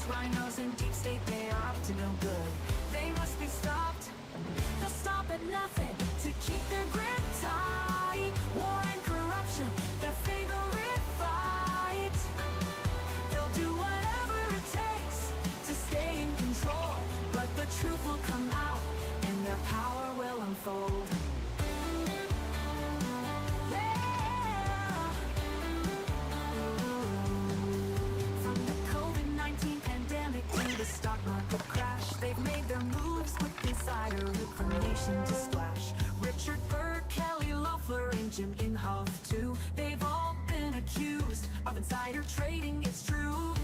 rhinos, and deep state, they are up to no good. They must be stopped. They'll stop at nothing to keep their grip tight. War and corruption, their favorite fight. They'll do whatever it takes to stay in control, but the truth will come out and their power will unfold. The stock market crash, they've made their moves with insider information to splash. Richard Burr, Kelly Loeffler, and Jim Inhofe too. They've all been accused of insider trading, it's true.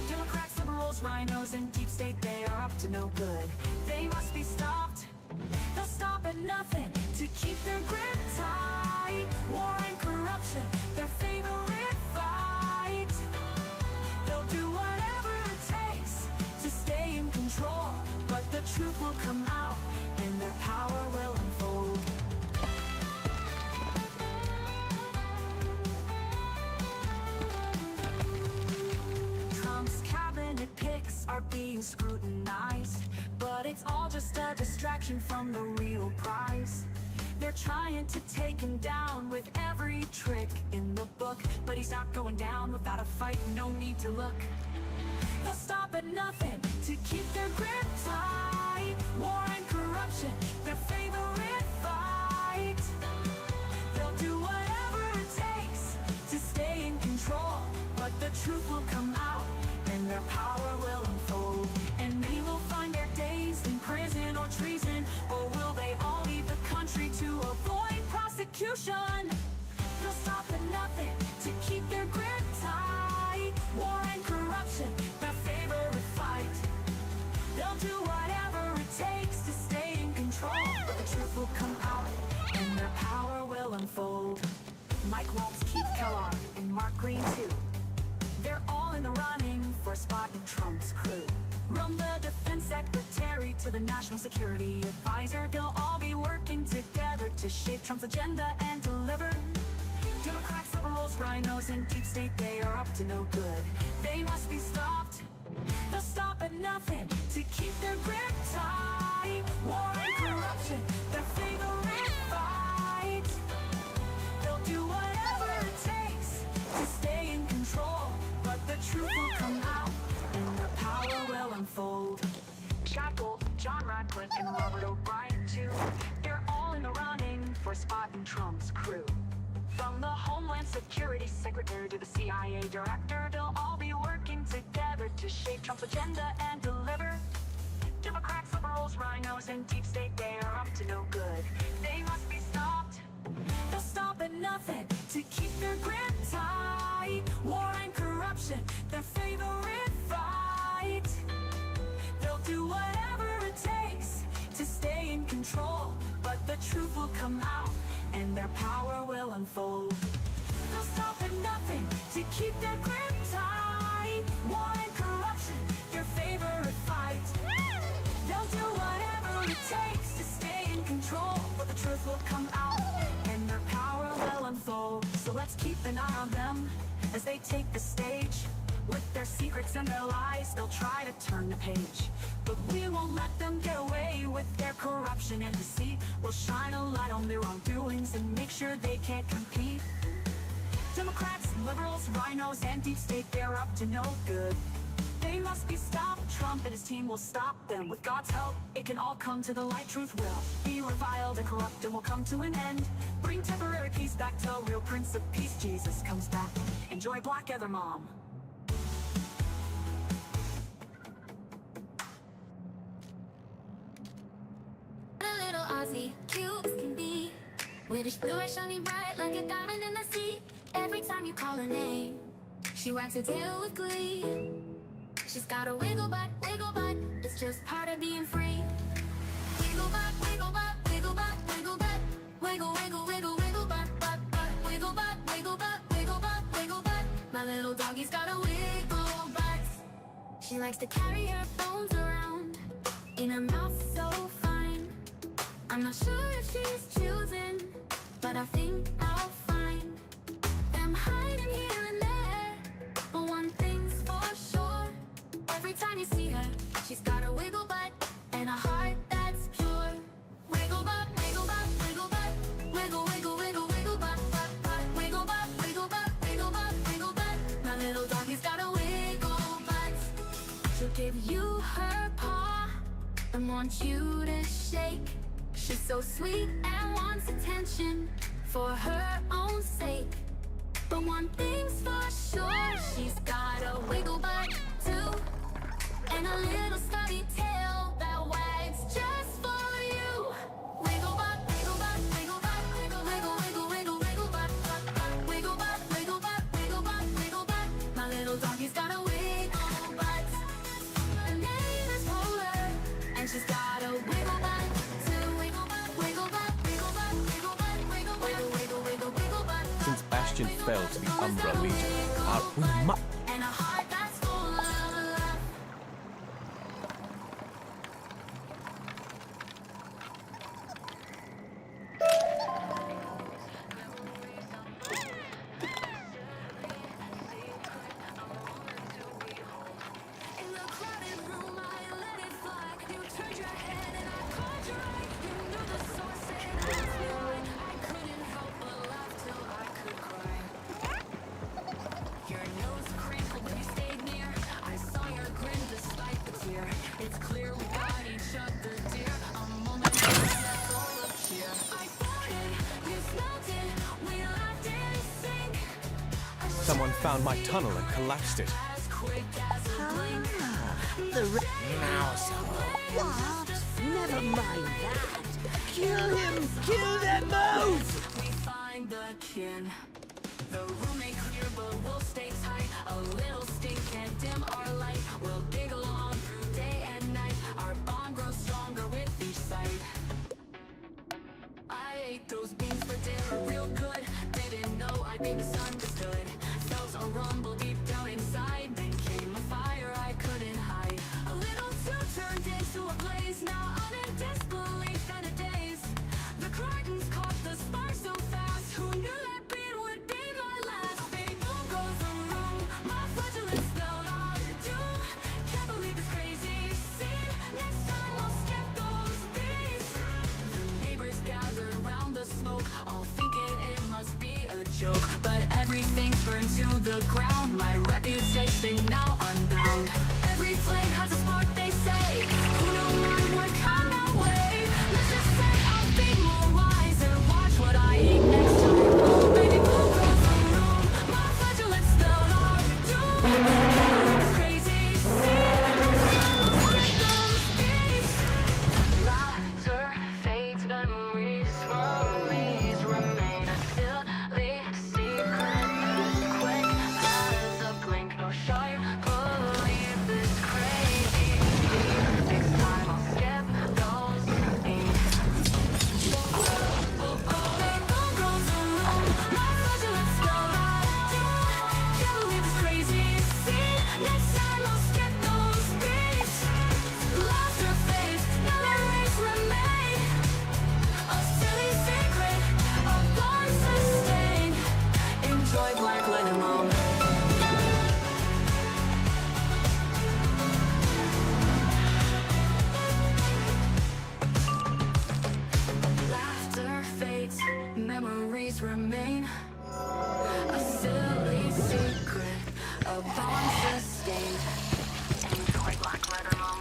Democrats, liberals, rhinos, and deep state, they are up to no good. They must be stopped. They'll stop at nothing to keep their grip tight. War and corruption, their favorite fight. They'll do whatever it takes to stay in control, but the truth will come out and their power will unfold. Trump's cabinet picks are being scrutinized, but it's all just a distraction from the real prize. They're trying to take him down with every trick in the book, but he's not going down without a fight, no need to look. They'll stop at nothing to keep their grip tight. War and corruption, their favorite fight. They'll do whatever it takes to stay in control, but the truth will come out and their power will unfold. And many will find their days in prison or treason, or will they all leave the country to avoid prosecution? They'll stop at nothing to keep their grip tight. War and corruption, their favorite fight. They'll do whatever it takes to stay in control, but the truth will come out and their power will unfold. Mike Waltz, Keith Kellogg, and Mark Green too. They're all in the running for a spot in Trump's crew. From the defense secretary to the national security advisor, they'll all be working together to shape Trump's agenda and deliver. Democrats, liberals, rhinos, and deep state, they are up to no good. They must be stopped. They'll stop at nothing to keep their grip tight. War and corruption, their favorite fight. They'll do whatever it takes to stay in control, but the truth will come out and their power will unfold. Chad Wolf, John Radcliffe, and Robert O'Brien too. They're all in the running for a spot in Trump's crew. From the Homeland Security Secretary to the CIA Director, they'll all be working together to shape Trump's agenda and deliver. Democrats, liberals, rhinos, and deep state, they are up to no good. They must be stopped. They'll stop at nothing to keep their grip tight. War and corruption, their favorite fight. They'll do whatever it takes to stay in control, but the truth will come out and their power will unfold. They'll stop at nothing to keep their grip tight. War and corruption, their favorite fight. They'll do whatever it takes to stay in control, but the truth will come out and their power will unfold. So let's keep an eye on them as they take the stage. With their secrets and their lies, they'll try to turn the page, but we won't let them get away with their corruption and deceit. We'll shine a light on their wrongdoings and make sure they can't compete. Democrats, liberals, rhinos, and deep state, they're up to no good. They must be stopped. Trump and his team will stop them. With God's help, it can all come to the light. Truth will be reviled and corrupt and will come to an end. Bring temporary peace back till real Prince of Peace Jesus comes back. Enjoy Blackadder, Mom. Aussie, cute as can be, with a blue eyes shining bright like a diamond in the sea. Every time you call her name, she wags her tail with glee. She's got a wiggle butt, it's just part of being free. Wiggle butt, wiggle butt, wiggle butt, wiggle butt, wiggle, wiggle, wiggle, wiggle butt, butt, butt, wiggle butt, wiggle butt, wiggle butt, wiggle butt. My little doggy's got a wiggle butt. She likes to carry her bones around in her mouth so fine. I'm not sure if she's choosing, but I think I'll find them hiding here and there. But one thing's for sure, Every time you see her, she's got a wiggle butt and a heart that's pure. Wiggle butt, wiggle butt, wiggle butt, wiggle, wiggle, wiggle, wiggle butt, butt, butt, wiggle butt, wiggle butt, wiggle butt, wiggle butt. My little doggy's got a wiggle butt. She'll give you her paw and want you to shake. She's so sweet and wants attention for her own sake. But one thing's for sure, she's got a wiggle butt too, and a little stubby tail that wags just for you. Wiggle butt, wiggle butt, wiggle butt, wiggle, wiggle, wiggle, wiggle, wiggle butt, butt, butt, wiggle butt, wiggle butt, wiggle butt, wiggle butt. My little doggy's got a wiggle butt. Her name is Polar, and she's got a wiggle butt too. Wiggle butt, wiggle butt, wiggle butt, wiggle butt, wiggle, wiggle, wiggle, wiggle, wiggle butt. Since Bastion fell to the Umbra Legion, we must. And a heart that's full of love. In the crowded room, I let it fly. You turned your head and I caught your eye. You knew the source and asked me why. I couldn't help but laugh till I could cry. Your nose crinkled when you stayed near. I saw your grin despite the tear. It's clear we got each other, dear. A moment full of cheer. I felt it, you smelled it. We laughed in sync. Someone found my tunnel and collapsed it. As quick as a blink. What? Never mind that. Kill him! Kill them both! We find the kin. The room ain't clear, but we'll stay tight. A little stink can't dim our light. We'll dig along through day and night. Our bond grows stronger with each sight. I ate those beans for dinner real good. Didn't know I'd be misunderstood. Felt a rumble deep down inside. Then came a fire I couldn't hide. A little too turned into a blaze. Now I'm in disbelief and a daze. The curtains caught the spark so fast. Who knew that beat would be my last? Big boom goes the room. My flatulence spelled out doom. Can't believe this crazy scene. Next time I'll skip those beats. The neighbors gathered round the smoke, all thinking it must be a joke. But everything's burned to the ground. My reputation now unbound. Every flame has a spark, they say. Who knew mine would come that way? Let's just say I'll be more wise and watch what I eat next time. Oh, baby, who goes the room? My flatulence spelled out doom. It's crazy, see? Those beats. Laughter fades, memories remain. A silly secret, quick as a blink. No sharp, believe this crazy. Next time I'll skip those things. Big boom goes the room. My flatulence spelled out doom. Can't believe this crazy scene. Next time I'll skip those beats. Laughter fades, memories remain. A silly secret, a bond sustained. Enjoy blank, let him roam. Laughter fades, memories remain. A silly secret, a bond sustained. Enjoy blank, let him roam.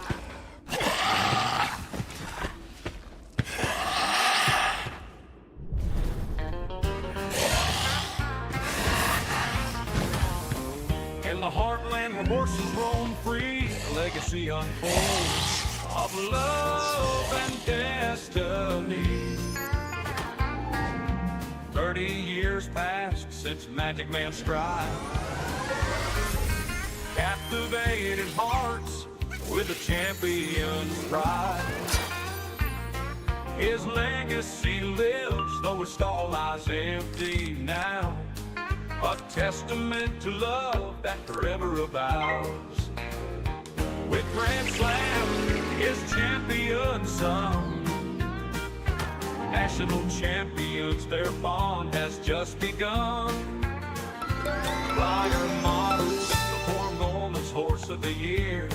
In the heartland where horses roam free, a legacy unfolds of love and destiny. 30 years passed since Magic Man's stride captivated hearts with a champion's pride. His legacy lives, though his stall lies empty now. A testament to love that forever avows. With Grand Slam, his champion sung. National champions, their bond has just begun. Flyer models, the Four Horse of the Year.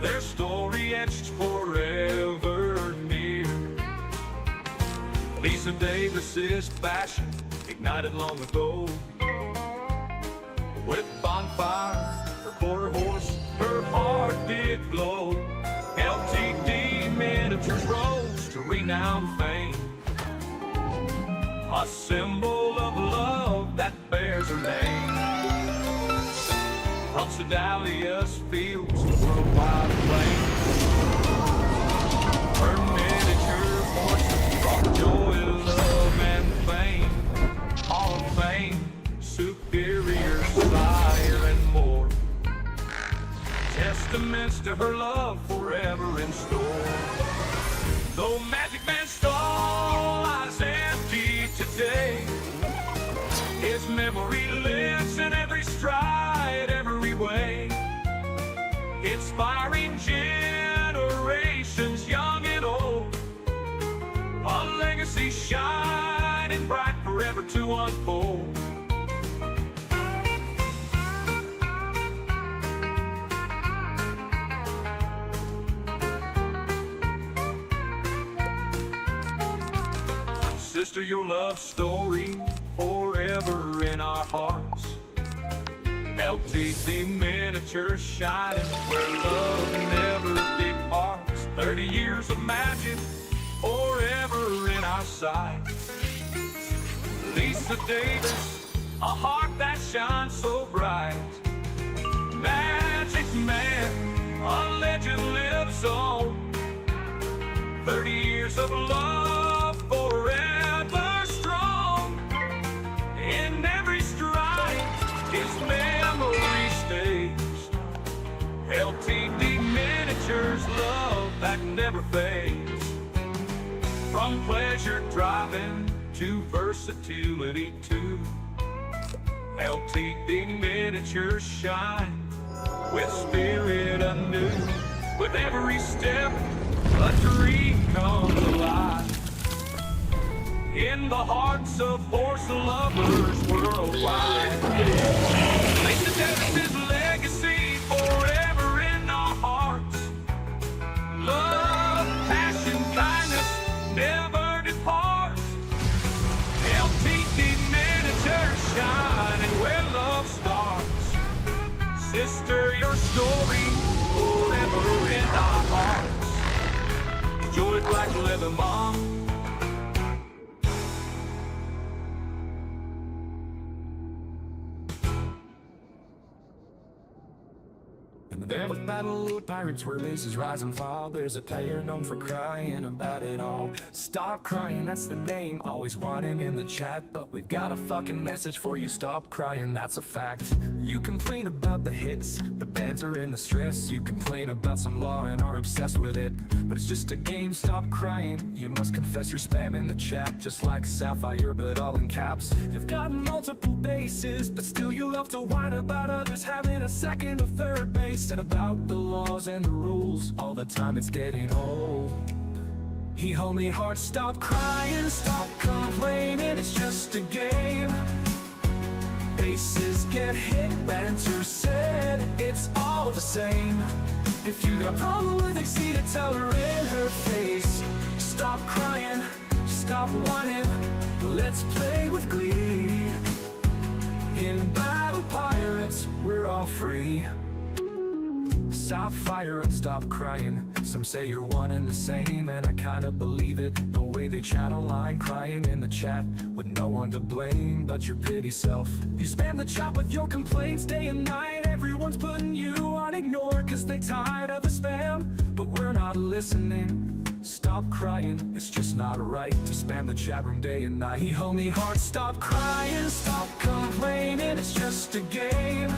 their story etched forever near. Lisa Davis's passion ignited long ago. With bonfire, her quarter horse, her heart did glow. LTD miniatures rose to renowned fame, a symbol of love that bears her name. From Sedalia's fields to worldwide acclaim, her miniature horses brought joy, love, and fame. Hall of Fame, superior, sire, and more. Testaments to her love forever in store. Though Magic Man's stall lies empty today, his memory lives in every stride, every way, inspiring generations young and old. A legacy shining bright forever to unfold. Sister, your love story forever in our hearts. LTC miniatures shining where love never departs. 30 years of magic forever in our sight. Lisa Davis, a heart that shines so bright. Magic Man, a legend lives on. 30 years of love forever strong. In every stride, his memory stays. LTD miniatures, love that never fades. From pleasure driving to versatility too, LTD miniatures shine with spirit anew. With every step, a dream comes alive in the hearts of horse lovers worldwide. Lisa Davis's legacy forever in our hearts. Love, passion, kindness never depart. LTD miniatures shining where love starts. Sister, your story forever in our hearts. Joy like living mom. There's a battle of pirates where bases rise and fall. There's a player known for crying about it all. Stop crying, that's the name. Always wanting in the chat, but we've got a fucking message for you. Stop crying, that's a fact. You complain about the hits, the banter and the stress. You complain about some law and are obsessed with it, but it's just a game. Stop crying, you must confess your spam in the chat. Just like Sapphire, but all in caps. You've got multiple bases, but still you love to whine about others having a second or third base. And about the laws and the rules, all the time it's getting old. He homie heart, stop crying, stop complaining, it's just a game. Bases get hit, banter said, it's all the same. If you got a problem with Exceed, tell her in her face. Stop crying, stop whining, let's play with glee. In Battle Pirates, we're all free. Stop fire and stop crying. Some say you're one and the same, and I kinda believe it. The way they chat online, crying in the chat with no one to blame but your pity self. You spam the chat with your complaints day and night. Everyone's putting you on ignore cause they tired of the spam, but we're not listening. Stop crying, it's just not right to spam the chat room day and night. He homie heart, stop crying, stop complaining, it's just a game.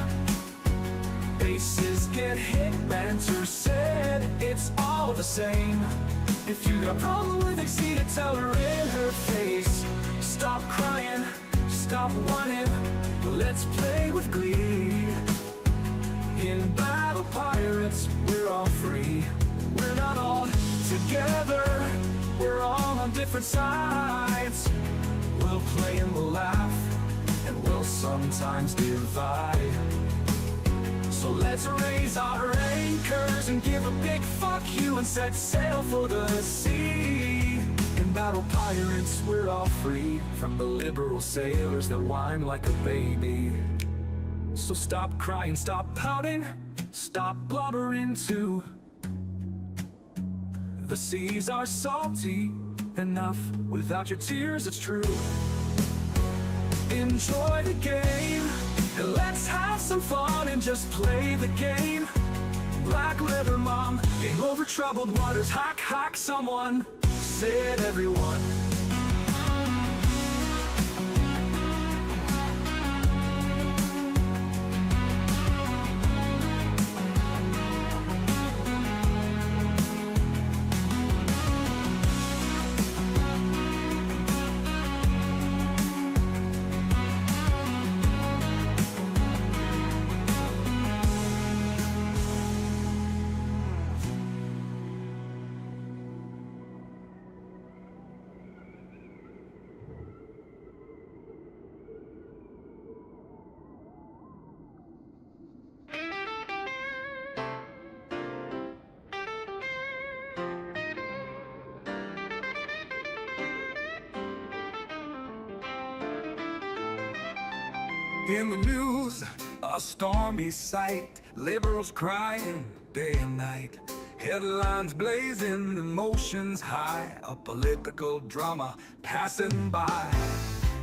Bases get hit, banter said, it's all the same. If you got a problem with Exceed, tell her in her face. Stop crying, stop whining, let's play with glee. In Battle Pirates, we're all free. We're not all together, we're all on different sides. We'll play and we'll laugh, and we'll sometimes divide. So let's raise our anchors and give a big fuck you and set sail for the sea. In battle pirates, we're all free from the liberal sailors that whine like a baby. So stop crying, stop pouting, stop blubbering too. The seas are salty enough without your tears, it's true. Enjoy the game, and let's have some fun and just play the game. Black leather mom, game over troubled waters. Hack, hack, someone said everyone. In the news, a stormy sight, liberals crying day and night. Headlines blazing, emotions high, a political drama passing by.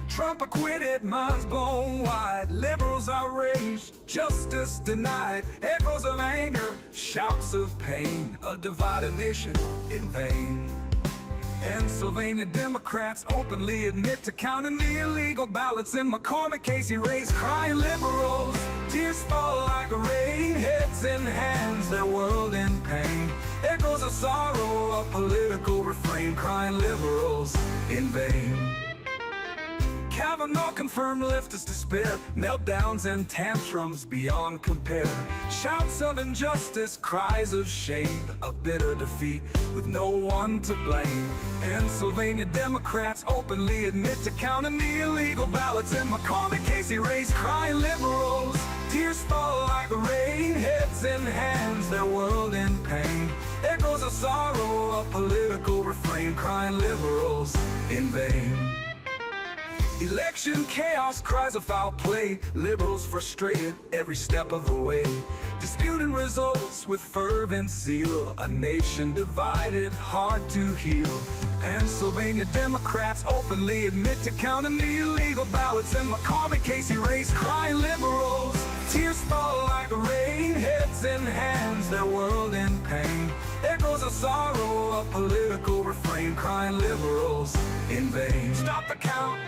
Trump acquitted, minds blown wide, liberals outraged, justice denied. Echoes of anger, shouts of pain, a divided nation in vain. Pennsylvania Democrats openly admit to counting the illegal ballots in McCormick, Casey race. Crying liberals, tears fall like rain. Heads in hands, their world in pain. Echoes of sorrow, a political refrain. Crying liberals in vain. Kavanaugh confirmed leftist despair, meltdowns and tantrums beyond compare. Shouts of injustice, cries of shame, a bitter defeat with no one to blame. Pennsylvania Democrats openly admit to counting the illegal ballots in McCormick, Casey race. Crying liberals, tears fall like rain. Heads in hands, their world in pain. Echoes of sorrow, a political refrain. Crying liberals in vain. Election chaos, cries of foul play. Liberals frustrated every step of the way. Disputing results with fervent zeal. A nation divided, hard to heal. Pennsylvania Democrats openly admit to counting the illegal ballots in McCormick, Casey race. Crying liberals, tears fall like rain. Heads in hands, their world in pain. Echoes of sorrow, a political refrain. Crying liberals in vain. Stop the count.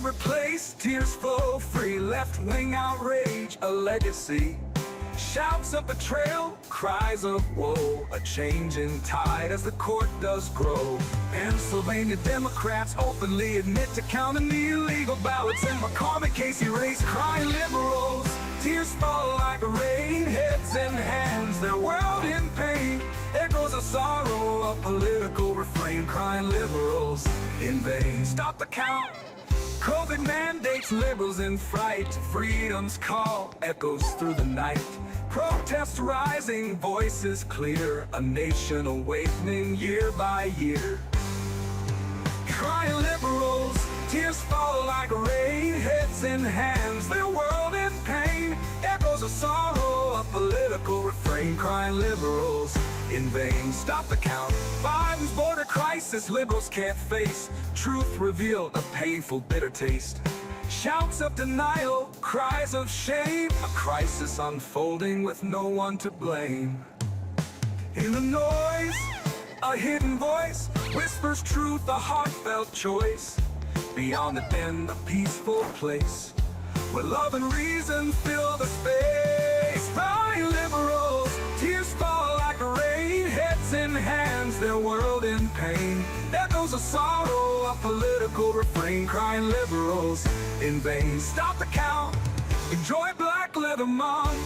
Replaced, tears flow free. Left-wing outrage, a legacy. Shouts of betrayal, cries of woe. A changing tide as the court does grow. Pennsylvania Democrats openly admit to counting the illegal ballots in McCormick, Casey race. Crying liberals, tears fall like rain. Heads in hands, their world in pain. Echoes of sorrow, a political refrain. Crying liberals in vain. Stop the count. COVID mandates, liberals in fright. Freedom's call echoes through the night. Protests rising, voices clear. A nation awakening year by year. Crying liberals, tears fall like rain. Heads in hands, their world in pain. Echoes of sorrow, a political refrain. Crying liberals in vain. Stop the count. Biden's border crisis, liberals can't face. Truth revealed, a painful, bitter taste. Shouts of denial, cries of shame. A crisis unfolding with no one to blame. In the noise, a hidden voice whispers truth, a heartfelt choice. Beyond the bend, a peaceful place where love and reason fill the space. Crying liberals, tears fall like rain. Heads in hands, their world in pain. Echoes of sorrow, a political refrain. Crying liberals in vain. Stop the count. Enjoy black leather month.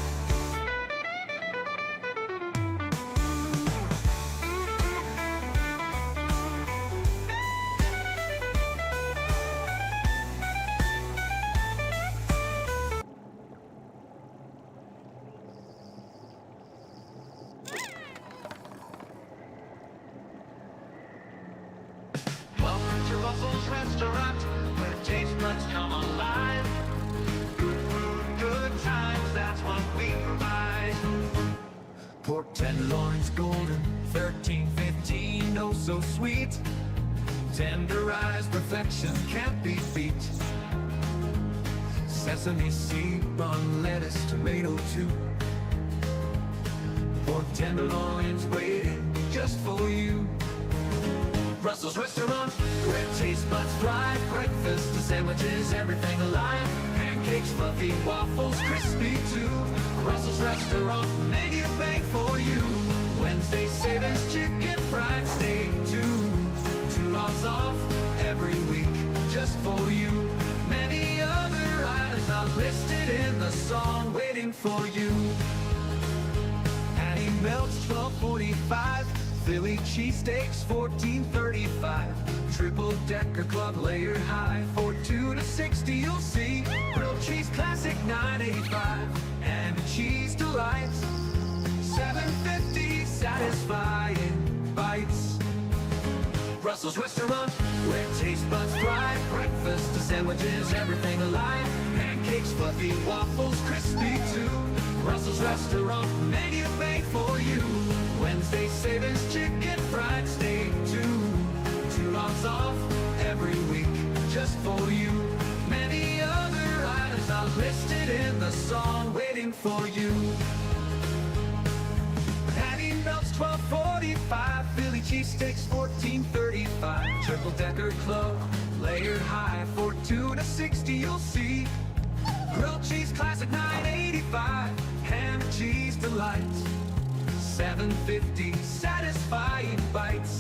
Russell's Restaurant, where taste buds come alive. Good food, good times, that's what we provide. Pork tenderloins golden, 13.15, oh so sweet. Tenderized perfection can't be beat. Sesame seed, bun, lettuce, tomato too. Pork tenderloins waiting just for you. Russell's Restaurant, where taste buds thrive. Breakfast, the sandwiches, everything alive. Pancakes, fluffy, waffles, crispy too. Russell's Restaurant, menu made for you. Wednesday savings, chicken fried steak too. $2 off every week, just for you. Many other items are listed in the song, waiting for you. Patty melts, $12.45. Philly cheesesteaks, $14.35. Triple decker club layered high, for $2 to $60 you'll see. Grilled cheese classic, $9.85. And cheese delights, $7.50. Satisfying bites. Russell's Restaurant, where taste buds thrive. Breakfast to sandwiches, everything alive. Pancakes, fluffy, waffles, crispy too. Russell's Restaurant, menu made for you. Wednesday savings, chicken fried steak too. $2 off every week, just for you. Many other items are listed in the song, waiting for you. Patty melts, $12.45. Philly cheesesteaks, $14.35. Triple decker club, layered high, for $2 to $60 you'll see. Grilled cheese classic, $9.85. Ham and cheese delights, $7.50. Satisfying bites.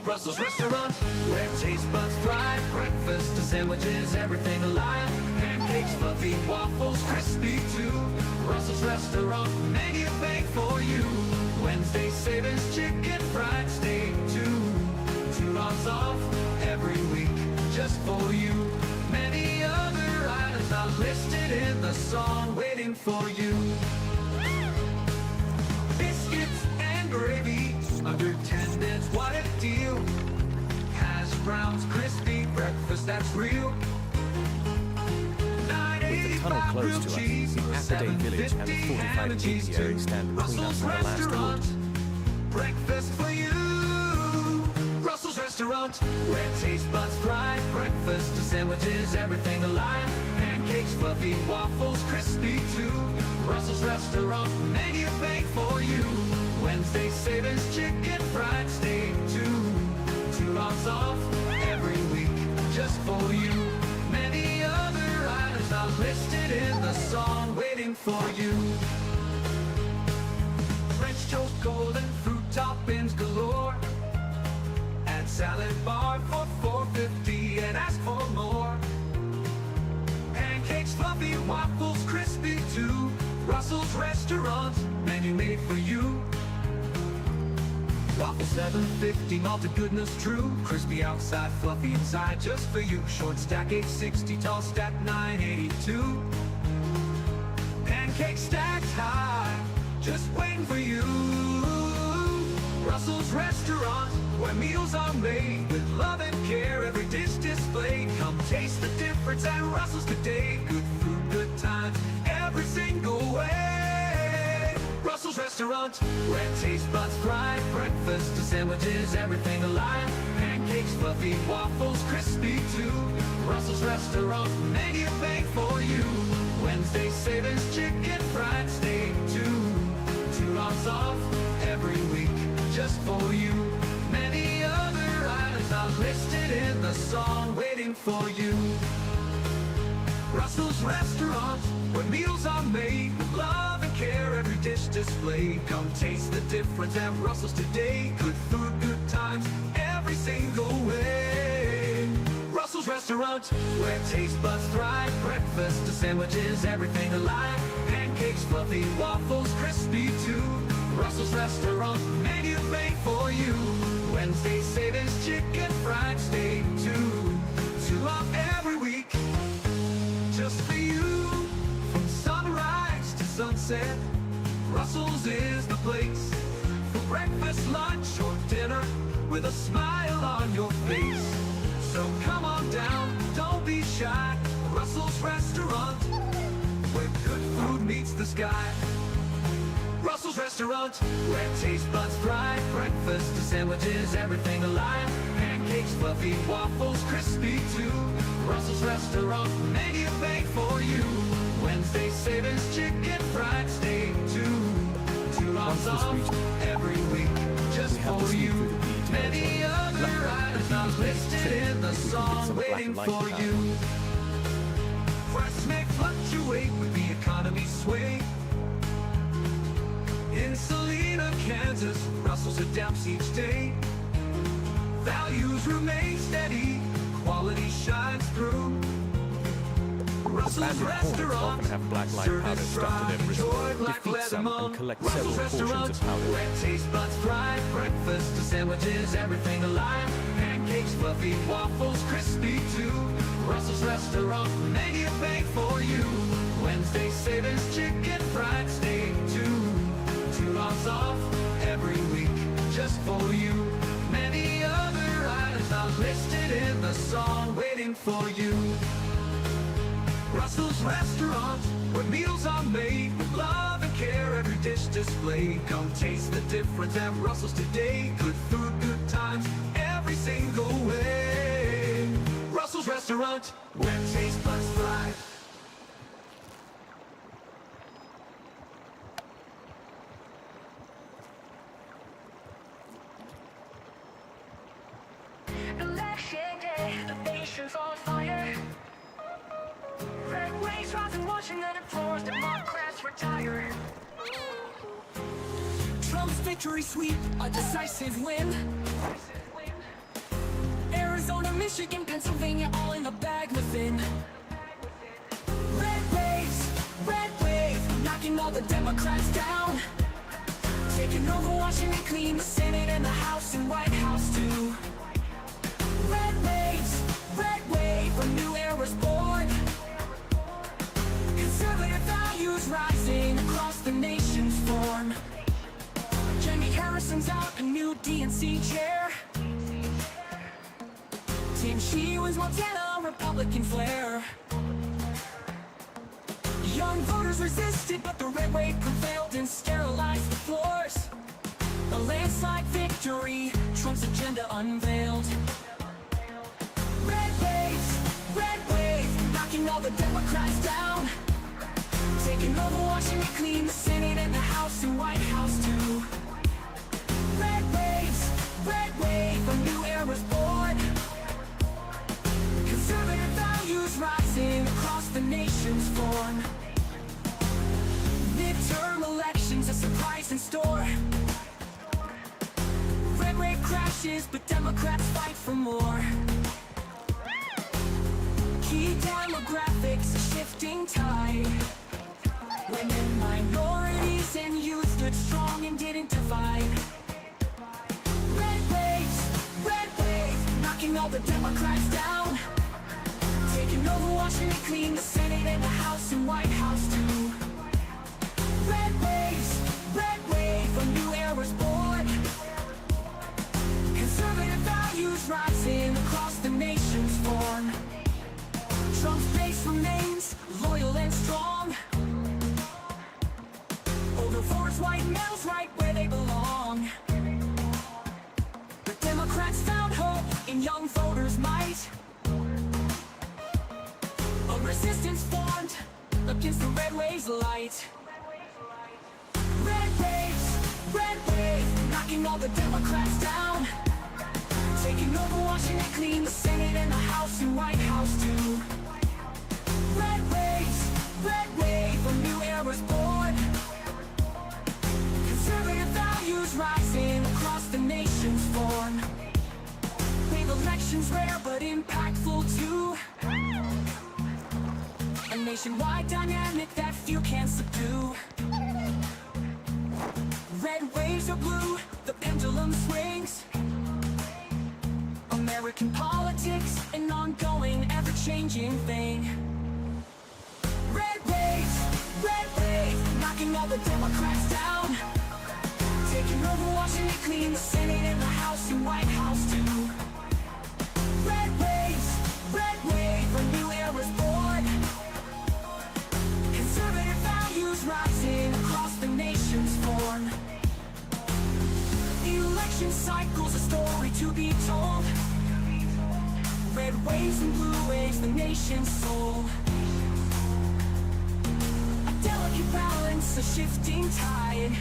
Russell's Restaurant, where taste buds thrive. Breakfast to sandwiches, everything alive. Pancakes, fluffy, waffles, crispy too. Russell's Restaurant, menu made for you. Wednesday savings, chicken fried steak too. $2 off every week, just for you. Many other items are listed in the song, waiting for you. Biscuits and gravy, under 10 cents, what a deal. Hash browns, crispy, breakfast that's real. With the tunnel close to us, the Appleday Village and the 45 GPO stand between us and the last wood. Breakfast for you. Russell's Restaurant, where taste buds thrive. Breakfast to sandwiches, everything alive. Pancakes, fluffy, waffles, crispy too. Russell's Restaurant, menu made for you. Wednesday savings, chicken fried steak too. $2 off every week, just for you. Many other items are listed in the song, waiting for you. French toast, golden fruit toppings galore. Add salad bar for $4.50 and ask for more. Pancakes, fluffy, waffles, crispy too. Russell's Restaurant, menu made for you. Waffle $7.50, malted goodness true. Crispy outside, fluffy inside, just for you. Short stack $8.60, tall stack $9.82. Pancakes stacked high, just waiting for you. Russell's Restaurant, where meals are made with love and care. Every dish displayed. Come taste the difference at Russell's today. Good food, good times, every single way. Russell's Restaurant, where taste buds thrive. Breakfast to sandwiches, everything alive. Pancakes, fluffy, waffles, crispy too. Russell's Restaurant, menu made for you. Wednesday savings, chicken fried steak too. $2 off every week, just for you. Many other items are listed in the song, waiting for you. Russell's Restaurant, where meals are made with love and care. Every dish displayed. Come taste the difference at Russell's today. Good food, good times, every single way. Russell's Restaurant, where taste buds thrive. Breakfast to sandwiches, everything alive. Pancakes, fluffy, waffles, crispy too. Russell's Restaurant, menu made for you. Wednesday savings, chicken fried steak too. $2 off every week, just for you. From sunrise to sunset, Russell's is the place. For breakfast, lunch, or dinner, with a smile on your face. So come on down, don't be shy. Russell's Restaurant, where good food meets the sky. Russell's Restaurant, where taste buds thrive. Breakfast to sandwiches, everything alive. Pancakes, fluffy waffles, crispy too. Russell's Restaurant, menu made for you. Wednesday savings, chicken fried steak too. $2 off every week, just for you. Many other items not listed in the song, waiting for you. Prices may fluctuate with the economy sway. In Salina, Kansas, Russell's adapts each day. Values remain steady, quality shines through. Russell's Restaurant, often have black light powder stuck to their wrists. Defeat some and collect several portions of powder. where taste buds thrive. Breakfast to sandwiches, everything alive. Pancakes, fluffy waffles, crispy too. Russell's Restaurant, menu made for you. Wednesday savings, chicken fried steak too. $2 off every week, just for you. Many other items not listed in the song, waiting for you. Russell's Restaurant, where meals are made with love and care, every dish displayed. Come taste the difference at Russell's today. Good food, good times, every single way. Russell's Restaurant, where taste buds thrive. Election day, the nation's on fire. Red waves rising, watching the floors, Democrats retire. Trump's victory sweep, a decisive win. Arizona, Michigan, Pennsylvania, all in the bag within. Red wave, knocking all the Democrats down. Taking over Washington clean, the Senate and the House and White House too. Red wave, a new era's born. Conservative values rising across the nation's form. Jamie Harrison's out, a new DNC chair. Tim She was Montana, Republican flair. Young voters resisted, but the red wave prevailed and sterilized the floors. A landslide victory, Trump's agenda unveiled. Red wave, knocking all the Democrats down. Taking over Washington clean, the Senate and the House and White House too. Red wave, a new era's born. Conservative values rising across the nation's form. Midterm elections, a surprise in store. Red wave crashes, but Democrats fight for more. Key demographics, a shifting tide. Women, minorities, and youth stood strong and didn't divide. Red wave, knocking all the Democrats down. Taking over Washington clean, the Senate and the House and White House too. Red wave, a new era's born. Conservative values rising across the nation's form. Trump's base remains loyal and strong. Older voters, white males, right where they belong. The Democrats found hope in young voters' might. A resistance formed against the red wave's light. Red wave, knocking all the Democrats down. Taking over Washington clean, the Senate and the House and White House too. Red wave, a new era's born. Conservative values rising across the nation's form. Wave elections rare but impactful too. A nationwide dynamic that few can subdue. Red waves are blue, the pendulum swings. American politics, an ongoing, ever-changing thing. Red wave, knocking all the Democrats down. Taking over Washington clean, the Senate and the House and White House too. Red wave, cycle's a story to be told. Red waves and blue waves, the nation's soul. A delicate balance, a shifting tide.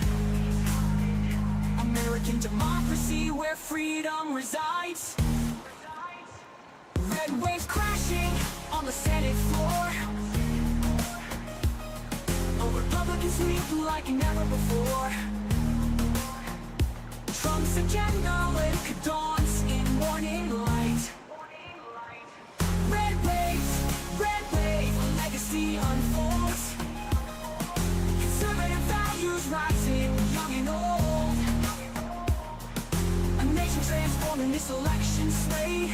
American democracy where freedom resides. Red waves crashing on the Senate floor. A Republican sweep like never before. Trump's agenda like dawns in morning light. Red wave, a legacy unfolds. Conservative values rising, young and old. A nation transformed in this election sway.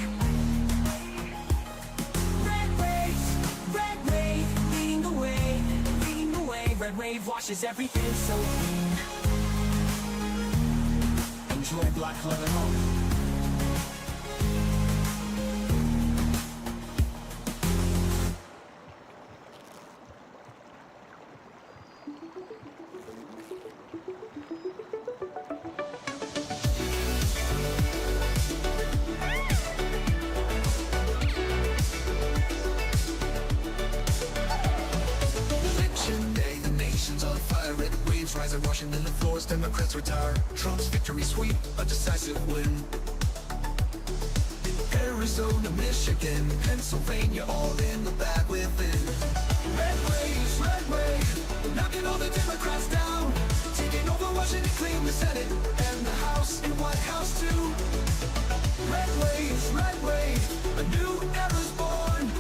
Red wave, leading the way, leading the way. Red wave washes everything so clean. Enjoy black leather home. Rising, Washington and floors, Democrats retire. Trump's victory sweep, a decisive win. Arizona, Michigan, Pennsylvania, all in the bag within. Red wave, knocking all the Democrats down. Taking over Washington, clean the Senate and the House and White House too. Red wave, a new era's born.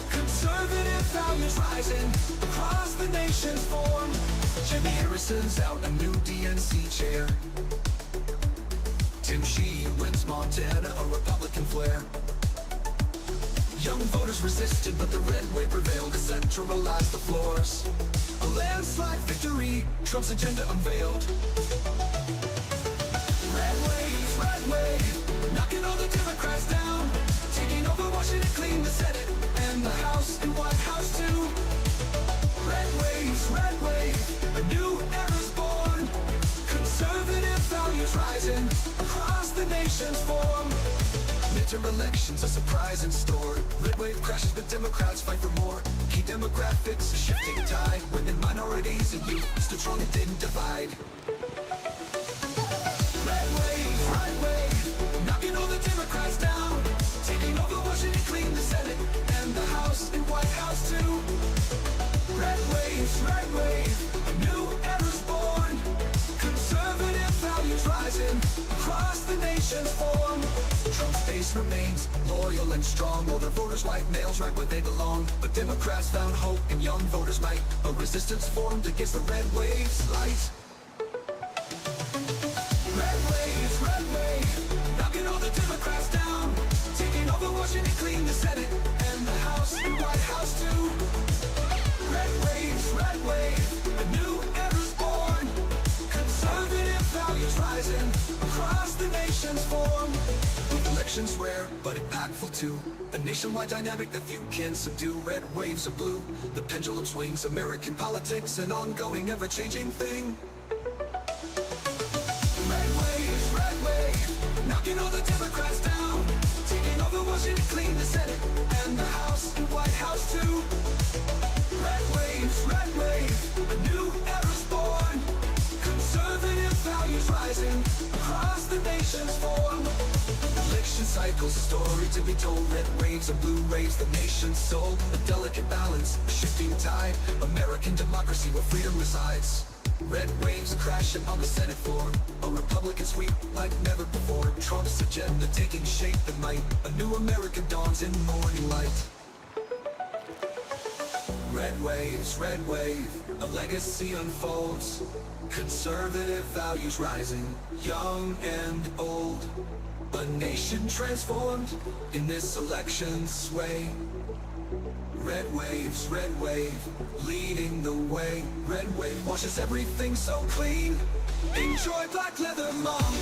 Conservative values rising across the nation's form. Jimmy Harrison's out, a new DNC chair. Tim Sheehy wins Montana, a Republican flair. Young voters resisted, but the red wave prevailed to centralize the floors. A landslide victory, Trump's agenda unveiled. Red wave, knocking all the Democrats down. Taking over Washington, clean the Senate and the House and White House too. Red wave, a new era's born. Conservative values rising across the nation's form. Midterm elections, a surprise in store. Red wave crashes, but Democrats fight for more. Key demographics, a shifting tide. Women, minorities, and youth stood strong and didn't divide. Red wave, knocking all the Democrats down. Taking over Washington, clean the Senate and the House and White House too. Red wave, a new era's born. Conservative values rising across the nation's form. Trump's base remains loyal and strong. Older voters, white males, right where they belong. But Democrats found hope in young voters' might. A resistance formed against the red wave's light. Red wave, knocking all the Democrats down. Taking over Washington, clean the Senate and the House and White House too. Red wave, a new era's born. Conservative values rising across the nation's form. Elections rare, but impactful too. A nationwide dynamic that few can subdue. Red waves of blue, the pendulum swings. American politics, an ongoing, ever-changing thing. Red wave, knocking all the Democrats down. Taking over Washington, clean the Senate and the House and White House too. Red wave, a new era's born. Conservative values rising across the nation's form. Election cycles, a story to be told. Red waves and blue waves, the nation's soul. A delicate balance, a shifting tide. American democracy where freedom resides. Red waves crashing on the Senate floor. A Republican sweep like never before. Trump's agenda taking shape and might. A new America dawns in morning light. Red wave, a legacy unfolds. Conservative values rising, young and old. A nation transformed in this election sway. Red wave, leading the way. Red wave washes everything so clean. Enjoy black leather, mom.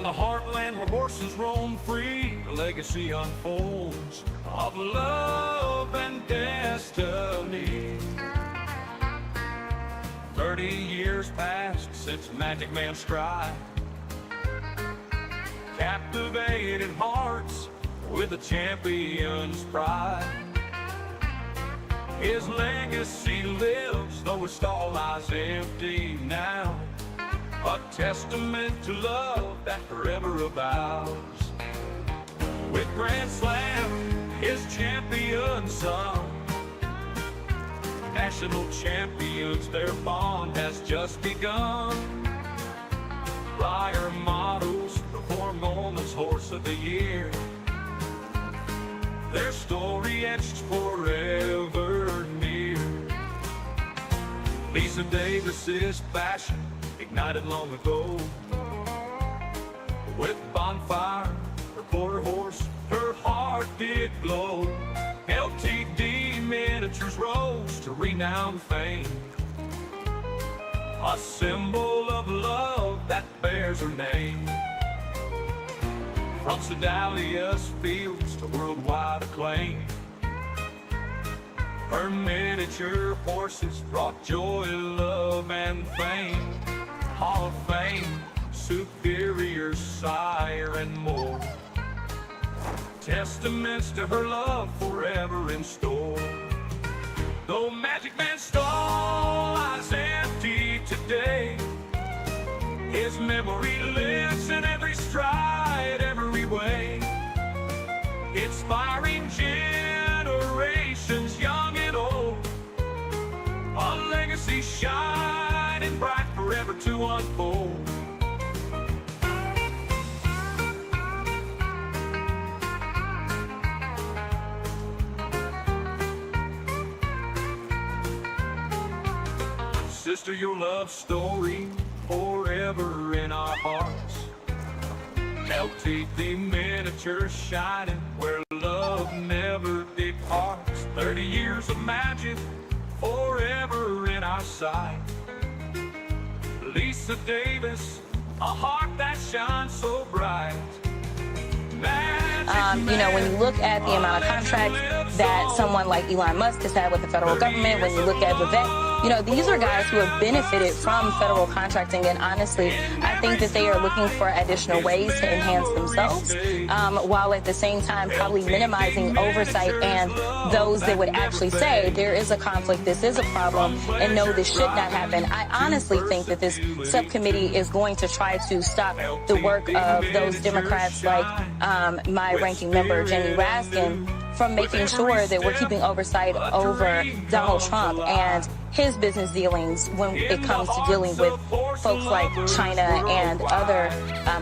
the heartland where horses roam free, the legacy unfolds of love and destiny. 30 years passed since Magic Man's stride captivated hearts with a champion's pride. His legacy lives, though his stall lies empty now, a testament to love that forever abounds. With Grand Slam, his champion son, national champions, their bond has just begun. Flyer models, perform Norman's Horse of the Year, their story etched forever near. Lisa Davis's passion ignited long ago. With bonfire, her quarter horse, her heart did glow. LTD miniatures rose to renowned fame, a symbol of love that bears her name. From Sedalia's fields to worldwide acclaim, her miniature horses brought joy, love, and fame. Hall of Fame, superior sire, and more, testaments to her love forever in store. Though Magic Man's stall lies empty today, his memory lives in every stride, every way, inspiring generations young and old, a legacy shining bright forever to unfold. Sister, your love story forever in our hearts. LTD miniature shining where love never departs. 30 years of magic forever in our sight. Lisa Davis, a heart that shines so bright. You know, when you look at the amount of contracts that someone like Elon Musk has had with the federal government, when you look at Vivek, you know, these are guys who have benefited from federal contracting, and honestly, I think that they are looking for additional ways to enhance themselves, while at the same time probably minimizing oversight and those that would actually say there is a conflict, this is a problem, and no, this should not happen. I honestly think that this subcommittee is going to try to stop the work of those Democrats like my ranking member, Jenny Raskin, from making sure that we're keeping oversight over Donald Trump and his business dealings when it comes to dealing with folks like China and other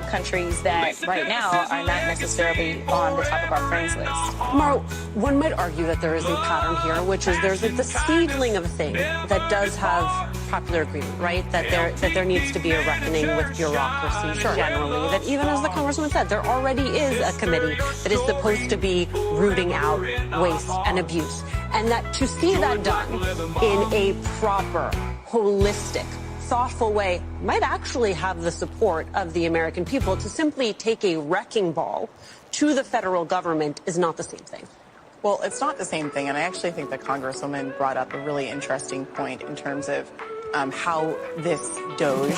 countries that right now are not necessarily on the top of our friends list. Mara, one might argue that there is a pattern here, which is there's the seedling of a thing that does have popular agreement, right? That there needs to be a reckoning with bureaucracy generally. That even as the Congresswoman said, there already is a committee that is supposed to be rooting out waste and abuse. And that to see that done in a proper, holistic, thoughtful way might actually have the support of the American people. To simply take a wrecking ball to the federal government is not the same thing. Well, it's not the same thing, and I actually think the Congresswoman brought up a really interesting point in terms of how this Doge,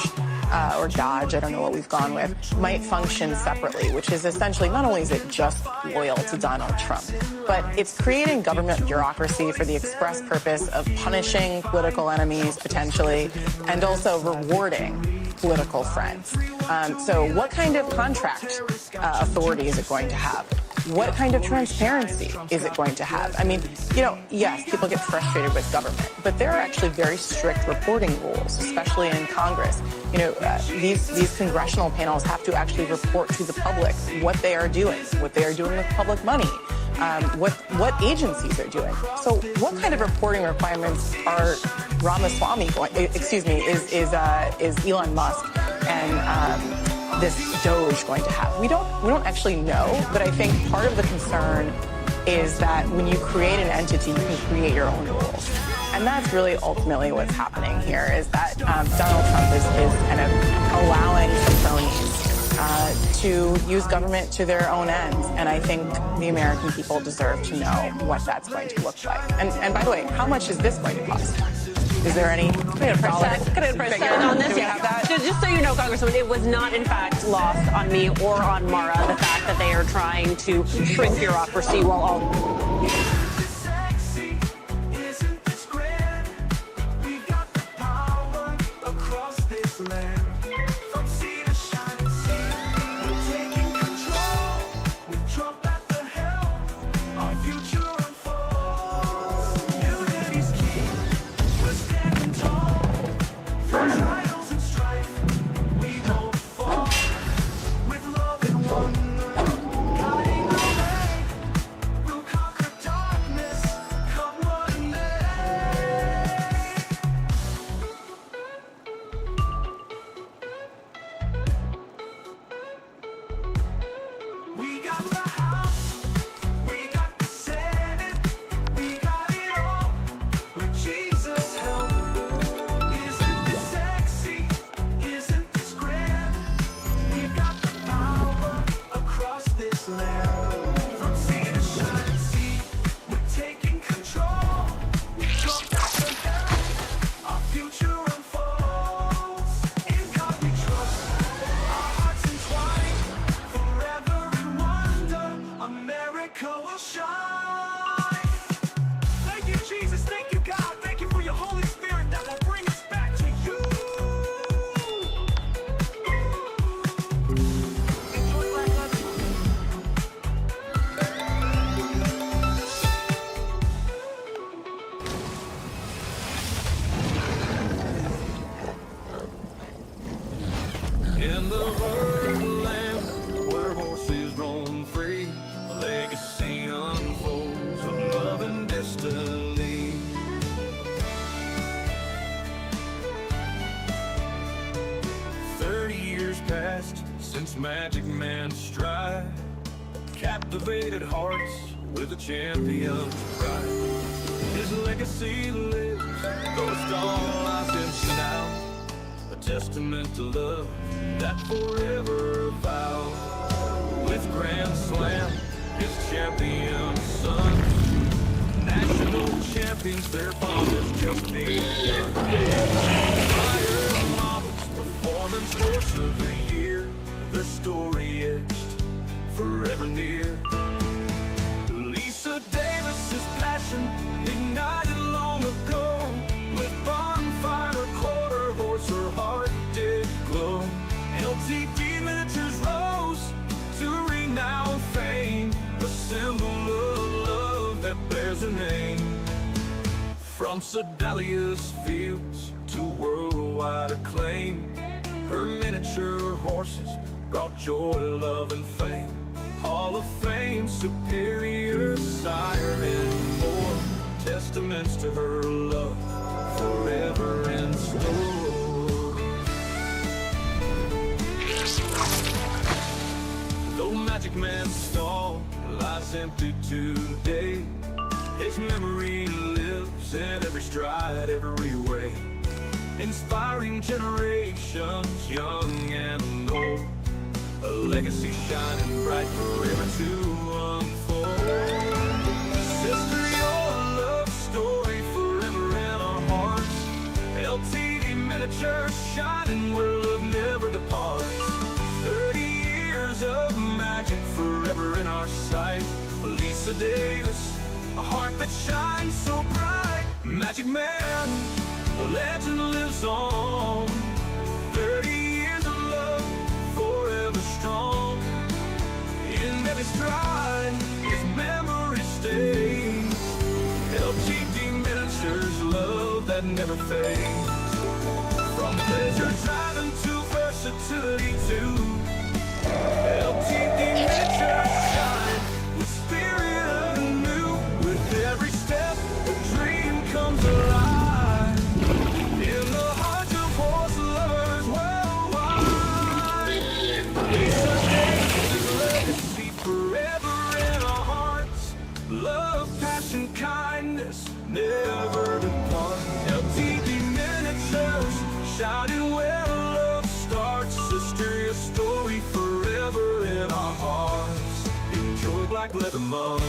or Dodge, I don't know what we've gone with, might function separately, which is essentially not only is it just loyal to Donald Trump, but it's creating government bureaucracy for the express purpose of punishing political enemies, potentially, and also rewarding political friends. So what kind of contract authority is it going to have? What kind of transparency is it going to have? I mean, you know, yes, people get frustrated with government, but there are actually very strict reporting rules, especially in Congress. You know, these congressional panels have to actually report to the public what they are doing with public money, what agencies are doing. So what kind of reporting requirements are Ramaswamy is Elon Musk and this Doge going to have? We don't actually know, but I think part of the concern is that when you create an entity, you can create your own rules. And that's really ultimately what's happening here, is that Donald Trump is kind of allowing some cronies to use government to their own ends. And I think the American people deserve to know what that's going to look like. And by the way, how much is this going to cost? Is there any dollar figure on this? Do we Yeah. have that? Just so you know, Congresswoman, it was not in fact lost on me or on Mara the fact that they are trying to shrink bureaucracy while all. Sexy, isn't this grand? We got the power across this land. From sea to shining sea, we're taking control. With Trump at the helm, our future unfolds. Unity's key, we're standing tall. Through trials and strife, we won't fall. With love and wonder, guiding the way. We'll conquer darkness, come what may. We got the House, we got the Senate, we got it all with Jesus' help. Isn't this sexy? Isn't this grand? We've got the power across this land. From sea to shining sea, we're taking control. Trump at the helm, our future unfolds. In God we trust, our hearts entwined. Forever in wonder, America will shine. Thank you, Jesus. Thank you, God. Thank you for your Holy Spirit that will bring us back to you. Enjoy Black Lives Matter. In the land where horses roam free, a legacy unfolds of love and destiny. 30 years passed since Magic Man's stride captivated hearts with a champion's pride. His legacy lives, though it's gone lies empty now. A testament to love that forever vows. With Grand Slam, his champion son, national champions, their bond has just begun. Fire models, performance horse of the year, their story etched forever near. Lisa Davis's passion ignited long ago. With bonfire, quarter horse, her heart did glow. LTD miniatures rose to renowned fame, a symbol of love that bears her name. From Sedalia's fields to worldwide acclaim, her miniature horses brought joy, love, and fame. Hall of Fame, superior, sire, and more, testaments to her love, forever in store. Though Magic Man's stall lies empty today, his memory lives in every stride, every way, inspiring generations, young and old. A legacy shining bright, forever to unfold. Sister, your love story forever in our hearts. LTD miniatures shining where love never departs. 30 years of magic forever in our sight. Lisa Davis, a heart that shines so bright. Magic Man, the legend lives on. 30 years of love, forever strong. In every stride, his memory stays. LTD miniatures, love that never fades. From pleasure driving to versatility too. LTD miniatures shine with spirit anew. With every step, a dream comes alive. In the hearts of horse lovers worldwide. Lisa Davis's legacy forever in our hearts. Love, passion, kindness never depart. LTD miniatures shining where love starts. Sister, your story forever. black leather mug.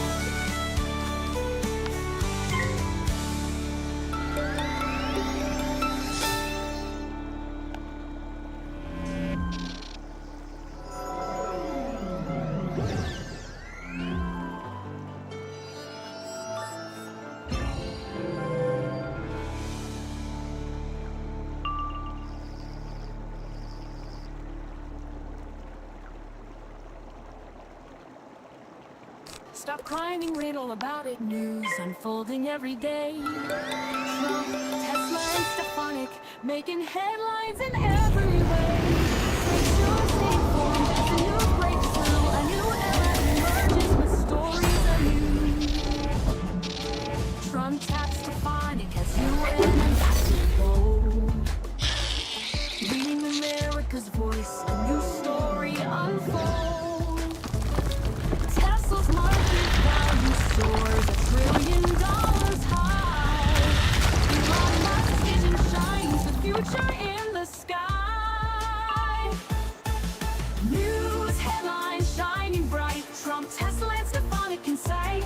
Stop crying and read all about it. News unfolding every day. Trump, Tesla, and Stefanik making headlines in every way. Stay tuned, stay informed as the news breaks through. A new era emerges with stories anew. Trump taps Stefanik as UN ambassador. Reading America's voice, a new story unfolds. Tesla's market value soars $1 trillion high. Elon Musk's vision shines the future in the sky. News headlines shining bright. Trump, Tesla, and Stefanik in sight.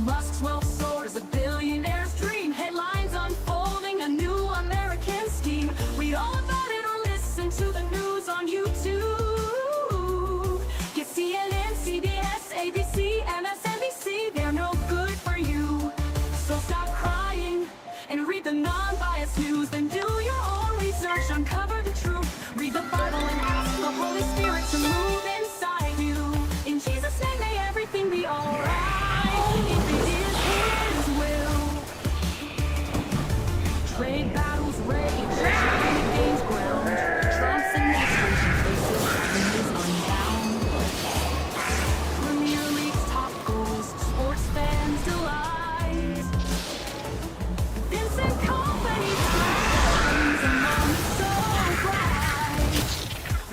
Musk's wealth soars, a billionaire's dream. Headlines unfolding, a new American scheme. Read all about it or listen to the news on YouTube. Get CNN, CBS, ABC, MSNBC, they're no good for you. So stop crying and read the non-biased news. Then do your own research, uncover the truth. Read the Bible and ask the Holy Spirit to move inside you. In Jesus' name, may everything be alright. If it is His will. Trade battles rage, China gains ground. Trump's administration faces enemies unbound. Premier League's top goals, sports fans delight. Vincent Company shines among so bright.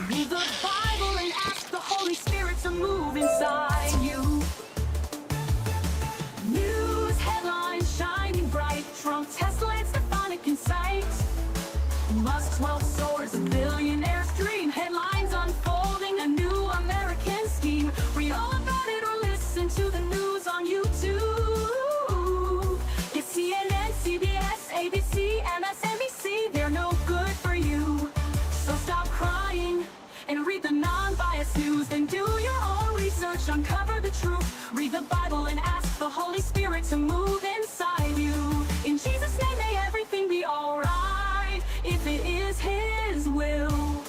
Read the Bible and ask the Holy Spirit to move inside you. News headlines shining bright. Trump, Tesla, and Stefanik in sight. Musk's wealth soars, a billionaire's dream. Headlines unfolding, a new American scheme. Read all about it or listen to the news on YouTube. Get CNN, CBS, ABC, MSNBC, they're no good for you. So stop crying and read the non-biased news. Then do your own research, uncover the truth. Read the Bible and ask the Holy Spirit to move inside you. In Jesus' name, may everything be alright, if it is His will.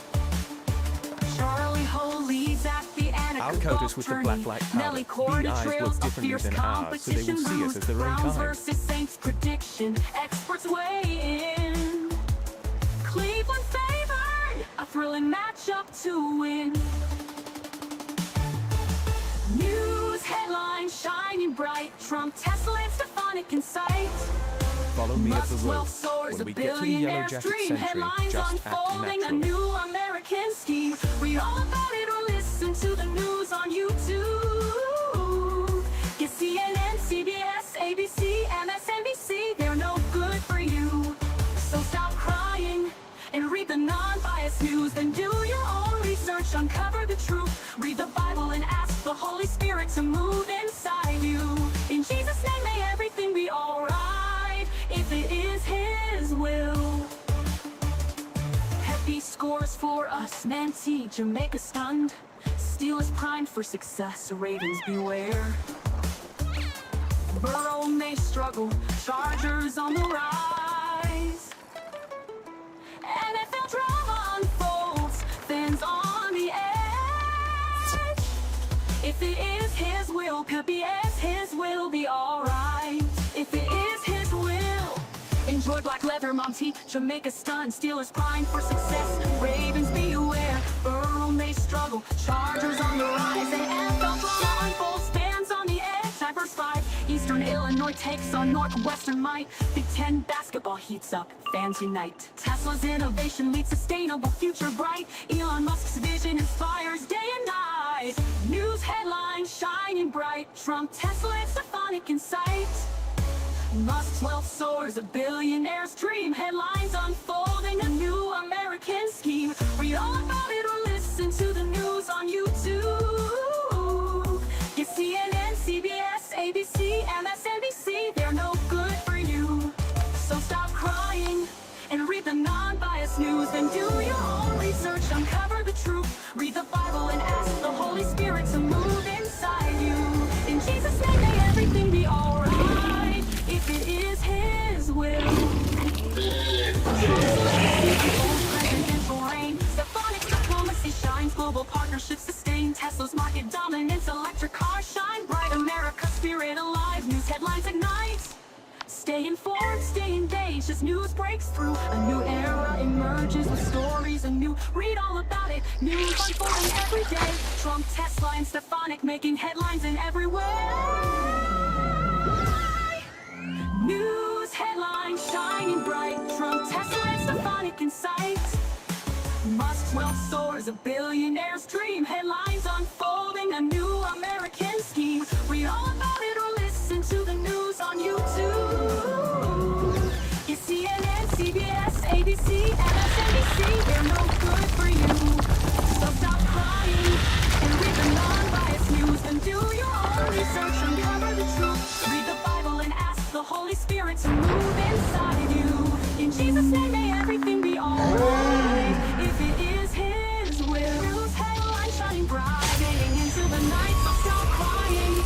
Charlie Ho leads at the Our coders with the black light powder. The eyes look differently than ours, so they will see us as their own Browns kind. versus Saints prediction, experts weigh in. Cleveland favored, a thrilling matchup to win. News headlines shining bright. Trump, Tesla, and Stefanik in sight. Follow me up the Musk's road. wealth soars, When a we get to the Yellow billionaire's Jacket dream. Century, Headlines just act unfolding, a naturally. new American scheme. Read all about it or listen to the news on YouTube. Get CNN, CBS, ABC, MSNBC, they're no good for you. So stop crying and read the non-biased news. Then do your own research, uncover the truth. Read the Bible and ask the Holy Spirit to move inside you. In Jesus' name, may everything be alright, if it is His will. Happy scores for us, Nancy, Jamaica stunned. Steel is primed for success, Ravens beware. Burrow may struggle, Chargers on the rise. NFL drama unfolds, fans on the edge. If it is His will, PBS, His will be alright. If it is His will, enjoy black leather, Monty, Jamaica stunned, Steelers primed for success, Ravens beware. Burrow may struggle, Chargers on the rise. And NFL drama unfolds, fans on the edge. Diverse 5, Eastern Illinois takes on Northwestern might. Big Ten basketball heats up, fans unite. Tesla's innovation leads sustainable future bright. Elon Musk's vision inspires day and night. News headlines shining bright. Trump, Tesla, and Stefanik in sight. Musk's wealth soars, a billionaire's dream. Headlines unfolding, a new American scheme. Read all about it or listen to the news on YouTube. You see Spirit to move inside you. In Jesus' name, may everything be alright, if it is His will. Trump's legacy unfolds, presidential reign. Stephanic diplomacy shines, global partnerships sustain. Tesla's market dominance, electric cars shine bright. America's spirit alive, news headlines ignite. Stay informed, stay engaged as news breaks through. A new era emerges with stories anew. Read all about it, news unfolding every day. Trump, Tesla, and Stephanic making headlines in every way. News headlines shining bright. Trump, Tesla, and Stephanic in sight. Musk's wealth soars, a billionaire's dream. Headlines unfolding, a new American scheme. Read all about it or listen to the news on YouTube. It's CNN, CBS, ABC, MSNBC. They're no good for you. So stop crying and read the non-biased news. And do your own research, uncover the truth. Read the Bible and ask the Holy Spirit to move inside you. In Jesus' name, may everything be alright, if it is His will. News headlines shining bright, fading into the night. So stop crying.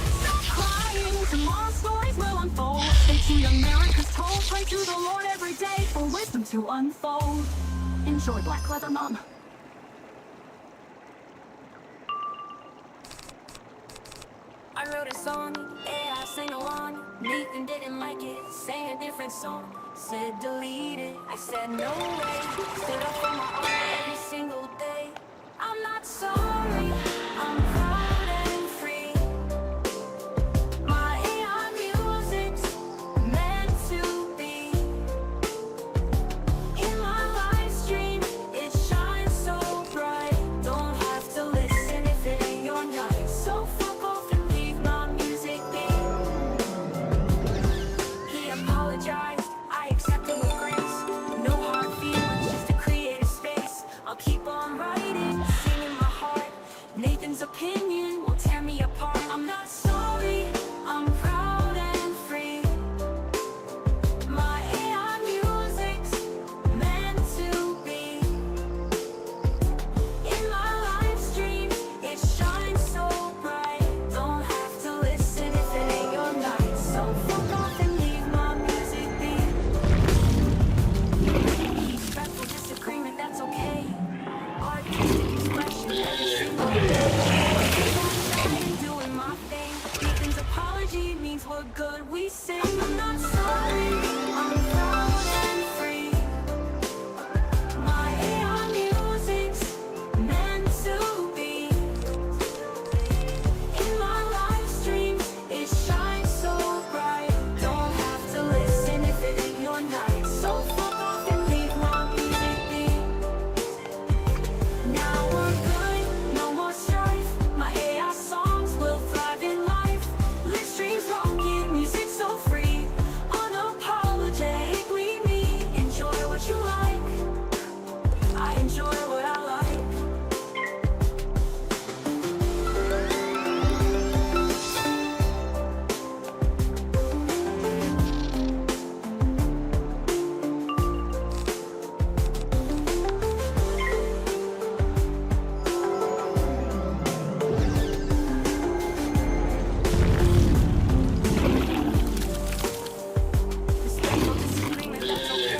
Tomorrow's stories will unfold. Stay tuned, America's told. Pray to the Lord every day for wisdom to unfold. Enjoy Black Leather Mom. I wrote a song, yeah, I sang along. Nathan didn't like it, sang a different song. Said delete it, I said no way. Stood up for my art every single day. I'm not sorry, I'm proud and free. My AI music's meant to be. In my live stream, it shines so bright. Don't have to listen if it ain't your night. So fuck off and leave my music be. He apologized, I accepted with grace. No hard feelings, just to create a space. I'll keep on writing, singing my heart. Nathan's opinion will tear me apart. I'm not sorry, I'm proud and free. My AI music's meant to be. In my live streams, it shines so bright. Don't have to listen if it ain't your night. So fuck off and leave my music be. Respectful disagreement, that's okay. Artistic expression, every single day. I'm doing my thing. Nathan's apology means we're good, we sing. I'm not sorry, I'm proud and free. My AI music's meant to be. In my live streams, it shines so bright. Don't have to listen if it ain't your night. So fuck off and leave my music be. Now we're good, no more strife. My AI songs will thrive in life. Live streams rocking, music so free. Unapologetically me. Enjoy what you like. I enjoy what I like. Respectful disagreement, that's okay.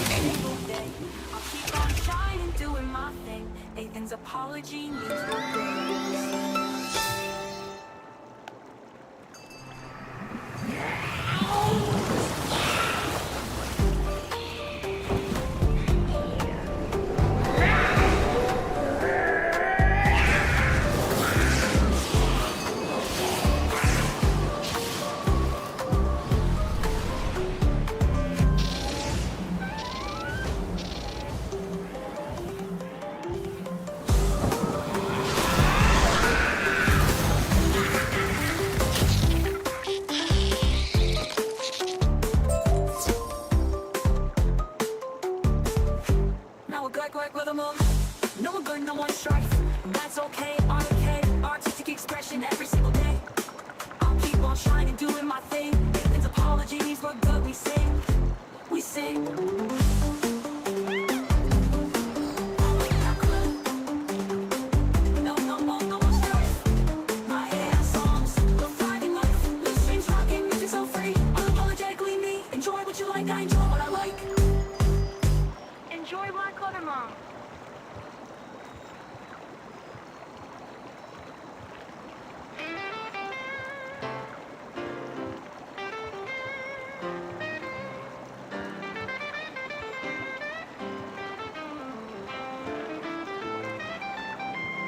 Single day, I'll keep on shining, doing my thing. Nathan's apology means we're good.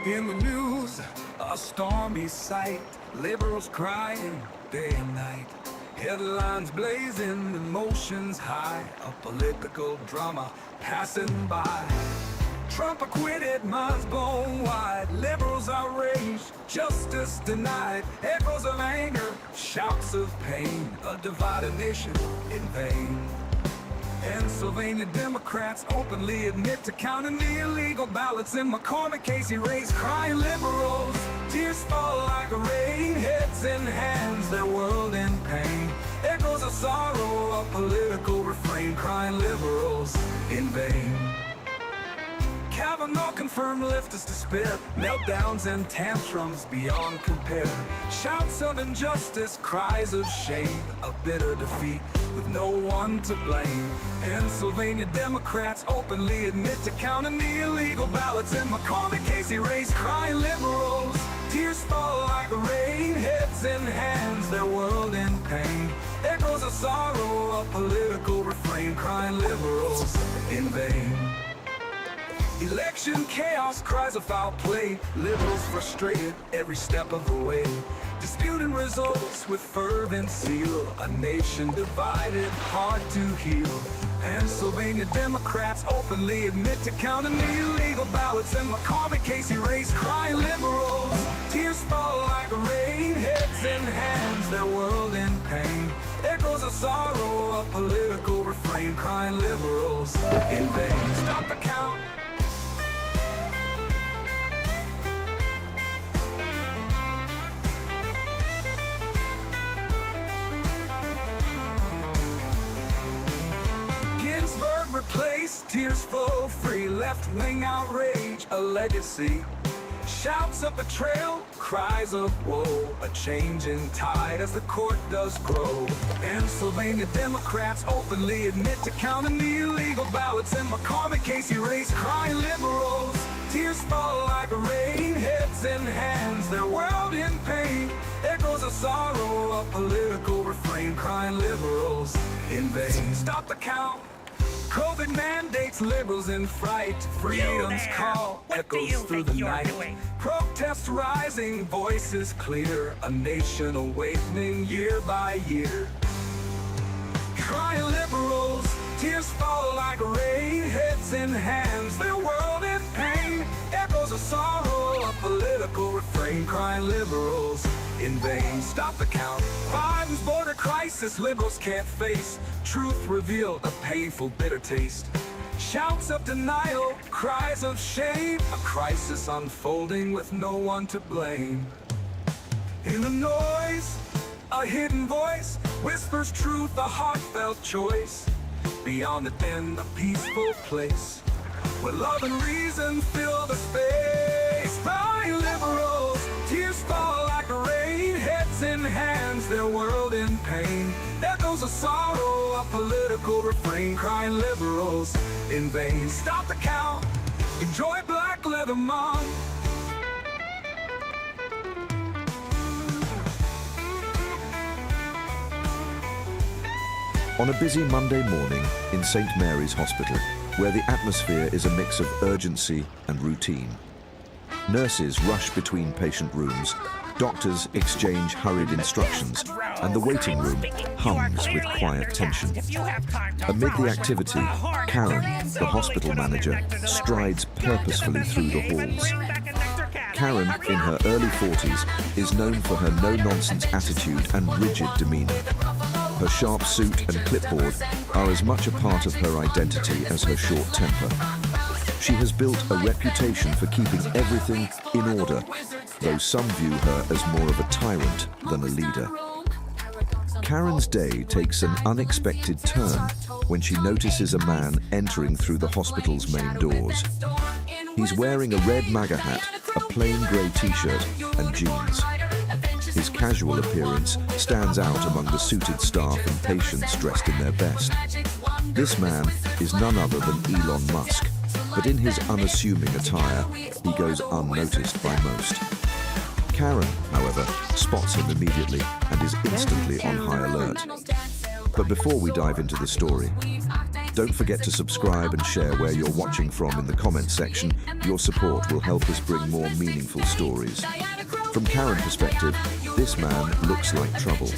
In the news, a stormy sight, liberals crying day and night. Headlines blazing, emotions high, a political drama passing by. Trump acquitted, minds blown wide, liberals outraged, justice denied. Echoes of anger, shouts of pain, a divided nation in vain. Pennsylvania Democrats openly admit to counting the illegal ballots in McCormick, Casey race, crying liberals. Tears fall like rain, heads in hands, their world in pain. Echoes of sorrow, a political refrain, crying liberals in vain. Kavanaugh confirmed leftists to spit, meltdowns and tantrums beyond compare. Shouts of injustice, cries of shame, a bitter defeat with no one to blame. Pennsylvania Democrats openly admit to counting the illegal ballots in McCormick, Casey race, crying liberals. Tears fall like rain, heads in hands, their world in pain. Echoes of sorrow, a political refrain, crying liberals in vain. Election chaos, cries of foul play, liberals frustrated every step of the way. Disputing results with fervent zeal, a nation divided, hard to heal. Pennsylvania Democrats openly admit to counting the illegal ballots in McCormick, Casey race, crying liberals. Tears fall like rain, heads in hands, their world in pain. Echoes of sorrow, a political refrain, crying liberals in vain. Stop the count. Replaced, tears flow free, left-wing outrage, a legacy. Shouts of betrayal, cries of woe, a changing tide as the court does grow. Pennsylvania Democrats openly admit to counting the illegal ballots in McCormick, Casey race, crying liberals. Tears fall like rain, heads in hands, their world in pain. Echoes of sorrow, a political refrain, crying liberals in vain. Stop the count. COVID mandates, liberals in fright. Freedom's call echoes through the night. Protests rising, voices clear. A nation awakening year by year. Crying liberals, tears fall like rain. Heads in hands, their world in pain. Echoes of sorrow, a political refrain. Crying liberals in vain. Stop the count. Biden's border crisis, liberals can't face. Truth revealed, a painful, bitter taste. Shouts of denial, cries of shame. A crisis unfolding with no one to blame. In the noise, a hidden voice whispers truth, a heartfelt choice. Beyond it then, a peaceful place where love and reason fill the space. By liberals, tears fall like rain. Heads in hands, their world in pain. Echoes of sorrow, a political refrain. Crying liberals in vain. Stop the count. Enjoy Black Leather Month. On a busy Monday morning in St. Mary's Hospital, where the atmosphere is a mix of urgency and routine. Nurses rush between patient rooms, doctors exchange hurried instructions, and the waiting room hums with quiet tension. Amid the activity, Karen, the hospital manager, strides purposefully through the halls. Karen, in her early 40s, is known for her no-nonsense attitude and rigid demeanor. Her sharp suit and clipboard are as much a part of her identity as her short temper. She has built a reputation for keeping everything in order, though some view her as more of a tyrant than a leader. Karen's day takes an unexpected turn when she notices a man entering through the hospital's main doors. He's wearing a red MAGA hat, a plain grey t-shirt and jeans. His casual appearance stands out among the suited staff and patients dressed in their best. This man is none other than Elon Musk, but in his unassuming attire, he goes unnoticed by most. Karen, however, spots him immediately and is instantly on high alert. But before we dive into the story, Don't forget to subscribe and share where you're watching from in the comment section. Your support will help us bring more meaningful stories. From Karen's perspective, this man looks like trouble.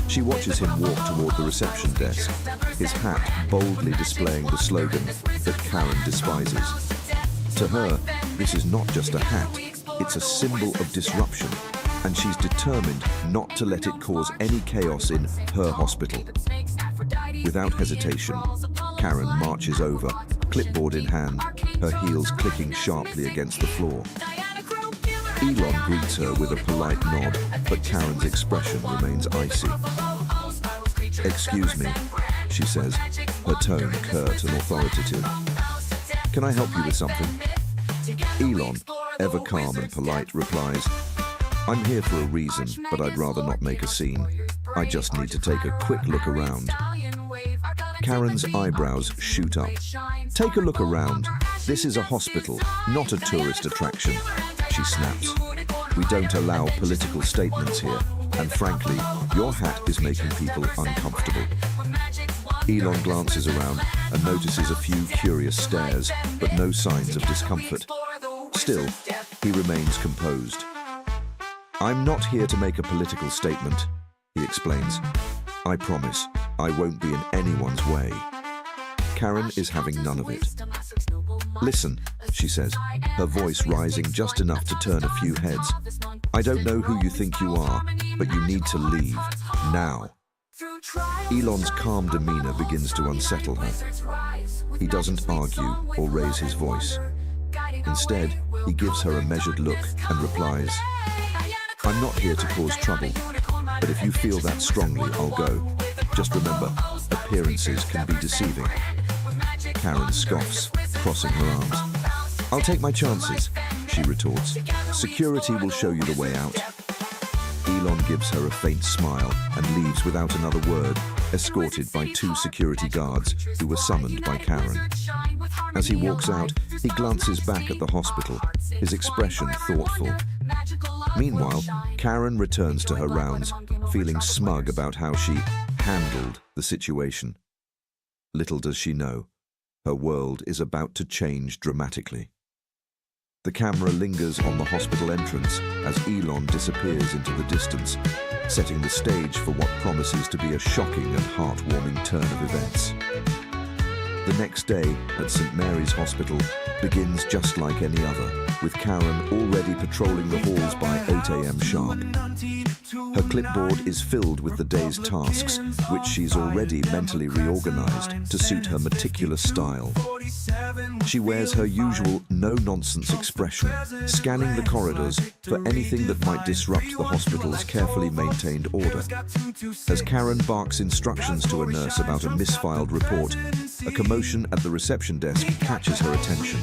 She watches him walk toward the reception desk, his hat boldly displaying the slogan that Karen despises. To her, this is not just a hat, it's a symbol of disruption, and she's determined not to let it cause any chaos in her hospital. Without hesitation, Karen marches over, clipboard in hand, her heels clicking sharply against the floor. Elon greets her with a polite nod, but Karen's expression remains icy. "Excuse me," she says, her tone curt and authoritative. "Can I help you with something?" Elon, ever calm and polite, replies, "I'm here for a reason, but I'd rather not make a scene. I just need to take a quick look around." Karen's eyebrows shoot up. "Take a look around. This is a hospital, not a tourist attraction," she snaps. "We don't allow political statements here, and frankly, your hat is making people uncomfortable." Elon glances around and notices a few curious stares, but no signs of discomfort. Still, he remains composed. "I'm not here to make a political statement," he explains. "I promise, I won't be in anyone's way." Karen is having none of it. "Listen," she says, her voice rising just enough to turn a few heads. "I don't know who you think you are, but you need to leave, now." Elon's calm demeanor begins to unsettle her. He doesn't argue or raise his voice. Instead, he gives her a measured look and replies, "I'm not here to cause trouble, but if you feel that strongly, I'll go. Just remember, appearances can be deceiving." Karen scoffs, crossing her arms. "I'll take my chances," she retorts. "Security will show you the way out." Elon gives her a faint smile and leaves without another word, escorted by 2 security guards who were summoned by Karen. As he walks out, he glances back at the hospital, his expression thoughtful. Meanwhile, Karen returns to her rounds, feeling smug about how she handled the situation. Little does she know, her world is about to change dramatically. The camera lingers on the hospital entrance as Elon disappears into the distance, setting the stage for what promises to be a shocking and heartwarming turn of events. The next day at St. Mary's Hospital begins just like any other, with Karen already patrolling the halls by 8 a.m. sharp. Her clipboard is filled with the day's tasks, which she's already mentally reorganized to suit her meticulous style. She wears her usual no-nonsense expression, scanning the corridors for anything that might disrupt the hospital's carefully maintained order. As Karen barks instructions to a nurse about a misfiled report, a commotion at the reception desk catches her attention.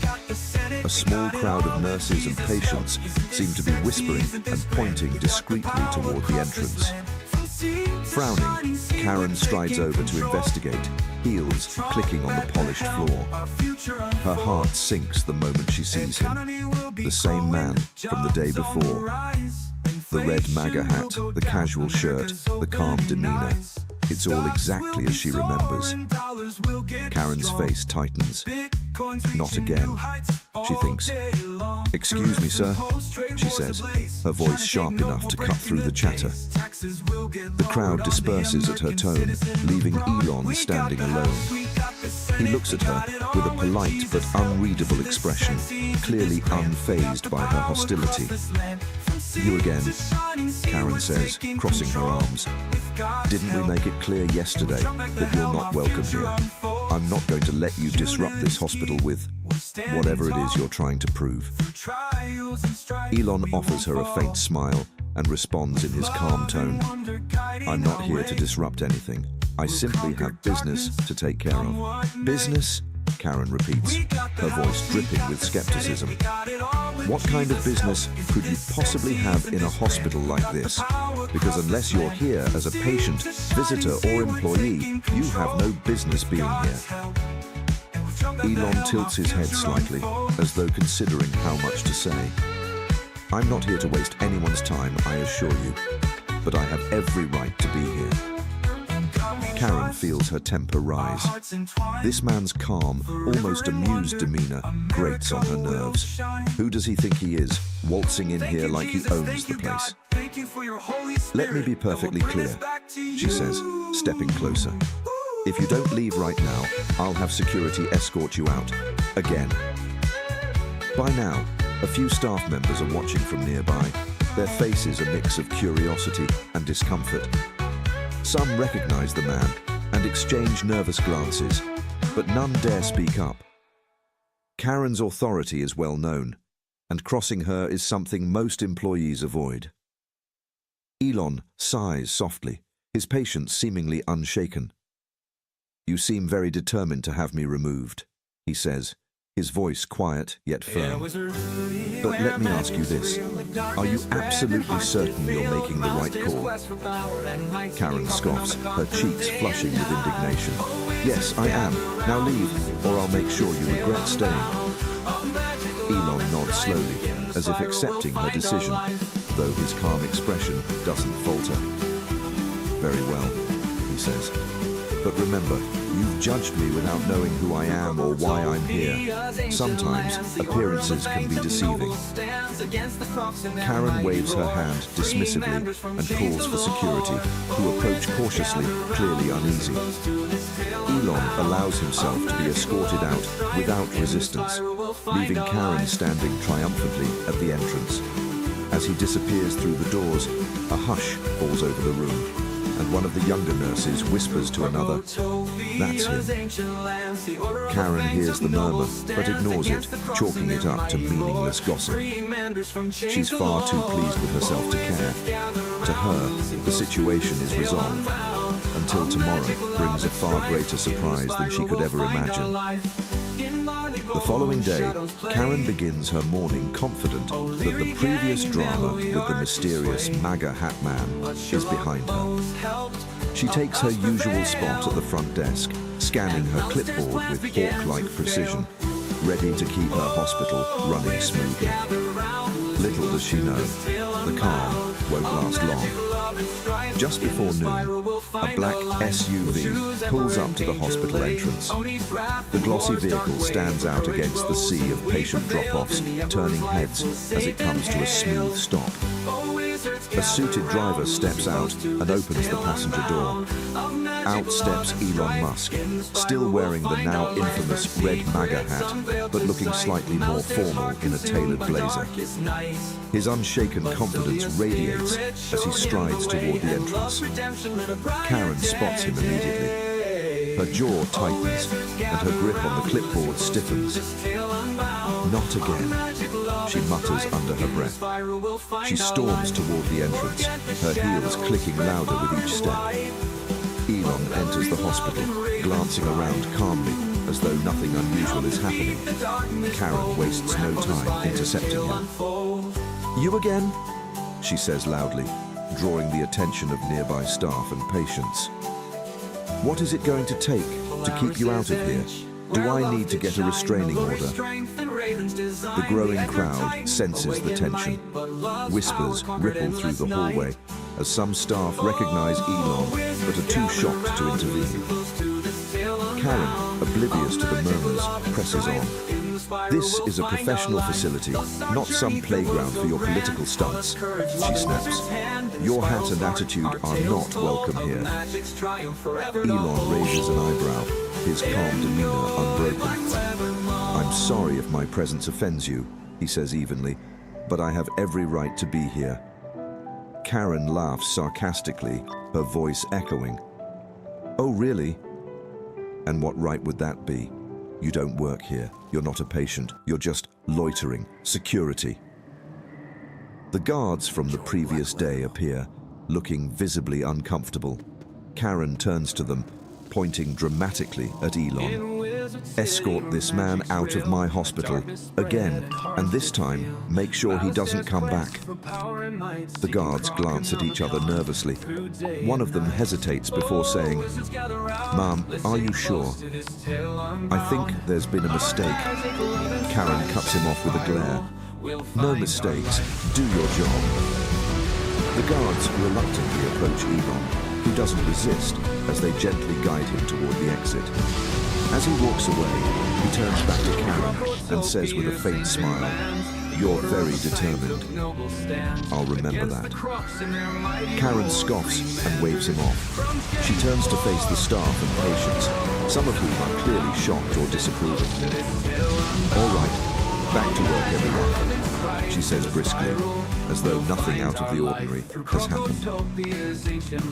A small crowd of nurses and patients seem to be whispering and pointing discreetly toward the entrance. Frowning, Karen strides over to investigate, heels clicking on the polished floor. Her heart sinks the moment she sees him, the same man from the day before. The red MAGA hat, the casual shirt, the calm demeanor. It's all exactly as she remembers. Karen's face tightens. Not again, she thinks. "Excuse me, sir," she says, her voice sharp enough to cut through the chatter. The crowd disperses at her tone, leaving Elon standing alone. He looks at her with a polite but unreadable expression, clearly unfazed by her hostility. "You again," Karen says, crossing her arms. "Didn't we make it clear yesterday that you're not welcome here? I'm not going to let you disrupt this hospital with whatever it is you're trying to prove." Elon offers her a faint smile and responds in his calm tone. "I'm not here to disrupt anything. I simply have business to take care of." "Business?" Karen repeats, her voice dripping with skepticism. "What kind of business could you possibly have in a hospital like this? Because unless you're here as a patient, visitor, or employee, you have no business being here." Elon tilts his head slightly, as though considering how much to say. "I'm not here to waste anyone's time, I assure you, but I have every right to be here." Karen feels her temper rise. This man's calm, almost amused demeanor grates on her nerves. Who does he think he is, waltzing in here like he owns the place? Let me be perfectly clear, she says, stepping closer. If you don't leave right now, I'll have security escort you out. Again. By now, a few staff members are watching from nearby, their faces a mix of curiosity and discomfort. Some recognize the man and exchange nervous glances, but none dare speak up. Karen's authority is well known, and crossing her is something most employees avoid. Elon sighs softly, his patience seemingly unshaken. "You seem very determined to have me removed," he says, his voice quiet yet firm. "But let me ask you this. Are you absolutely certain you're making the right call?" Karen scoffs, her cheeks flushing with indignation. "Yes, I am. Now leave, or I'll make sure you regret staying." Elon nods slowly, as if accepting her decision, though his calm expression doesn't falter. "Very well," he says. "But remember, you've judged me without knowing who I am or why I'm here. Sometimes appearances can be deceiving." Karen waves her hand dismissively and calls for security, who approach cautiously, clearly uneasy. Elon allows himself to be escorted out without resistance, leaving Karen standing triumphantly at the entrance. As he disappears through the doors, a hush falls over the room, and one of the younger nurses whispers to another, "That's him." Karen hears the murmur, but ignores it, chalking it up to meaningless gossip. She's far too pleased with herself to care. To her, the situation is resolved, until tomorrow brings a far greater surprise than she could ever imagine. The following day, Karen begins her morning confident that the previous drama with the mysterious MAGA hat man is behind her. She takes her usual spot at the front desk, scanning her clipboard with hawk-like precision, ready to keep her hospital running smoothly. Little does she know, the calm won't last long. Just before noon, a black SUV pulls up to the hospital entrance. The glossy vehicle stands out against the sea of patient drop-offs, turning heads as it comes to a smooth stop. A suited driver steps out and opens the passenger door. Out steps Elon Musk, still wearing the now infamous red MAGA hat, but looking slightly more formal in a tailored blazer. His unshaken confidence radiates as he strides toward the entrance. Karen spots him immediately. Her jaw tightens and her grip on the clipboard stiffens. "Not again," she mutters under her breath. She storms toward the entrance, her heels clicking louder with each step. Elon enters the hospital, glancing around calmly, as though nothing unusual is happening. Karen wastes no time intercepting him. "You again?" she says loudly, drawing the attention of nearby staff and patients. "What is it going to take to keep you out of here? Do I need to get a restraining order?" The growing crowd senses the tension. Whispers ripple through the hallway as some staff recognize Elon but are too shocked to intervene. Karen, oblivious to the murmurs, presses on. "This is a professional facility, not some playground for your political stunts," she snaps. "Your hat and attitude are not welcome here." Elon raises an eyebrow, his calm demeanor unbroken. "I'm sorry if my presence offends you," he says evenly, "but I have every right to be here." Karen laughs sarcastically, her voice echoing. "Oh, really? And what right would that be? You don't work here. You're not a patient. You're just loitering. Security." The guards from the previous day appear, looking visibly uncomfortable. Karen turns to them, pointing dramatically at Elon. "Escort this man out of my hospital, again, and this time, make sure he doesn't come back." The guards glance at each other nervously. One of them hesitates before saying, "Ma'am, are you sure?" "I think there's been a mistake." Karen cuts him off with a glare. "No mistakes. Do your job." The guards reluctantly approach Elon, He doesn't resist as they gently guide him toward the exit. As he walks away, he turns back to Karen and says with a faint smile, "You're very determined. I'll remember that." Karen scoffs and waves him off. She turns to face the staff and patients, some of whom are clearly shocked or disapproving. "All right, back to work, everyone," she says briskly, as though nothing out of the ordinary has happened.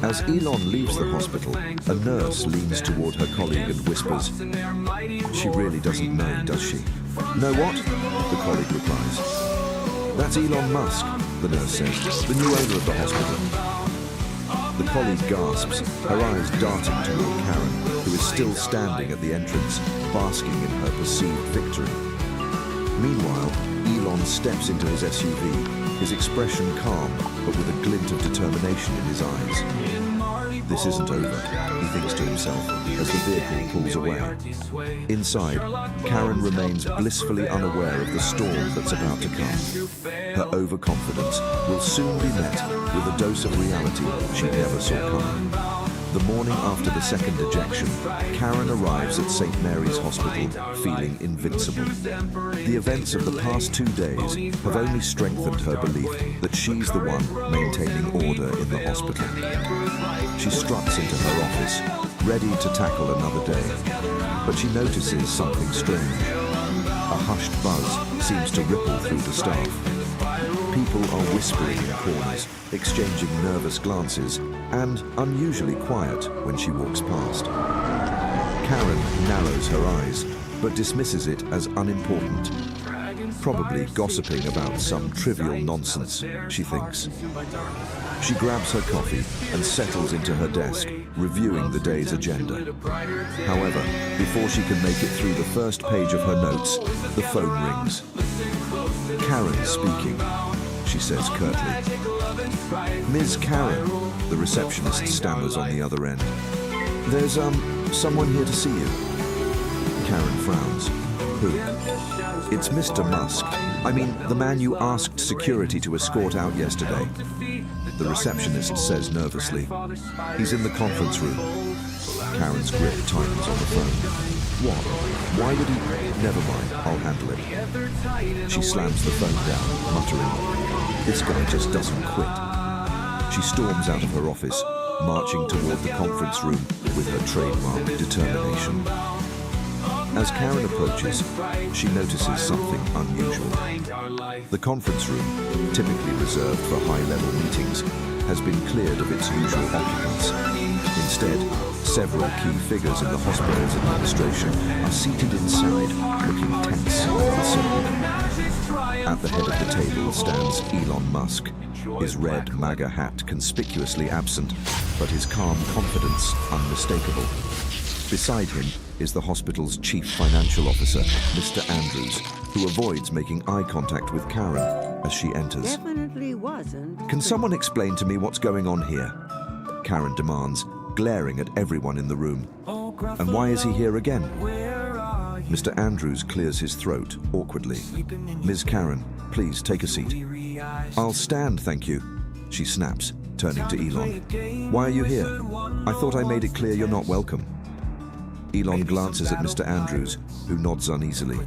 As Elon leaves the hospital, a nurse leans toward her colleague and whispers, "She really doesn't know, does she?" "Know what?" the colleague replies. "That's Elon Musk," the nurse says, "the new owner of the hospital." The colleague gasps, her eyes darting toward Karen, who is still standing at the entrance, basking in her perceived victory. Meanwhile, Elon steps into his SUV, his expression calm, but with a glint of determination in his eyes. This isn't over, he thinks to himself, as the vehicle pulls away. Inside, Karen remains blissfully unaware of the storm that's about to come. Her overconfidence will soon be met with a dose of reality she never saw coming. The morning after the second ejection, Karen arrives at St. Mary's Hospital feeling invincible. The events of the past 2 days have only strengthened her belief that she's the one maintaining order in the hospital. She struts into her office, ready to tackle another day, but she notices something strange. A hushed buzz seems to ripple through the staff. People are whispering in corners, exchanging nervous glances, and unusually quiet when she walks past. Karen narrows her eyes, but dismisses it as unimportant. Probably gossiping about some trivial nonsense, she thinks. She grabs her coffee and settles into her desk, reviewing the day's agenda. However, before she can make it through the first page of her notes, the phone rings. "Karen speaking," she says curtly. "Ms. Karen," the receptionist stammers on the other end. "There's, someone here to see you." Karen frowns. "Who?" "It's Mr. Musk. I mean, the man you asked security to escort out yesterday." The receptionist says nervously, "He's in the conference room." Karen's grip tightens on the phone. "What? Why would he? Never mind, I'll handle it." She slams the phone down, muttering, "This guy just doesn't quit." She storms out of her office, marching toward the conference room with her trademark determination. As Karen approaches, she notices something unusual. The conference room, typically reserved for high-level meetings, has been cleared of its usual occupants. Instead, several key figures in the hospital's administration are seated inside, looking tense and uncertain. At the head of the table stands Elon Musk, his red MAGA hat conspicuously absent, but his calm confidence unmistakable. Beside him is the hospital's chief financial officer, Mr. Andrews, who avoids making eye contact with Karen as she enters. Definitely wasn't. "Can someone explain to me what's going on here?" Karen demands, glaring at everyone in the room. "And why is he here again?" Mr. Andrews clears his throat awkwardly. "Ms. Karen, please take a seat." "I'll stand, thank you," she snaps, turning to Elon. "Why are you here? I thought I made it clear you're not welcome." Elon glances at Mr. Andrews, who nods uneasily.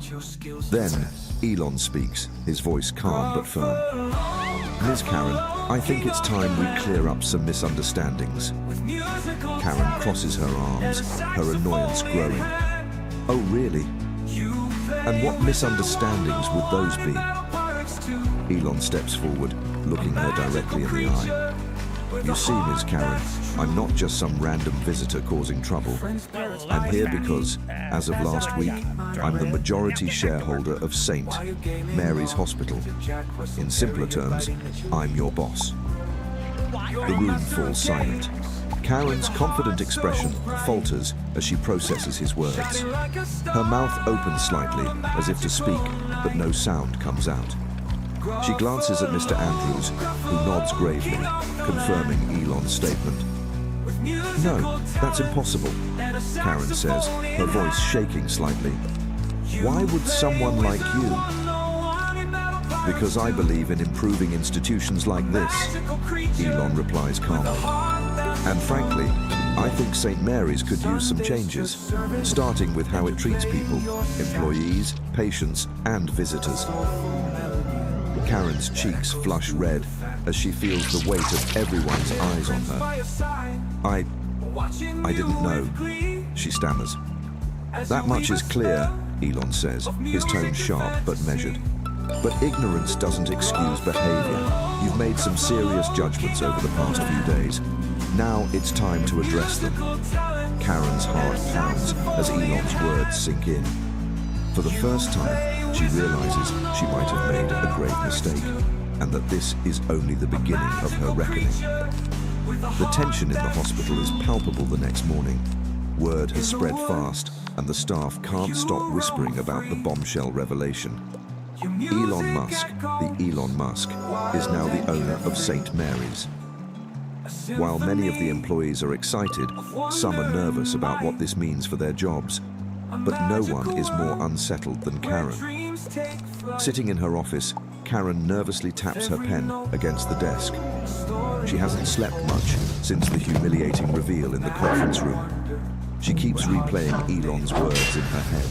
Then, Elon speaks, his voice calm but firm. "Ms. Karen, I think it's time we clear up some misunderstandings." Karen crosses her arms, her annoyance growing. "Oh, really? And what misunderstandings would those be?" Elon steps forward, looking her directly in the eye. "You see, Ms. Karen, I'm not just some random visitor causing trouble. I'm here because, as of last week, I'm the majority shareholder of St. Mary's Hospital. In simpler terms, I'm your boss." The room falls silent. Karen's confident expression falters as she processes his words. Her mouth opens slightly, as if to speak, but no sound comes out. She glances at Mr. Andrews, who nods gravely, confirming Elon's statement. "No, that's impossible," Karen says, her voice shaking slightly. "Why would someone like you?" Because I believe in improving institutions like this, Elon replies calmly. And frankly, I think St. Mary's could use some changes, starting with how it treats people, employees, patients, and visitors. Karen's cheeks flush red as she feels the weight of everyone's eyes on her. I didn't know, she stammers. That much is clear, Elon says, his tone sharp but measured. But ignorance doesn't excuse behavior. You've made some serious judgments over the past few days. Now it's time to address them. Karen's heart pounds as Elon's words sink in. For the first time, she realizes she might have made a grave mistake, and that this is only the beginning of her reckoning. The tension in the hospital is palpable the next morning. Word has spread fast, and the staff can't stop whispering about the bombshell revelation. Elon Musk, the Elon Musk, is now the owner of St. Mary's. While many of the employees are excited, some are nervous about what this means for their jobs. But no one is more unsettled than Karen. Sitting in her office, Karen nervously taps her pen against the desk. She hasn't slept much since the humiliating reveal in the conference room. She keeps replaying Elon's words in her head.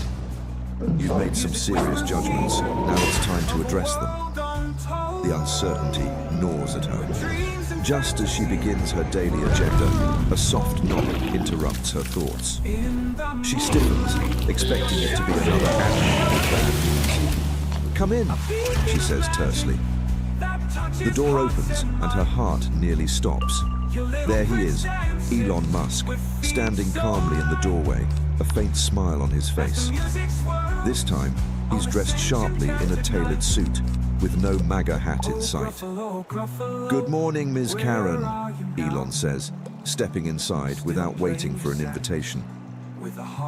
You've made some serious judgments. Now it's time to address them. The uncertainty gnaws at her. Just as she begins her daily agenda, a soft knock interrupts her thoughts. She stiffens, expecting it to be another admin with bad news. Come in, she says tersely. The door opens and her heart nearly stops. There he is, Elon Musk, standing calmly in the doorway, a faint smile on his face. This time, he's dressed sharply in a tailored suit, with no MAGA hat in sight. Good morning, Ms. Karen, Elon says, stepping inside without waiting for an invitation.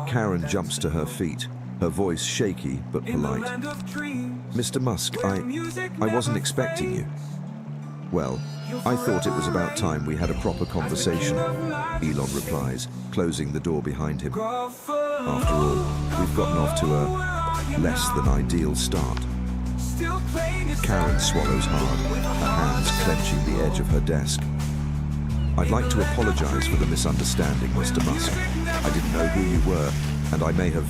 Karen jumps to her feet, her voice shaky but polite. Mr. Musk, I wasn't expecting you. Well, I thought it was about time we had a proper conversation, Elon replies, closing the door behind him. After all, we've gotten off to a less than ideal start. Karen swallows hard, her hands clenching the edge of her desk. I'd like to apologize for the misunderstanding, Mr. Musk. I didn't know who you were, and I may have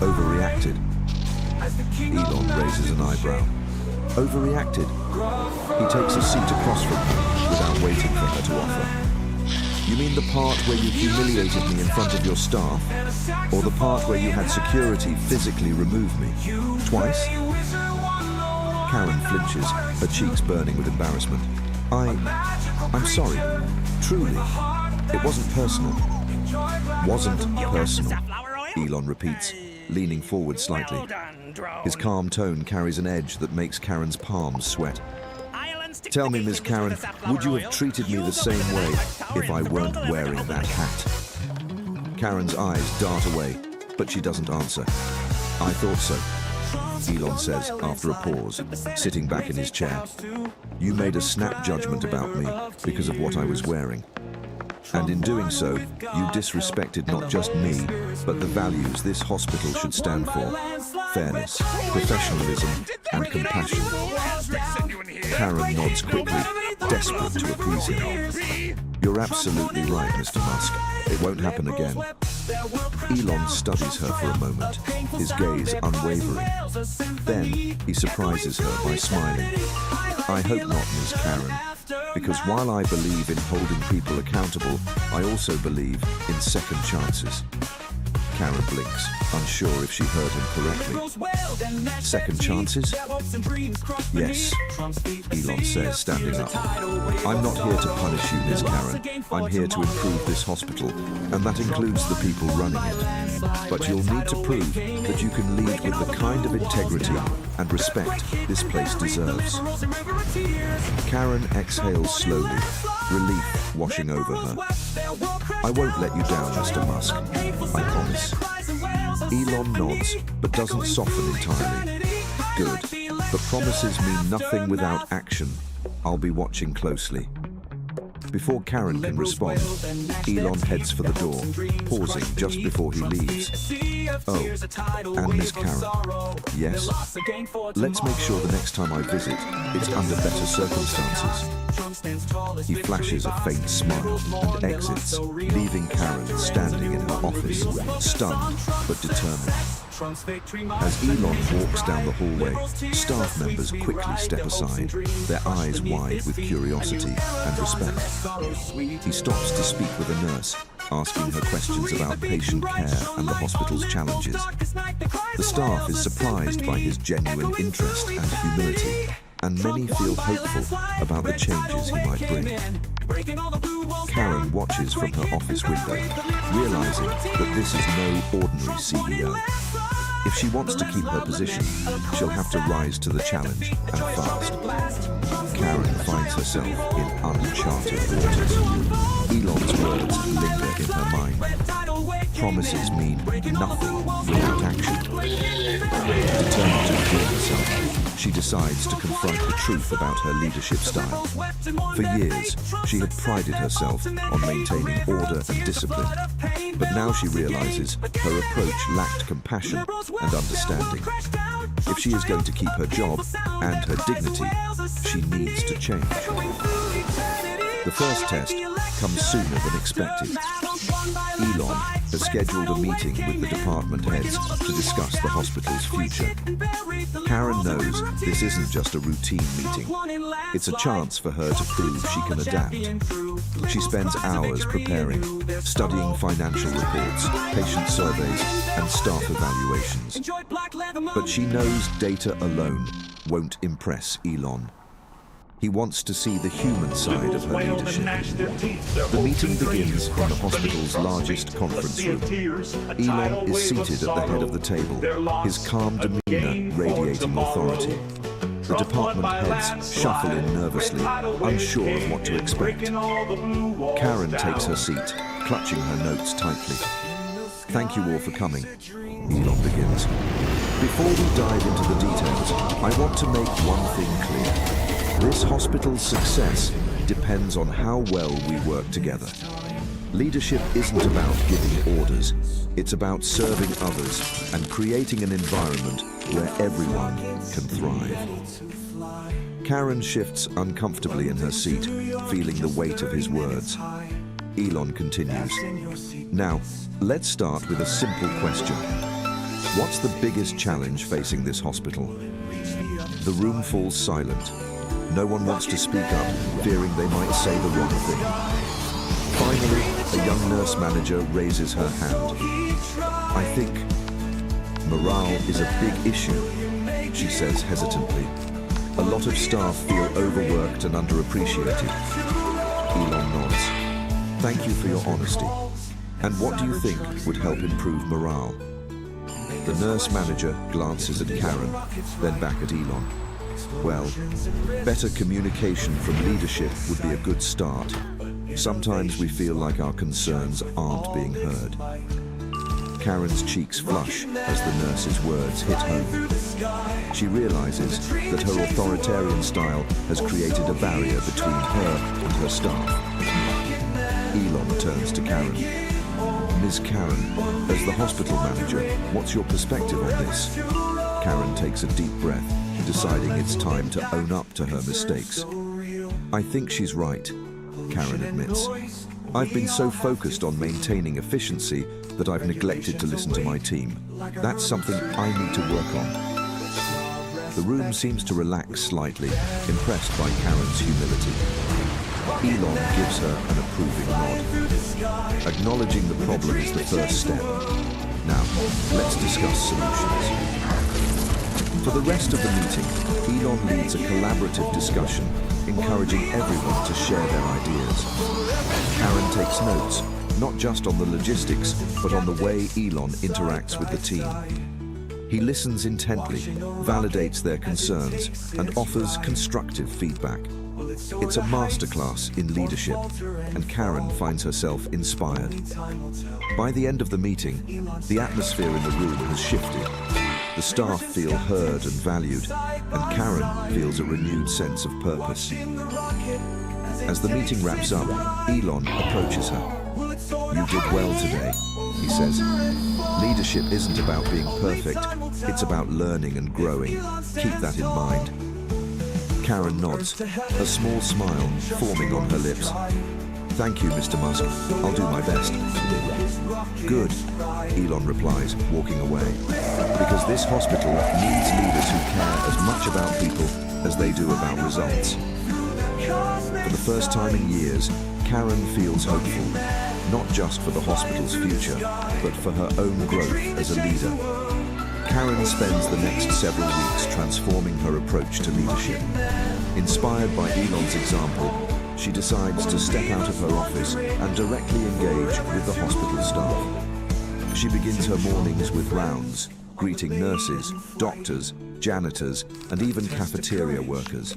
overreacted. Elon raises an eyebrow. Overreacted? He takes a seat across from her without waiting for her to offer. You mean the part where you humiliated me in front of your staff? Or the part where you had security physically remove me? Twice? Karen flinches, her cheeks burning with embarrassment. I'm sorry. Truly. It wasn't personal. Wasn't personal, Elon repeats, leaning forward slightly. His calm tone carries an edge that makes Karen's palms sweat. Tell me, Ms. Karen, would you have treated me the same way if I weren't wearing that hat? Karen's eyes dart away, but she doesn't answer. I thought so, Elon says after a pause, sitting back in his chair. You made a snap judgment about me because of what I was wearing. And in doing so, you disrespected not just me, but the values this hospital should stand for. Fairness, professionalism, and compassion. Karen nods quickly, desperate to appease him. You're absolutely right, Mr. Musk. It won't happen again. Elon studies her for a moment, his gaze unwavering. Then he surprises her by smiling. I hope not, Ms. Karen. Because while I believe in holding people accountable, I also believe in second chances. Karen blinks, unsure if she heard him correctly. Second chances? Yes, Elon says, standing up. I'm not here to punish you, Ms. Karen. I'm here to improve this hospital, and that includes the people running it. But you'll need to prove that you can lead with the kind of integrity and respect this place deserves. Karen exhales slowly, relief washing over her. I won't let you down, Mr. Musk. I promise. Elon nods, but doesn't soften entirely. Good. But promises mean nothing without action. I'll be watching closely. Before Karen can respond, Elon heads for the door, pausing just before he leaves. Oh, and Miss Karen. Yes? Let's make sure the next time I visit, it's under better circumstances. He flashes a faint smile and exits, leaving Karen standing in her office, stunned but determined. As Elon walks down the hallway, staff members quickly step aside, their eyes wide with curiosity and respect. He stops to speak with a nurse, asking her questions about patient care and the hospital's challenges. The staff is surprised by his genuine interest and humility, and many feel hopeful about the changes he might bring. Karen watches from her office window, realizing that this is no ordinary CEO. If she wants to keep her position, she'll have to rise to the challenge and fast. Karen finds herself in uncharted waters. Elon's words linger in her mind. Promises mean nothing without action. Determined to redeem herself, she decides to confront the truth about her leadership style. For years, she had prided herself on maintaining order and discipline, but now she realizes her approach lacked compassion and understanding. If she is going to keep her job and her dignity, she needs to change. The first test comes sooner than expected. Elon has scheduled a meeting with the department heads to discuss the hospital's future. Karen knows this isn't just a routine meeting. It's a chance for her to prove she can adapt. She spends hours preparing, studying financial reports, patient surveys, and staff evaluations. But she knows data alone won't impress Elon. He wants to see the human side of her leadership. The meeting begins in the hospital's largest conference room. Elon is seated at the head of the table, his calm demeanor radiating authority. The department heads shuffle in nervously, unsure of what to expect. Karen takes her seat, clutching her notes tightly. Thank you all for coming, Elon begins. Before we dive into the details, I want to make one thing clear. This hospital's success depends on how well we work together. Leadership isn't about giving orders. It's about serving others and creating an environment where everyone can thrive. Karen shifts uncomfortably in her seat, feeling the weight of his words. Elon continues. Now, let's start with a simple question. What's the biggest challenge facing this hospital? The room falls silent. No one wants to speak up, fearing they might say the wrong thing. Finally, a young nurse manager raises her hand. I think morale is a big issue, she says hesitantly. A lot of staff feel overworked and underappreciated. Elon nods. Thank you for your honesty. And what do you think would help improve morale? The nurse manager glances at Karen, then back at Elon. Well, better communication from leadership would be a good start. Sometimes we feel like our concerns aren't being heard. Karen's cheeks flush as the nurse's words hit home. She realizes that her authoritarian style has created a barrier between her and her staff. Elon turns to Karen. Ms. Karen, as the hospital manager, what's your perspective on this? Karen takes a deep breath, deciding it's time to own up to her mistakes. I think she's right, Karen admits. I've been so focused on maintaining efficiency that I've neglected to listen to my team. That's something I need to work on. The room seems to relax slightly, impressed by Karen's humility. Elon gives her an approving nod. Acknowledging the problem is the first step. Now, let's discuss solutions. For the rest of the meeting, Elon leads a collaborative discussion, encouraging everyone to share their ideas. Karen takes notes, not just on the logistics, but on the way Elon interacts with the team. He listens intently, validates their concerns, and offers constructive feedback. It's a masterclass in leadership, and Karen finds herself inspired. By the end of the meeting, the atmosphere in the room has shifted. The staff feel heard and valued, and Karen feels a renewed sense of purpose. As the meeting wraps up, Elon approaches her. You did well today, he says. Leadership isn't about being perfect, it's about learning and growing. Keep that in mind. Karen nods, a small smile forming on her lips. Thank you, Mr. Musk. I'll do my best. Good, Elon replies, walking away. Because this hospital needs leaders who care as much about people as they do about results. For the first time in years, Karen feels hopeful, not just for the hospital's future, but for her own growth as a leader. Karen spends the next several weeks transforming her approach to leadership. Inspired by Elon's example, she decides to step out of her office and directly engage with the hospital staff. She begins her mornings with rounds, greeting nurses, doctors, janitors, and even cafeteria workers.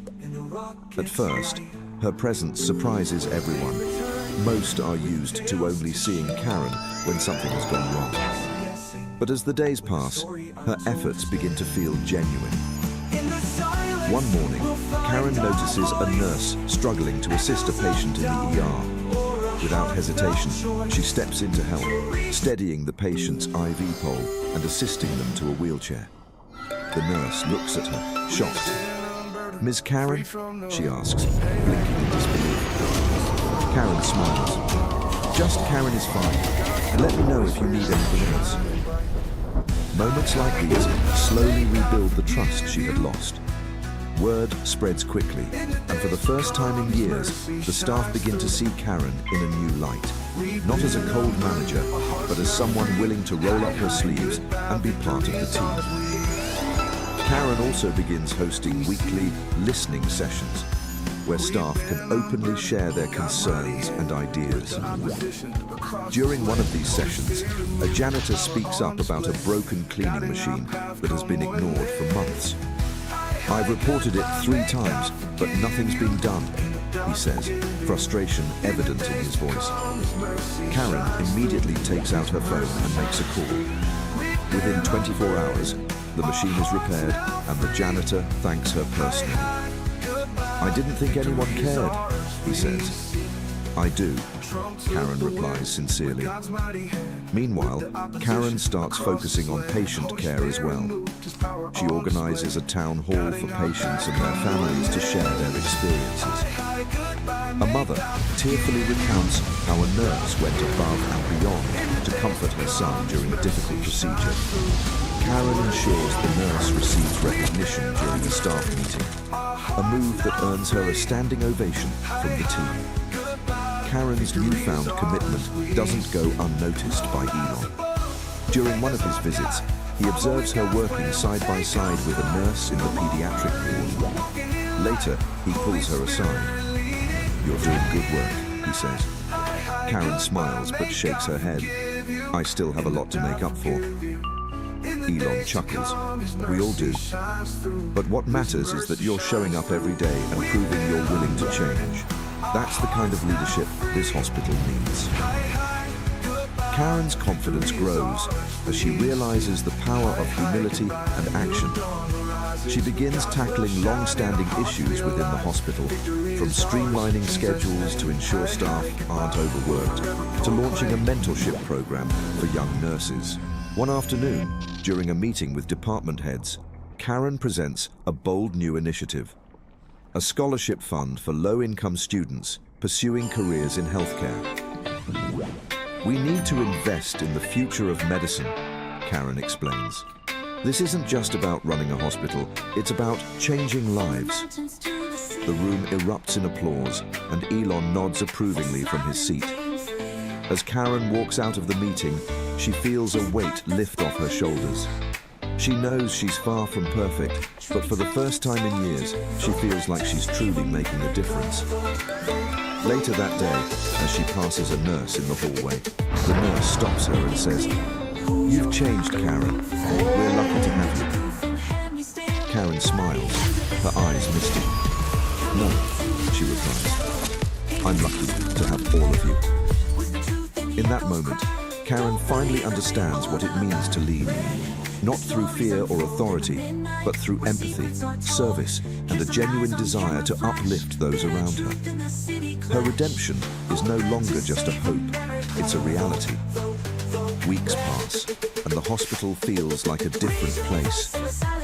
At first, her presence surprises everyone. Most are used to only seeing Karen when something has gone wrong. But as the days pass, her efforts begin to feel genuine. One morning, Karen notices a nurse struggling to assist a patient in the ER. Without hesitation, she steps in to help, steadying the patient's IV pole and assisting them to a wheelchair. The nurse looks at her, shocked. "Ms. Karen?" she asks, blinking in disbelief. Karen smiles. "Just Karen is fine. Let me know if you need anything else." Moments like these slowly rebuild the trust she had lost. Word spreads quickly, and for the first time in years, the staff begin to see Karen in a new light. Not as a cold manager, but as someone willing to roll up her sleeves and be part of the team. Karen also begins hosting weekly listening sessions, where staff can openly share their concerns and ideas. During one of these sessions, a janitor speaks up about a broken cleaning machine that has been ignored for months. "I've reported it 3 times, but nothing's been done," he says, frustration evident in his voice. Karen immediately takes out her phone and makes a call. Within 24 hours, the machine is repaired and the janitor thanks her personally. "I didn't think anyone cared," he says. "I do," Karen replies sincerely. Meanwhile, Karen starts focusing on patient care as well. She organizes a town hall for patients and their families to share their experiences. A mother tearfully recounts how a nurse went above and beyond to comfort her son during a difficult procedure. Karen ensures the nurse receives recognition during a staff meeting, a move that earns her a standing ovation from the team. Karen's newfound commitment doesn't go unnoticed by Elon. During one of his visits, he observes her working side by side with a nurse in the pediatric ward. Later, he pulls her aside. "You're doing good work," he says. Karen smiles but shakes her head. "I still have a lot to make up for." Elon chuckles. "We all do. But what matters is that you're showing up every day and proving you're willing to change. That's the kind of leadership this hospital needs." Karen's confidence grows as she realizes the power of humility and action. She begins tackling long-standing issues within the hospital, from streamlining schedules to ensure staff aren't overworked, to launching a mentorship program for young nurses. One afternoon, during a meeting with department heads, Karen presents a bold new initiative: a scholarship fund for low-income students pursuing careers in healthcare. "We need to invest in the future of medicine," Karen explains. "This isn't just about running a hospital, it's about changing lives." The room erupts in applause, and Elon nods approvingly from his seat. As Karen walks out of the meeting, she feels a weight lift off her shoulders. She knows she's far from perfect, but for the first time in years, she feels like she's truly making a difference. Later that day, as she passes a nurse in the hallway, the nurse stops her and says, "You've changed, Karen. We're lucky to have you." Karen smiles, her eyes misty. "No," she replies. "I'm lucky to have all of you." In that moment, Karen finally understands what it means to lead. not through fear or authority, but through empathy, service, and a genuine desire to uplift those around her. Her redemption is no longer just a hope, it's a reality. Weeks pass, and the hospital feels like a different place.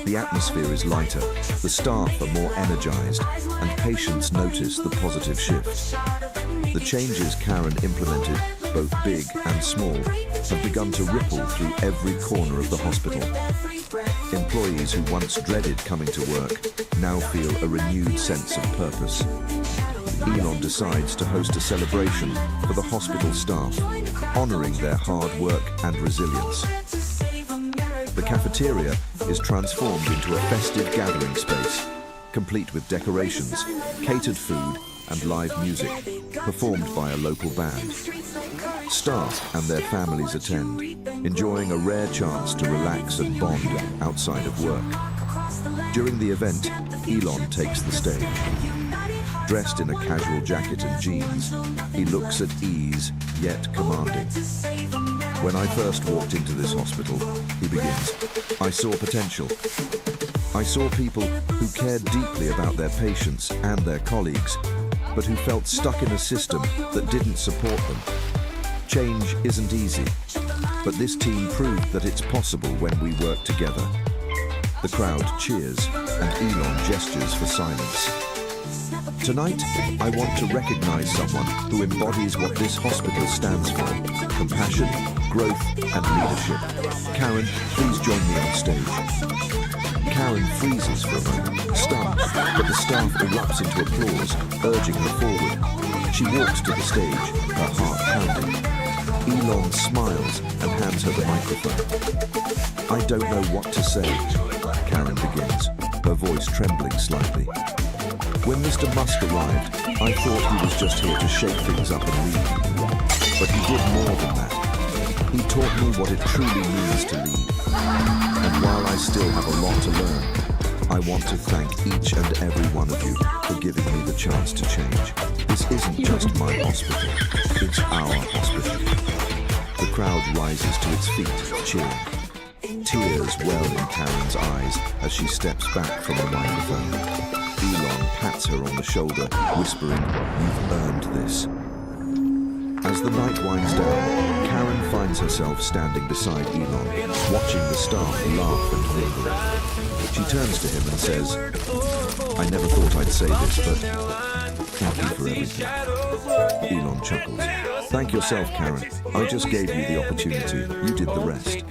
The atmosphere is lighter, the staff are more energized, and patients notice the positive shift. The changes Karen implemented, both big and small, have begun to ripple through every corner of the hospital. Employees who once dreaded coming to work now feel a renewed sense of purpose. Elon decides to host a celebration for the hospital staff, honoring their hard work and resilience. The cafeteria is transformed into a festive gathering space, complete with decorations, catered food, and live music, performed by a local band. Staff and their families attend, enjoying a rare chance to relax and bond outside of work. During the event, Elon takes the stage. Dressed in a casual jacket and jeans, he looks at ease, yet commanding. When I first walked into this hospital, he begins, I saw potential. I saw people who cared deeply about their patients and their colleagues, but who felt stuck in a system that didn't support them. Change isn't easy, but this team proved that it's possible when we work together. The crowd cheers, and Elon gestures for silence. Tonight, I want to recognize someone who embodies what this hospital stands for: compassion, growth, and leadership. Karen, please join me on stage. Karen freezes for a moment, stunned, but the staff erupts into applause, urging her forward. She walks to the stage, her heart pounding. Elon smiles and hands her the microphone. I don't know what to say, Karen begins, her voice trembling slightly. When Mr. Musk arrived, I thought he was just here to shake things up and leave. But he did more than that. He taught me what it truly means to lead. And while I still have a lot to learn, I want to thank each and every one of you for giving me the chance to change. This isn't just my hospital, it's our hospital. The crowd rises to its feet, cheering. Tears well in Karen's eyes as she steps back from the microphone. Elon pats her on the shoulder, whispering, "You've earned this." As the night winds down, Karen finds herself standing beside Elon, watching the staff laugh and mingle. She turns to him and says, "I never thought I'd say this, but thank you for everything." Elon chuckles. "Thank yourself, Karen. I just gave you the opportunity. You did the rest."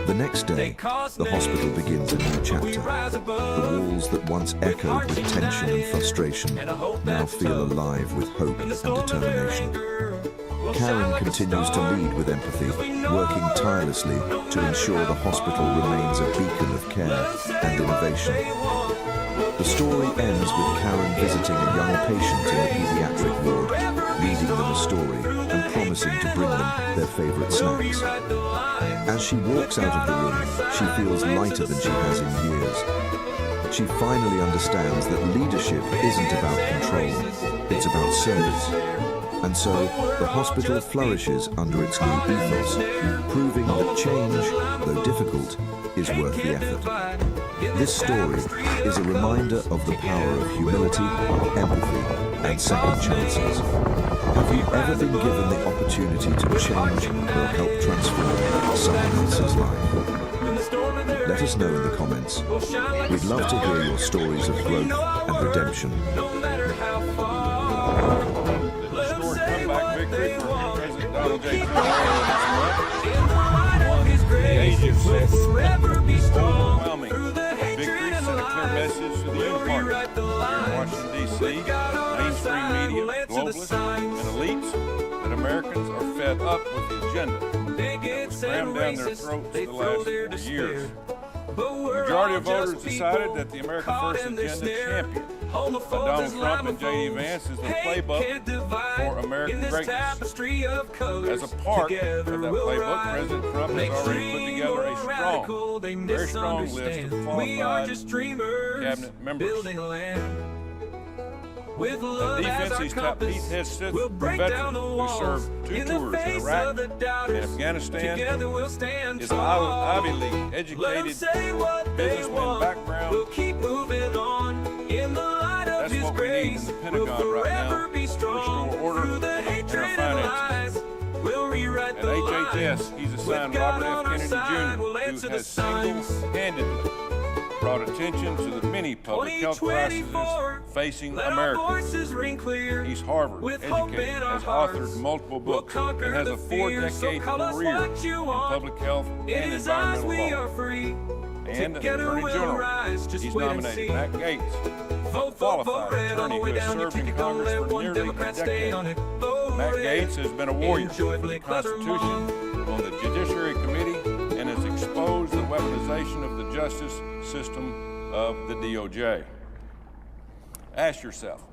The next day, the hospital begins a new chapter. The walls that once echoed with tension and frustration now feel alive with hope and determination. Karen continues to lead with empathy, working tirelessly to ensure the hospital remains a beacon of care and innovation. The story ends with Karen visiting a young patient in the pediatric ward, reading them a story and promising to bring them their favorite snacks. As she walks out of the room, she feels lighter than she has in years. She finally understands that leadership isn't about control, it's about service. And so, the hospital flourishes under its new ethos, proving that change, though difficult, is worth the effort. This story is a reminder of the power of humility, empathy, and second chances. Have you ever been given the opportunity to change or help transform someone else's life? Let us know in the comments. We'd love to hear your stories of growth and redemption. Victory for President Donald J. Trump overwhelming victory sent a clear message to the Union Party here in Washington, D.C., mainstream media, globalists, and elites, that Americans are fed up with the agenda that was crammed down their throats for the last 4 years. The majority of voters decided that the America First agenda champion Donald Trump and J.D. Vance is the playbook for American greatness. As a part of that playbook, President Trump has already put together a very strong list of qualified cabinet members. With A love as defense our he's compass, tested we'll from break down veterans the who walls. served 2 In the tours in face Iraq of the doubters, and Afghanistan. together we'll stand Is an tall. Ivy League Let 'em educated say what they businessman want. background. We'll keep moving on in the light of That's His what we need in grace. the Pentagon We'll right now, forever be strong restore order through the in our hatred and finances. lies. We'll rewrite At the HHS, lines. he's With assigned God Robert on F. our Kennedy side, Jr., we'll who answer the has signs. single-handedly brought attention to the many public health crises 2024, facing let our America. voices ring clear. He's Harvard With hope educated, in our has hearts, authored multiple we'll books, conquer and has the a fear. So 4-decade call us career what you in want. public health In and His eyes we environmental are law. free. And Together Attorney we'll General, rise. Just he's wait and see. nominated Matt Gaetz, Vote, qualified vote red all the attorney way who has down your served in ticket. Don't Congress let for one nearly a Democrat stay decade. on it. Vote Matt red. Gaetz has been a warrior Enjoy for the Blake Leather Constitution on the Judiciary Committee and has exposed the weaponization of the justice system of the DOJ. Ask yourself,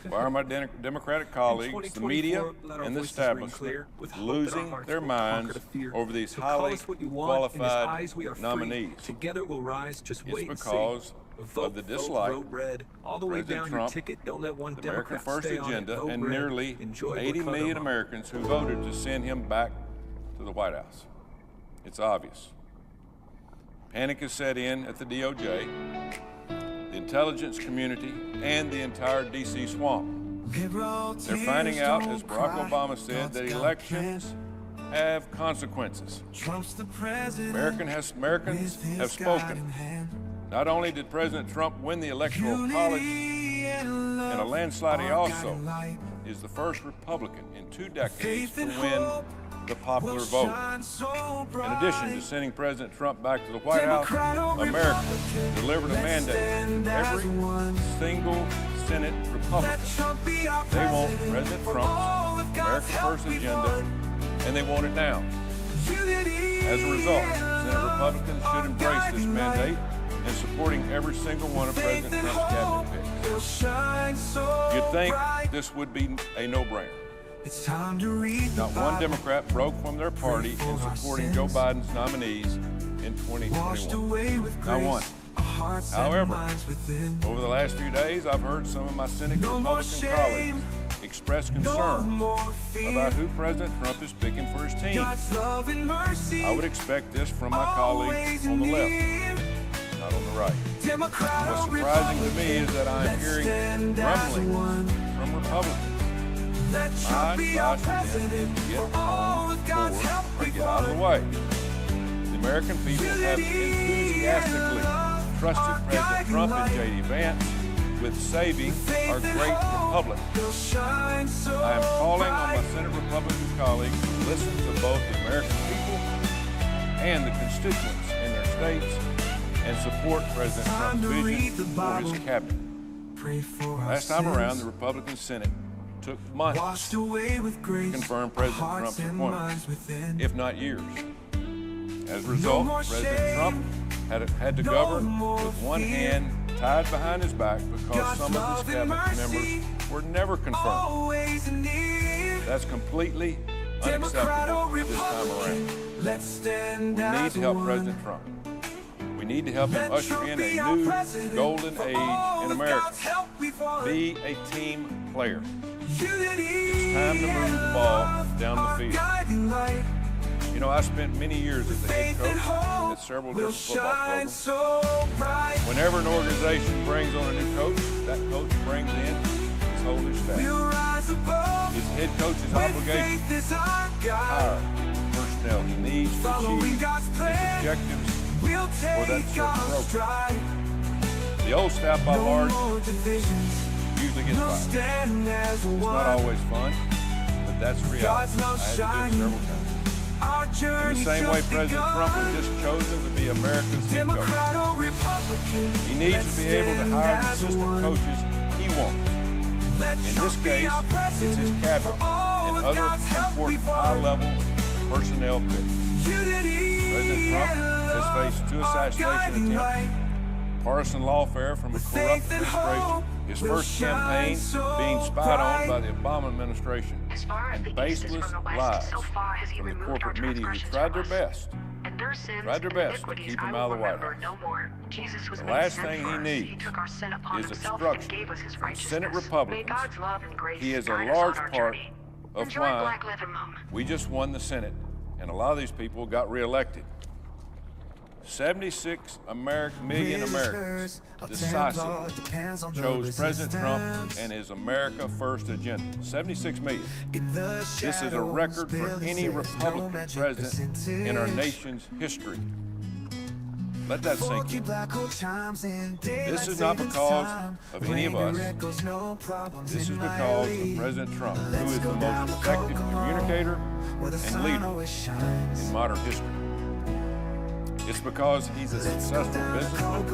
why are my Democratic colleagues, the media, and the establishment losing their minds over these highly qualified nominees? Together we'll rise. Just It's wait and see. because Vote, of the vote, dislike vote red. All the way President down Trump, your ticket. Don't let one the American Democrat First stay on it. Agenda, Vote and red. nearly Enjoy 80 Blake million Leather. Americans who voted to send him back to the White House. It's obvious. Panic has set in at the DOJ, the intelligence community, and the entire D.C. swamp. They're finding out, as Barack Obama said, that elections have consequences. Americans have spoken. Not only did President Trump win the Electoral College in a landslide, he also is the first Republican in 2 decades to win the popular vote. In addition to sending President Trump back to the White House, America delivered a mandate. Every single Senate Republican. They want President Trump's America First agenda, and they want it now. As a result, Senate Republicans should embrace this mandate in supporting every single one of President Trump's cabinet picks. You'd think this would be a no-brainer. Not one Democrat broke from their party in supporting Joe Biden's nominees in 2021. Not one. However, over the last few days, I've heard some of my Senate Republican colleagues express concern about who President Trump is picking for his team. I would expect this from my colleagues on the left, not on the right. What's surprising to me is that I'm hearing rumblings from Republicans. My advice to them is get on board or get out of the way. The American people have enthusiastically trusted President Trump and J.D. Vance with saving our great republic. I am calling on my Senate Republican colleagues to listen to both the American people and the constituents in their states and support President Trump's vision for his cabinet. Last time around, the Republican Senate took months to confirm President Trump's appointment, if not years. As a result, President Trump had to govern with one hand tied behind his back because some of his cabinet members were never confirmed. That's completely unacceptable this time around. We need to help President Trump. We need to help him usher in a new golden age in America. Be a team player. It's time to move the ball down the field. You know, I spent many years as a head coach at several different football programs. Whenever an organization brings on a new coach, that coach brings in his whole new staff. His head coach's obligation is to hire personnel he needs to achieve his objectives for that certain program. The old staff by large usually gets fired. It's not always fun, but that's reality. I had to do it several times. In the same way President Trump was just chosen to be America's head coach. He needs to be able to hire the assistant coaches he wants. In this case, it's his cabinet and other important high-level personnel picks. President Trump has faced 2 assassination attempts, partisan lawfare from a corrupt administration, his first campaign being spied on by the Obama administration, and baseless lies from the corporate media who tried their best tried their best to keep him out of the White House. The last thing he needs is obstruction from Senate Republicans. He is a large part of why we just won the Senate, and a lot of these people got reelected. 76 million Americans decisively chose President Trump and his America First agenda. 76 million. This is a record for any Republican president in our nation's history. Let that sink in. This is not because of any of us. This is because of President Trump, who is the most effective communicator and leader in modern history. It's because he's a successful businessman,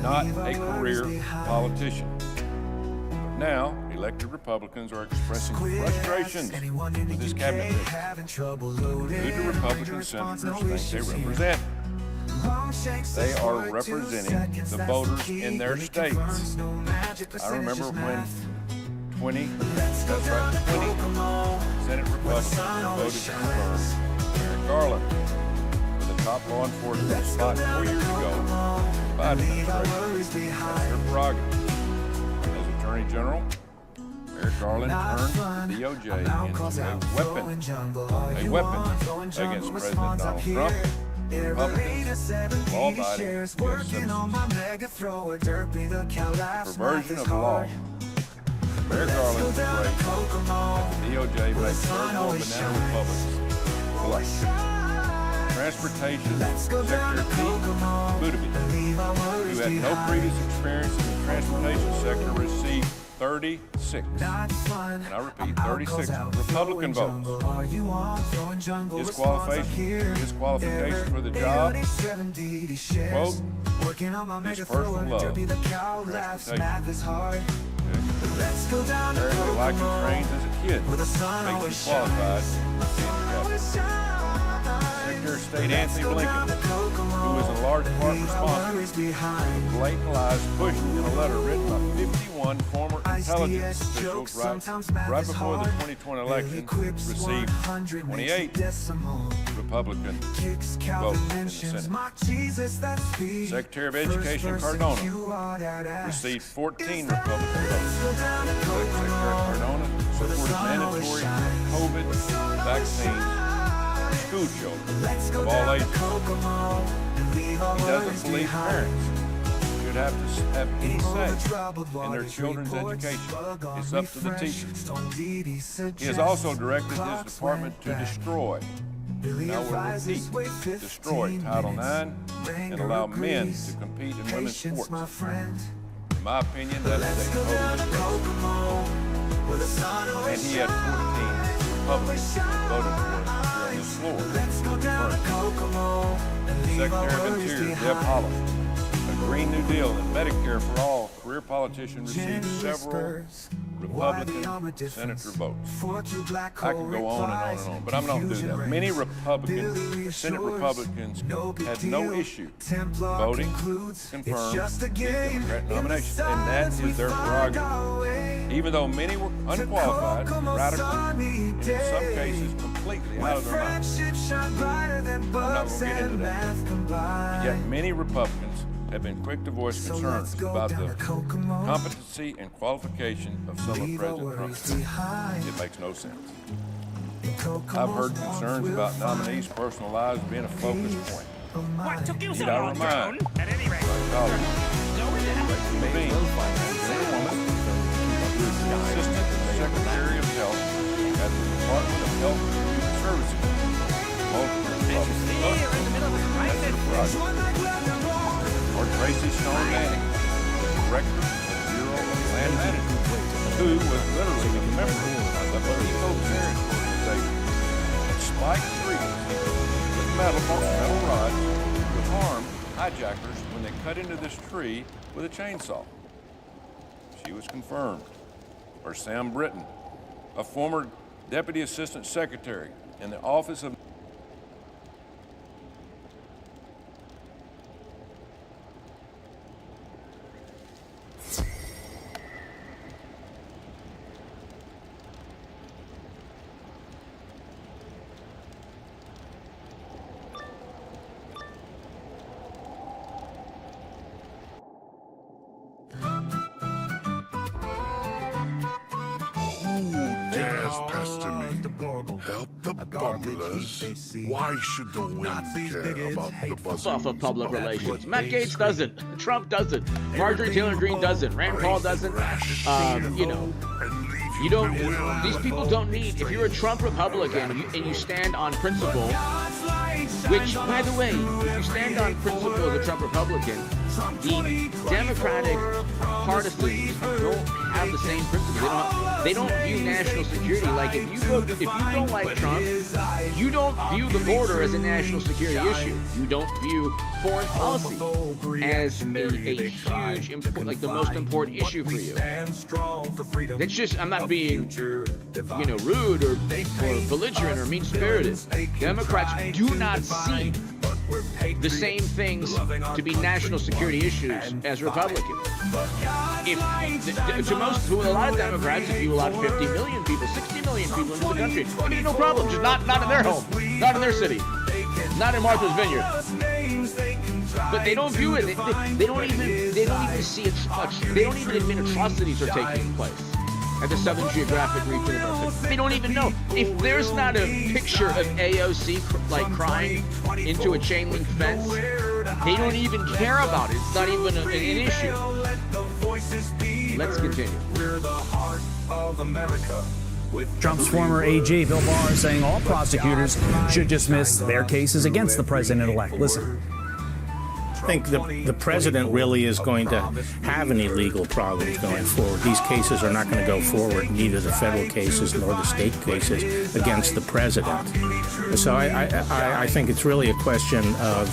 not a career politician. But now, elected Republicans are expressing frustrations with his cabinet mission. Who do Republican senators think they represent? They are representing the voters in their states. I remember when 20 Senate Republicans voted to confirm Merrick Garland, the top law enforcement spot 4 years ago. Biden administration, their prerogative. As Attorney General, Merrick Garland turned the DOJ into a weapon against President Donald Trump, Republicans, law-abiding citizens. Perversion of law. Merrick Garland is great. The DOJ makes more banana republics elect. Transportation Secretary Pete Buttigieg, who had no previous experience in the transportation sector, received 36, and I repeat, 36 Republican votes. His qualification for the job, quote, his personal love, transportation. Very like and trained as a kid, makes him qualified. Secretary of State Anthony Blinken, who is in large part responsible for blatant lies pushed in a letter written by 51 former intelligence officials right before the 2020 election, received 28 Republican votes in the Senate. Secretary of Education Cardona received 14 Republican votes. Secretary Cardona supported mandatory COVID vaccines school children of all ages. He doesn't believe parents should have to have any say in their children's education. It's up to the teachers. He has also directed his department to destroy, and I will repeat, destroy Title IX and allow men to compete in women's sports. In my opinion, that is a total disgrace. And he had 14 Republicans voted for him. Floor. Secretary of Interior Deb Haaland, a Green New Deal and Medicare for all career politician received several Republican senator votes. I could go on and on and on, but I'm not going to do that. Many Senate Republicans had no issue voting to confirm the Democrat nomination, and that is their prerogative. Even though many were unqualified, radical, and in some cases completely out of their minds. I'm not going to get into that. Yet many Republicans have been quick to voice concerns about the competency and qualification of some of President Trump's. It makes no sense. I've heard concerns about nominees' personal lives being a focus point. What took you so Need I long, remind Joan? At any rate, Levine, Assistant Secretary of Health at the Department of Health and Human Services. Or Tracy Stone Manning, Director of the Bureau of Land Management, who was literally a member of the Eco Terrorist Organization. Spike trees with metal rods would harm hijackers when they cut into this tree with a chainsaw. She was confirmed. Or Sam Britton, a former Deputy Assistant Secretary in the Office of bubblers. Why should the wind care about the buzzing? Off of public relations. Matt Gaetz doesn't. Trump doesn't. Marjorie Taylor Greene doesn't. Rand Paul doesn't. You don't. These people don't need. If you're a Trump Republican and you stand on principle, which, by the way, if you stand on principle as a Trump Republican, the Democratic partisans don't have the same principles. They don't view national security like if you don't like Trump, you don't view the border as a national security issue. You don't view foreign policy as a huge, like the most important issue for you. It's just, I'm not being, rude or belligerent or mean-spirited. Democrats do not see the same things to be national security issues as Republicans. To a lot of Democrats, if you allowed 50 million people, 60 million people into the country, it'd be no problem. Just not in their home, not in their city, not in Martha's Vineyard. But they don't view it. They don't even see it. They don't even admit atrocities are taking place at the Southern Geographic region of our city. They don't even know. If there's not a picture of AOC crying into a chain link fence, they don't even care about it. It's not even an issue. Let's continue. We're the heart of America. Trump's former AG, Bill Barr, is saying all prosecutors should dismiss their cases against the president-elect. Listen. I think the president really is going to have any legal problems going forward. These cases are not going to go forward, neither the federal cases nor the state cases against the president. So I think it's really a question of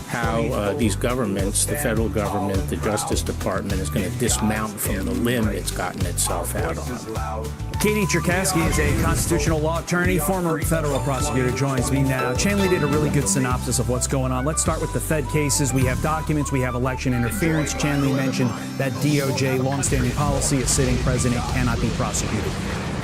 how these governments, the federal government, the Justice Department, is going to dismount from the limb it's gotten itself out on. Katie Cherkasky is a constitutional law attorney, former federal prosecutor, joins me now. Chanley did a really good synopsis of what's going on. Let's start with the Fed cases. We have documents, we have election interference. Chanley mentioned that DOJ longstanding policy, a sitting president cannot be prosecuted.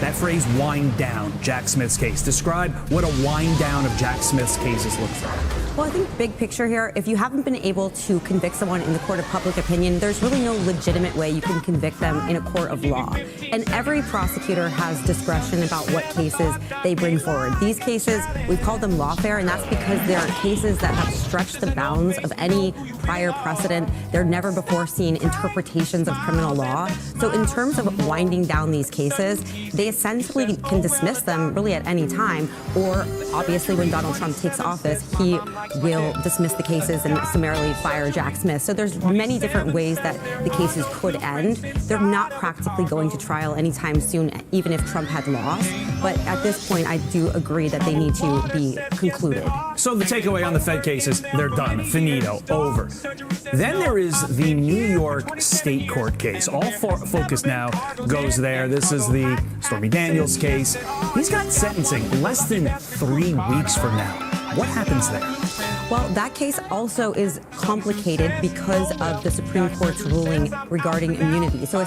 That phrase, wind down Jack Smith's case. Describe what a wind down of Jack Smith's cases looks like. Well, I think big picture here, if you haven't been able to convict someone in the court of public opinion, there's really no legitimate way you can convict them in a court of law. And every prosecutor has discretion about what cases they bring forward. These cases, we've called them lawfare, and that's because they're cases that have stretched the bounds of any prior precedent. They're never before seen interpretations of criminal law. So in terms of winding down these cases, they essentially can dismiss them really at any time, or obviously when Donald Trump takes office, he will dismiss the cases and summarily fire Jack Smith. So there's many different ways that the cases could end. They're not practically going to trial anytime soon, even if Trump had lost. But at this point, I do agree that they need to be concluded. So the takeaway on the Fed cases, they're done. Finito. Over. Then there is the New York State Court case. All focus now goes there. This is the Stormy Daniels case. He's got sentencing less than 3 weeks from now. What happens there? Well, that case also is complicated because of the Supreme Court's ruling regarding immunity. So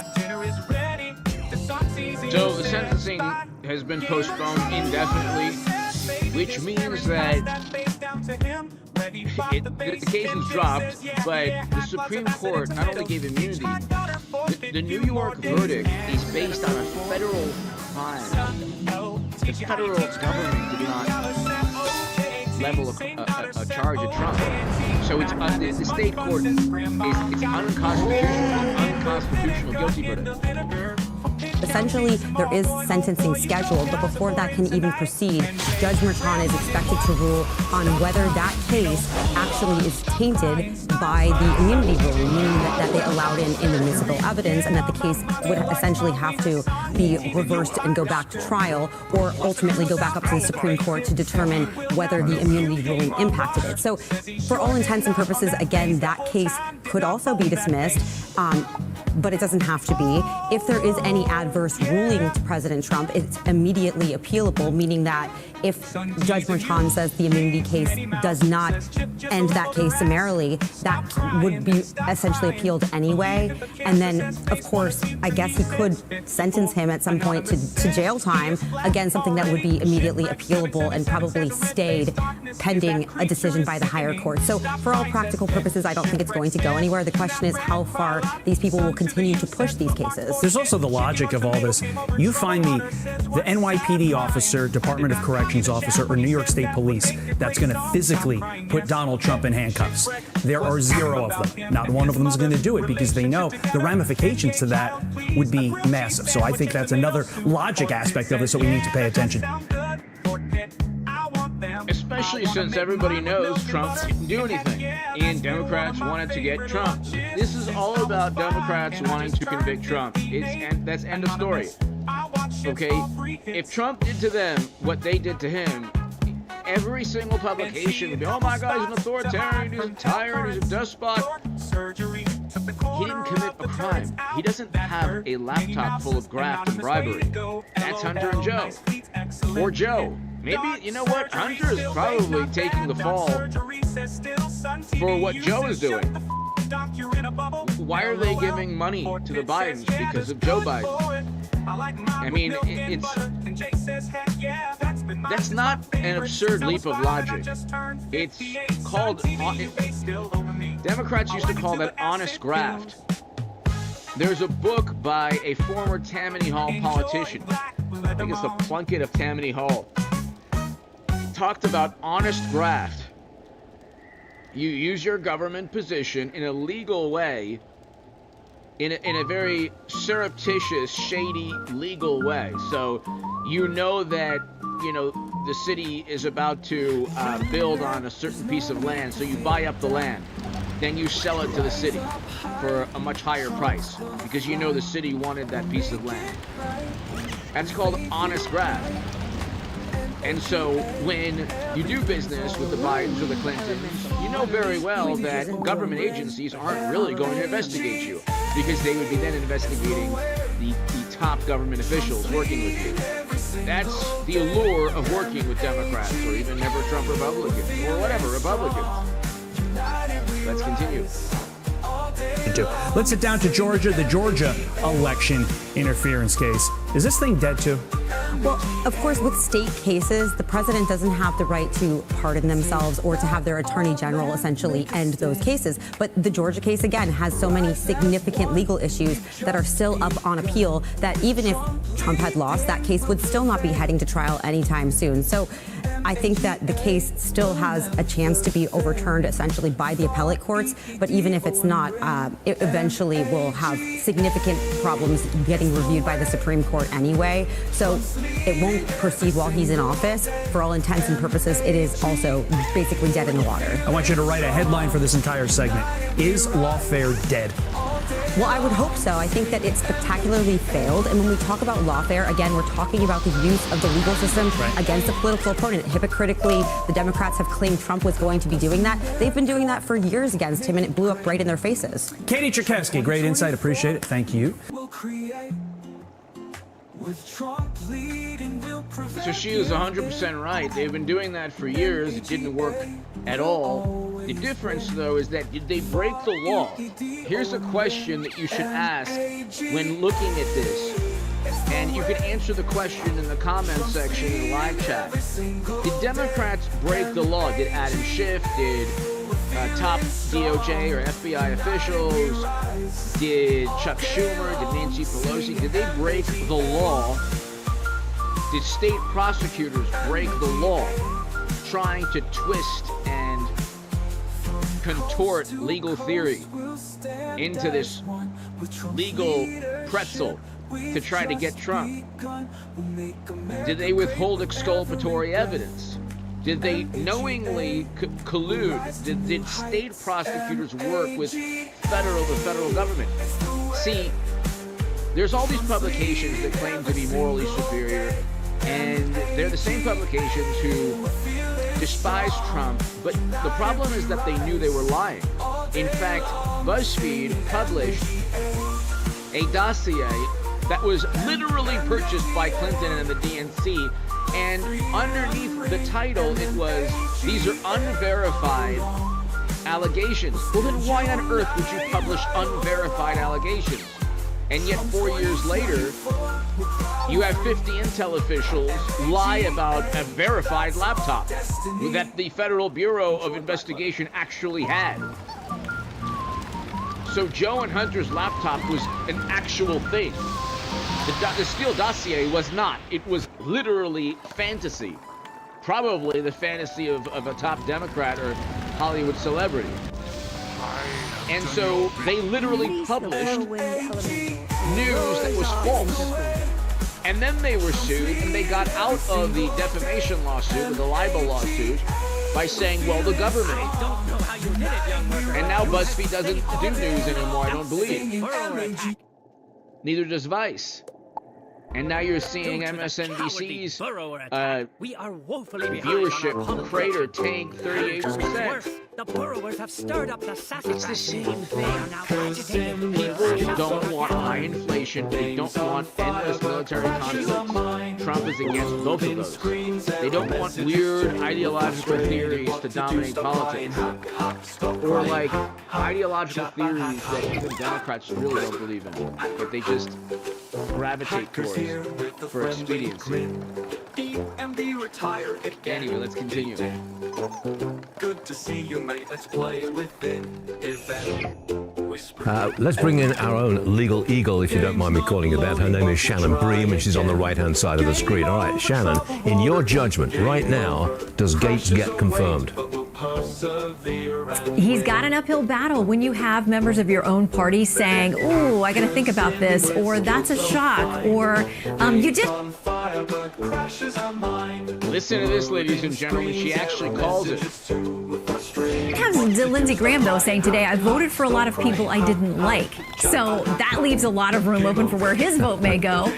the sentencing has been postponed indefinitely, which means that the case is dropped, but the Supreme Court not only gave immunity, the New York verdict is based on a federal crime. The federal government did not level a charge at Trump. So it's the state court it's unconstitutional guilty verdict. Essentially, there is sentencing scheduled, but before that can even proceed, Judge Merchan is expected to rule on whether that case actually is tainted by the immunity ruling, meaning that they allowed in inadmissible evidence and that the case would essentially have to be reversed and go back to trial, or ultimately go back up to the Supreme Court to determine whether the immunity ruling impacted it. So for all intents and purposes, again, that case could also be dismissed. But it doesn't have to be. If there is any adverse ruling to President Trump, it's immediately appealable, meaning that if Judge Merchan says the immunity case does not end that case summarily, that would be essentially appealed anyway. And then, of course, I guess he could sentence him at some point to jail time, again, something that would be immediately appealable and probably stayed pending a decision by the higher court. So for all practical purposes, I don't think it's going to go anywhere. The question is how far these people will continue to push these cases. There's also the logic of all this. You find the NYPD officer, Department of Corrections officer, or New York State Police that's going to physically put Donald Trump in handcuffs. There are 0 of them. Not one of them is going to do it because they know the ramifications to that would be massive. So I think that's another logic aspect of this that we need to pay attention to. Especially since everybody knows Trump didn't do anything, and Democrats wanted to get Trump. This is all about Democrats wanting to convict Trump. That's end of story. Okay? If Trump did to them what they did to him, every single publication would be, oh my God, he's an authoritarian, he's a tyrant, he's a despot. He didn't commit a crime. He doesn't have a laptop full of graft and bribery. That's Hunter and Joe. Or Joe. Maybe, you know what? Hunter is probably taking the fall for what Joe is doing. Why are they giving money to the Bidens? Because of Joe Biden. I mean, that's not an absurd leap of logic. It's called, Democrats used to call that honest graft. There's a book by a former Tammany Hall politician. I think it's the Plunkett of Tammany Hall. Talked about honest graft. You use your government position in a legal way, in a very surreptitious, shady, legal way. So you know that, you know, the city is about to build on a certain piece of land, so you buy up the land. Then you sell it to the city for a much higher price because you know the city wanted that piece of land. That's called honest graft. And so when you do business with the Bidens or the Clintons, you know very well that government agencies aren't really going to investigate you because they would be then investigating the top government officials working with you. That's the allure of working with Democrats or even never Trump Republicans or whatever, Republicans. Let's continue. Let's get down to Georgia, the Georgia election interference case. Is this thing dead too? Well, of course, with state cases, the president doesn't have the right to pardon themselves or to have their attorney general essentially end those cases. But the Georgia case, again, has so many significant legal issues that are still up on appeal that even if Trump had lost, that case would still not be heading to trial anytime soon. So I think that the case still has a chance to be overturned essentially by the appellate courts. But even if it's not, it eventually will have significant problems getting reviewed by the Supreme Court anyway. So it won't proceed while he's in office. For all intents and purposes, it is also basically dead in the water. I want you to write a headline for this entire segment. Is lawfare dead? Well, I would hope so. I think that it spectacularly failed. And when we talk about lawfare, again, we're talking about the use of the legal system against a political opponent. Hypocritically, the Democrats have claimed Trump was going to be doing that. They've been doing that for years against him, and it blew up right in their faces. Katie Cherkesky, great insight. Appreciate it. Thank you. So she is 100% right. They've been doing that for years. It didn't work at all. The difference, though, is that did they break the law? Here's a question that you should ask when looking at this. And you can answer the question in the comment section in the live chat. Did Democrats break the law? Did Adam Schiff? Did top DOJ or FBI officials? Did Chuck Schumer? Did Nancy Pelosi? Did they break the law? Did state prosecutors break the law trying to twist and contort legal theory into this legal pretzel to try to get Trump? Did they withhold exculpatory evidence? Did they knowingly collude? Did state prosecutors work with the federal government? See, there's all these publications that claim to be morally superior, and they're the same publications who despise Trump, but the problem is that they knew they were lying. In fact, BuzzFeed published a dossier that was literally purchased by Clinton and the DNC, and underneath the title it was, "These are unverified allegations." Well, then why on earth would you publish unverified allegations? And yet 4 years later, you have 50 Intel officials lie about a verified laptop that the Federal Bureau of Investigation actually had. So Joe and Hunter's laptop was an actual thing. The Steele dossier was not. It was literally fantasy. Probably the fantasy of a top Democrat or Hollywood celebrity. And so they literally published news that was false. And then they were sued, and they got out of the defamation lawsuit, or the libel lawsuit, by saying, well, the government. And now BuzzFeed doesn't do news anymore, I don't believe. Neither does Vice. And now you're seeing MSNBC's viewership crater tank 38%. The borrowers have stirred up the sassy. It's the same thing. People don't want high inflation. They don't want endless military conflicts. Trump is against both of those. They don't want weird ideological theories to dominate politics. Or like ideological theories that even Democrats really don't believe in, but they just gravitate towards for expediency. Anyway, let's continue. Good to see you, mate. Let's play within Let's bring in our own legal eagle, if you don't mind me calling her that. Her name is Shannon Bream, and she's on the right-hand side of the screen. All right, Shannon, in your judgment, right now, does Gates get confirmed? He's got an uphill battle when you have members of your own party saying, "Oh, I got to think about this," or "That's a shock," or "You did." Listen to this, ladies and gentlemen. She actually calls it. It has Lindsey Graham, though, saying today, "I voted for a lot of people I didn't like." So that leaves a lot of room open for where his vote may go.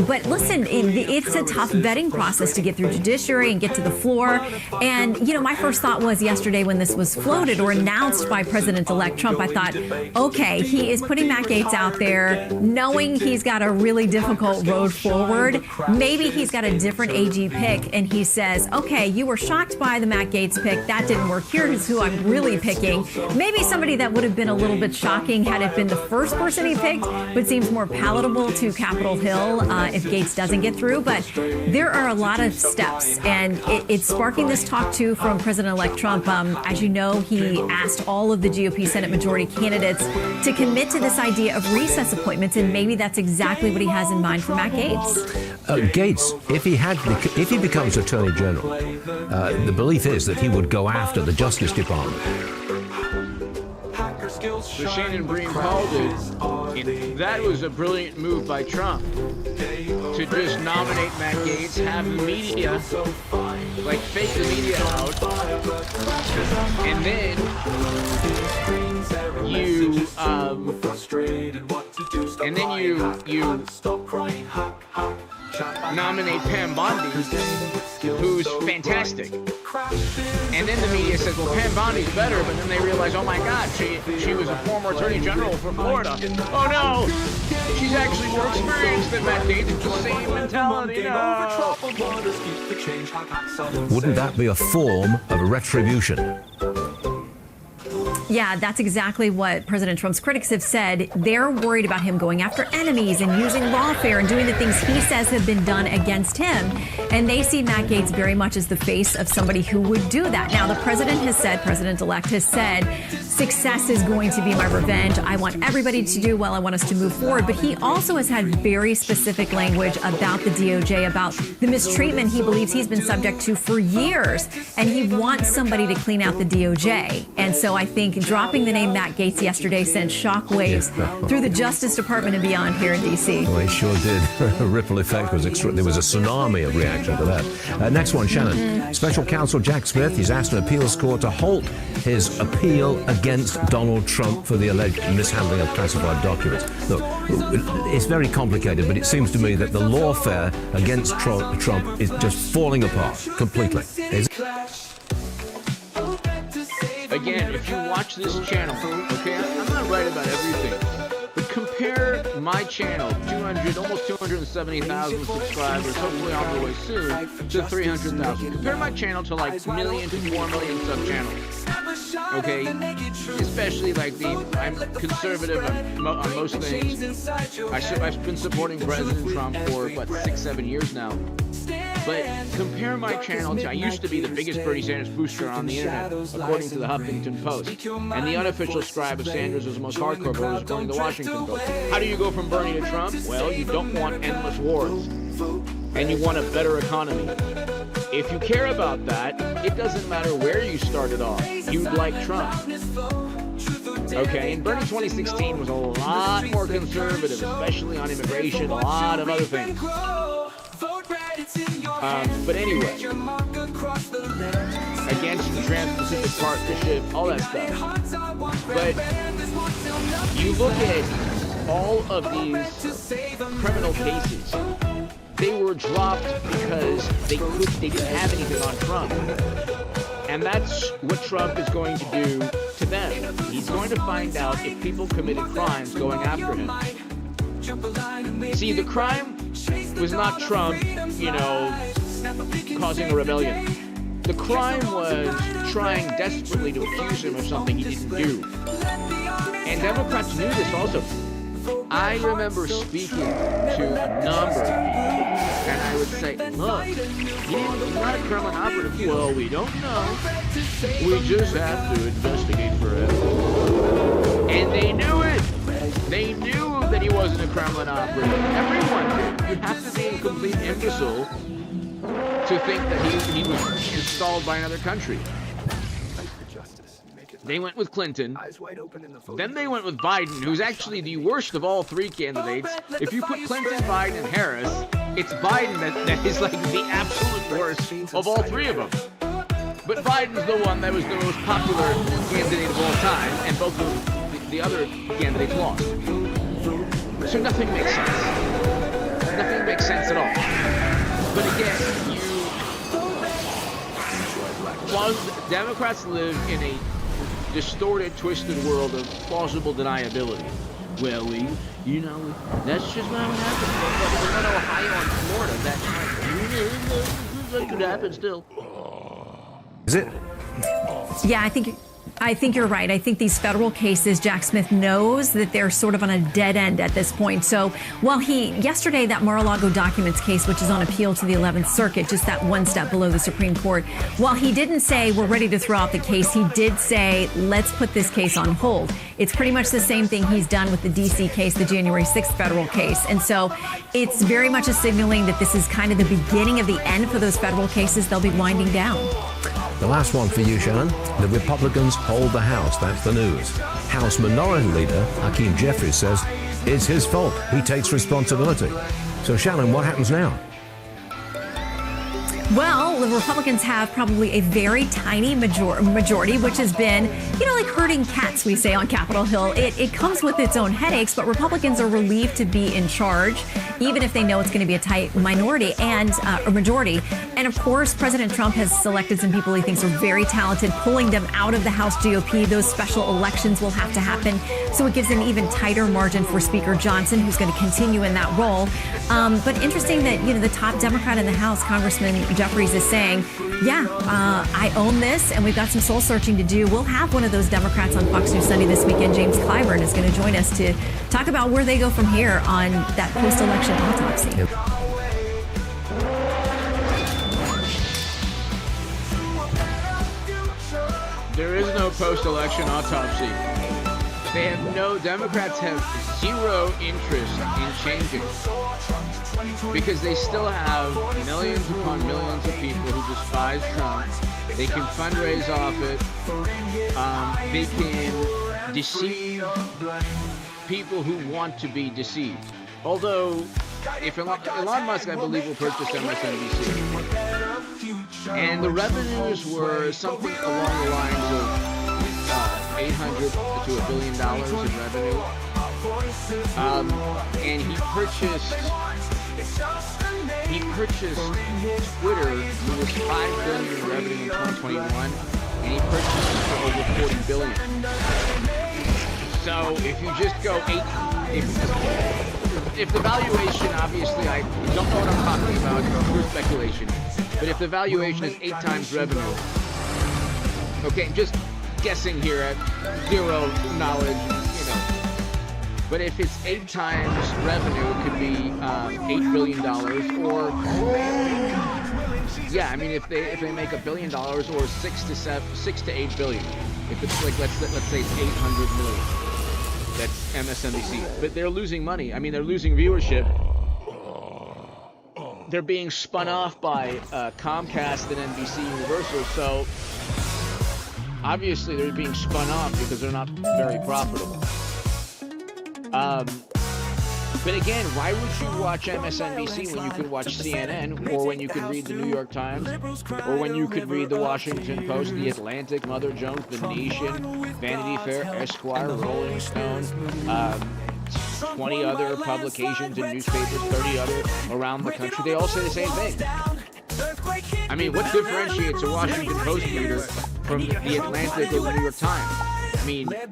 But listen, it's a tough vetting process to get through judiciary and get to the floor. And, you know, my first thought was yesterday when this was floated or announced by President-elect Trump, I thought, okay, he is putting Matt Gaetz out there, knowing he's got a really difficult road forward. Maybe he's got a different AG pick, and he says, okay, you were shocked by the Matt Gaetz pick. That didn't work. Here's who I'm really picking. Maybe somebody that would have been a little bit shocking had it been the first person he picked, but seems more palatable to Capitol Hill if Gaetz doesn't get through. But there are a lot of steps, and it's sparking this talk, too, from President-elect Trump. As you know, he asked all of the GOP Senate majority candidates to commit to this idea of recess appointments, and maybe that's exactly what he has in mind for Matt Gaetz. Gaetz, if he becomes Attorney General, the belief is that he would go after the Justice Department. So Shannon Bream called it, and that was a brilliant move by Trump to just nominate Matt Gaetz, have the media, like fake the media out, and then you nominate Pam Bondi, who's fantastic. And then the media says, well, Pam Bondi's better, but then they realize, oh my God, she was a former Attorney General for Florida. Oh no, she's actually more experienced than Matt Gaetz. It's the same mentality. No. Wouldn't that be a form of retribution? Yeah, that's exactly what President Trump's critics have said. They're worried about him going after enemies and using lawfare and doing the things he says have been done against him. And they see Matt Gaetz very much as the face of somebody who would do that. Now, the president-elect has said, success is going to be my revenge. I want everybody to do well. I want us to move forward. But he also has had very specific language about the DOJ, about the mistreatment he believes he's been subject to for years. And he wants somebody to clean out the DOJ. And so I think dropping the name Matt Gaetz yesterday sent shockwaves through the Justice Department and beyond here in D.C. Well, it sure did. The ripple effect was extra. There was a tsunami of reaction to that. Next one, Shannon. Special counsel Jack Smith, he's asked an appeals court to halt his appeal against Donald Trump for the alleged mishandling of classified documents. Look, it's very complicated, but it seems to me that the lawfare against Trump is just falling apart completely. Again, if you watch this channel, okay, I'm not right about everything, but compare compare my channel, almost 270,000 subscribers, hopefully on the way soon to 300,000. Compare my channel to like million to 4 million sub channels. Okay, especially like I'm conservative on most things. I've been supporting President Trump for what 6-7 years now. But compare my channel to, I used to be the biggest Bernie Sanders booster on the internet, according to the Huffington Post. And the unofficial scribe of Sanders was the most hardcore voters, according to the Washington Post. How do you go from Bernie to Trump? Well, you don't want endless wars. And you want a better economy. If you care about that, it doesn't matter where you started off. You'd like Trump. Okay, and Bernie 2016 was a lot more conservative, especially on immigration, a lot of other things. But anyway, against the Trans-Pacific Partnership, all that stuff. But you look at all of these criminal cases, they were dropped because they didn't have anything on Trump. And that's what Trump is going to do to them. He's going to find out if people committed crimes going after him. See, the crime was not Trump, causing a rebellion. The crime was trying desperately to accuse him of something he didn't do. And Democrats knew this also. I remember speaking to a number of people, and I would say, look, he's not a criminal operative. Well, we don't know. We just have to investigate further. And they knew it. They knew that he wasn't a Kremlin operative. Everyone did. You have to be a complete imbecile to think that he was installed by another country. They went with Clinton. Then they went with Biden, who's actually the worst of all three candidates. If you put Clinton, Biden, and Harris, it's Biden that is like the absolute worst of all three of them. But Biden's the one that was the most popular candidate of all time, and both of the other candidates lost. So nothing makes sense. Nothing makes sense at all. But again, while Democrats live in a distorted, twisted world of plausible deniability. Well, that's just not what happened. But in Ohio and Florida, that could happen still. Is it? Yeah, I think you're right. I think these federal cases, Jack Smith knows that they're sort of on a dead end at this point. So while yesterday, that Mar-a-Lago documents case, which is on appeal to the 11th Circuit, just that one step below the Supreme Court, while he didn't say we're ready to throw out the case, he did say let's put this case on hold. It's pretty much the same thing he's done with the D.C. case, the January 6th federal case. And so it's very much a signaling that this is kind of the beginning of the end for those federal cases. They'll be winding down. The last one for you, Shannon. The Republicans hold the House. That's the news. House Minority Leader Hakeem Jeffries says it's his fault. He takes responsibility. So, Shannon, what happens now? Well, the Republicans have probably a very tiny majority, which has been, like herding cats, we say on Capitol Hill. It comes with its own headaches, but Republicans are relieved to be in charge, even if they know it's going to be a tight minority and a majority. And of course, President Trump has selected some people he thinks are very talented, pulling them out of the House GOP. Those special elections will have to happen. So it gives an even tighter margin for Speaker Johnson, who's going to continue in that role. But interesting that, the top Democrat in the House, Congressman Jeffries, is saying, I own this, and we've got some soul searching to do. We'll have one of those Democrats on Fox News Sunday this weekend. James Clyburn is going to join us to talk about where they go from here on that post-election autopsy. Yep. There is no post-election autopsy. Democrats have zero interest in changing, because they still have millions upon millions of people who despise Trump. They can fundraise off it. They can deceive people who want to be deceived. Although, if Elon Musk, I believe, will purchase MSNBC. And the revenues were something along the lines of $800 to $1 billion in revenue. And he purchased Twitter, who was $5 billion in revenue in 2021, and he purchased it for over $40 billion. So if you just go if the valuation, obviously, I don't know what I'm talking about, it's pure speculation, but if the valuation is 8 times revenue, okay, just guessing here at zero knowledge, you know, but if it's 8 times revenue, it could be $8 billion, or yeah, I mean, if they make $1 billion, or 6 to 8 billion, if it's like let's say it's 800 million, that's MSNBC, but they're losing money. I mean, they're losing viewership. They're being spun off by Comcast and NBC Universal, so obviously they're being spun off because they're not very profitable. But again, why would you watch MSNBC when you could watch CNN, or when you could read the New York Times, or when you could read the Washington Post, the Atlantic, Mother Jones, The Nation, Vanity Fair, Esquire, Rolling Stone, 20 other publications and newspapers, 30 other around the country? They all say the same thing. I mean, what differentiates a Washington Post reader from the Atlantic or the New York Times? I mean, they're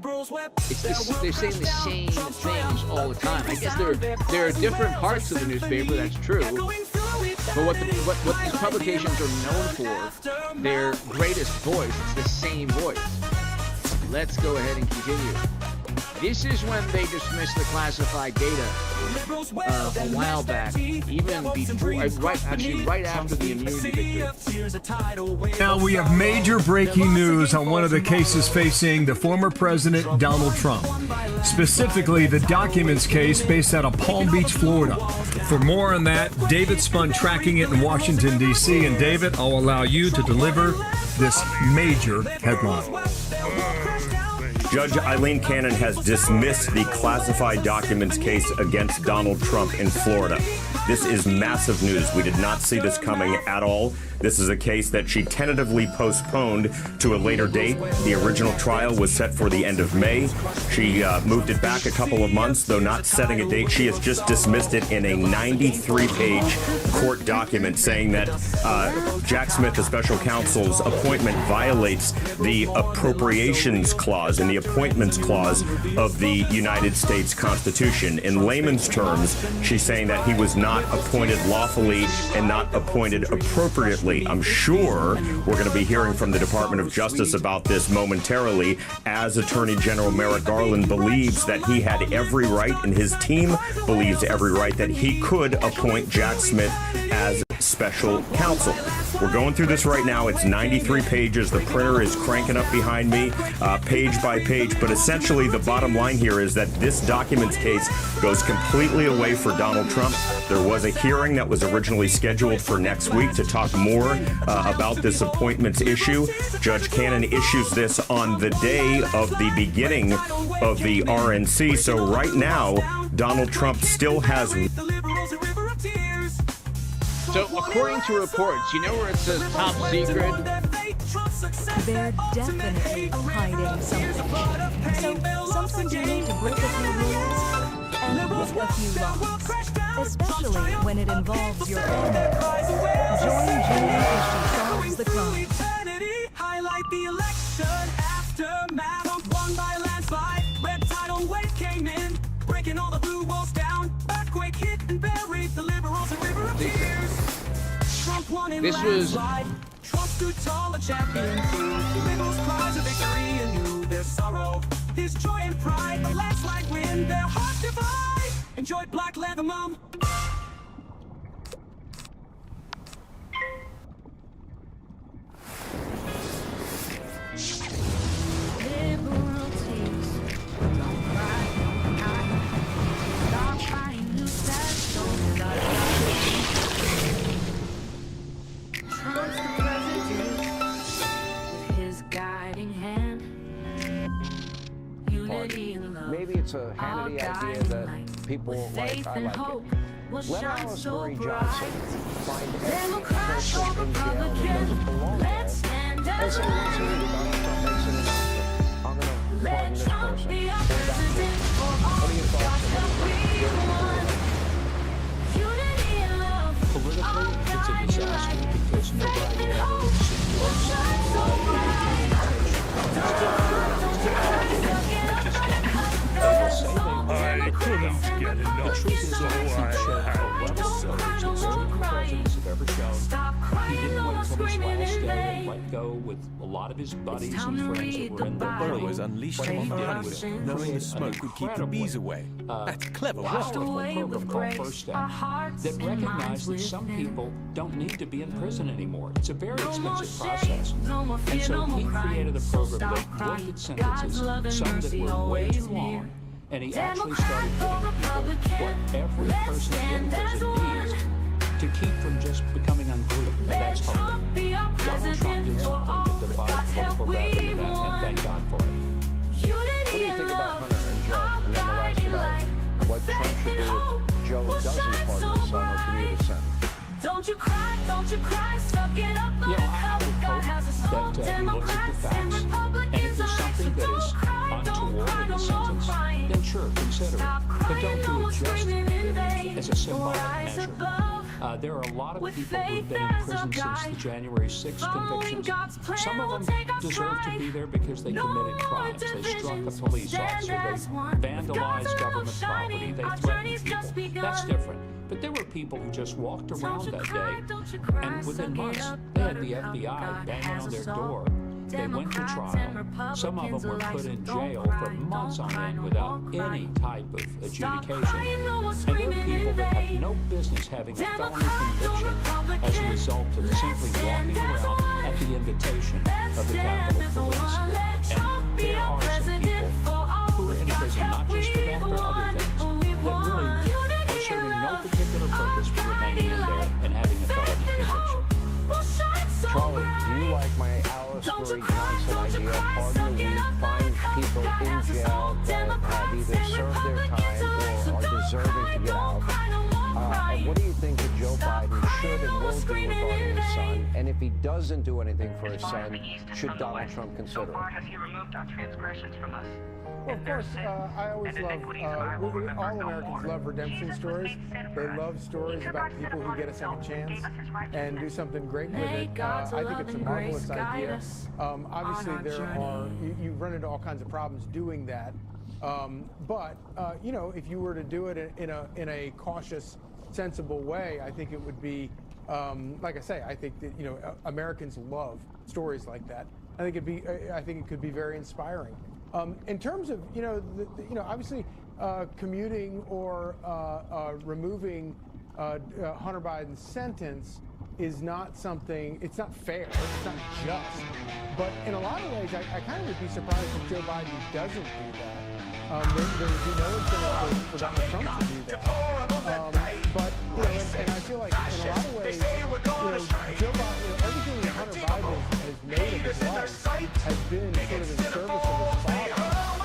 saying the same things all the time. I guess there are different parts of the newspaper, that's true. But what these publications are known for, their greatest voice, it's the same voice. Let's go ahead and continue. This is when they dismissed the classified data a while back, even before, right after the immunity victory. Now we have major breaking news on one of the cases facing the former president, Donald Trump. Specifically, the documents case based out of Palm Beach, Florida. For more on that, David Spun tracking it in Washington, D.C. And David, I'll allow you to deliver this major headline. Judge Eileen Cannon has dismissed the classified documents case against Donald Trump in Florida. This is massive news. We did not see this coming at all. This is a case that she tentatively postponed to a later date. The original trial was set for the end of May. She moved it back a couple of months, though not setting a date. She has just dismissed it in a 93-page court document saying that Jack Smith, the special counsel's appointment, violates the appropriations clause and the appointments clause of the United States Constitution. In layman's terms, she's saying that he was not appointed lawfully and not appointed appropriately. I'm sure we're going to be hearing from the Department of Justice about this momentarily, as Attorney General Merrick Garland believes that he had every right, and his team believes every right, that he could appoint Jack Smith as special counsel. We're going through this right now. It's 93 pages. The printer is cranking up behind me, page by page. But essentially, the bottom line here is that this documents case goes completely away for Donald Trump. There was a hearing that was originally scheduled for next week to talk more about this appointments issue. Judge Cannon issues this on the day of the beginning of the RNC. So right now, Donald Trump still has... So, according to reports, you know where it says top secret? They're definitely hiding something. So, sometimes you need to break a few rules and break a few laws, especially when it involves your family. Join Julie as she solves the crime. Highlight the election aftermath, won by landslide. Red tidal wave came in, breaking all the blue walls down. Earthquake hit and buried the liberals, a river of tears. Trump won in landslide. Trump stood tall, a champion too. Liberals' cries of victory anew their sorrow, his joy and pride. A landslide win, their hearts divide. Enjoy Black Leather, Mom. Maybe it's a Hannity idea that people like. I like it. Let Alice Marie Johnson find every person in jail that doesn't belong there. And say once a week, Donald Trump makes an announcement. I'm going to pardon this person. What are your thoughts on Politically, it's a disaster because nobody ever get enough. The truth is So that he's I shown have a level of courage that very few presidents have ever shown. He didn't wait till his last day and let go with a lot of his buddies and friends that were in the Burrowers unleashed What he him on did the was highway, knowing create the smoke an would keep the bees away. That's clever work. Powerful program called First Step that recognized that some people don't need to be in prison anymore. It's a very expensive process. And so he created a program that looked at sentences, some that were way too long, and he actually started giving people what every person in prison needs to keep from just becoming unglued. And that's hope. Donald Trump did something that defied political gravity, and thank God for it. What do you think about Hunter and Joe? And then we'll ask about what Trump should do if Joe doesn't pardon his son or commute a sentence. Don't you cry, suck it up, I would hope that he looks at the facts, and if there's something that is untoward in the sentence, then sure, consider it. But don't do it just as a symbolic measure. There are a lot of people who've been in prison since the January 6th convictions. Some of them deserve to be there because they committed crimes. They struck a police officer, they vandalized government property, they threatened people. That's different. But there were people who just walked around that day, and within months, they had the FBI banging on their door. They went to trial. Some of them were put in jail for months on end without any type of adjudication. And there are people that have no business having a felony conviction as a result of simply walking around at the invitation of the Capitol Police. And there are some people who are in prison not just for that, but other things that really are serving no particular purpose for remaining in there and having a felony conviction. Charlie, do you like my Alice Marie Johnson idea? Pardon the weak, find people in jail that have either served their time or are deserving to get out. And what do you think that Joe Biden should and will do regarding his son? And if he doesn't do anything for his son, should Donald Trump consider it? Well, of course, I always love, all Americans love redemption stories. They love stories about people who get a second chance and do something great with it. I think it's a marvelous idea. Obviously, you run into all kinds of problems doing that. But if you were to do it in a cautious, sensible way, I think it would be, like I say, I think that, Americans love stories like that. I think it could be very inspiring. In terms of, obviously commuting or removing Hunter Biden's sentence is not something, it's not fair, it's not just. But in a lot of ways, I kind of would be surprised if Joe Biden doesn't do that. There would be no incentive for Donald Trump to do that. But, and I feel like in a lot of ways, Joe Biden, everything that Hunter Biden has made of his life has been sort of in service of his father.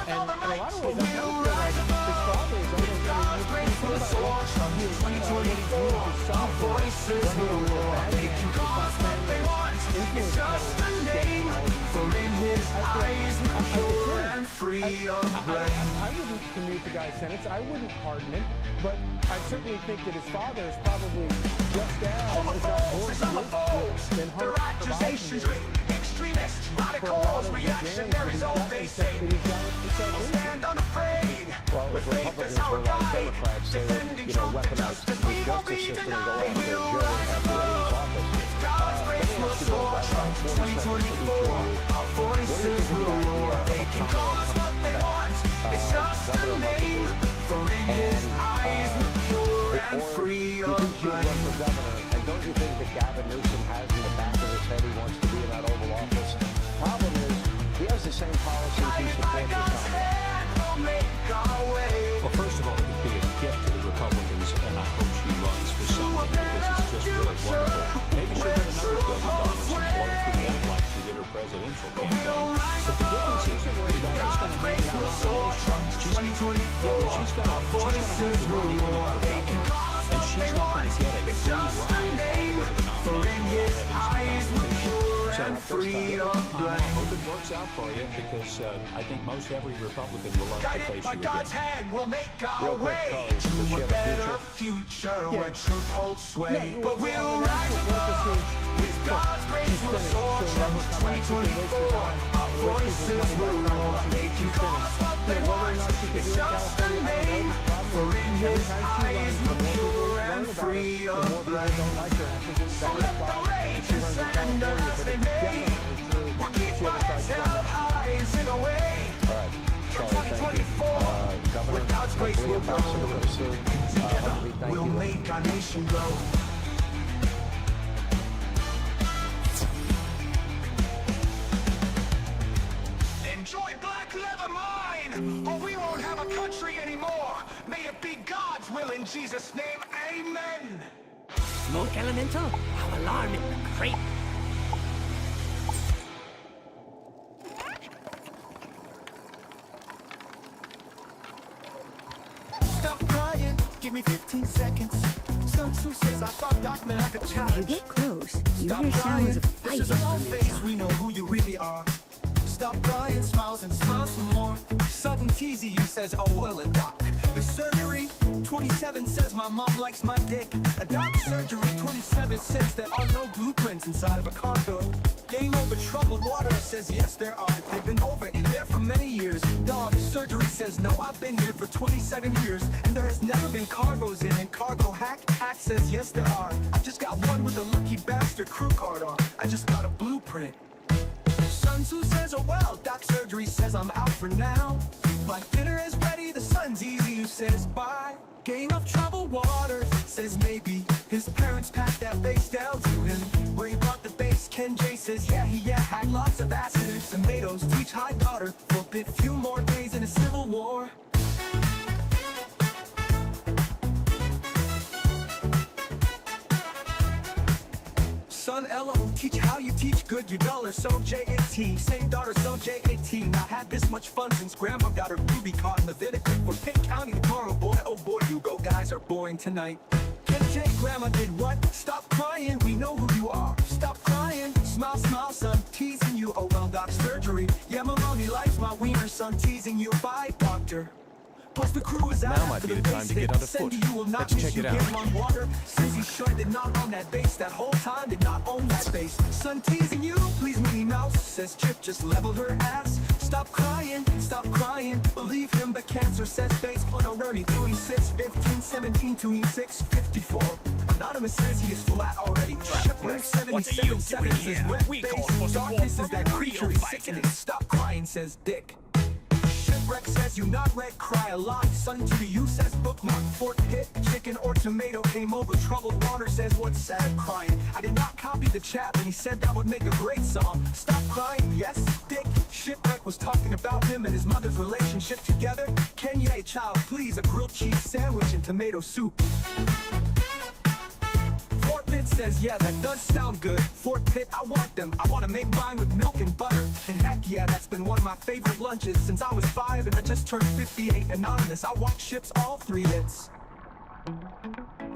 And in a lot of ways, I feel like his father is almost I wouldn't commute the guy's sentence. I wouldn't pardon him. But I certainly think that his father is probably just as, if not more guilty than Hunter Biden. Extremists, radicals, reactionaries, all they say. Stand unafraid. Well, if Republicans were like Democrats, they would, weaponize the justice system and go after Joe after he leaves office. God's grace will soar. 2024, our voices will roar. They can call us what they want. It's just a name. For in his eyes, pure and free of blame. And don't you think that Gavin Newsom has in the back of his head he wants to be in that Oval Office? Problem is, he has the same policies he supports as Trump. Well, first of all, it would be a gift to the Republicans, and I hope she runs for something because it's just really wonderful. Maybe she'll get another $1 billion support for that like she did her presidential campaign. But the difference is, she's going to make it out of she's going to have to run and she's not going to get a free ride for in his eyes and free of blame. I hope it works out for you because I think most every Republican will love to face you again. God's hand will make our way to a better future where truth holds sway. But we'll rise above. With God's grace we'll soar. 2024, our voices will roar. They can call us what they want. It's just a name. For in his eyes we're pure and free of blame. So let the rage and slander us in vain. We'll keep our heads held high and sing away. For 2024, with God's grace we'll go. Together we'll make our nation grow. Enjoy black leather mine, or we won't have a country anymore. May it be God's will in Jesus' name, amen. Smoke elemental, how alarming the crate. Stop crying, give me 15 seconds. Sun Tzu says I thought Doc meant like a challenge. You get close, you Stop hear crying, sounds of fight. this is a long face, we know who you really are. Stop crying, smiles and smiles some more. Sudden teasy, you says, oh well, a doc. The surgery, 27 says my mom likes my dick. A doc surgery, 27 says there are no blueprints inside of a cargo. Game over troubled water, says yes there are. They've been over in there for many years. Dog surgery says no, I've been here for 27 years. And there has never been cargos in it. Cargo hack says yes there are. I just got one with a lucky bastard crew card on. I just got a blueprint. Sun Tzu says, oh well, Doc surgery says I'm out for now. But dinner is ready, the sun's easy, you says bye. Game of troubled waters, says maybe his parents passed that base down to him. Where he brought the base, Ken J says yeah, had lots of acid and tomatoes. Teach high daughter, for a bit few more days in a civil war. Son Ella will teach how you teach good, your dollar so J-A-T. Same daughter so J-A-T. Now had this much fun since grandma got her booby caught in Leviticus for Pitt County tomorrow. Boy, oh boy, you go guys are boring tonight. Ken J, grandma did what? Stop crying, we know who you are. Stop crying, smile, smile, son, teasing you. Oh well, Doc surgery. Yeah, my mommy likes my wiener, son, teasing you. Bye, doctor. Plus the crew is out. Now might be the time to get underfoot. Let's check it out. On water. Since he sure did not own that base that whole time, did not own that base. Son teasing you, please Minnie Mouse, says Chip just leveled her ass. Stop crying, believe him, but cancer says base on Ernie, 36, 15, 17, 26, 54. Anonymous says he is flat already. Shipwreck 77, 7 says wet base. Darkness is that creature is sickening. Stop crying, says Dick. Shipwreck says you not red, cry a lot. Sun to you says bookmark. Fort Pitt, chicken or tomato came over. Troubled water says what's sad, crying. I did not copy the chat, and he said that would make a great song. Stop crying, yes, Dick. Shipwreck was talking about him and his mother's relationship together. Kenya, child, please, a grilled cheese sandwich and tomato soup. Fort Pitt says, yeah, that does sound good. Fort Pitt, I want them. I want to make mine with milk and butter. And heck yeah, that's been one of my favorite lunches since I was 5 and I just turned 58. Anonymous, I watch ships all 3 hits.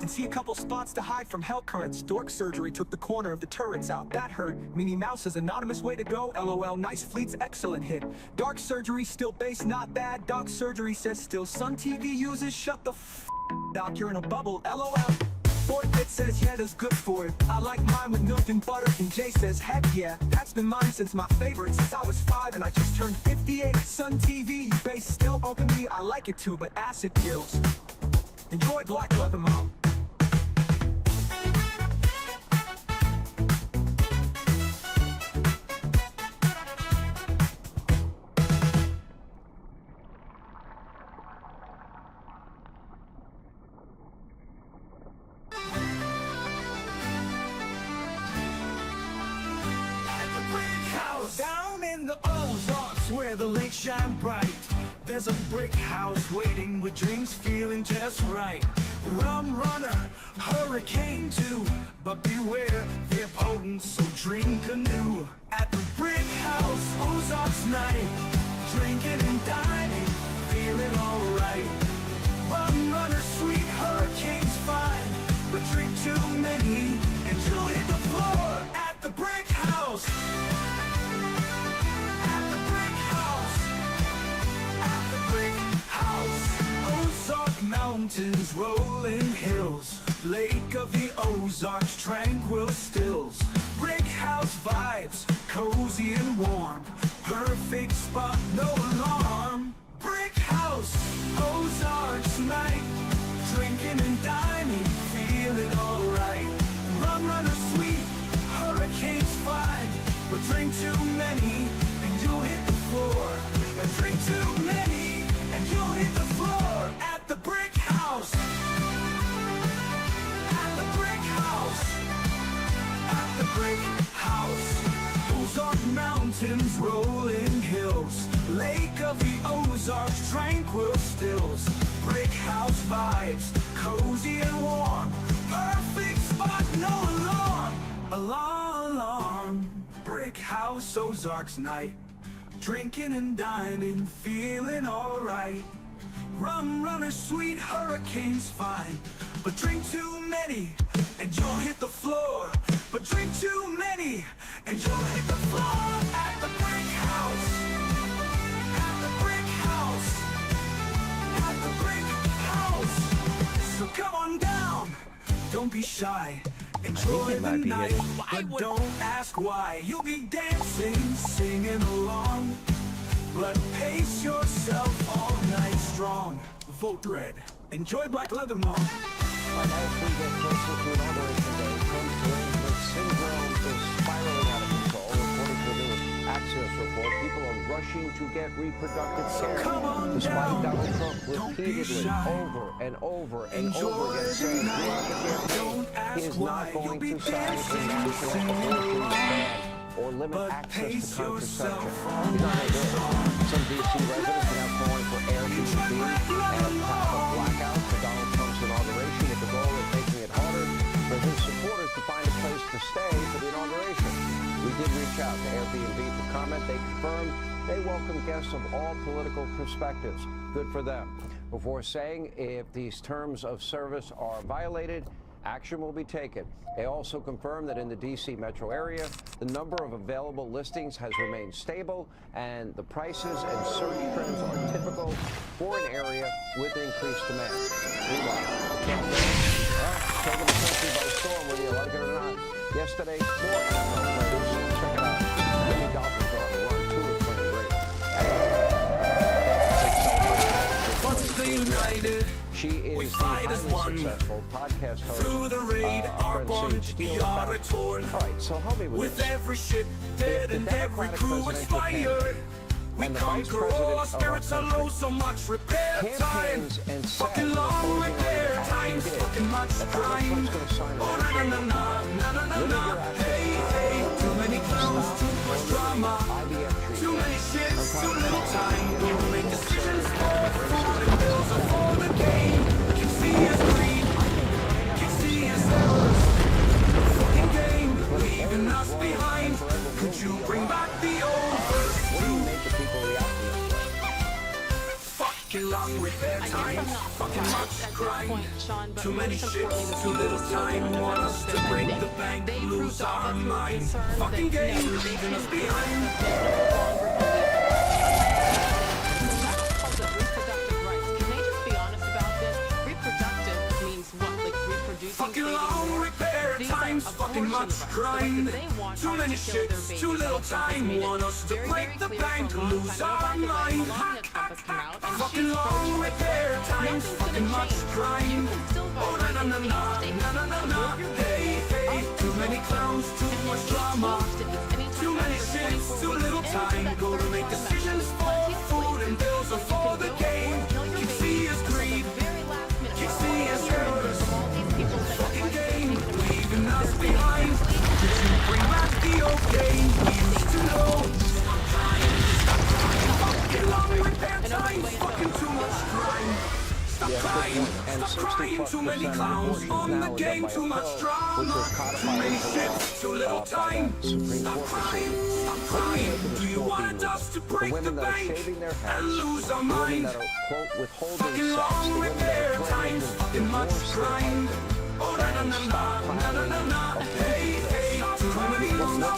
And see a couple spots to hide from hell currents. Dork surgery took the corner of the turrets out. That hurt. Minnie Mouse says anonymous way to go. LOL, nice fleets, excellent hit. Dark surgery still base, not bad. Doc surgery says still Sun TV uses. Shut the Doc, you're in a bubble. LOL. Fort Pitt says yeah, that's good for it. I like mine with milk and butter. And Jay says heck yeah, that's been mine since my favorite since I was 5 and I just turned 58. Sun TV, you base still open me. I like it too, but acid kills. Enjoy Black Leather Mom. Down in the Ozarks where the lakes shine bright, there's a brick house waiting with dreams feeling just right. Rum runner, hurricane too, but beware, they're potent, so drink anew. At the brick house, Ozarks night, drinking and dining, feeling alright. Rum runner, sweet, hurricane's fine, but drink too many and you'll hit the floor at the brick house. Ozark mountains, rolling hills, Lake of the Ozarks, tranquil stills. Brick house vibes, cozy and warm, perfect spot, no alarm. Brick house, Ozarks night. mountains, rolling hills, lake of the Ozarks, tranquil stills, brick house vibes, cozy and warm, perfect spot, no alarm. Brick house, Ozarks night, drinking and dining, feeling alright. Rum runners, sweet hurricanes, fine, but drink too many and you'll hit the floor. But drink too many and you'll hit the floor at the brick house. At the brick house. At the brick house. So come on down, don't be shy. Enjoy the night, but don't ask why. You'll be dancing, singing along, but pace yourself all night strong. Vote red, enjoy Black Leather Mall. As we get closer to Inauguration Day, Trump's arrangement syndrome is spiraling out of control. According to the new Axios report, people are rushing to get reproductive care, despite Donald Trump repeatedly, over and over and over again, saying throughout the campaign he is not going to sign a national abortion ban or limit access to contraception. He's not going to do it. Some D.C. residents are now calling for Airbnb and a blackout for Donald Trump's inauguration, with the goal of making it harder for his supporters to find a place to stay for the inauguration. We did reach out to Airbnb for comment. They confirmed they welcome guests of all political perspectives. Good for them. Before saying if these terms of service are violated, action will be taken. They also confirmed that in the D.C. metro area, the number of available listings has remained stable, and the prices and search trends are typical for an area with increased demand. Meanwhile, taking the country by storm, whether you like it or not. Yesterday, 4 NFL players, check it out, Miami Dolphins are on the run, 2 are playing great. Once they united, she is the highly successful podcast host. Through the raid, our bondage beyond torn. All right, so help me with this. Every ship dead and every crew expired, we conquer all, our spirits are low, so much repair time. Fucking long repair time, fucking much crime. Oh, na na na na na na na. Hey, hey, too many clowns, too much drama. Too many shits, too little time. Don't make decisions for the bills or for the game. You see us greed, you see us errors. The fucking game, leaving us behind. Could you bring back the old first? Fucking long repair time, fucking much grind. Too many shits, too little time. Want us to break the bank, lose our mind. Fucking game, leaving us behind. Fucking long repair times, fucking much grind. Too many shits, too little time. Want us to break the bank, lose our mind. Fucking long repair times, fucking much grind. Oh na na na na na na na. Hey hey, too many clowns, too much drama. Too many shits, too little time. Go to make decisions for food and bills or for the game. You see us greed, you see us errors. Fucking game, leaving us behind. Did you bring back the old game we used to know? Fucking long repair time, fucking too much crime. Stop crying, too many clowns on the game, too much drama. Too many shits, too little time. Stop crying, do you want us to break the bank and lose our mind? Fucking long repair time, fucking much crime. Oh na na na na na na na. Hey hey, too many drama.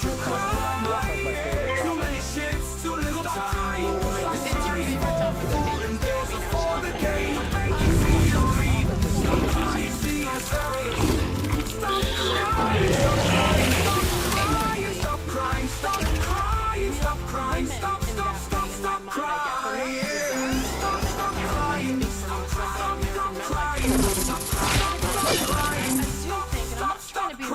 Too many shits, too little time. And there's a for the game. You see the read, stop crying, see us hurry. Stop crying, stop crying, stop crying, stop crying, stop crying, stop crying. Stop crying, stop crying, stop crying. Stop crying. But I do think that the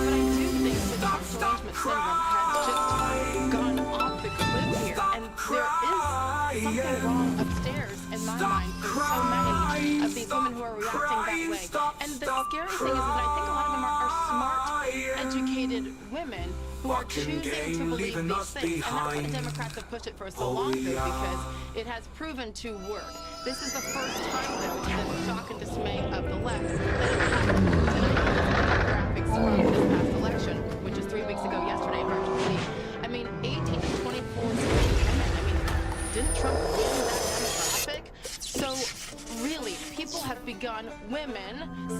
arrangement syndrome has just gone off the cliff here, and there is something wrong upstairs in my mind for so many of these women who are reacting that way. And the scary thing is that I think a lot of them are smart, educated women women who are choosing to believe these things. And that's why the Democrats have pushed it for so long, though, because it has proven to work. This is the first time, though, to the shock and dismay of the left, that it happened. And I know graphics from this past election, which is 3 weeks ago yesterday, hard to believe. I mean, 18 to 24-year-old women. I mean, didn't Trump win that demographic? So, really, people have begun,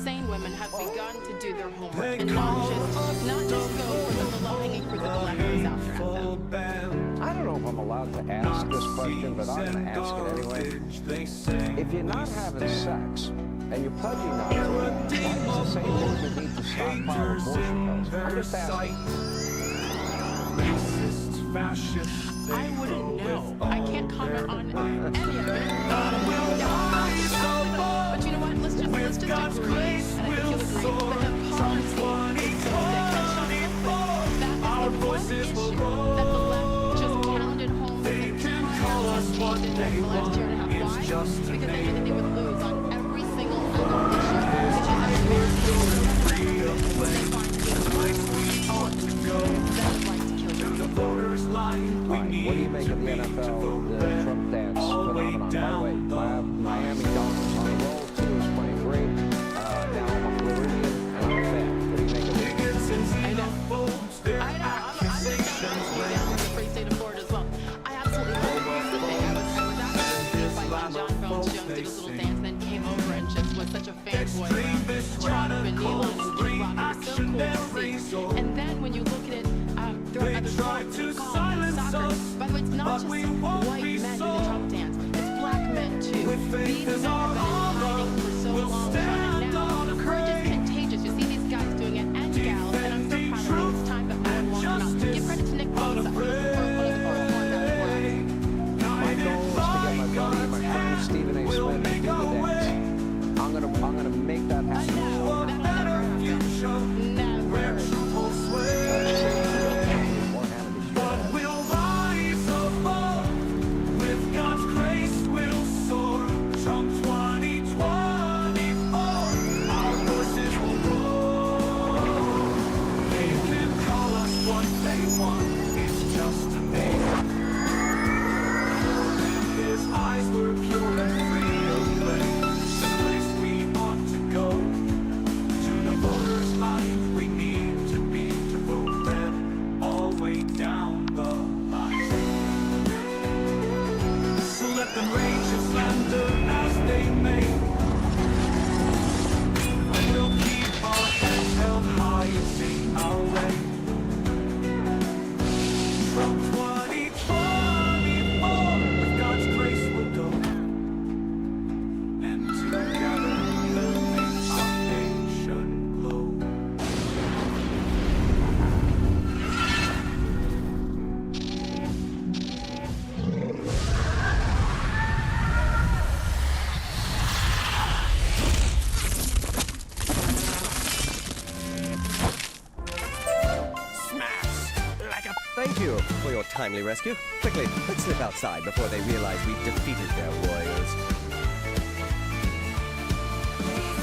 sane women have begun to do their homework and not just go for the low-hanging fruit that the left is after at them. I don't know if I'm allowed to ask this question, but I'm going to ask it anyway. If you're not having sex and you're pledging not to, why does the same movement need to stockpile abortion pills? I'm just asking. I wouldn't know. I can't comment on any of it. But you know what? Let's just agree, and I think you'll agree, that the policy is so thick and that is the one issue that the left just pounded home and turned in the last year and a half. Why? Because they knew that they would lose on every single other issue, which is What do you make of the NFL, the Trump dance phenomenon? By the way, Miami Dolphins on the roll, too, is playing great. Now I'm a Floridian, and I'm a fan. What do you make of it? I know. I'm down in the free state of Florida as well. I absolutely love the thing. I was actually by John Jones did his little dance, then came over and just was such a fanboy. Trump and Elon and J-Rock. It was so cool to see. And then when you look at it, there are other sports, soccer. By the way, it's not just white men in the Trump dance. It's black men, too. These men have been hiding for so long, and now courage is contagious. You see these guys doing it, and gals, and I'm so proud of them. It's time that more won't come out. Give credit to Nick Bosa for putting forth more than My goal is to get my buddy, my friend Stephen A. Smith to do the dance. I'm gonna make that happen. That'll never happen. Never. But we'll rise above. With God's grace, we'll soar. Trump 2024. Our voices will roar. They can call us what they want. It's just amazing. His eyes were pure and free of blame. The place we ought to go. To the voters' line, we need to be to vote red all the way down the line. So let them rage and slander as they may. We'll keep our heads held high and see our way. From 2024, with God's grace we'll go. And together we'll make our nation glow. Thank you for your timely rescue. Quickly, let's slip outside before they realize we've defeated their warriors.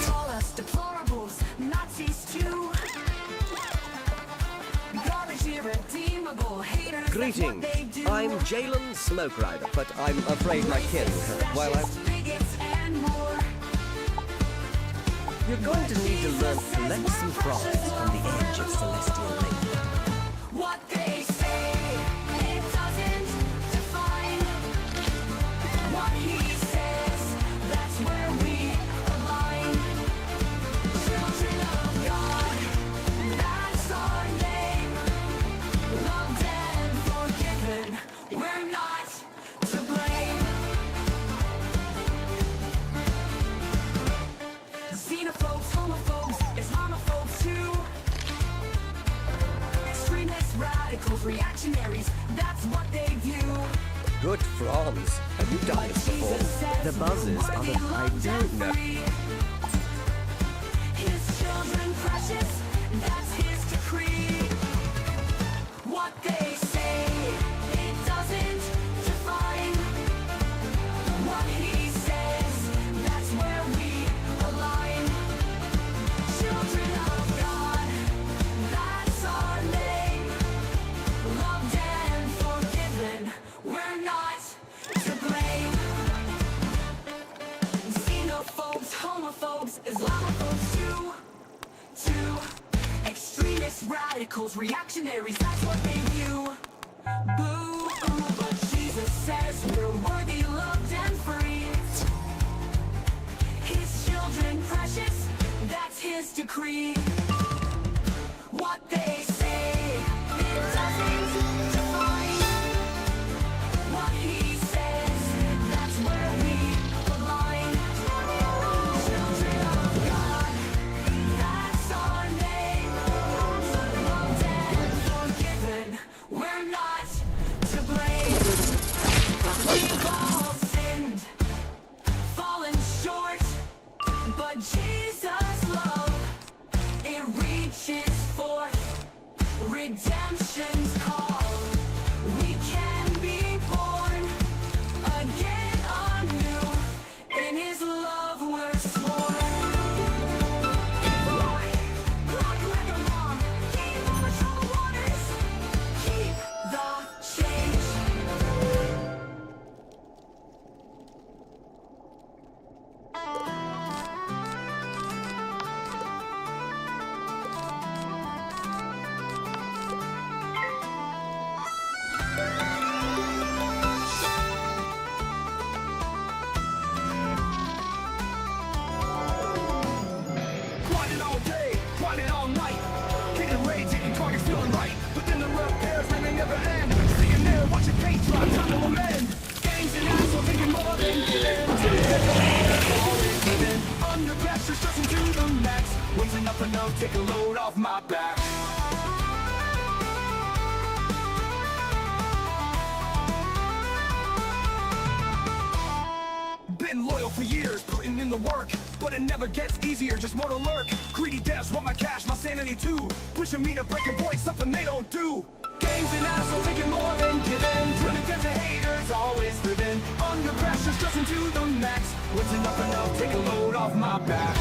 Call us deplorables, Nazis too. Garbage irredeemable haters. Greetings. I'm Jalen Smoke Rider, but I'm afraid my hearing hurt while I'm... Bigots and more. You're going to need to learn to collect some frogs on the edge of Celestial Lake. What they say, it doesn't define what he says. That's where we align. Children of God, that's our name. Loved and forgiven, we're not to blame. Xenophobes, homophobes, Islamophobes too. Extremists, radicals, reactionaries, that's what they do. Good Franz. Have you done this before? The buzzes are the... I don't know. His children precious, that's his decree. What they say, it doesn't define what he says, that's where we align. Children of God, that's our name. Anarchists, radicals, reactionaries, that's what they view. Boo, but Jesus says we're worthy, loved, and free. His children precious, that's his decree. What they say, it doesn't define what he says, that's where we align. Children of God, that's our name. Loved and forgiven, we're not to blame. We've all sinned, fallen short, but Jesus' love, it reaches forth, redemption's call. We can be born again anew, in his love we're sworn. Rock like a bomb, keep on the troubled waters, keep the change. Grinding all day, grinding all night. Getting ready, taking targets, feeling right. But then the repairs, man, they never end. Sitting there, watching paint dry, time to amend. Gangs and assholes taking more than given. Always given. Under pressure, stressing to the max. Wasn't enough enough, take a load off my back. Been loyal for years, putting in the work, but it never gets easier, just more to lurk. Greedy devs want my cash, my sanity too, pushing me to break a point, something they don't do. Gangs and assholes taking more than given, turning to haters, always living under pressure, stressing to the max. What's enough, take a load off my back.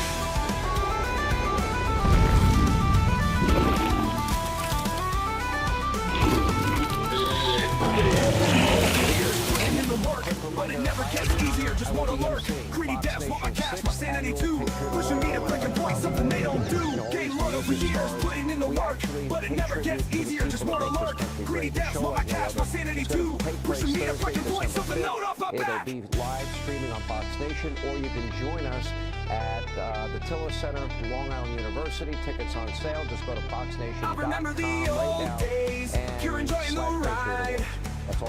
And in the work, but it never gets easier, just more to lurk. Greedy devs want my cash, my sanity too, pushing me to break a point, something they don't do. Gain loyal for years, putting in the work, but it never gets easier, just more to lurk. Greedy devs want my cash, my sanity too, pushing me to break a point, something load off my back. It'll be live streaming on Fox Nation, or you can join us at the Tiller Center, Long Island University. Tickets on sale. Just go to foxnation.com. I remember the old days, you're enjoying the ride.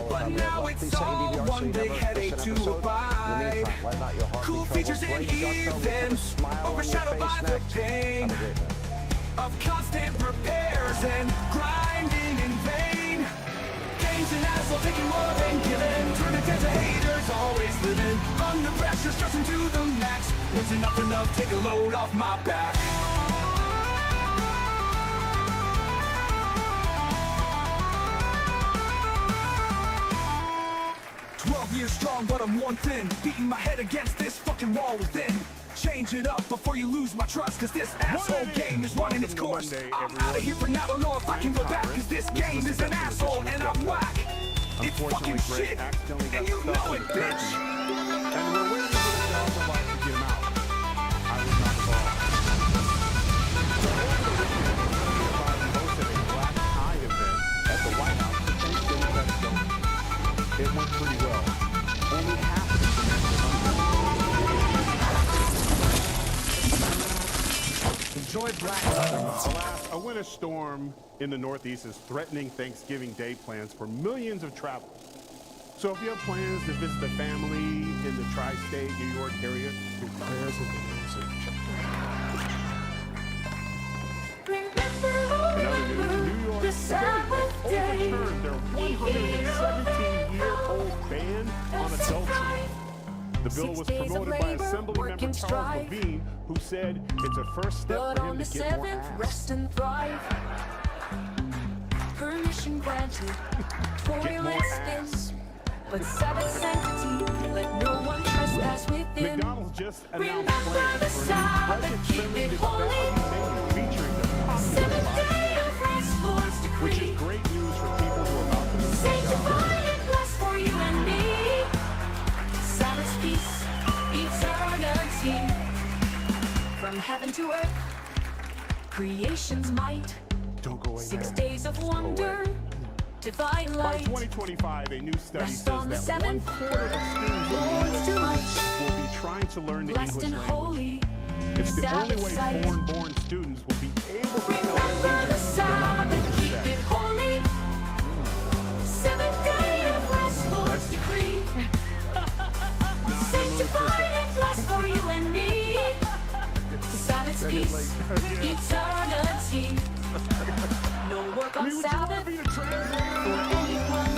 But now it's all one big headache to abide. Cool features and events overshadowed by the pain of constant repairs and grinding in vain. Games and assholes taking more than given, turning to haters, always living under pressure, stressing to the max. When's enough, take a load off my back. 12 years strong, but I'm one thin, beating my head against this fucking wall within. Change it up before you lose my trust, cause this asshole game is running its course. I'm out of here for now, don't know if I can go back, cause this game is an asshole and I'm whack. It's fucking shit, and you know it, bitch. And we're waiting for the Delta Light to get him out. I was not involved. Hosted a black tie event at the White House for Thanksgiving festival. It went pretty well. Only half of the Enjoy Black. Alas, a winter storm in the Northeast is threatening Thanksgiving Day plans for millions of travelers. So if you have plans to visit the family in the tri-state New York area, your prayers will be answered. In other news, New York State overturned their 117-year-old ban on adultery. The bill was promoted by Assemblymember Charles Levine, who said it's a first step for him to get more ass. Rest and thrive. Permission granted for your instance, but seventh sanctity, let no one trespass within. McDonald's just announced Remember the Sabbath, keep it holy. featuring the Seventh day of rest, Lord's decree. which is great news for people who are about to move. Sanctified and blessed for you and me. Sabbath's peace, eternity. From heaven to earth, creation's might. Don't go away 6 now. days of wonder, divine By light. 2025, a new study Rest says on the that seventh. 1/4 of students in Lord's the delight. U.S. will be trying to learn the Blessed English and language. holy, It's the only Sabbath way sight. foreign-born students will be able to tell Remember their the teachers they're not Sabbath, keep upset. it holy. Seventh day of rest, Lord's decree. Sanctified and blessed for you and me. The Sabbath's peace, eternity. No work on Sabbath for anyone.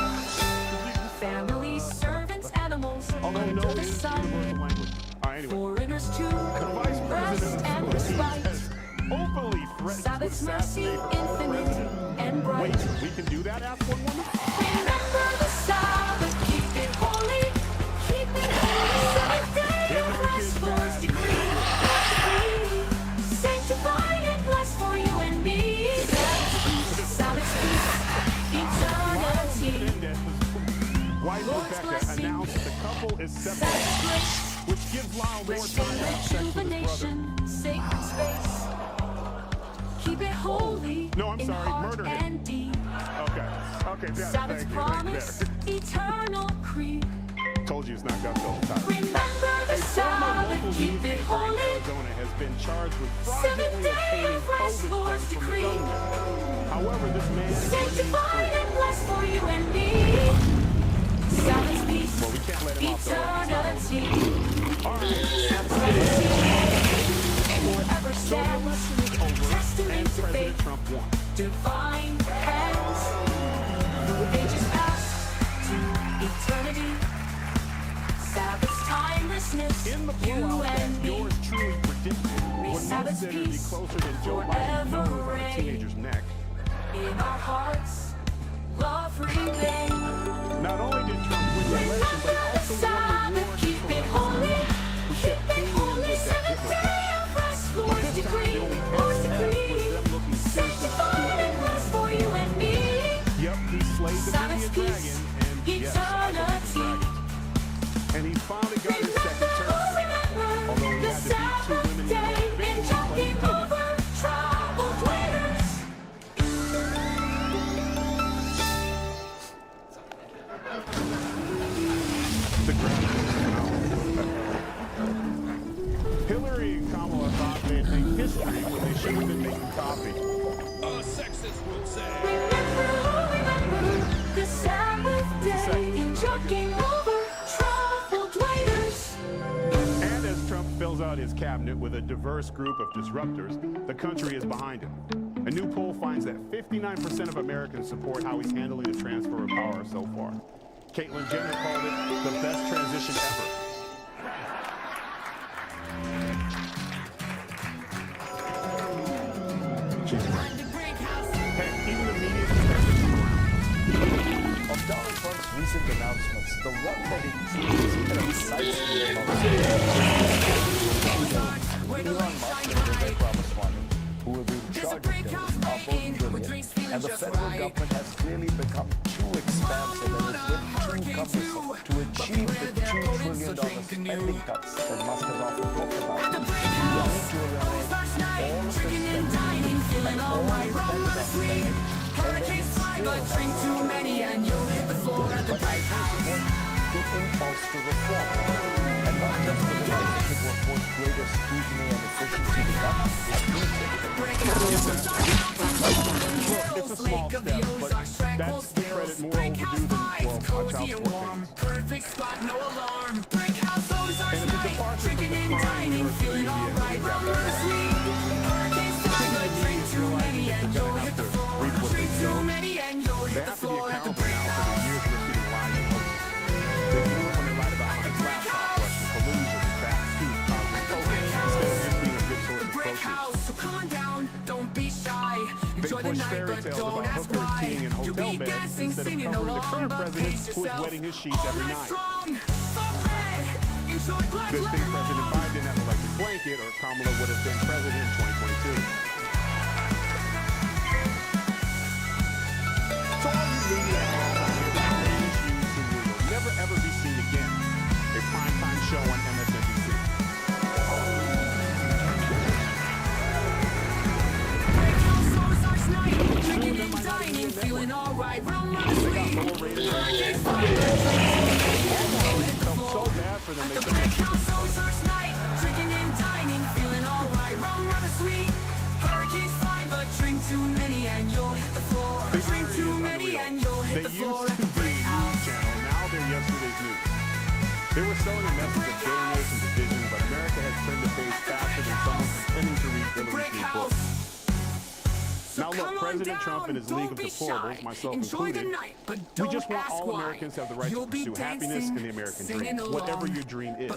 Families, servants, animals, under the sun. Foreigners too, rest and respite. Openly threatens to Sabbath's mercy, assassinate our infinite president. and bright. Wait, we can do that? Ask one woman. Remember the Sabbath, keep it holy. Keep it holy. Seventh day of rest, Lord's decree. Sanctified and blessed for you and me. Sabbath's peace, eternity. Wife Rebecca announced the couple is separated, which gives Lyle more Rest time in to have sex with his brother. rejuvenation, sacred space. Keep it holy. No, I'm in sorry, heart murder him. and deed. Okay, yeah, Sabbath's thank you, promise, right eternal creed. there. Told you it's not gonna go time. Remember the Sabbath, keep it holy. Arizona has been charged with Seventh fraudulently day obtaining of rest, COVID Lord's funds from the decree. government. However, this man is Sanctified and blessed for you and me. Sabbath's peace, well, we can't let him off the eternity. All Forever stands, testament to faith. Trump won. Divine hands, through ages past to eternity. Sabbath's timelessness, In the you blowout and that me. yours truly predicted, May would Sabbath's consider to be peace closer than Joe Biden's forever nose on a reign. teenager's neck. In our hearts, love remain. Not only did Trump win the election, but he Remember the also won the Sabbath, war keep it holy. Keep it holy, seventh day of rest, Lord's decree. Lord's decree. Sanctified and blessed for you and me. Yep, he slayed the Sabbath's Indian peace, dragon, and yes, I believe the eternity. dragon. And he finally got his second term. Remember Although he the had to beat two Sabbath women day in in Bing jumping before he over troubled waters. The ground Hillary and Kamala thought they'd make history when they should have been making coffee. A sexist would say. Remember the Sabbath day in jumping over troubled waters. And as Trump fills out his cabinet with a diverse group of disruptors, the country is behind him. A new poll finds that 59% of Americans support how he's handling the transfer of power so far. Caitlyn Jenner called it the best transition ever. Heck, even the media detectives come around. Of Donald Trump's recent announcements, the one that intrigues and excites me the most Elon Musk and Vivek Ramaswamy, who will be in charge of things, are both brilliant, and the federal government has clearly become too expansive and has been too cumbersome to achieve the $2 trillion spending cuts that Musk has often talked about. We need to eliminate all of the spending and all the spending and then still but I think the impulse to reform, and not just for the right to report greater scrutiny and efficiency to government. It's a small step, but that's the credit more overdue than, well, a child support case. And if it's a departure from the crime university media, they have to realize that they have to be accountable now for the years of repeating lying and hoaxes. They do it when they lied about Hunter's laptop question, collusion, and fast food causing COVID, instead of just being a good source of protein. They push fairy tales about hookers, king, and hotel beds instead of covering the current president who is wetting his sheets every night. Good thing President Biden didn't have an electric blanket, or Kamala would have been president in 2022. So all you media issues who will never ever be seen again. A primetime show on MSNBC. feeling alright. Run, run, sweet. Hurricanes flying, I'm so bad for them. at the Black House on search night, drinking and dining, feeling alright. Run, run, sweet. Hurricanes flying, but drink too many and you'll hit the floor. Drink too many and you'll hit the floor. They used to be a news channel. Now they're yesterday's news. They were selling a message of bitterness and division, but America has turned the page faster than someone pretending to read Hillary's new book. Now look, President Trump and his League of Deplorables, myself included, we just want all Americans to have the right to pursue happiness in the American dream, whatever your dream is.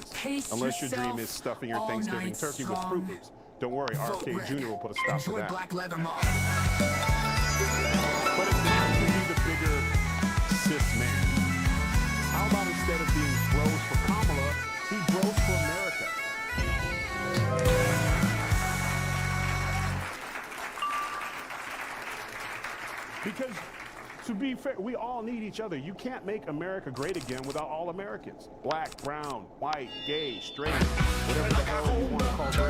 Unless your dream is stuffing your Thanksgiving turkey with Fruit Loops. Don't worry, RFK Jr. will put a stop to that. But it's time to be the bigger cis man. How about instead of being bros for Kamala, be bros for America? Because, to be fair, we all need each other. You can't make America great again without all Americans. Black, brown, white, gay, straight, whatever the hell you want to call them.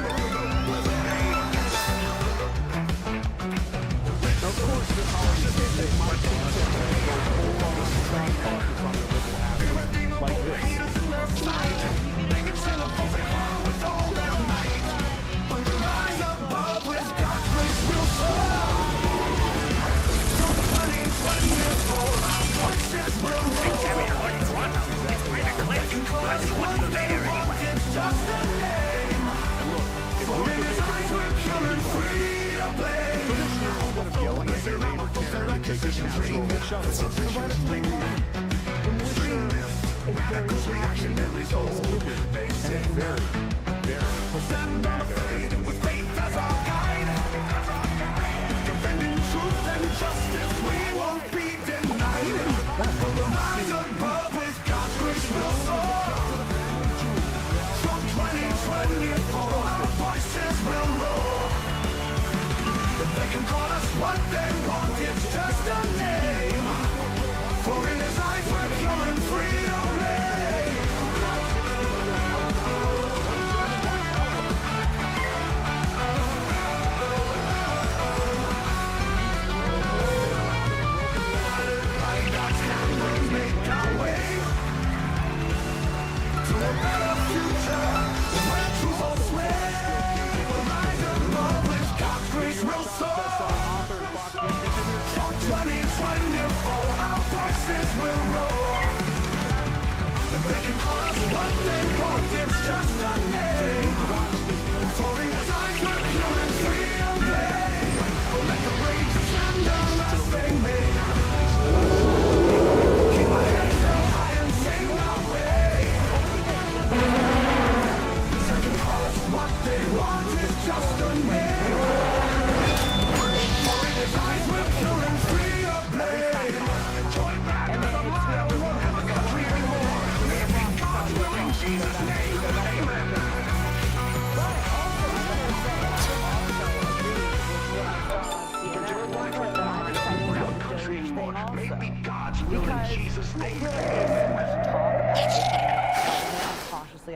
Now, of course, this holiday season, my team said to go full on the strong focus on the liberal aspect, like this.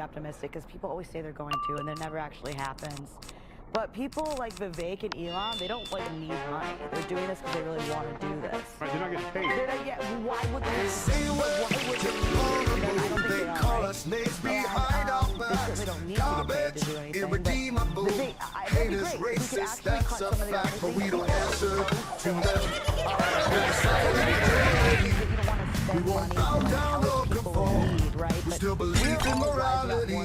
Optimistic because people always say they're going to and it never actually happens. But people like Vivek and Elon, they don't like need money. They're doing this because they really want to do this. Right, they're not getting paid. They're not, yeah, why would they? I don't think they are, right? They certainly don't need to get paid to do anything. But they, it'd be great. We could actually cut some of the other things. We don't answer to them. You don't want to spend money on help people need, right? But still believe in morality. We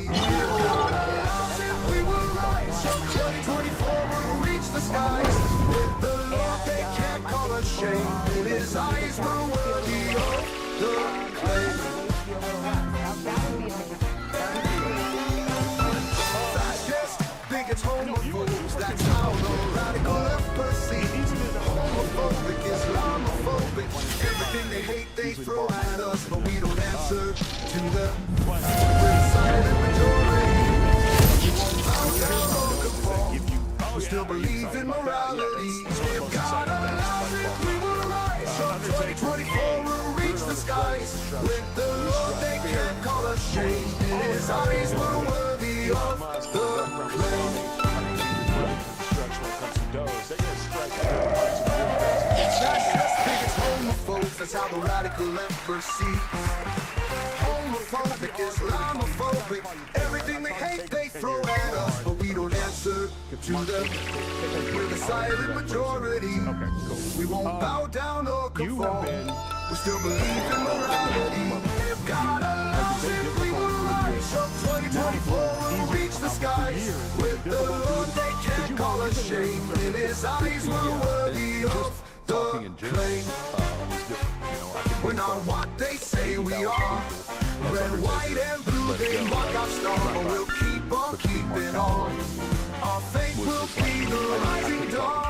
will rise. 2024 will reach the skies. With the Lord, they can't call us shame. In His eyes, we're worthy of the claim. Digest, think it's homophobes. That's how the radical left perceives. Homophobic, Islamophobic. Everything they hate, they throw at us, but we don't answer to them. We're the silent majority. We still believe in morality. If God allows it, we will rise. So 2024 will reach the skies. With the Lord, they can't call us shame. In His eyes, we're worthy of the claim. That's just think it's folks, that's how the radical left perceives. Homophobic, Islamophobic, everything they hate they throw at us, but we don't answer to them. We're the silent majority. We won't bow down or conform. We still believe in morality. If God allows it, we will rise up. 2024 will reach the skies. With the Lord they can't call us shame. In his eyes we're worthy of the claim. We're not what they say we are. Red, white, and blue, they mark our star, but we'll keep on keeping on. Our faith will be the rising dawn.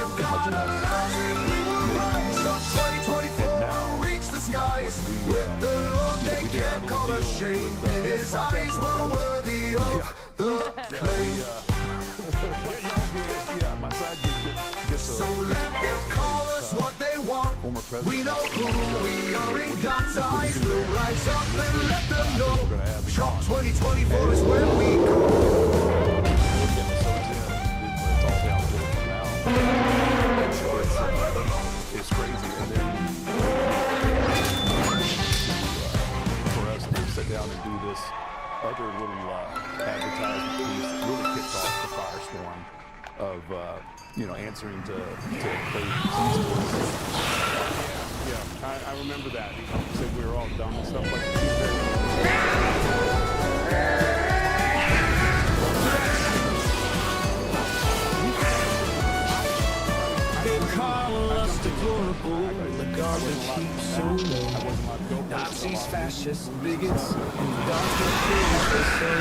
If God allows it, we will rise up. 2024, reach the skies. With the Lord, they can't call us shame. In his eyes, we're worthy of the claim. So let them call us what they want. We know who we are in God's eyes. We'll rise up and let them know. Trump 2024 is where we go. It's crazy. And then for us to sit down and do this other little advertisement piece really kicks off the firestorm of answering to I remember that. He said we were all dumb and stuff like that. They call us deplorable, the garbage heap so low. Nazis, fascists, bigots, and darker things they say.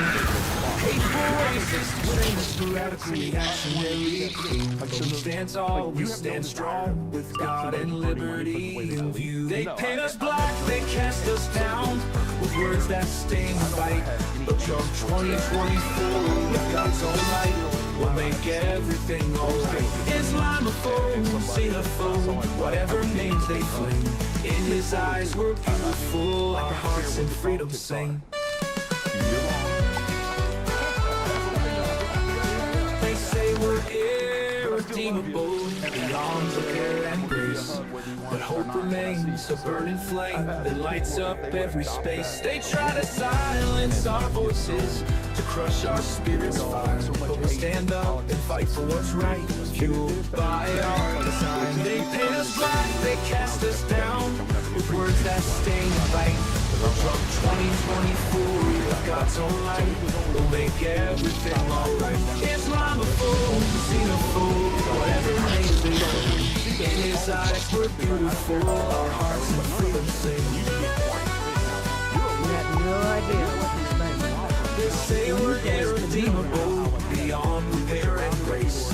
Hateful racists, famous for radical reactionary. But we stand tall, we stand strong, with God and liberty in view. They paint us black, they cast us down, with words that sting and bite. But Trump 2024, with God's own light, will make everything alright. Islamophobe, xenophobe, whatever names they fling. In his eyes we're beautiful, our hearts in freedom sing. They say we're irredeemable, beyond repair and grace. But hope remains a burning flame that lights up every space. They try to silence our voices, to crush our spirit's fire, but we stand up and fight for what's right, fueled by our design. They paint us black, they cast us down, with words that sting and bite. Trump 2024, with God's own light, will make everything alright. Islamophobe, xenophobe, whatever names they use. In his eyes we're beautiful, our hearts in freedom sing. You have no idea what these things are. They say we're irredeemable, beyond repair and grace.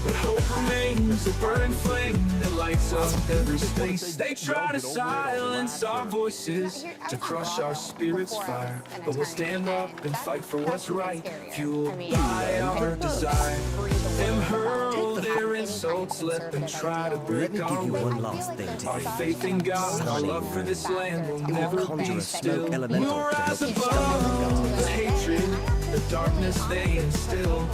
But hope remains a burning flame that lights up every space. They try to silence our voices, to crush our spirit's fire, but we'll stand up and fight for what's right, fueled by our desire. Them hurl their insults, let them try to break our will. Our faith in God, our love for this land will never be still. We'll rise above the hatred, the darkness they instill.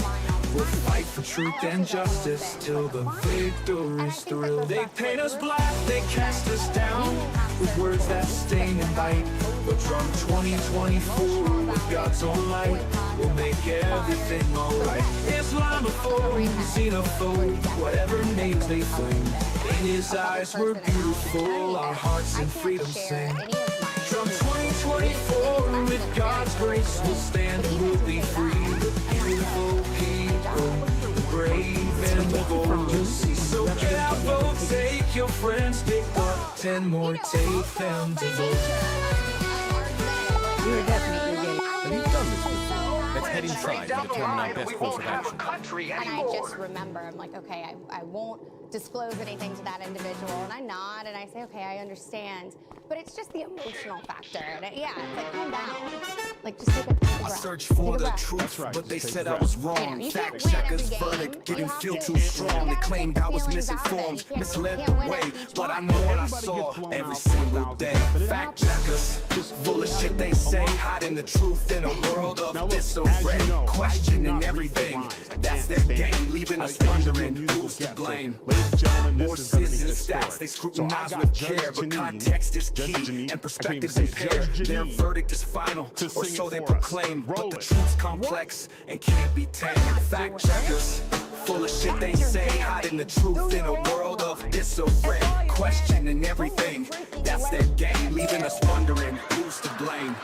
We'll fight for truth and justice till the victory's thrill. They paint us black, they cast us down, with words that sting and bite. But Trump 2024, with God's own light, will make everything alright. Islamophobe, xenophobe, whatever names they fling. In his eyes we're beautiful, our hearts in freedom sing. Trump 2024, with God's grace, we'll stand and we'll be free. Beautiful people, the brave and the bold. So get out, vote, take your friends, pick up 10 more, take them to vote. You're definitely gay. And he's done this before. Let's head inside and determine our best course of action. And I just remember, I'm like, okay, I won't disclose anything to that individual. And I nod and I say, okay, I understand. But it's just the emotional factor. And it's like, calm down. Like, just take a breath. I searched for the truth, but they said I was wrong. Fact checkers' verdict didn't feel too strong. They claimed I was misinformed, misled the way. But I know what I saw every single day. Fact checkers, just full of shit they say, hiding the truth in a world of disarray. questioning everything. That's their game, leaving us wondering who's to blame. More sins and stats, they scrutinize with care, but context is key and perspectives impaired. Their verdict is final, or so they proclaim. But the truth's complex and can't be tamed. Fact checkers, full of shit they say, hiding the truth in a world of disarray. Questioning everything, that's their game, leaving us wondering who's to blame.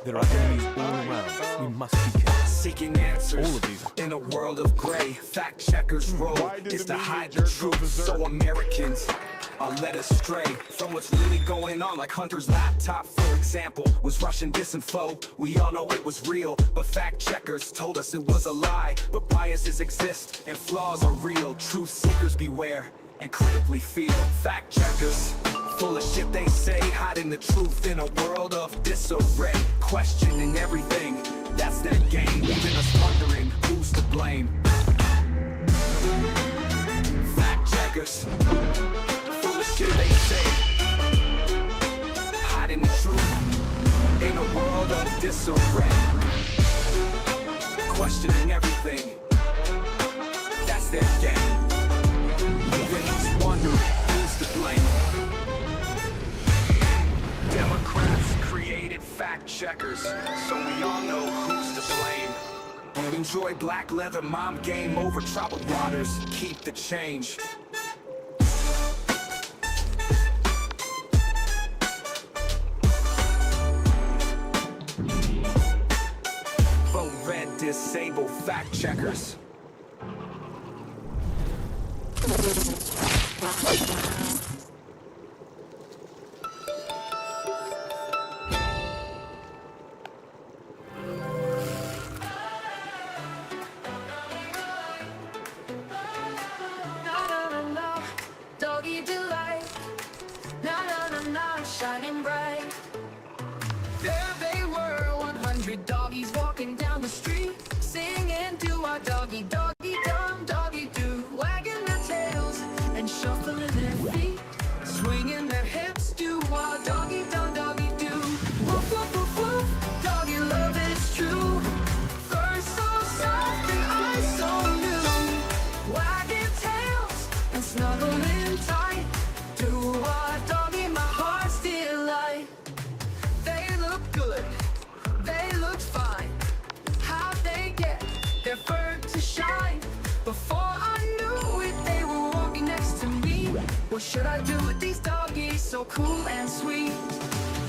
There are enemies all around. We must be careful. Seeking answers All of these. in a world of gray. Fact checkers' role is to hide the truth, so Americans are led astray from what's really going on. Like Hunter's laptop, for example, was Russian disinfo. We all know it was real, but fact checkers told us it was a lie. But biases exist and flaws are real. Truth seekers beware and critically feel. Fact checkers, full of shit they say, hiding the truth in a world of disarray. Questioning everything, that's their game, leaving us wondering who's to blame. Fact checkers, full of shit they say, hiding the truth in a world of disarray. Questioning everything, that's their game, leaving us wondering who's to blame. Democrats created fact checkers, so we all know who's to blame. And enjoy black leather, mom game over troubled waters. Keep the change. Vote red, disable fact checkers. Doggy delight, na na na na, shining bright. There they were, 100 doggies walking down the street, singing to our doggy, doggy dum, doggy do, wagging their tails and shuffling their feet, swinging their hips to our doggy dum, doggy do. Woof woof woof woof, doggy love is true. Fur so soft and eyes so new, wagging tails and snuggling tight to our doggy, my heart's delight. They look good, they look fine. How'd they get their fur to shine? Before I knew it, they were walking next to me. What should I do with these doggies, so cool and sweet?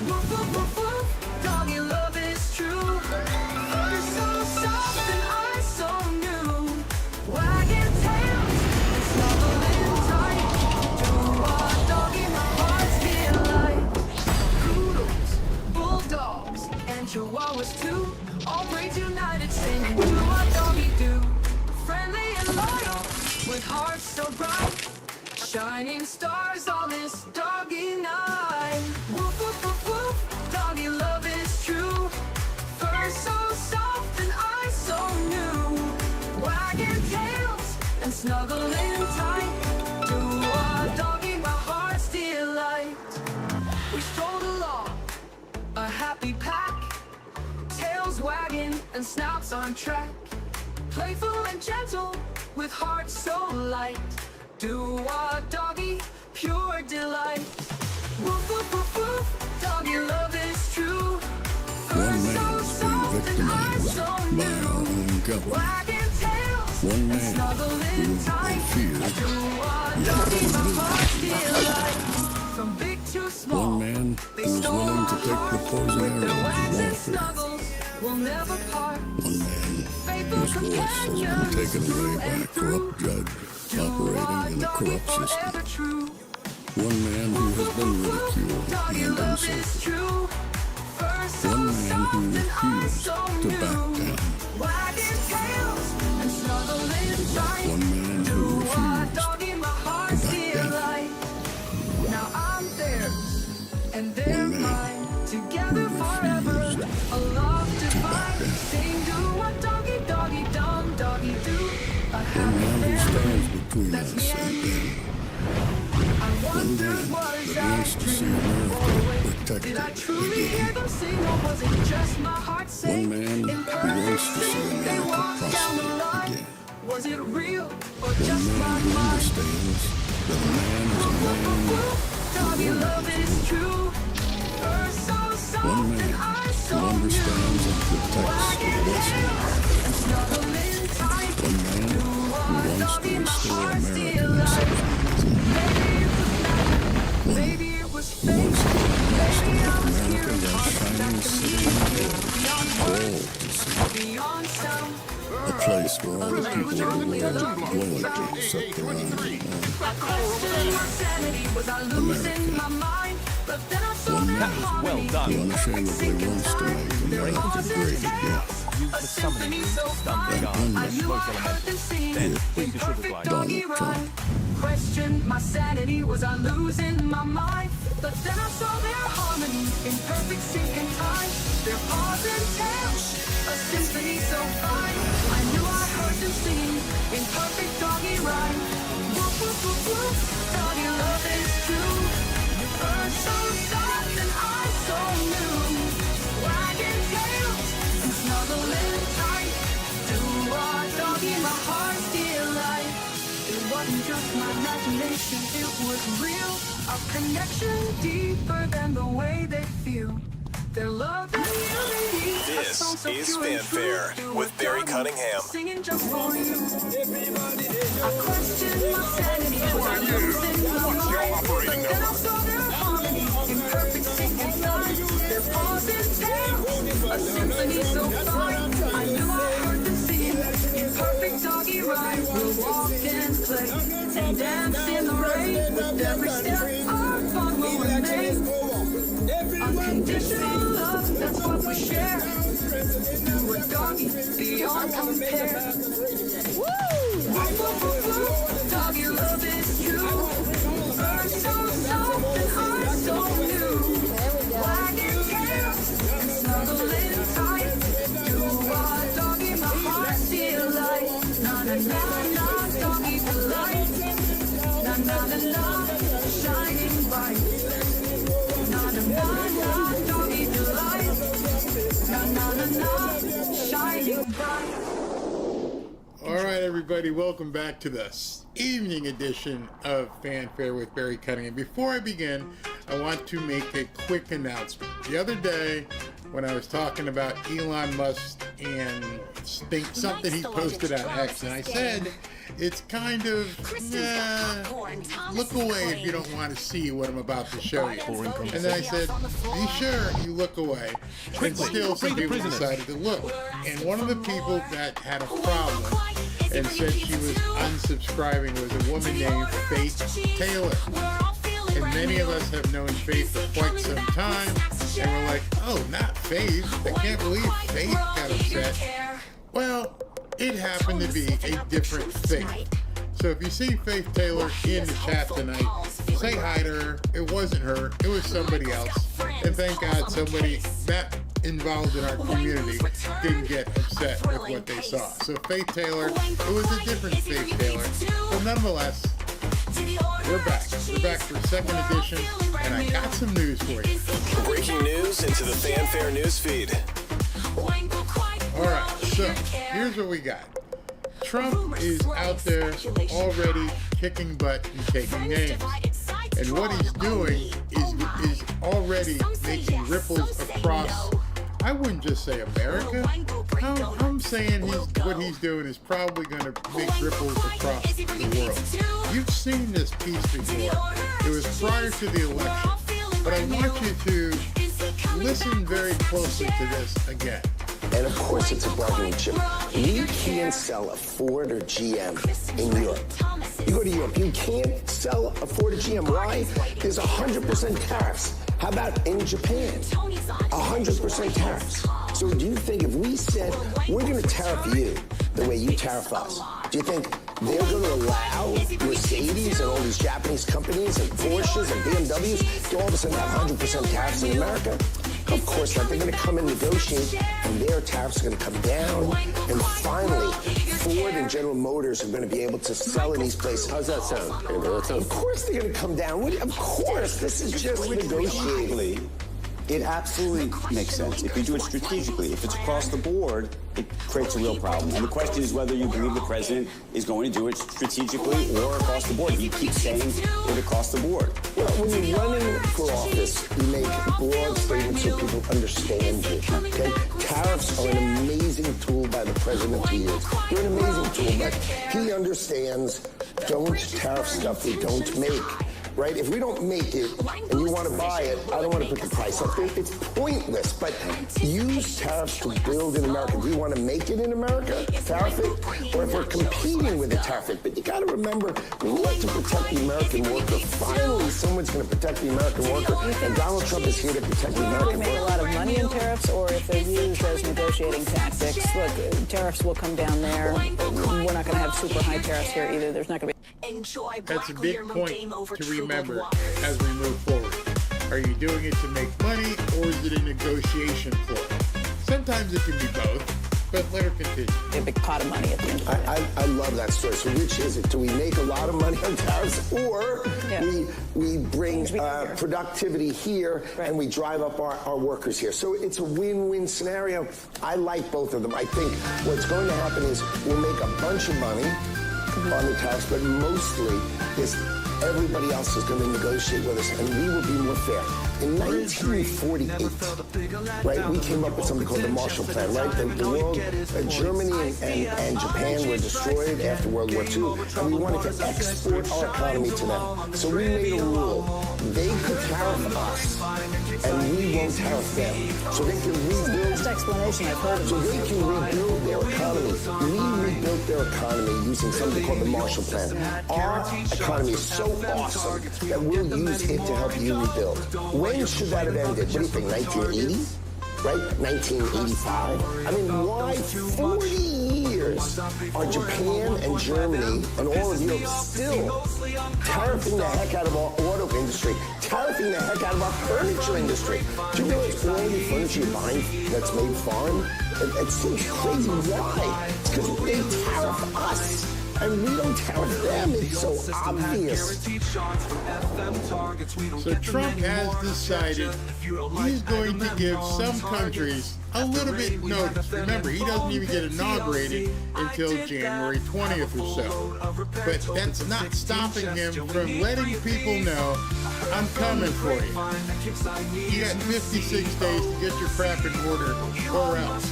Woof woof woof woof, doggy love is true. Fur so soft and eyes so new, wagging tails and snuggling tight to our doggy, my heart's delight. Poodles, bulldogs, and chihuahuas too, all breeds united, singing to our doggy do. Friendly and loyal, with hearts so bright, shining stars on this doggy night. Woof woof woof woof, doggy love is true. Fur so soft and eyes so new, wagging tails and snuggling tight to our doggy, my heart's delight. We strolled along, a happy pack, tails wagging and snouts on track, playful and gentle, with hearts so light, to our doggy, pure delight. Woof woof woof woof, doggy love is true. Fur so soft and eyes so new, wagging tails and snuggling tight to our doggy, my heart's delight. From big to small, they stole our hearts with their wags and snuggles. We'll never part. Faithful companions, taken away true by a and true. corrupt judge To our operating in a doggy, corrupt system. forever true. One man who has been ridiculed Doggy and love is insulted. true. Fur so One man soft who and eyes refused so to back new, down. wagging tails and snuggling tight One man to who our refused doggy, my heart's to back down. delight. Now I'm theirs and they're mine, together forever, a love divine. Sing do what doggy, doggy, dumb, doggy do. A One happy man who family, stands between that's us me and and you. them. I wondered was I dreaming. Did I truly hear them sing, or was it just my heart saying? In perfect sync, they walked down the line. Was it real or just my mind? Doggy love is true. Earth so soft and I so new. Snuggling tight. Do what doggy my heart still like. Maybe it was fake. Maybe I was hearing hearts back to me. Beyond words, beyond sound. A place where all the people in the world loyalty set their eyes on. I questioned my sanity. Was I losing my mind? But then I saw their harmony. You unashamedly wants to make America great again. A symphony so fine. I knew I heard them sing in perfect doggy rhyme. Questioned my sanity. Was I losing my mind? But then I saw their harmony in perfect sync and time. Their paws and tails, a symphony so fine. I knew I heard them singing in perfect doggy rhyme. Whoop, whoop, whoop, whoop. Doggy love is true. Earth so soft and I so new. Wagging tails and snuggling tight. Do our doggy my heart still like. It wasn't just my imagination, it was real. A connection deeper than the way they feel. Their love and unity. This is Fanfare with Barry Cunningham. Singing just for you. I questioned my sanity. Was I losing my mind? But then I saw their harmony in perfect sync and time. Their paws and tails, a symphony so fine. I knew I heard them singing in perfect doggy rhyme. We'll walk and play and dance in the rain. With every step, our fun will remain. Unconditional love, that's what we share. We're doggy, beyond compare. Woo! Doggy love is true. Earth so soft and heart so new. Wagging tails and snuggling tight. Do our doggy my heart still like. Na na na na, doggy delight. Na na na na, shining bright. Na na na na, doggy delight. Na na na na, shining bright. All right, everybody, welcome back to the evening edition of Fanfare with Barry Cunningham. Before I begin, I want to make a quick announcement. The other day, when I was talking about Elon Musk and something he posted on X, and I said, it's kind of, look away if you don't want to see what I'm about to show you. And then I said, be sure you look away. And still some people decided to look. And one of the people that had a problem and said she was unsubscribing was a woman named Faith Taylor. And many of us have known Faith for quite some time, and we're like, oh, not Faith. I can't believe Faith got upset. Well, it happened to be a different Faith. So if you see Faith Taylor in the chat tonight, say hi to her. It wasn't her, it was somebody else. And thank God somebody that involved in our community didn't get upset with what they saw. So Faith Taylor, it was a different Faith Taylor. But nonetheless, we're back. We're back for second edition, and I got some news for you. Breaking news into the Fanfare news feed. All right, so here's what we got. Trump is out there already kicking butt and taking names. And what he's doing is already making ripples across, I wouldn't just say America. I'm saying what he's doing is probably going to make ripples across the world. You've seen this piece before. It was prior to the election. But I want you to listen very closely to this again. And of course it's a bargaining chip. You can't sell a Ford or GM in Europe. You go to Europe, you can't sell a Ford or GM. Why? There's 100% tariffs. How about in Japan? 100% tariffs. So do you think if we said, we're going to tariff you the way you tariff us, do you think they're going to allow Mercedes and all these Japanese companies and Porsches and BMWs to all of a sudden have 100% tariffs in America? Of course not. They're going to come and negotiate, and their tariffs are going to come down. And finally, Ford and General Motors are going to be able to sell in these places. How's that sound? Of course they're going to come down. Of course, this is just negotiating. It absolutely makes sense. If you do it strategically, if it's across the board, it creates a real problem. And the question is whether you believe the president is going to do it strategically or across the board. He keeps saying it across the board. Well, when you're running for office, you make broad statements so people understand you. Okay? Tariffs are an amazing tool by the president to use. They're an amazing tool, but he understands don't tariff stuff we don't make. Right? If we don't make it and you want to buy it, I don't want to put the price up. It's pointless, but use tariffs to build in America. Do you want to make it in America, tariff it? Or if we're competing with the tariff it? But you got to remember, we need to protect the American worker. Finally, someone's going to protect the American worker, and Donald Trump is here to protect the American worker. Make a lot of money in tariffs, or if they're used as negotiating tactics. Look, tariffs will come down there. We're not going to have super high tariffs here either. There's not going to be. That's a big point to remember as we move forward. Are you doing it to make money, or is it a negotiation ploy? Sometimes it can be both, but let her continue. A big pot of money at the end. I love that story. So which is it? Do we make a lot of money on tariffs, or we bring productivity here and we drive up our workers here? So it's a win-win scenario. I like both of them. I think what's going to happen is we'll make a bunch of money on the tariffs, but mostly is everybody else is going to negotiate with us, and we will be more fair. In 1948, right, we came up with something called the Marshall Plan, right? The world, Germany and Japan were destroyed after World War II, and we wanted to export our economy to them. So we made a rule. They could tariff us, and we won't tariff them. So they can rebuild. Best explanation I've heard of. So they can rebuild their economy. We rebuilt their economy using something called the Marshall Plan. Our economy is so awesome that we'll use it to help you rebuild. When should that have ended? What do you think, 1980? Right? 1985? I mean, why 40 years are Japan and Germany and all of Europe still tariffing the heck out of our auto industry, tariffing the heck out of our furniture industry? Do you realize all the furniture you're buying that's made foreign? It seems crazy. Why? It's because they tariff us. And we don't tariff them. It's so obvious. So Trump has decided he's going to give some countries a little bit notice. Remember, he doesn't even get inaugurated until January 20th or so. But that's not stopping him from letting people know, I'm coming for you. You got 56 days to get your crap in order, or else.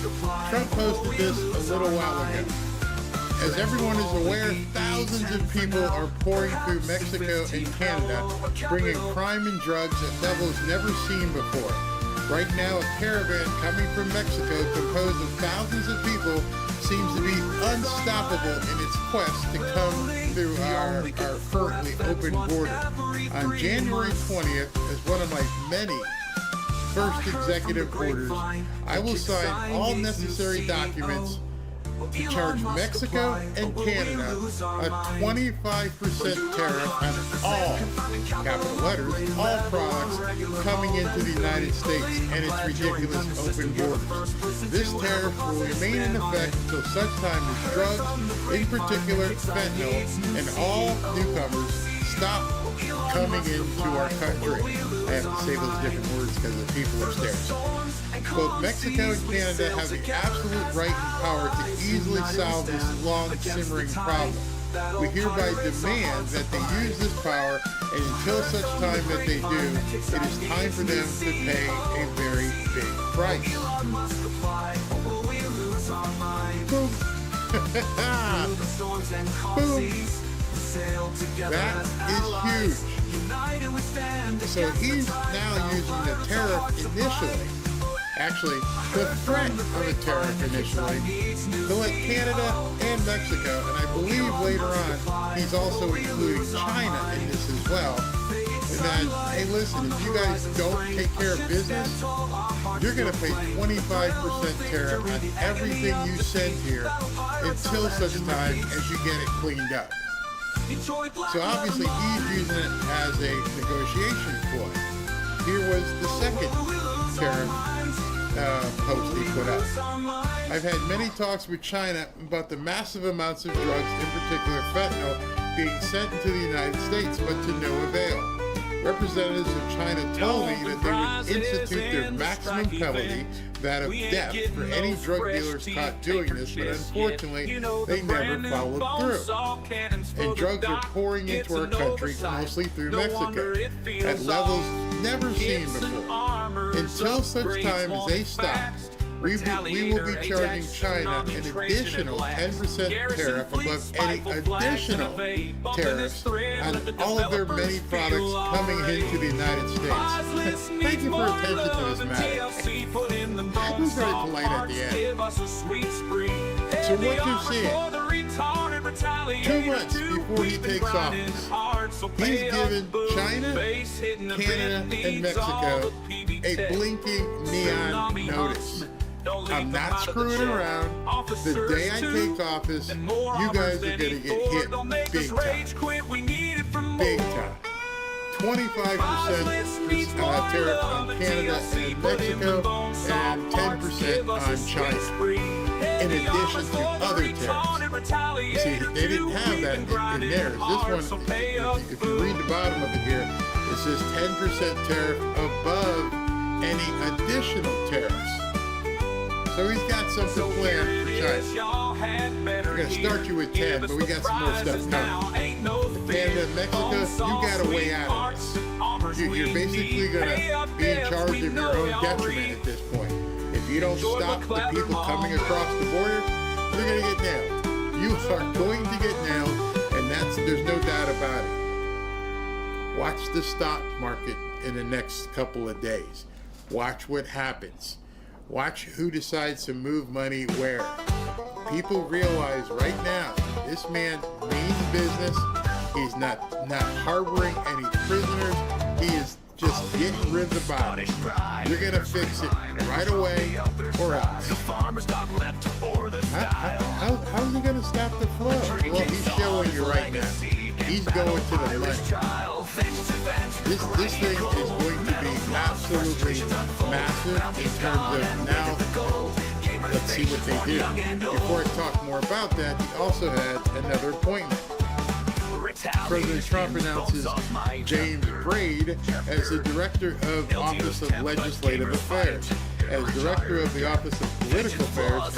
Trump posted this a little while ago. As everyone is aware, thousands of people are pouring through Mexico and Canada, bringing crime and drugs at levels never seen before. Right now, a caravan coming from Mexico composed of thousands of people seems to be unstoppable in its quest to come through our currently open border. On January 20th, as one of my many first executive orders, I will sign all necessary documents to charge Mexico and Canada a 25% tariff on all, capital letters, all products coming into the United States and its ridiculous open borders. This tariff will remain in effect until such time as drugs, in particular fentanyl, and all newcomers stop coming into our country. I have to say those different words because the people upstairs. Both Mexico and Canada have the absolute right and power to easily solve this long simmering problem. We hereby demand that they use this power, and until such time that they do, it is time for them to pay a very big price. Boom. Boom. That is huge. So he's now using the tariff initially, actually the threat of a tariff initially, to let Canada and Mexico, and I believe later on he's also including China in this as well, and that, hey listen, if you guys don't take care of business, you're going to pay 25% tariff on everything you send here until such time as you get it cleaned up. So obviously he's using it as a negotiation ploy. Here was the second tariff post he put out. I've had many talks with China about the massive amounts of drugs, in particular fentanyl, being sent into the United States, but to no avail. Representatives of China told me that they would institute their maximum penalty, that of death, for any drug dealers caught doing this, but unfortunately, they never followed through. And drugs are pouring into our country, mostly through Mexico, at levels never seen before. Until such time as they stop, we will be charging China an additional 10% tariff above any additional tariffs on all of their many products coming into the United States. Thank you for attention to this matter. That was very polite at the end. So what you're seeing, 2 months before he takes office, he's given China, Canada, and Mexico a blinking neon notice. I'm not screwing around. The day I take office, you guys are going to get hit big time. Big time. 25% tariff on Canada and Mexico, and 10% on China, in addition to other tariffs. See, they didn't have that in theirs. This one, if you read the bottom of it here, it says 10% tariff above any additional tariffs. So he's got something planned for China. We're going to start you with 10, but we got some more stuff coming. Canada and Mexico, you got a way out of this. You're basically going to be in charge of your own detriment at this point. If you don't stop the people coming across the border, you're going to get nailed. You are going to get nailed, and there's no doubt about it. Watch the stock market in the next couple of days. Watch what happens. Watch who decides to move money where. People realize right now, this man means business. He's not harboring any prisoners. He is just getting rid of the bodies. You're going to fix it right away or else. How's he going to stop the flow? Well, he's showing you right now. He's going to the left. This thing is going to be absolutely massive in terms of now. Let's see what they do. Before I talk more about that, he also had another appointment. President Trump announces James Braid as the Director of Office of Legislative Affairs. As Director of the Office of Political Affairs,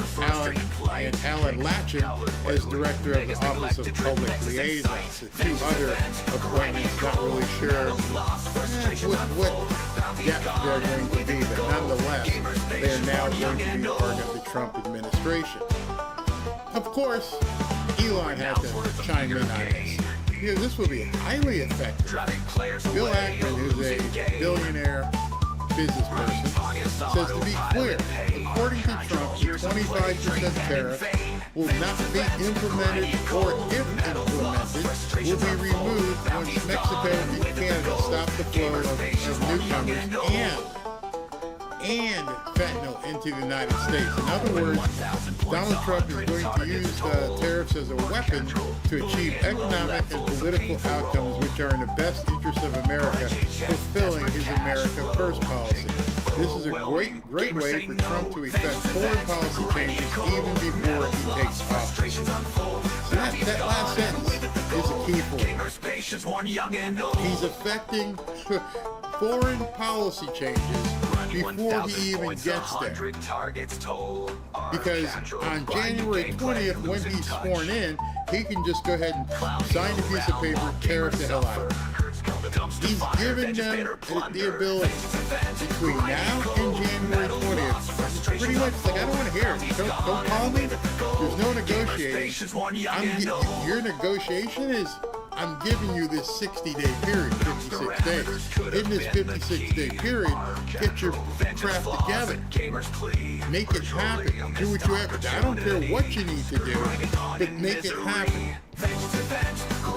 and Alan Latchin as Director of the Office of Public Liaisons. The two other appointments, not really sure what depth they're going to be, but nonetheless, they're now going to be part of the Trump administration. Of course, Elon had to chime in on this. Because this will be highly effective. Bill Ackman, who's a billionaire business person, says to be clear, according to Trump, the 25% tariff will not be implemented, or if implemented, will be removed once Mexico and Canada stop the flow of newcomers and fentanyl into the United States. In other words, Donald Trump is going to use tariffs as a weapon to achieve economic and political outcomes which are in the best interest of America, fulfilling his America First policy. This is a great way for Trump to effect foreign policy changes even before he takes office. So that last sentence is a key for him. He's effecting foreign policy changes before he even gets there. Because on January 20th, when he's sworn in, he can just go ahead and sign a piece of paper, tear it the hell out of it. He's given them the ability between now and January 20th. Pretty much like, I don't want to hear it. Don't call me. There's no negotiating. Your negotiation is, I'm giving you this 60-day period, 56 days. In this 56-day period, get your crap together. Make it happen. Do what you have to do. I don't care what you need to do, but make it happen.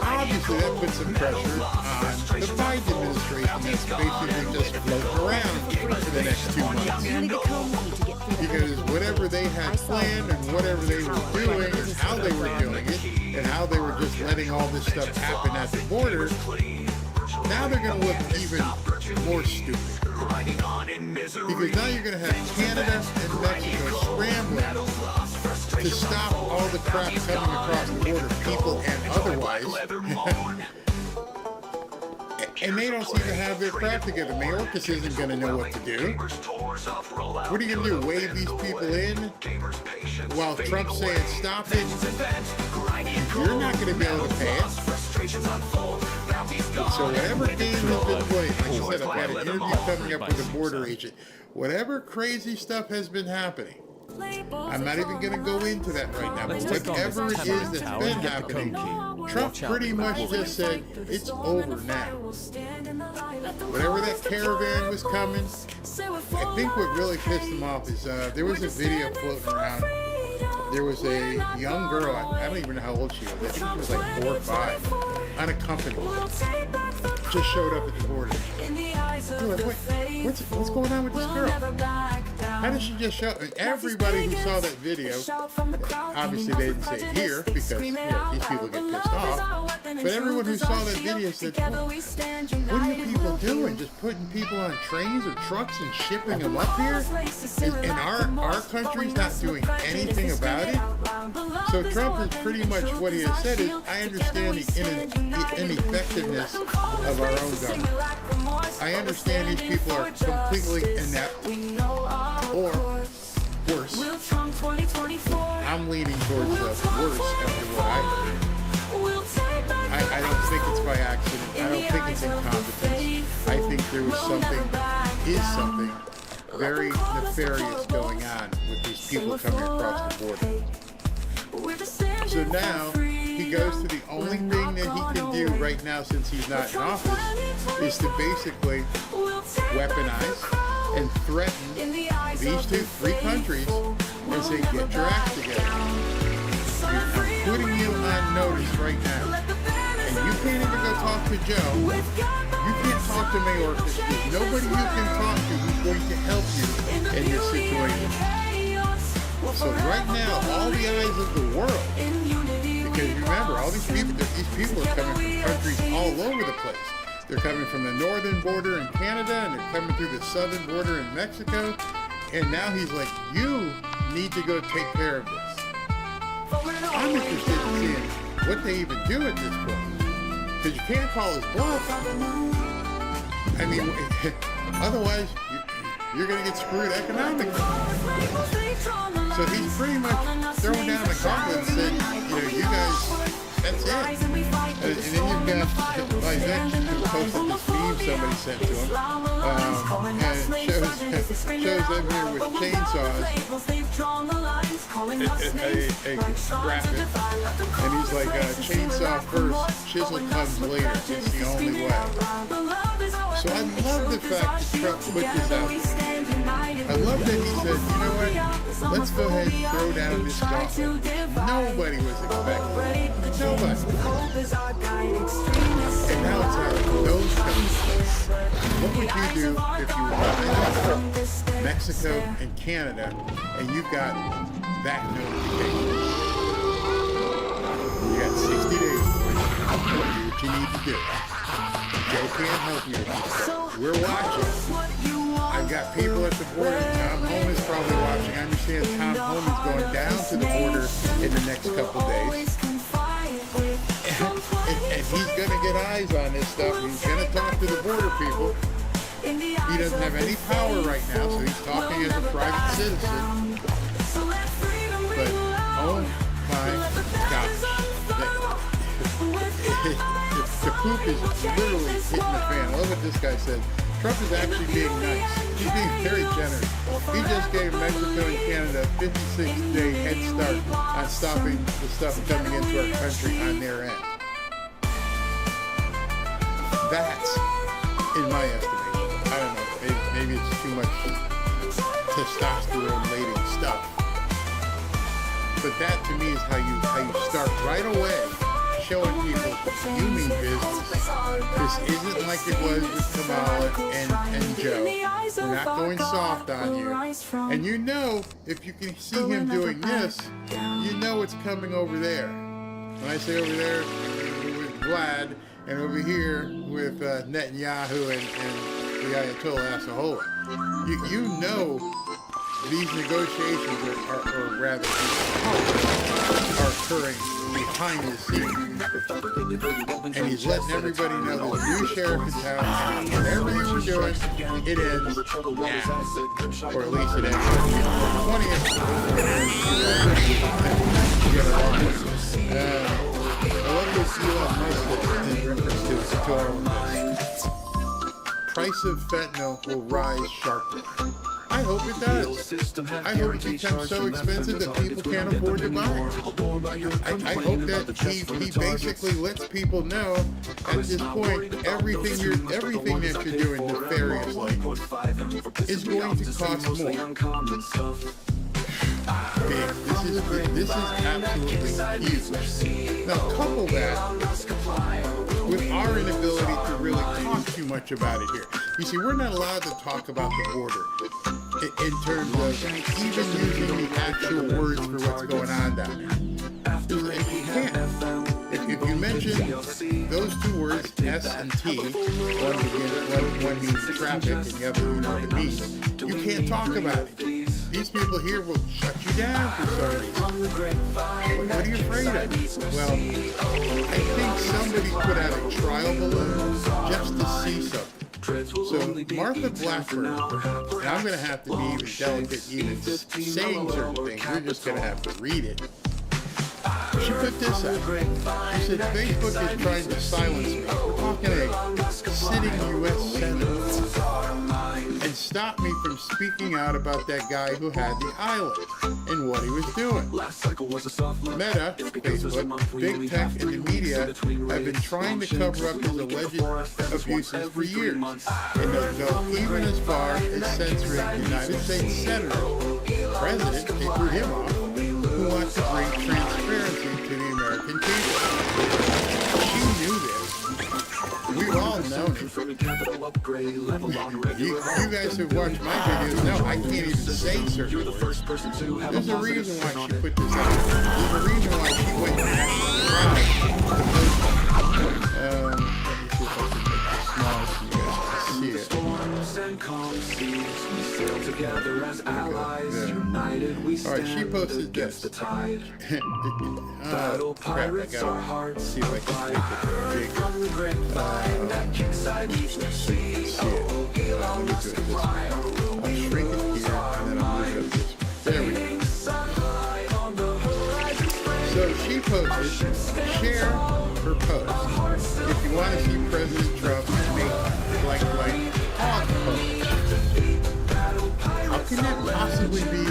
Obviously, that puts some pressure on the Biden administration that's basically just floating around for the next 2 months. Because whatever they had planned and whatever they were doing and how they were doing it and how they were just letting all this stuff happen at the border, now they're going to look even more stupid. Because now you're going to have Canada and Mexico scrambling to stop all the crap coming across the border, people and otherwise. And they don't seem to have their crap together. Mayorkas isn't going to know what to do. What are you going to do, wave these people in while Trump's saying stop it? You're not going to be able to pass. So whatever game has been played, like I said, I've got an interview coming up with a border agent. Whatever crazy stuff has been happening, I'm not even going to go into that right now, but whatever it is that's been happening, Trump pretty much just said, it's over now. Whatever that caravan was coming, I think what really pissed him off is there was a video floating around. There was a young girl, I don't even know how old she was, I think she was like 4 or 5, unaccompanied, just showed up at the border. You're like, what's going on with this girl? How did she just show up? And everybody who saw that video, obviously they didn't say it here because these people get pissed off, but everyone who saw that video said, what are you people doing? Just putting people on trains or trucks and shipping them up here? And our country's not doing anything about it? So Trump is pretty much what he has said is, I understand the ineffectiveness of our own government. I understand these people are completely inept, or worse. I'm leaning towards worse after what I heard. I don't think it's by accident. I don't think it's incompetence. I think there was something very nefarious going on with these people coming across the border. So now he goes to the only thing that he can do right now, since he's not in office, is to basically weaponize and threaten these 3 countries and say, get your act together. I'm putting you on notice right now. And you can't even go talk to Joe. You can't talk to Mayorkas. There's nobody you can talk to who's going to help you in this situation. So right now, all the eyes of the world, because remember, all these people are coming from countries all over the place. They're coming from the northern border in Canada, and they're coming through the southern border in Mexico. And now he's like, you need to go take care of this. I'm interested in seeing what they even do at this point. Because you can't call his bluff. I mean, otherwise, you're going to get screwed economically. So he's pretty much throwing down the gauntlet and saying, you guys, that's it. And then you've got Isaac, who posted this meme somebody sent to him. And it shows them here with chainsaws, a graphic. And he's like, chainsaw first, chisel comes later. It's the only way. So I love the fact that Trump put this out there. I love that he said, you know what, let's go ahead and throw down this gauntlet. Nobody was expecting it. Nobody. And now it's out of those countries. What would you do if you were in Mexico and Canada and you got that notification? You got 60 days to do what you need to do. Joe can't help you. We're watching. I've got people at the border. Tom Holm is probably watching. I understand Tom Holm is going down to the border in the next couple days. And he's going to get eyes on this stuff. He's going to talk to the border people. He doesn't have any power right now, so he's talking as a private citizen. But, oh my gosh. The poop is literally hitting the fan. I love what this guy said. Trump is actually being nice. He's being very generous. He just gave Mexico and Canada a 56-day head start on stopping the stuff coming into our country on their end. That's, in my estimation, I don't know, maybe it's too much testosterone-laden stuff. But that, to me, is how you start right away showing people you mean business. This isn't like it was with Kamala and Joe. We're not going soft on you. And you know, if you can see him doing this, you know it's coming over there. When I say over there, with Vlad and over here with Netanyahu and the Ayatollah Assahola. You know these negotiations are occurring behind the scenes. And he's letting everybody know there's a new sheriff in town, and whatever you were doing, it ends now. Or at least it ends on the 20th. I love this Elon Musk in reference to all of this. Price of fentanyl will rise sharply. I hope it does. I hope it becomes so expensive that people can't afford to buy it. I hope that he basically lets people know at this point everything that you're doing nefariously is going to cost more. This is absolutely huge. Now couple that with our inability to really talk too much about it here. You see, we're not allowed to talk about the border in terms of even using the actual words for what's going on down there. You can't. If you mention those two words, S and T, one means traffic and the other you know what it means, you can't talk about it. These people here will shut you down for some reason. What are you afraid of? Well, I think somebody put out a trial balloon just to see something. So Martha Blackburn, and I'm going to have to be even delicate even saying certain things, we're just going to have to read it. She put this out. She said, Facebook is trying to silence me. We're talking a sitting U.S. senator. And stop me from speaking out about that guy who had the island and what he was doing. Meta, Facebook, big tech, and the media have been trying to cover up his alleged abuses for years. And they'll go even as far as censoring the United States Senator, President, they threw him off, who wants to bring transparency to the American people. She knew this. We've all known it. You guys who watch my videos know I can't even say certain words. There's a reason why she put this out. There's a reason why she went to national trial. Let me see if I can make this small so you guys can see it. Alright, she posted this. Crap, I gotta see if I can make it big. Let me do it this way. I'll shrink it here, and then I'll move it this way. There we go. So she posted, share her post. If you want to see President Trump make blank talk post. How can that possibly be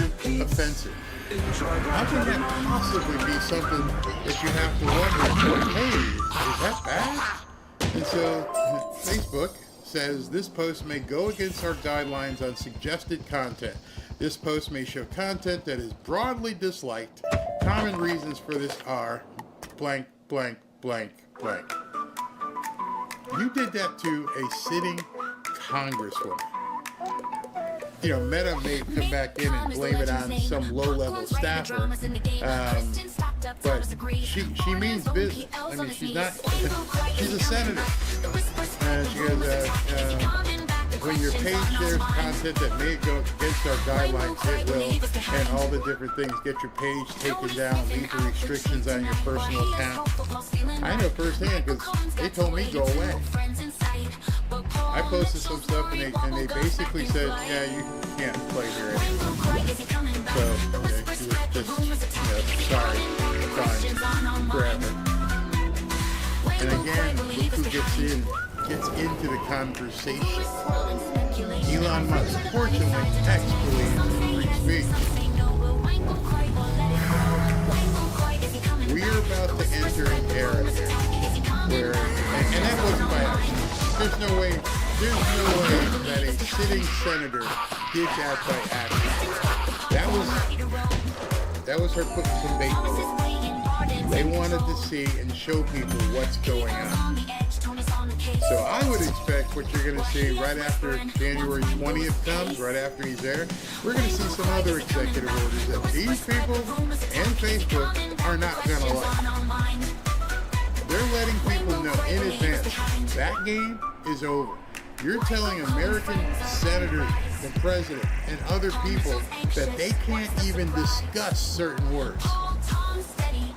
offensive? How can that possibly be something that you have to wonder, hey, is that bad? And so Facebook says this post may go against our guidelines on suggested content. This post may show content that is broadly disliked. Common reasons for this are blank, blank, blank, blank. You did that to a sitting congresswoman. You know, Meta may come back in and blame it on some low-level staffer, but she means business. I mean, she's a senator. She goes, when your page shares content that may go against our guidelines, it will, and all the different things, get your page taken down, lead to restrictions on your personal account. I know firsthand because they told me go away. I posted some stuff and they basically said, yeah, you can't play here anymore. So, yeah, she was just, sorry, fine, forever. And again, look who gets into the conversation. Elon Musk, fortunately, X believes in free speech. We are about to enter an era here where, and that wasn't by accident. There's no way that a sitting senator did that by accident. That was her putting some bait in. They wanted to see and show people what's going on. So I would expect what you're going to see right after January 20th comes, right after he's there, we're going to see some other executive orders that these people and Facebook are not going to like. they're letting people know in advance that game is over. You're telling American senators, the president, and other people that they can't even discuss certain words.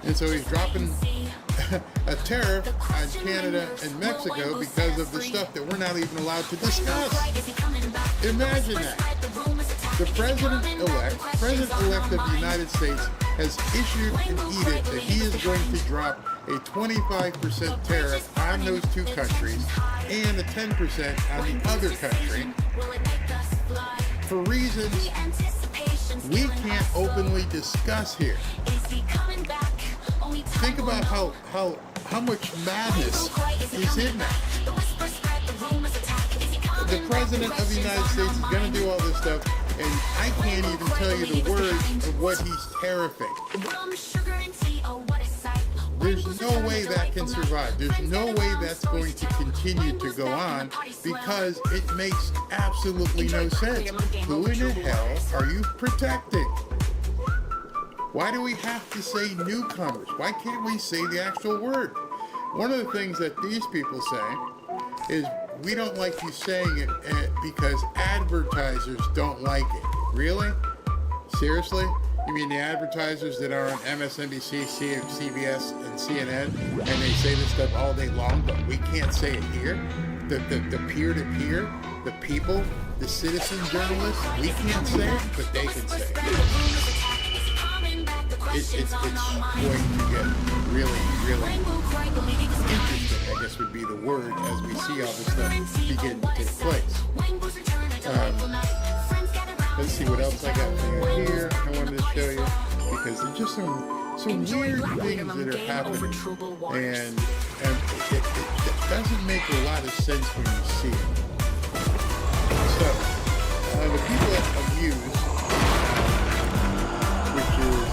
And so he's dropping a tariff on Canada and Mexico because of the stuff that we're not even allowed to discuss. Imagine that. The President-elect of the United States has issued an edict that he is going to drop a 25% tariff on those two countries and a 10% on the other country for reasons we can't openly discuss here. Think about how much madness is in that. The President of the United States is going to do all this stuff, and I can't even tell you the words of what he's tariffing. There's no way that can survive. There's no way that's going to continue to go on because it makes absolutely no sense. Who in the hell are you protecting? Why do we have to say newcomers? Why can't we say the actual word? One of the things that these people say is, we don't like you saying it because advertisers don't like it. Really? Seriously? You mean the advertisers that are on MSNBC, CBS, and CNN, and they say this stuff all day long, but we can't say it here? The peer-to-peer, the people, the citizen journalists, we can't say it, but they can say it. It's going to get really, really interesting, I guess would be the word, as we see all this stuff begin to take place. Let's see what else I got for you here. I wanted to show you, because there's just some weird things that are happening, and it doesn't make a lot of sense when you see it. So, the people at Amuse, which is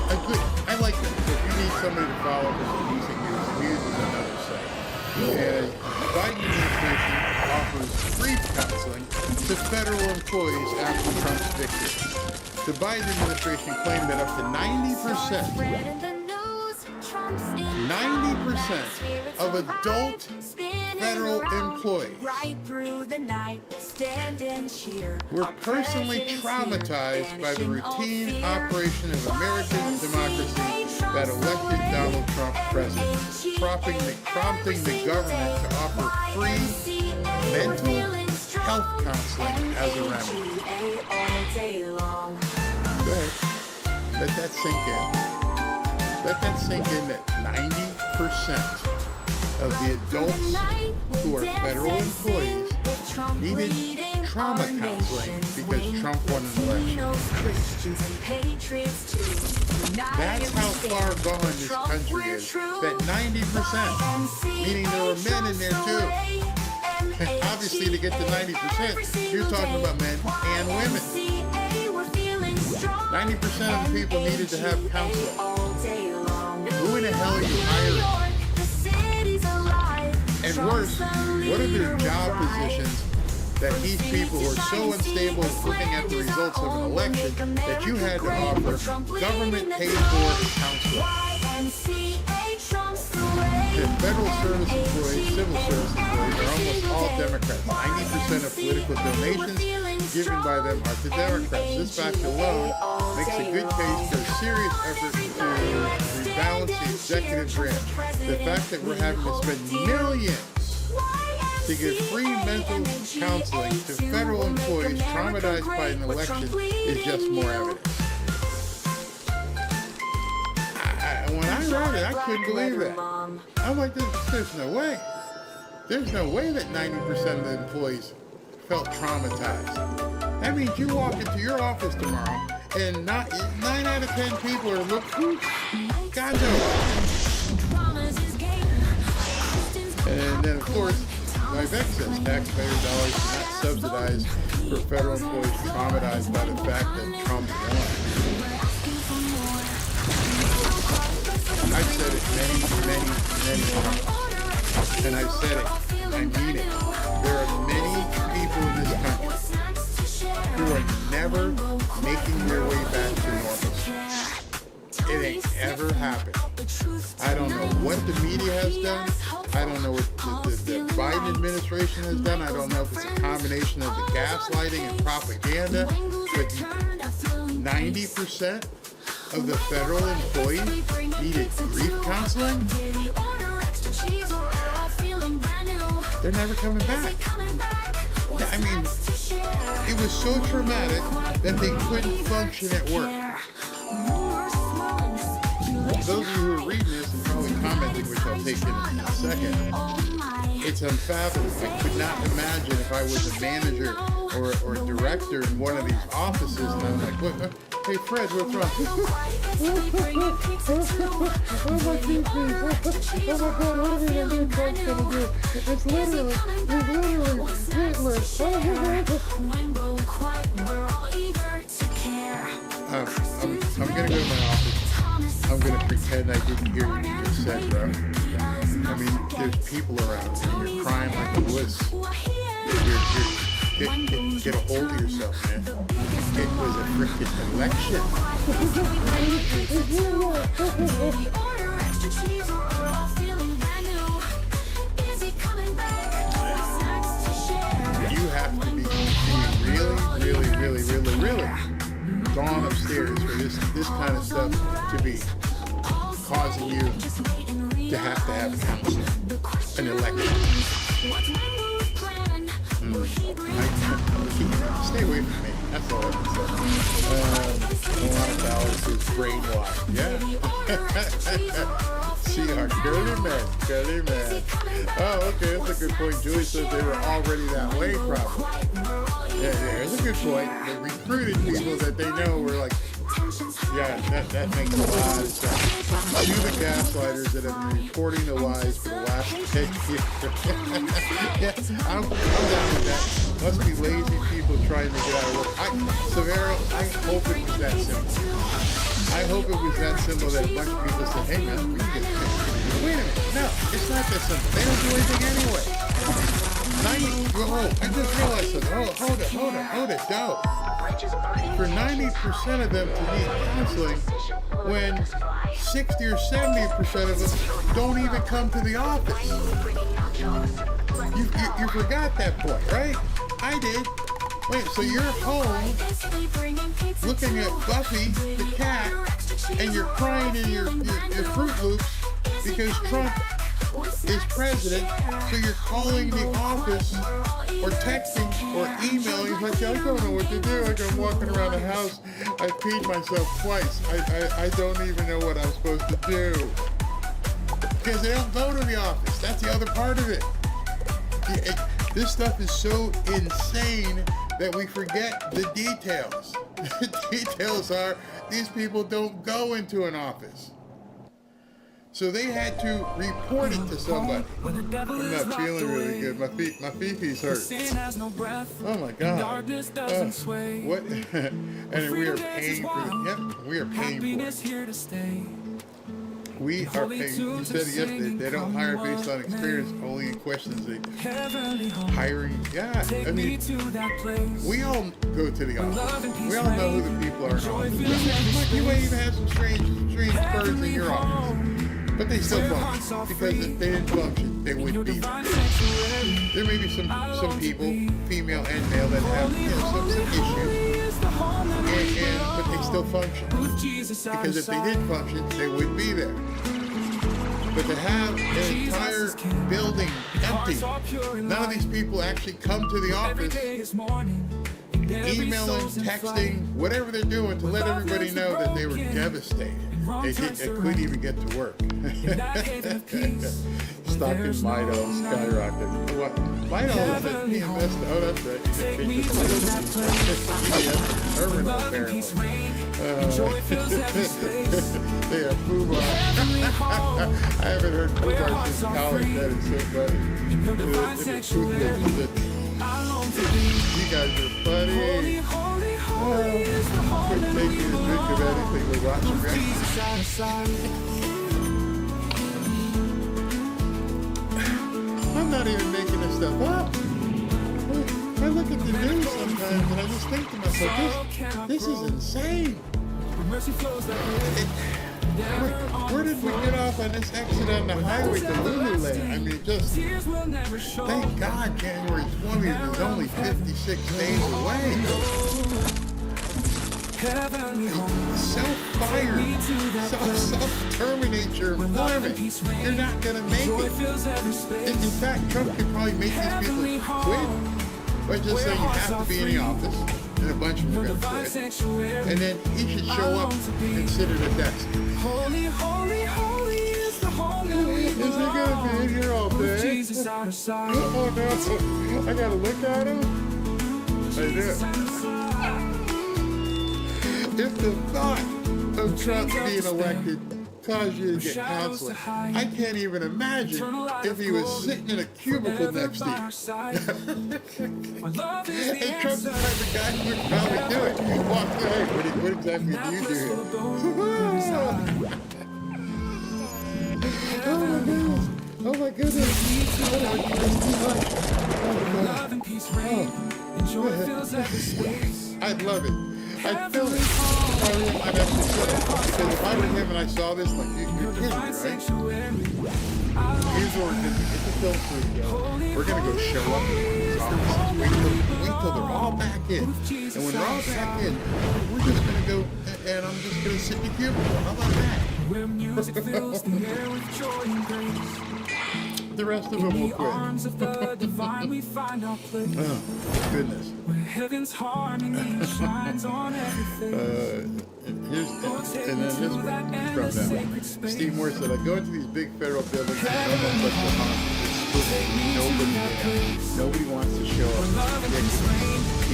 a good, I like that. So if you need somebody to follow who's using Amuse is another site. And the Biden administration offers brief counseling to federal employees after Trump's victory. The Biden administration claimed that up to 90% of adult federal employees were personally traumatized by the routine operation of American democracy that elected Donald Trump president, prompting the government to offer free mental health counseling as a remedy. Go ahead. Let that sink in. Let that sink in that 90% of the adults who are federal employees needed trauma counseling because Trump won an election. That's how far gone this country is. That 90%, meaning there were men in there too. And obviously to get to 90%, you're talking about men and women. 90% of the people needed to have counseling. Who in the hell are you hiring? And worse, what are their job positions that these people who are so unstable is looking at the results of an election that you had to offer government paid for counseling? The federal service employees, civil service employees are almost all Democrats. 90% of political donations given by them are to Democrats. This fact alone makes a good case for a serious effort to rebalance the executive branch. The fact that we're having to spend millions to give free mental counseling to federal employees traumatized by an election is just more evidence. When I read it, I couldn't believe that. I'm like, there's no way. There's no way that 90% of the employees felt traumatized. That means you walk into your office tomorrow and 9 out of 10 people are looking, God knows. And then, of course, like Beck says, taxpayer dollars do not subsidize for federal employees traumatized by the fact that Trump won. I've said it many times. And I've said it, I mean it. There are many people in this country who are never making their way back to normalcy. It ain't ever happened. I don't know what the media has done. I don't know what the Biden administration has done. I don't know if it's a combination of the gaslighting and propaganda, but 90% of the federal employees needed grief counseling. They're never coming back. I mean, it was so traumatic that they couldn't function at work. Those of you who are reading this and probably commenting, which I'll take in a second, it's unfathomable. I could not imagine if I was a manager or a director in one of these offices and I'm like, what? Hey Fred, what's wrong? Oh my goodness. Oh my God, what are we going to do? Trump's going to do? It's literally Hitler. I'm going to go to my office. I'm going to pretend I didn't hear what you just said, bro. I mean, there's people around and you're crying like a wuss. Get a hold of yourself, man. It was a freaking election. You have to be really gone upstairs for this kind of stuff to be causing you to have counseling, an election. Stay away from me. That's all I can say. A lot of balance is brainwashed. Yeah. See our curly man. Oh, okay, that's a good point. Julie says they were already that way, probably. Yeah, that's a good point. They recruited people that they know were like, yeah, that makes a lot of sense. To the gaslighters that have been reporting the lies for the last 10 years. Yeah, I'm down with that. Must be lazy people trying to get out of work. Severo, I hope it was that simple. I hope it was that simple that a bunch of people said, hey man, we can get this. Wait a minute, no, it's not that simple. They don't do anything anyway. I just realized something. Hold it, no. For 90% of them to need counseling, when 60 or 70% of them don't even come to the office. You forgot that point, right? I did. Wait, so you're home looking at Buffy the cat and you're crying in your Fruit Loops because Trump is president, so you're calling the office or texting or emailing like, I don't know what to do. Like I'm walking around the house, I peed myself twice. I don't even know what I'm supposed to do. Because they don't go to the office. That's the other part of it. This stuff is so insane that we forget the details. The details are these people don't go into an office. So they had to report it to somebody. I'm not feeling really good. My feeties hurt. Oh my God. What? And we are paying for it. Yep, we are paying for it. We are paying. You said it yesterday. They don't hire based on experience, only in questions. They hiring. Yeah, I mean, we all go to the office. We all know who the people are in office. You might even have some strange birds in your office. But they still function, because if they didn't function, they wouldn't be there. There may be some people, female and male, that have some issues, but they still function. Because if they did function, they wouldn't be there. But to have an entire building empty, none of these people actually come to the office, emailing, texting, whatever they're doing to let everybody know that they were devastated. They couldn't even get to work. Stock in Mido skyrocketed. What? Mido is being messed up. Oh, that's right. Urban apparently. They are Fubar. I haven't heard Fubar since college. That is so funny. You guys are funny. Couldn't take you to drink of anything with watching I'm not even making this stuff up. I look at the news sometimes and I just think to myself, this is insane. Where did we get off on this exit on the highway to Lululand? I mean, just thank God January 20th is only 56 days away. Self-fire, self-terminate your employment. You're not going to make it. In fact, Trump could probably make these people quit by just saying you have to be in the office, and a bunch of them are going to quit. And then he should show up and sit at a desk. Holy, holy, holy is the Holy Is he going to be in here all day? Jesus out of sight. Oh no, I got to look at him? I do. If the thought of Trump being elected caused you to get counseling, I can't even imagine if he was sitting in a cubicle next to you. And Trump's the type of guy who would probably do it. Walk away. What exactly do you do here? Oh my goodness. I'd love it. I'd film it. I'd actually film it. Because if I were him and I saw this, like, you're kidding, right? Here's what we're going to get the film crew together. We're going to go show up in these offices. Wait till they're all back in. And when they're all back in, we're just going to go, and I'm just going to sit in the cubicle. How about that? Where music fills the air with joy and grace. The rest of them will quit. Arms of the divine we find our place. Oh, goodness. Where heaven's harmony shines on everything. And then this one from them. Steve Moore said, I go into these big federal buildings and almost like the hospital. Nobody there. Nobody wants to show up.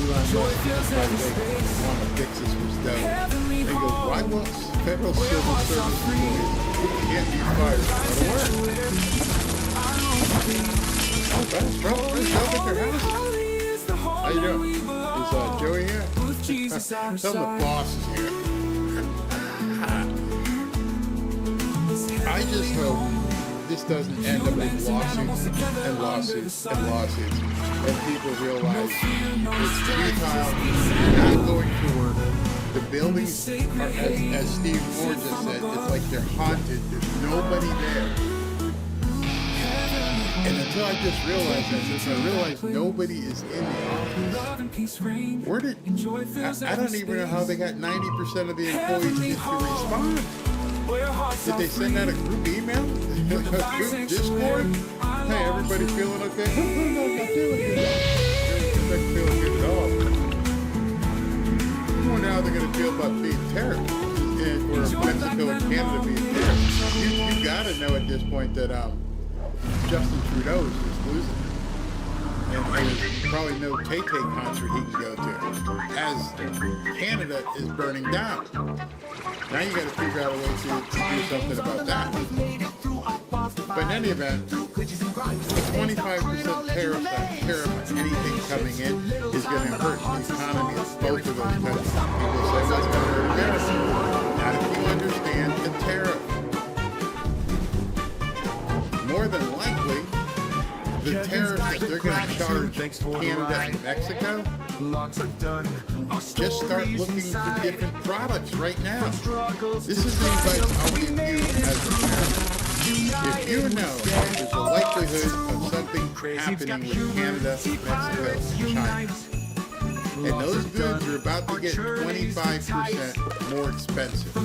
Elon Musk, by the way, want to fix this for stuff. And he goes, why won't federal civil service employees can't be fired out of work? Oh, that's Trump. There's Trump at your house. How you doing? Is Joey here? Tell him the boss is here. I just hope this doesn't end up with lawsuits and lawsuits and lawsuits, and people realize it's futile. You're not going to work. The buildings are, as Steve Moore just said, it's like they're haunted. There's nobody there. And until I just realized that, since I realized nobody is in the office, where did, I don't even know how they got 90% of the employees to respond. Did they send out a group email? A group Discord? Hey, everybody feeling okay? No, not feeling good. Everybody's feeling good at all. I wonder how they're going to feel about being terrorists, or Mexico and Canada being terrorists. You got to know at this point that, Justin Trudeau is losing. And there's probably no Tay-Tay concert he can go to, as Canada is burning down. Now you got to figure out a way to do something about that. But in any event, a 25% tariff on anything coming in is going to hurt the economy of both of those countries. People say, well, it's going to hurt America. Not if you understand the tariff. More than likely, the tariffs that they're going to charge Canada and Mexico, just start looking for different products right now. This is the advice I'll give you as a parent. If you know there's a likelihood of something happening with Canada, Mexico, and China, and those goods are about to get 25% more expensive.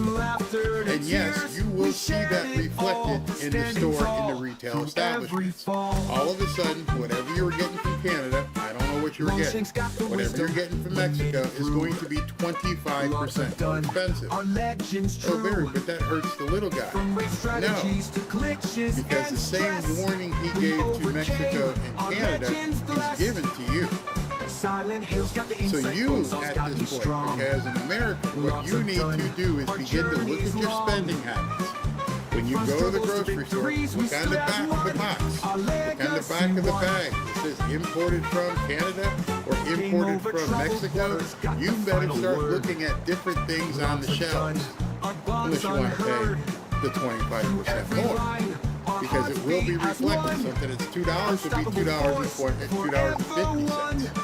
And yes, you will see that reflected in the store, in the retail establishments. All of a sudden, whatever you were getting from Canada, I don't know what you were getting, whatever you're getting from Mexico is going to be 25% more expensive. Oh, Barry, but that hurts the little guy. No, because the same warning he gave to Mexico and Canada is given to you. So you, at this point, okay, as an American, what you need to do is begin to look at your spending habits. When you go to the grocery store, look on the back of the box, look on the back of the bag. It says imported from Canada or imported from Mexico. You better start looking at different things on the shelves, unless you want to pay the 25% more. Because it will be reflected. Something that's $2 will be $2.50.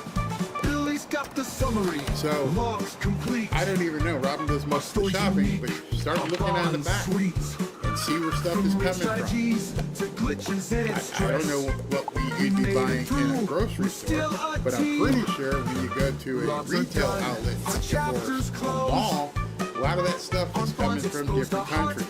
got the summary. So, I don't even know. Robin does most of the shopping, but start looking on the back and see where stuff is coming from. I don't know what you'd be buying in a grocery store, but I'm pretty sure when you go to a retail outlet or a mall, a lot of that stuff is coming from different countries.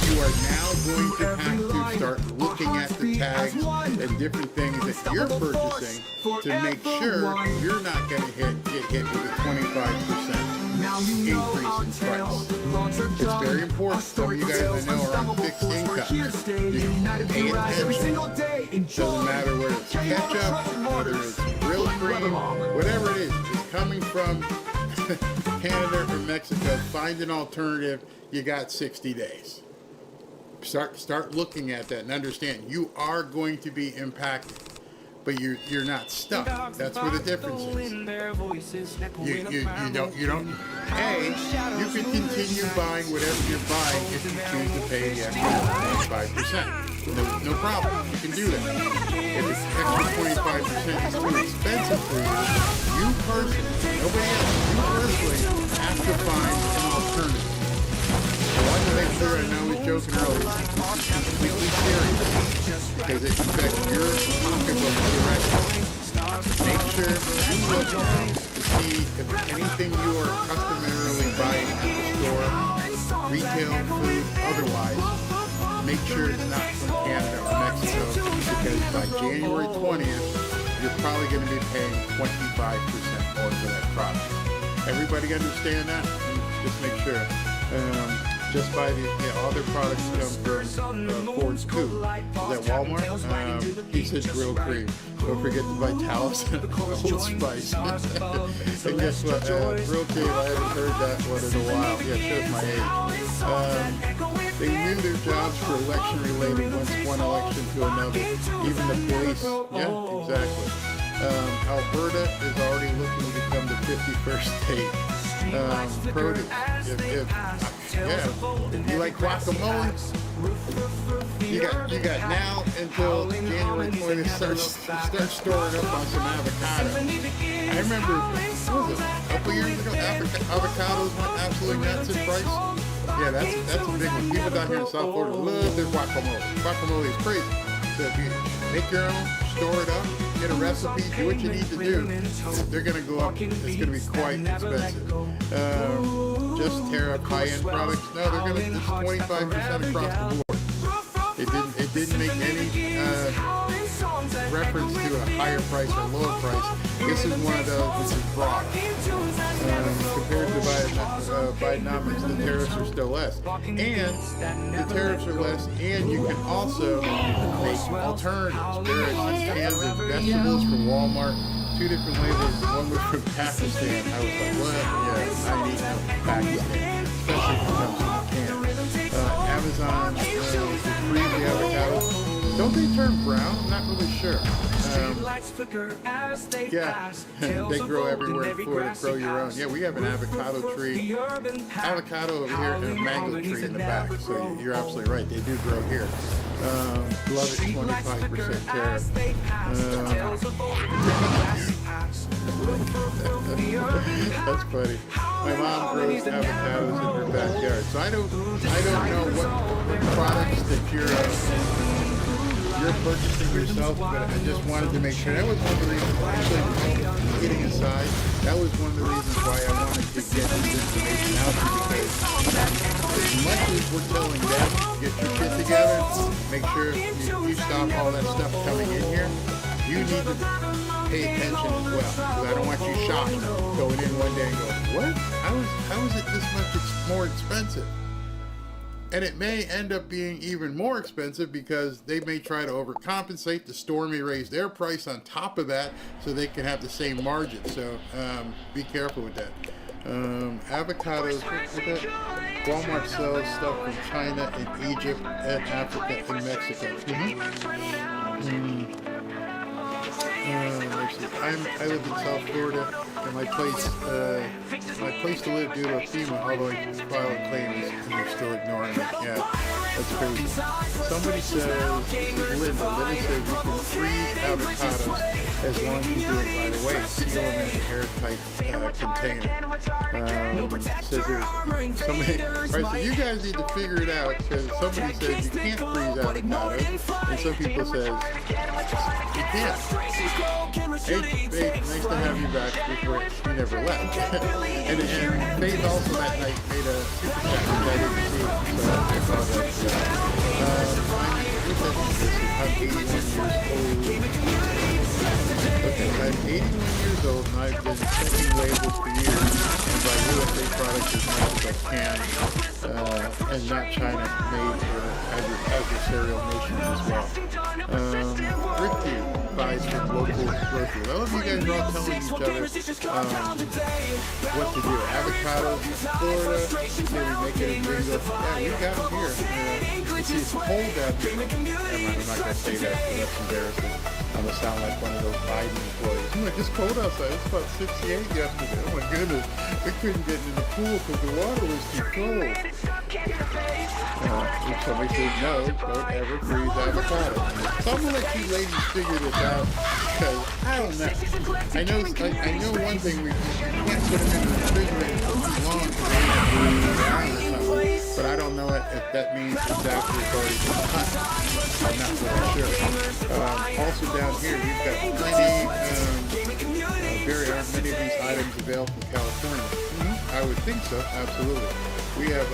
You are now going to have to start looking at the tags and different things that you're purchasing to make sure you're not going to get hit with a 25% increase in price. It's very important. Some of you guys I know are on fixed income. You pay attention. Doesn't matter whether it's ketchup, whether it's real cream, whatever it is, it's coming from Canada or Mexico. Find an alternative. You got 60 days. Start looking at that and understand you are going to be impacted, but you're not stuck. That's where the difference is. You don't. You can continue buying whatever you're buying if you choose to pay the extra 25%. No problem. You can do that. If it's extra 25% is too expensive for you, you personally, nobody else, you personally have to find an alternative. I want to make sure I know he's joking earlier. It's completely serious because it affects your pocketbook directly. Make sure you look around to see if anything you are customarily buying at the store, retail, food, otherwise, make sure it's not from Canada or Mexico because by January 20th, you're probably going to be paying 25% more for that product. Everybody understand that? Just make sure. Just buy all their products come from Ford's Coop. Is that Walmart? He said grilled cream. Don't forget to buy Talus and Old Spice. And guess what? Grilled cream, I haven't heard that one in a while. Yeah, it shows my age. They knew their jobs for election related once one election to another. Even the police. Yeah, exactly. Alberta is already looking to become the 51st state. Produce. If you like guacamole, you got now until January 20th start storing up on some avocado. I remember, what was it, a couple years ago, avocados went absolutely nuts in price. Yeah, that's a big one. People down here in South Florida love their guacamole. Guacamole is crazy. So if you make your own, store it up, get a recipe, do what you need to do, they're going to go up. It's going to be quite expensive. Just tariff high-end products, no, they're going to just 25% across the board. It didn't make any reference to a higher price or lower price. This is one of those which is broad. Compared to Bidenomics, the tariffs are still less. And the tariffs are less, and you can also make alternatives. There are cans of vegetables from Walmart, 2 different labels. One was from Pakistan. I was like, what? Yeah, I need no Pakistan, especially if it comes from a can. Amazon, freeze the avocados. Don't they turn brown? I'm not really sure. Yeah, they grow everywhere in Florida. Grow your own. Yeah, we have an avocado tree. Avocado over here and a mango tree in the back. So you're absolutely right. They do grow here. Love it, 25% tariff. That's funny. My mom grows avocados in her backyard. So I don't know what products that you're purchasing yourself, but I just wanted to make sure. That was one of the reasons, actually, kidding aside, that was one of the reasons why I wanted to get this information out to you, because as much as we're telling them, get your shit together, make sure you stop all that stuff coming in here, you need to pay attention as well, because I don't want you shocked going in one day and go, what? How is it this much more expensive? And it may end up being even more expensive because they may try to overcompensate. The store may raise their price on top of that so they can have the same margin. So be careful with that. Avocados, Walmart sells stuff from China and Egypt and Africa and Mexico. I live in South Florida, and my place to live due to FEMA, although I filed a claim and they're still ignoring it. Yeah. That's crazy. Somebody says, Linda says you can freeze avocados as long as you do it by the way. Seal them in an airtight container. Says there's somebody, right, so you guys need to figure it out because somebody says you can't freeze avocados and some people says you can't. Hey, nice to have you back before you never left. and Faith also that night made a super chat which I didn't see, so I apologize for that. I'm 81 years old and I've been checking labels for years and buy USA products as much as I can and not China made for adversarial nations as well. Ricky buys from local groceries. I love you guys are all telling each other what to do. Avocados, Florida, maybe make it in Ringo. Yeah, we got them here. It's cold out here. I'm not going to say that because that's embarrassing. I'm going to sound like one of those Biden employees. It's cold outside. It's about 68 yesterday. Oh my goodness. We couldn't get in the pool because the water was too cold. If somebody says no, don't ever freeze avocado. So I'm going to let you ladies figure this out because I don't know. I know one thing. We can't put them in the refrigerator for too long because they have to be down or something. But I don't know if that means it's after it's already been cut. I'm not really sure. Also down here, we've got plenty, many of these items available from California. I would think so, absolutely. We have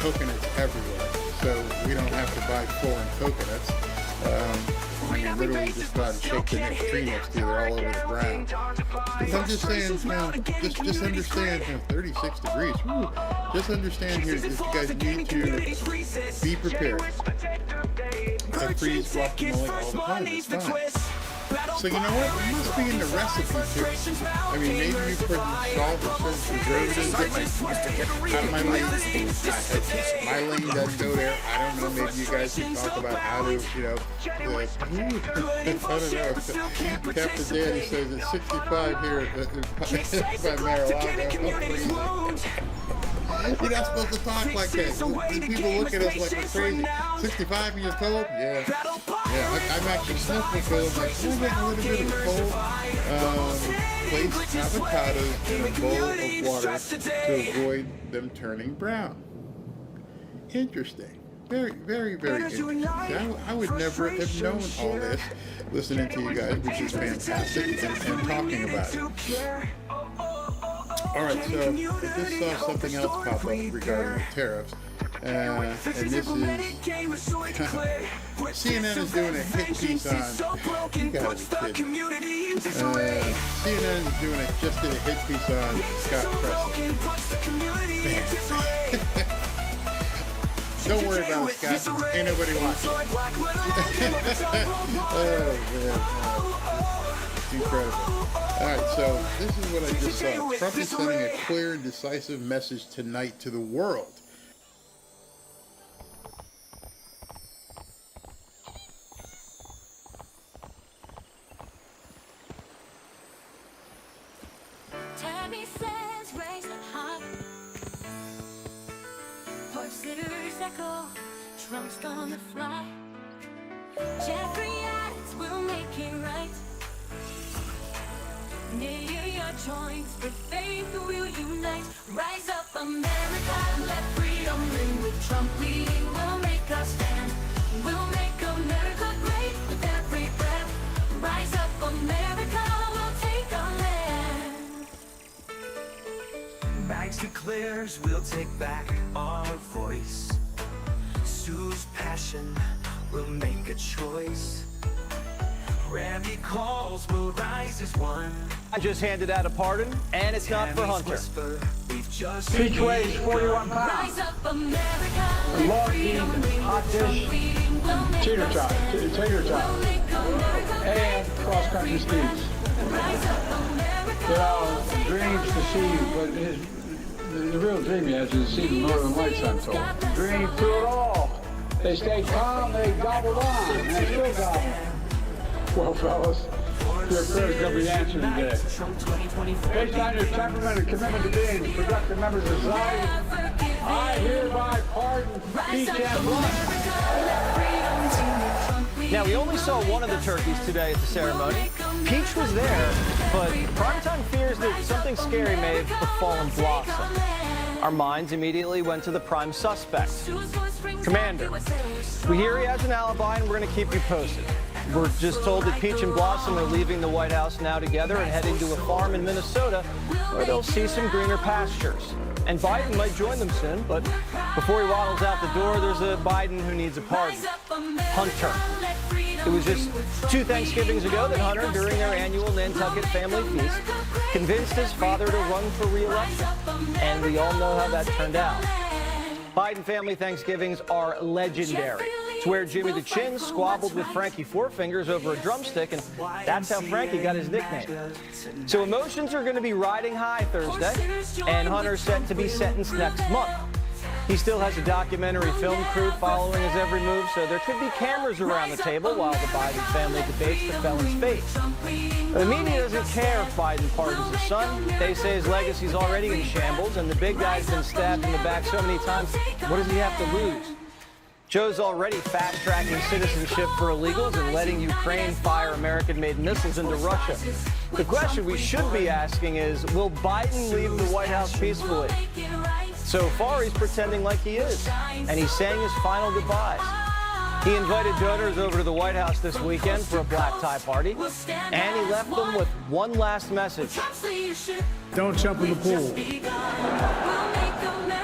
coconuts everywhere, so we don't have to buy foreign coconuts. Literally just go out and shake the next tree next to you, they're all over the ground. But I'm just saying, just understand, 36 degrees, just understand here that you guys need to be prepared. I freeze guacamole all the time, it's fine. So you know what? It must be in the recipe too. I mean, maybe you put salt or some preservatives out of my lane. My lane doesn't go there. I don't know. Maybe you guys can talk about how to, I don't know. Captain Danny says it's 65 here by Mar-a-Lago. You're not supposed to talk like that. People look at us like we're crazy. 65 and you're cold? Yeah. I'm actually sniffing cold. I'm like, can I get a little bit of cold? Place avocados in a bowl of water to avoid them turning brown. Interesting. Very, very, very interesting. I would never have known all this listening to you guys, which is fantastic, and talking about it. Alright, so I just saw something else pop up regarding the tariffs. And this is CNN is doing a hit piece on, you gotta be kidding. CNN is doing just did a hit piece on Scott Preston. Don't worry about it, Scott. Ain't nobody watching. Oh man, it's incredible. Alright, so this is what I just saw. Trump is sending a clear and decisive message tonight to the world. Tammy says raise the heart. Park sitters echo. Trump's gonna fly. Jeffrey Adams will make it right. Near your joints, with faith we'll unite. Rise up, America, let freedom ring. With Trump leading, we'll make us stand. We'll make America great with every breath. Rise up, America, we'll take our land. Banks declares we'll take back our voice. Sue's passion will make a choice. Randy calls will rise as one. I just handed out a pardon, and it's not for Hunter. Each weighs 41 pounds. A long beef, hot dish, tater tot, and cross-country skis. Dreams to see, but the real dream he has is to see the Northern Lights, I'm told. Dream through it all. They stayed calm, they gobbled on, and they still gobble. Well, fellas, your prayer's going to be answered today. Based on your temperament and commitment to being productive members of society, I hereby pardon each and one. Now, we only saw one of the turkeys today at the ceremony. Peach was there, but Primetime fears that something scary may have befallen Blossom. Our minds immediately went to the prime suspect, Commander. We hear he has an alibi, and we're going to keep you posted. We're just told that Peach and Blossom are leaving the White House now together and heading to a farm in Minnesota where they'll see some greener pastures. And Biden might join them soon, but before he waddles out the door, there's a Biden who needs a pardon. Hunter. It was just 2 Thanksgivings ago that Hunter, during their annual Nantucket family feast, convinced his father to run for re-election. And we all know how that turned out. Biden family Thanksgivings are legendary. It's where Jimmy the Chin squabbled with Frankie Four Fingers over a drumstick, and that's how Frankie got his nickname. So emotions are going to be riding high Thursday, and Hunter's set to be sentenced next month. He still has a documentary film crew following his every move, so there could be cameras around the table while the Biden family debates the felon's fate. The media doesn't care if Biden pardons his son. They say his legacy's already in shambles, and the big guy's been stabbed in the back so many times, what does he have to lose? Joe's already fast-tracking citizenship for illegals and letting Ukraine fire American-made missiles into Russia. The question we should be asking is, will Biden leave the White House peacefully? So far, he's pretending like he is, and he's saying his final goodbyes. He invited donors over to the White House this weekend for a black tie party, and he left them with one last message. Don't jump in the pool.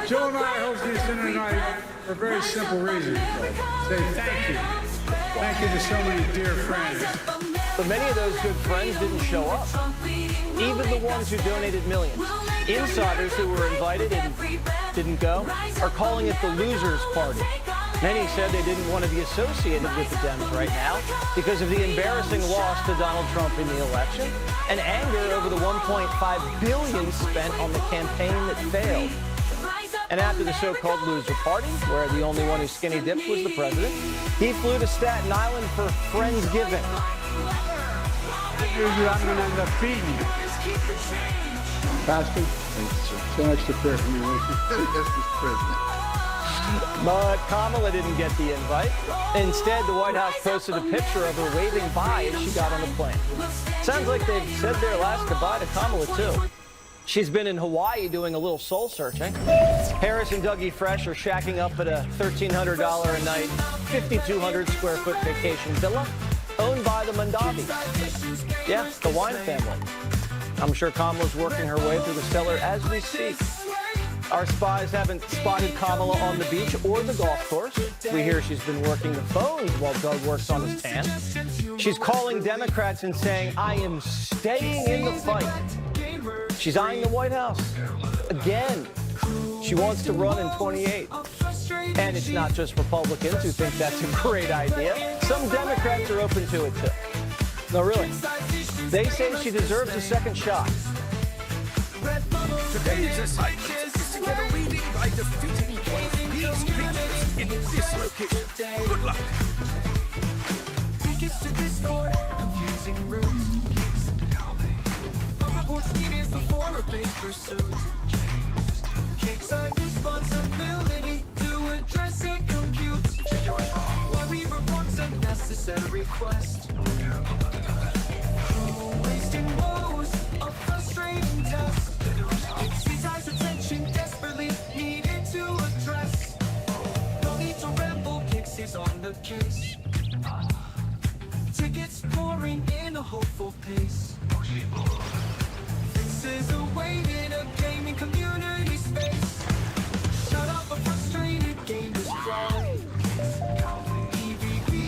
Joe and I hosted this dinner tonight for a very simple reason. Say thank you. Thank you to so many dear friends. But many of those good friends didn't show up, even the ones who donated millions. Insiders who were invited and didn't go are calling it the losers' party. Many said they didn't want to be associated with the Dems right now because of the embarrassing loss to Donald Trump in the election and anger over the $1.5 billion spent on the campaign that failed. And after the so-called loser party, where the only one who skinny dipped was the president, he flew to Staten Island for Friendsgiving. I'm going to end up feeding you. Pastor, it's an extra prayer for me. But Kamala didn't get the invite. Instead, the White House posted a picture of her waving bye as she got on the plane. Sounds like they've said their last goodbye to Kamala, too. She's been in Hawaii doing a little soul searching. Harris and Dougie Fresh are shacking up at a $1,300 a night, 5,200 square foot vacation villa owned by the Mondavi. Yeah, the wine family. I'm sure Kamala's working her way through the cellar as we speak. Our spies haven't spotted Kamala on the beach or the golf course. We hear she's been working the phones while Doug works on his tan. She's calling Democrats and saying, I am staying in the fight. She's eyeing the White House again. She wants to run in 28. And it's not just Republicans who think that's a great idea. Some Democrats are open to it, too. No, really. They say she deserves a second shot. Today's assignment is to get a reading by defeating one of these creatures in this location. Good luck. Tickets to Discord, confusing rooms. Is before a big pursuit. Takes our responsibility to address and compute. Worry reports a necessary quest. Wasting woes, a frustrating task. Exercise attention desperately needed to address. No need to ramble, Pixies on the case. Tickets pouring in a hopeful pace. Is awaiting a gaming community space. Shut up a frustrated gamers cry.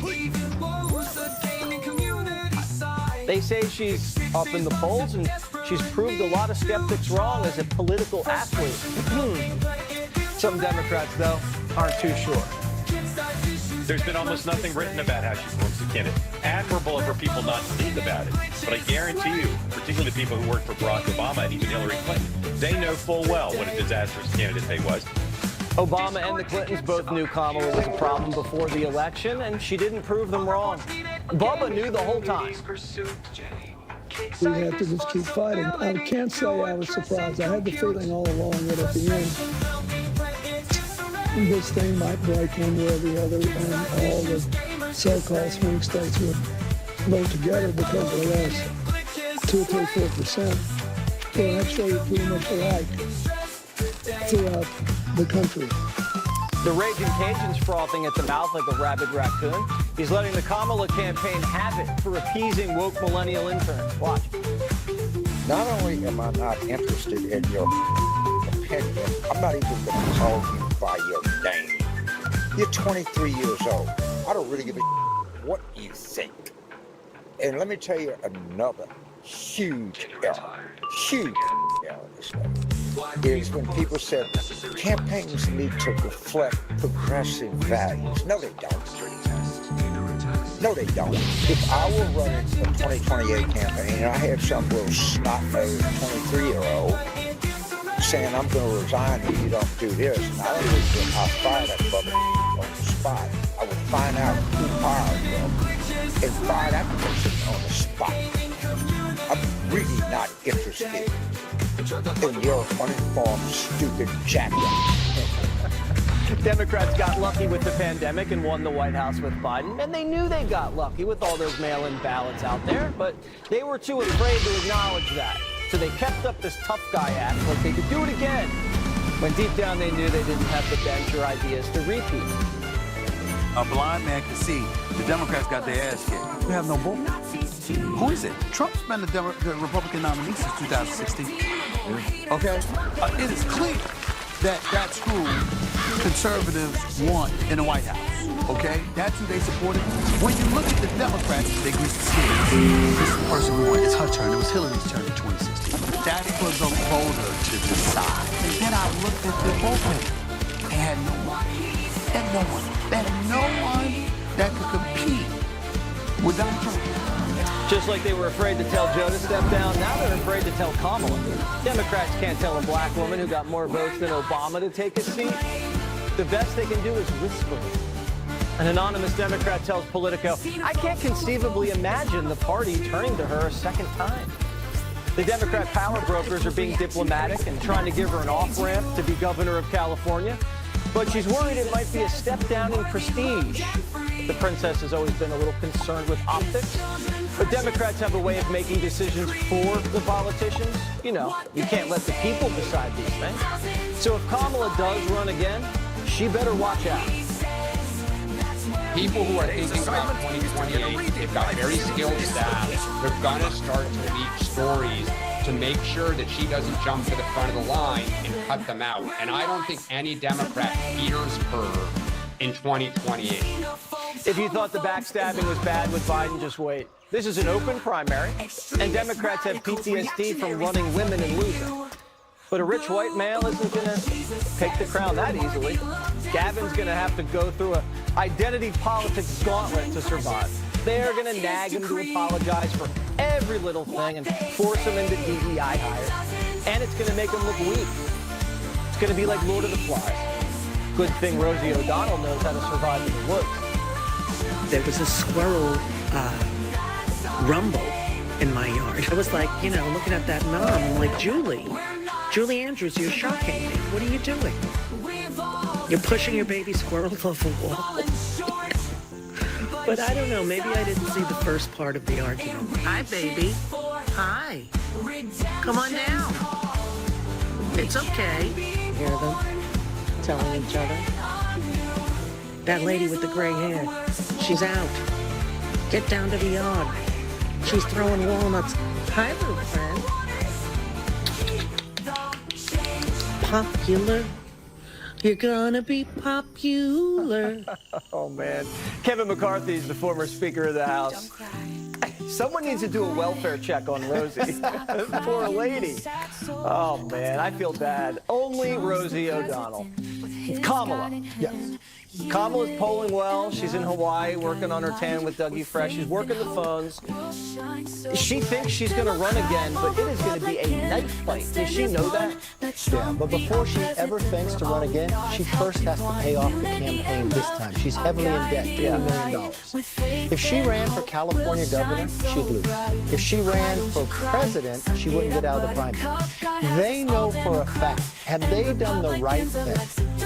Even woes a gaming community side. They say she's up in the polls and she's proved a lot of skeptics wrong as a political athlete. Some Democrats, though, aren't too sure. There's been almost nothing written about how she works as a candidate. Admirable of her people not to think about it. But I guarantee you, particularly the people who worked for Barack Obama and even Hillary Clinton, they know full well what a disastrous candidate they was. Obama and the Clintons both knew Kamala was a problem before the election, and she didn't prove them wrong. Bubba knew the whole time. We had to just keep fighting. I can't say I was surprised. I had the feeling all along that at the end, this thing might break one way or the other, and all the so-called swing states would vote together because they lost 2, 3, 4%. Well, actually, pretty much alike throughout the country. The Raging Cajun's frothing at the mouth like a rabid raccoon. He's letting the Kamala campaign have it for appeasing woke millennial interns. Watch. Not only am I not interested in your opinion, I'm not even going to call you by your name. You're 23 years old. I don't really give a what you think. And let me tell you another huge error is when people said campaigns need to reflect progressive values. No, they don't. No, they don't. If I were running a 2028 campaign and I had some little snot-nosed 23-year-old saying I'm going to resign if you don't do this, and I don't think I'll fire that brother on the spot. I would find out who hired him and fire that person on the spot. I'm really not interested in your uninformed, stupid jackass. Democrats got lucky with the pandemic and won the White House with Biden, and they knew they got lucky with all those mail-in ballots out there, but they were too afraid to acknowledge that. So they kept up this tough guy act like they could do it again, when deep down they knew they didn't have the bench or ideas to repeat. A blind man can see the Democrats got their ass kicked. We have no bull. Who is it? Trump's been the Republican nominee since 2016. Okay? It is clear that that's who conservatives want in the White House. Okay? That's who they supported. When you look at the Democrats, they grease the skin. This is the person we want. It's her turn. It was Hillary's turn in 2016. That's for the voter to decide. And then I looked at the bullpen. They had no one. They had no one. They had no one that could compete with Donald Trump. Just like they were afraid to tell Joe to step down, now they're afraid to tell Kamala. Democrats can't tell a black woman who got more votes than Obama to take a seat. The best they can do is whisper. An anonymous Democrat tells Politico, I can't conceivably imagine the party turning to her a second time. The Democrat power brokers are being diplomatic and trying to give her an off-ramp to be governor of California, but she's worried it might be a step down in prestige. The princess has always been a little concerned with optics, but Democrats have a way of making decisions for the politicians. You know, you can't let the people decide these things. So if Kamala does run again, she better watch out. People who are thinking about 2028, they've got very skilled staff. They're going to start to leak stories to make sure that she doesn't jump to the front of the line and cut them out. And I don't think any Democrat fears her in 2028. If you thought the backstabbing was bad with Biden, just wait. This is an open primary, and Democrats have PTSD from running women and losing. But a rich white male isn't going to take the crown that easily. Gavin's going to have to go through an identity politics gauntlet to survive. They're going to nag him to apologize for every little thing and force him into DEI hires. And it's going to make him look weak. It's going to be like Lord of the Flies. Good thing Rosie O'Donnell knows how to survive in the woods. There was a squirrel rumble in my yard. I was like, you know, looking at that nom, I'm like, Julie Andrews, you're shocking me. What are you doing? You're pushing your baby squirrel off a wall. But I don't know, maybe I didn't see the first part of the argument. Hi, baby. Hi. Come on down. It's okay. Hear them telling each other. That lady with the gray hair, she's out. Get down to the yard. She's throwing walnuts. Hi, little friend. Popular. You're gonna be popular. Oh, man. Kevin McCarthy's the former Speaker of the House. Someone needs to do a welfare check on Rosie. Poor lady. Oh, man, I feel bad. Only Rosie O'Donnell. Kamala. Yes. Kamala's polling well. She's in Hawaii working on her tan with Dougie Fresh. She's working the phones. She thinks she's going to run again, but it is going to be a knife fight. Does she know that? Yeah, but before she ever thinks to run again, she first has to pay off the campaign this time. She's heavily in debt, $80 million. If she ran for California governor, she'd lose. If she ran for president, she wouldn't get out of the primary. They know for a fact, had they done the right thing,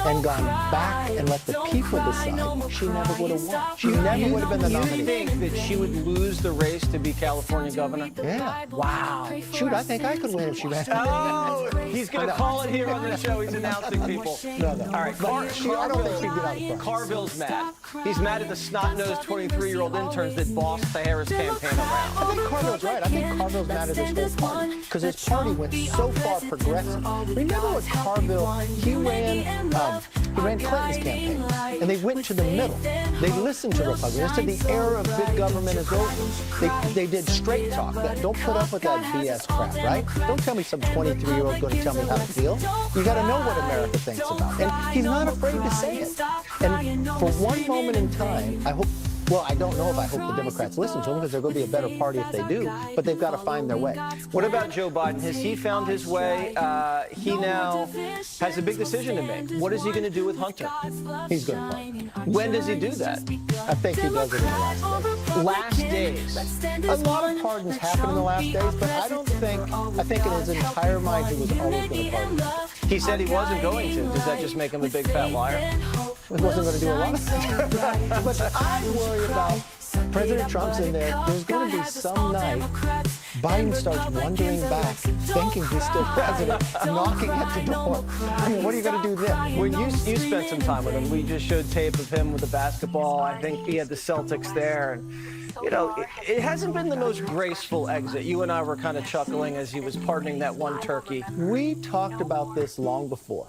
and gone back and let the people decide, she never would have won. She never would have been the nominee. You think that she would lose the race to be California governor? Yeah. Wow. Shoot, I think I could win if she ran. Oh, he's going to call it here on the show. He's announcing people. No. All right, I don't think she'd get out of front. Carville's mad. He's mad at the snot-nosed 23-year-old interns that bossed the Harris campaign around. I think Carville's right. I think Carville's mad at his whole party because his party went so far progressive. Remember what Carville, he ran Clinton's campaign, and they went to the middle. They listened to Republicans. They said the era of big government is over. They did straight talk. Don't put up with that BS crap, right? Don't tell me some 23-year-old going to tell me how to feel. You got to know what America thinks about. And he's not afraid to say it. And for one moment in time, I hope, well, I don't know if I hope the Democrats listen to him because they're going to be a better party if they do, but they've got to find their way. What about Joe Biden? Has he found his way? He now has a big decision to make. What is he going to do with Hunter? He's going to play. When does he do that? I think he does it in the last days. Last days. A lot of pardons happen in the last days, but I think in his entire mind he was always going to pardon. He said he wasn't going to. Does that just make him a big fat liar? He wasn't going to do a lot of things. But I worry about President Trump's in there. There's going to be some night Biden starts wandering back, thinking he's still president, knocking at the door. I mean, what are you going to do then? When you spent some time with him, we just showed tape of him with the basketball. I think he had the Celtics there. And, you know, it hasn't been the most graceful exit. You and I were kind of chuckling as he was pardoning that one turkey. We talked about this long before.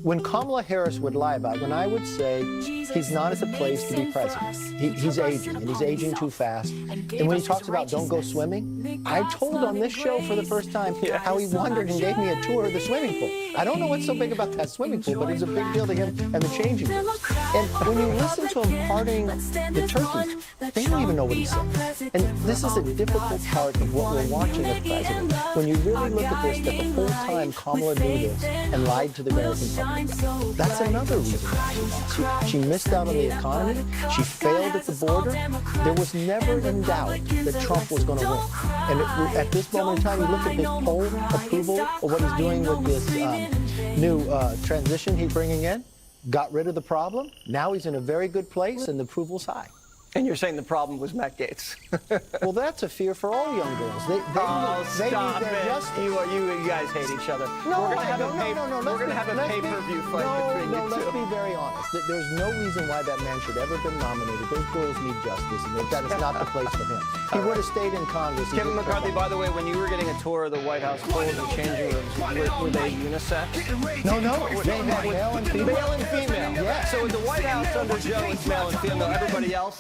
When Kamala Harris would lie about it, when I would say he's not at the place to be president, he's aging, and he's aging too fast. And when he talks about don't go swimming, I told on this show for the first time how he wandered and gave me a tour of the swimming pool. I don't know what's so big about that swimming pool, but it's a big deal to him and the changing rooms. And when you listen to him pardoning the turkeys, they don't even know what he's saying. And this is a difficult part of what we're watching as president. When you really look at this, that the whole time Kamala knew this and lied to the American public. That's another reason why she lost. She missed out on the economy. She failed at the border. There was never in doubt that Trump was going to win. And at this moment in time, you look at this poll approval of what he's doing with this new transition he's bringing in, got rid of the problem. Now he's in a very good place, and the approval's high. And you're saying the problem was Matt Gaetz. Well, that's a fear for all young girls. They stop need their it. justice. You guys hate each other. No, we're going to have a let's pay-per-view fight between you two. Let's be very honest. There's no reason why that man should ever have been nominated. Those girls need justice, and that is not the place for him. He would have stayed in Congress. Kevin McCarthy, by the way, when you were getting a tour of the White House polls and changing rooms, were they unisex? No. They had male and female. Male and female. Yeah. So at the White House under Joe, it's male and female. Everybody else,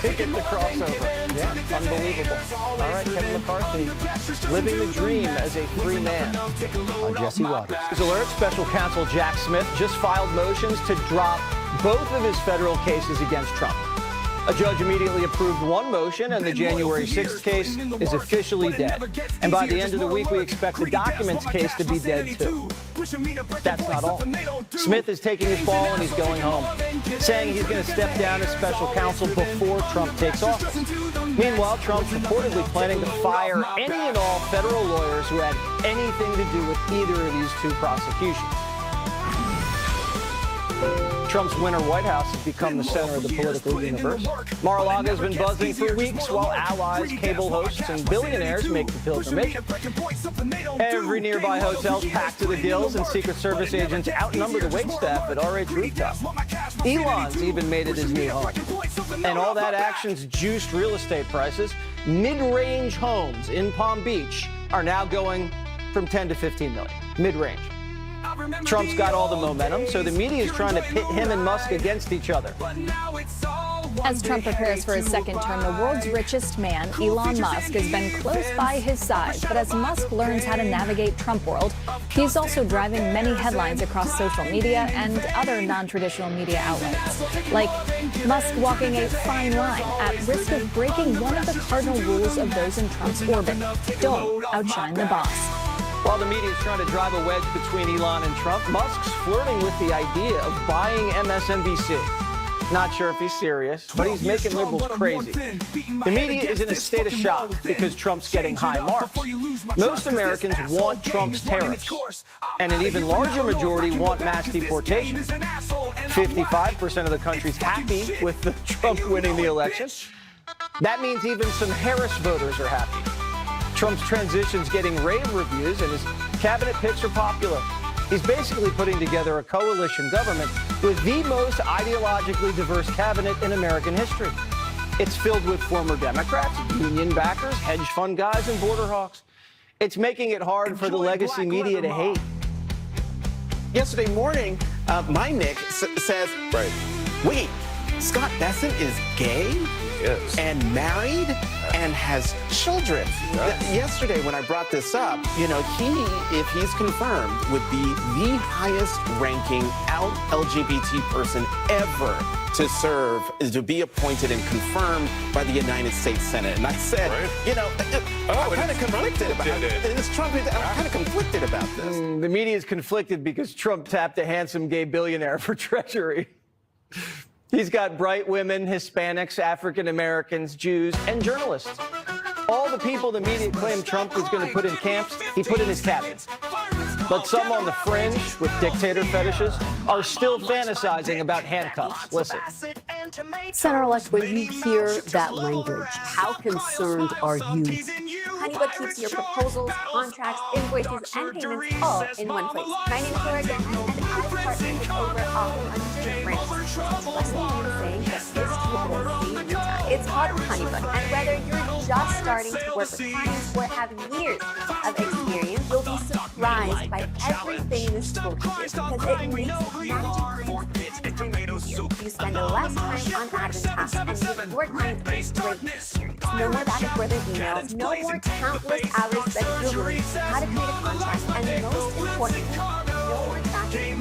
pick it the crossover. Yeah. Unbelievable. All right, Kevin McCarthy, living the dream as a free man. Jesse Waters. His alert special counsel Jack Smith just filed motions to drop both of his federal cases against Trump. A judge immediately approved one motion, and the January 6th case is officially dead. And by the end of the week, we expect the documents case to be dead, too. That's not all. Smith is taking his ball and he's going home, saying he's going to step down as special counsel before Trump takes office. Meanwhile, Trump's reportedly planning to fire any and all federal lawyers who had anything to do with either of these two prosecutions. Trump's winter White House has become the center of the political universe. Mar-a-Lago has been buzzing for weeks while allies, cable hosts, and billionaires make the pilgrimage. Every nearby hotel's packed to the gills, and Secret Service agents outnumber the waitstaff at RH Rooftop. Elon's even made it his new home. And all that action's juiced real estate prices. Mid-range homes in Palm Beach are now going from 10 to 15 million. Mid-range. Trump's got all the momentum, so the media is trying to pit him and Musk against each other. As Trump prepares for his second term, the world's richest man, Elon Musk, has been close by his side. But as Musk learns how to navigate Trump world, he's also driving many headlines across social media and other non-traditional media outlets. Like Musk walking a fine line at risk of breaking one of the cardinal rules of those in Trump's orbit. Don't outshine the boss. While the media is trying to drive a wedge between Elon and Trump, Musk's flirting with the idea of buying MSNBC. Not sure if he's serious, but he's making liberals crazy. The media is in a state of shock because Trump's getting high marks. Most Americans want Trump's tariffs, and an even larger majority want mass deportation. 55% of the country's happy with the Trump winning the election. That means even some Harris voters are happy. Trump's transition's getting rave reviews, and his cabinet picks are popular. He's basically putting together a coalition government with the most ideologically diverse cabinet in American history. It's filled with former Democrats, union backers, hedge fund guys, and border hawks. It's making it hard for the legacy media to hate. Yesterday morning, my Nick says, wait, Scott Bessent is gay and married and has children. Yesterday, when I brought this up, you know, if he's confirmed, would be the highest ranking out LGBT person ever to serve, to be appointed and confirmed by the United States Senate. And I said, you know, I'm kind of conflicted about it. I'm kind of conflicted about this. The media is conflicted because Trump tapped a handsome gay billionaire for Treasury. He's got bright women, Hispanics, African Americans, Jews, and journalists. All the people the media claimed Trump was going to put in camps, he put in his cabinet. But some on the fringe with dictator fetishes are still fantasizing about handcuffs. Listen. Senator-elect, when you hear that language, how concerned are you? HoneyBook keeps your proposals, contracts, invoices, and payments all in one place. My name is Laura Gibson, and I've partnered with over 100 brands. Less than saying that this tool will save you time. It's called HoneyBook, and whether you're just starting to work with clients or have years of experience, you'll be surprised by everything this tool can do because it makes it magic. You spend less time on admin tasks and give your clients a great experience. No more back and forth emails, no more countless hours spent Googling how to create a contract, and most importantly, no more tracking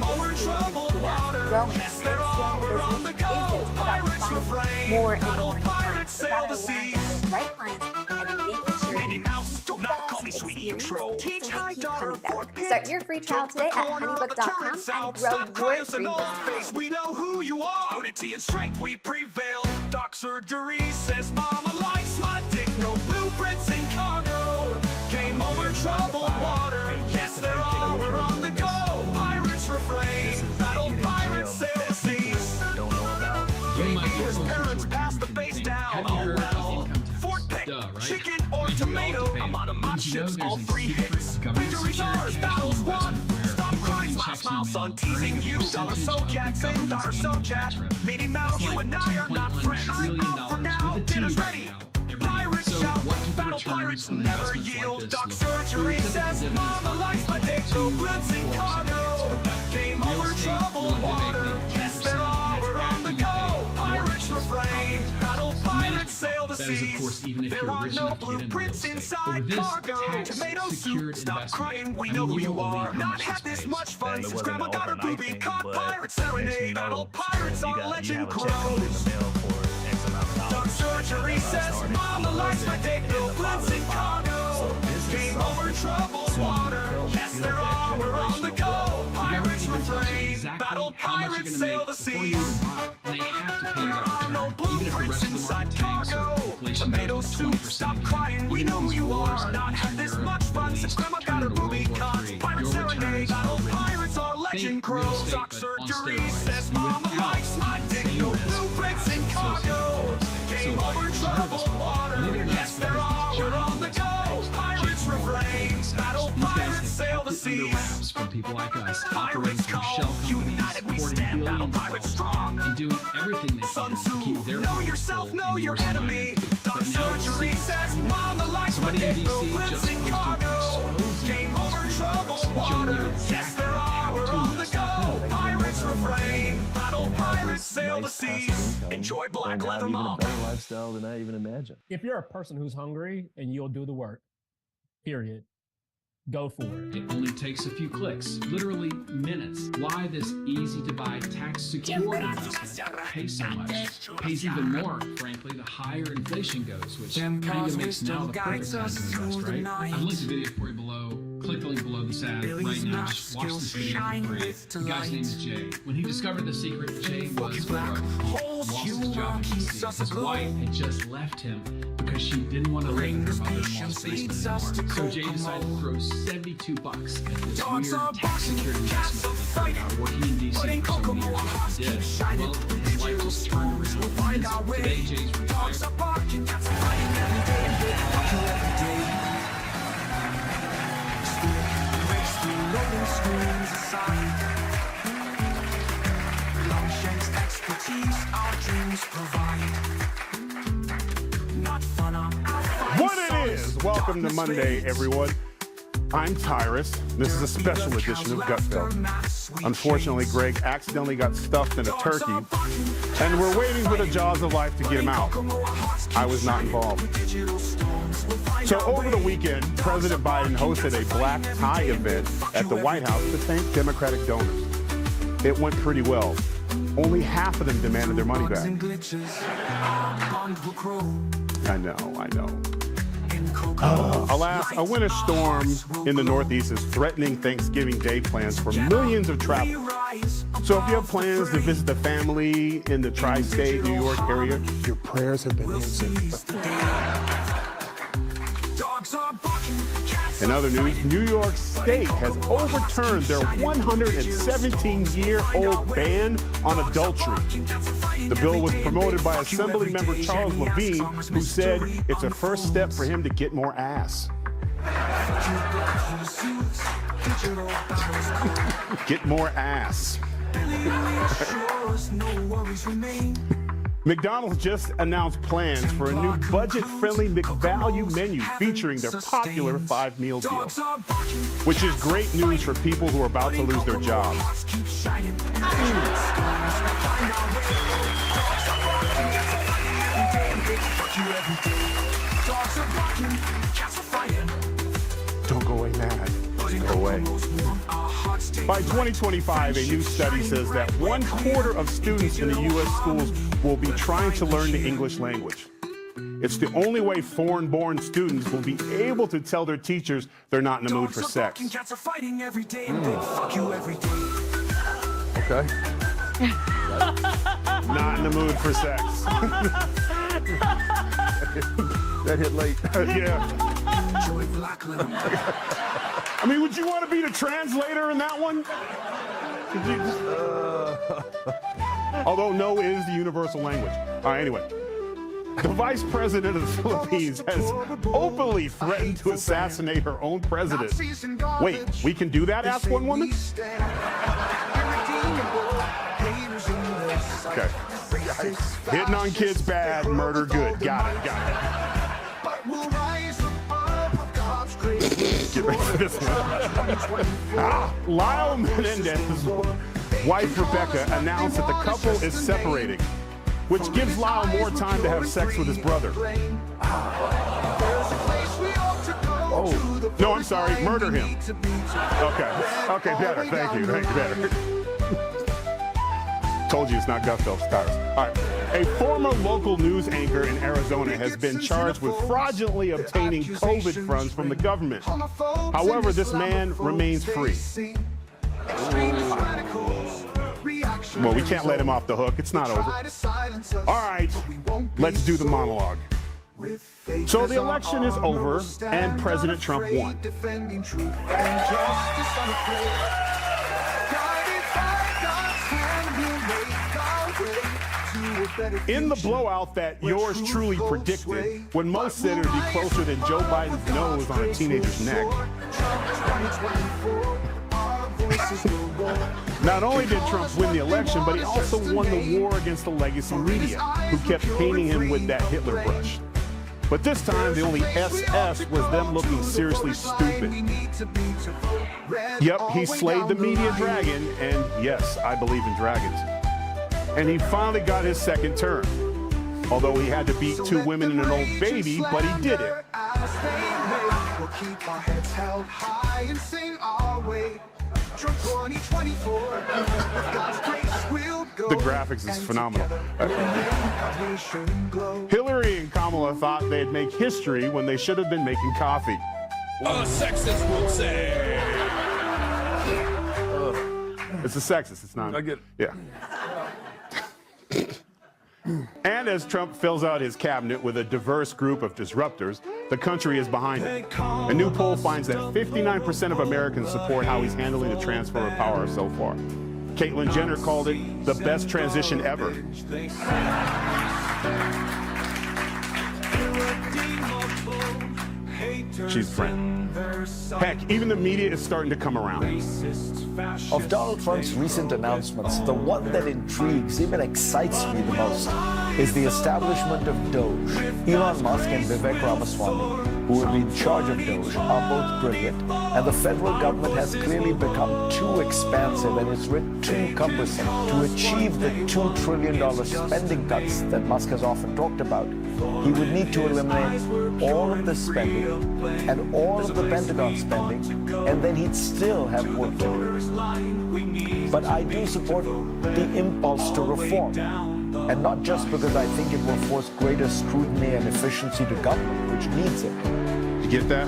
growing business isn't about finding more and more clients. It's about allowing the right clients and making sure you have the best experience so they keep coming back. Start your free trial today at honeybook.com and grow your free business. We know who you are. Unity and strength we prevail. Doc surgery says mama likes my dick. No blueprints in cargo. Game over troubled water. Yes, they're all we're on the go. Pirates refrain. Battle pirates sail the seas. His parents pass the base down. Oh well. Fort Pick, chicken or tomato. I'm on a mod ships, all three hits. Victories ours, battles won. Stop crying, smile, son, teasing you. Dollar so Jackson, dollar so chat. Meaty Mouse, you and I are not friends. I'm out for now, dinner's ready. Pirates shout, battle pirates never yield. Doc surgery says, mama likes my dick. No blitz in cargo. Game over troubled water. Yes, they're all, we're on the go. Pirates refrain, battle pirates sail the seas. There are no blueprints inside cargo. Tomato soup, stop crying, we know who you are. Not had this much fun since grandma got her booby caught. Pirate serenade, battle pirates on legend crows. Doc surgery says, mama likes my dick, no blitz in cargo. Game over troubled water. Yes, they're all, we're on the go. Pirates refrain, battle pirates sail the seas. There are no blueprints inside cargo. Tomato soup, stop crying, we know who you are. Not had this much fun since grandma got her booby caught. Pirate serenade, battle pirates are legend crows. Doc surgery says, mama likes my dick, no blueprints in cargo. Game over troubled water. Yes, they're all, we're on the go. Pirates refrain, battle pirates sail the seas. From people like us, Pirates call, united we stand, battle pirates strong. And doing everything they can to keep their know yourself, know your enemy. Doc surgery says, mama likes my dick, no blitz in cargo. Game over troubled water. Yes, they're all, we're on the go. Pirates refrain, battle pirates sail the seas. Enjoy black leather mom. Lifestyle than I even imagined. If you're a person who's hungry and you'll do the work, period, Go for it. It only takes a few clicks, literally minutes. Why this easy-to-buy tax-secured investment pays so much? Pays even more, frankly, the higher inflation goes, which kind of makes now the perfect time to invest, right? I've linked a video for you below. Click the link below this ad right now. Just watch this video for free. The guy's name is Jay. When he discovered the secret, Jay was broke. He lost his job at DC. His wife had just left him because she didn't want to live in her mother-in-law's basement anymore. So Jay decided to throw $72 at this weird tax-secured investment that he put working in DC for so many years. What he did, well, his life just turned around. Today, Jay's retired. What it is! Welcome to Monday, everyone. I'm Tyrus. This is a special edition of Gutfeld. Unfortunately, Greg accidentally got stuffed in a turkey, and we're waiting for the jaws of life to get him out. I was not involved. So over the weekend, President Biden hosted a black tie event at the White House to thank Democratic donors. It went pretty well. Only half of them demanded their money back. I know. Alas, a winter storm in the Northeast is threatening Thanksgiving Day plans for millions of travelers. So if you have plans to visit the family in the tri-state New York area, your prayers have been answered. In other news, New York State has overturned their 117-year-old ban on adultery. The bill was promoted by Assembly Member Charles Levine, who said it's a first step for him to get more ass. Get more ass. McDonald's just announced plans for a new budget-friendly McValue menu featuring their popular 5-meal deal, which is great news for people who are about to lose their jobs. Don't go away mad. Go away. By 2025, a new study says that 1/4 of students in the U.S. schools will be trying to learn the English language. It's the only way foreign-born students will be able to tell their teachers they're not in the mood for sex. Okay. Not in the mood for sex. That hit late. Yeah. I mean, would you want to be the translator in that one? Although no is the universal language. All right, anyway. The vice president of the Philippines has openly threatened to assassinate her own president. Wait, we can do that? Asked one woman. Okay. Hitting on kids bad, murder good. Got it. Get ready for this one. Lyle Menendez's wife, Rebecca, announced that the couple is separating, which gives Lyle more time to have sex with his brother. Oh, no, I'm sorry, murder him. Okay, better, thank you, better. Told you it's not Gutfeld, it's Tyrus. All right. A former local news anchor in Arizona has been charged with fraudulently obtaining COVID funds from the government. However, this man remains free. Well, we can't let him off the hook. It's not over. All right, let's do the monologue. So the election is over, and President Trump won. In the blowout that yours truly predicted, when most said it would be closer than Joe Biden's nose on a teenager's neck. Not only did Trump win the election, but he also won the war against the legacy media, who kept painting him with that Hitler brush. But this time, the only SS was them looking seriously stupid. Yep, he slayed the media dragon, and yes, I believe in dragons. And he finally got his second term. Although he had to beat 2 women and an old baby, but he did it. We'll keep our heads held high and sing our way. Trump 2024. With God's grace, we'll go. The graphics is phenomenal. Hillary and Kamala thought they'd make history when they should have been making coffee. A sexist will say. It's a sexist, it's not. I get it. Yeah. And as Trump fills out his cabinet with a diverse group of disruptors, the country is behind him. A new poll finds that 59% of Americans support how he's handling the transfer of power so far. Caitlyn Jenner called it the best transition ever. She's a friend. Heck, even the media is starting to come around. Of Donald Trump's recent announcements, the one that intrigues, even excites me the most, is the establishment of Doge. Elon Musk and Vivek Ramaswamy, who will be in charge of Doge, are both brilliant, and the federal government has clearly become too expansive and is too cumbersome to achieve the $2 trillion spending cuts that Musk has often talked about. He would need to eliminate all of the spending and all of the Pentagon spending, and then he'd still have work to do. But I do support the impulse to reform, and not just because I think it will force greater scrutiny and efficiency to government, which needs it. You get that?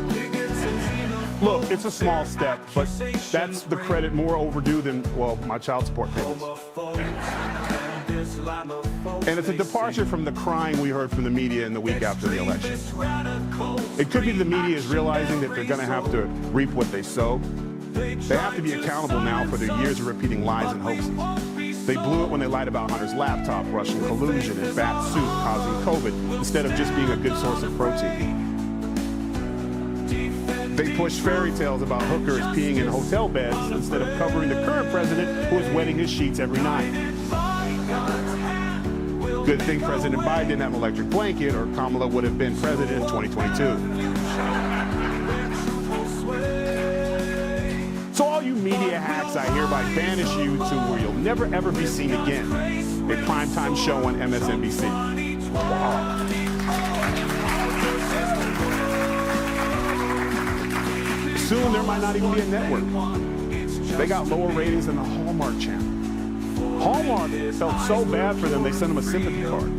Look, it's a small step, but that's the credit more overdue than, well, my child support payments. And it's a departure from the crying we heard from the media in the week after the election. It could be the media is realizing that they're going to have to reap what they sow. They have to be accountable now for their years of repeating lies and hoaxes. They blew it when they lied about Hunter's laptop, Russian collusion, and bat soup causing COVID, instead of just being a good source of protein. They pushed fairy tales about hookers peeing in hotel beds instead of covering the current president who is wetting his sheets every night. Good thing President Biden didn't have an electric blanket, or Kamala would have been president in 2022. So all you media hacks, I hereby banish you to where you'll never ever be seen again. A primetime show on MSNBC. Wow. Soon there might not even be a network. They got lower ratings than the Hallmark Channel. Hallmark felt so bad for them, they sent them a sympathy card.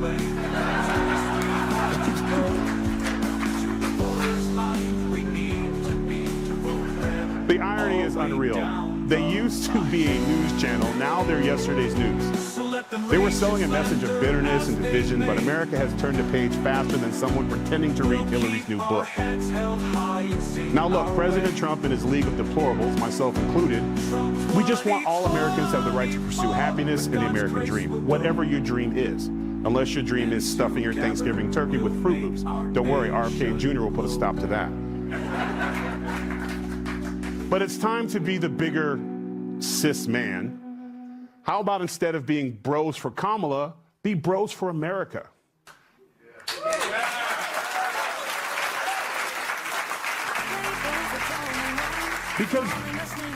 The irony is unreal. They used to be a news channel, now they're yesterday's news. They were selling a message of bitterness and division, but America has turned a page faster than someone pretending to read Hillary's new book. Now look, President Trump and his league of deplorables, myself included, we just want all Americans to have the right to pursue happiness and the American dream, whatever your dream is. Unless your dream is stuffing your Thanksgiving turkey with Fruit Loops. Don't worry, RFK Jr. will put a stop to that. But it's time to be the bigger cis man. How about instead of being bros for Kamala, be bros for America? Because,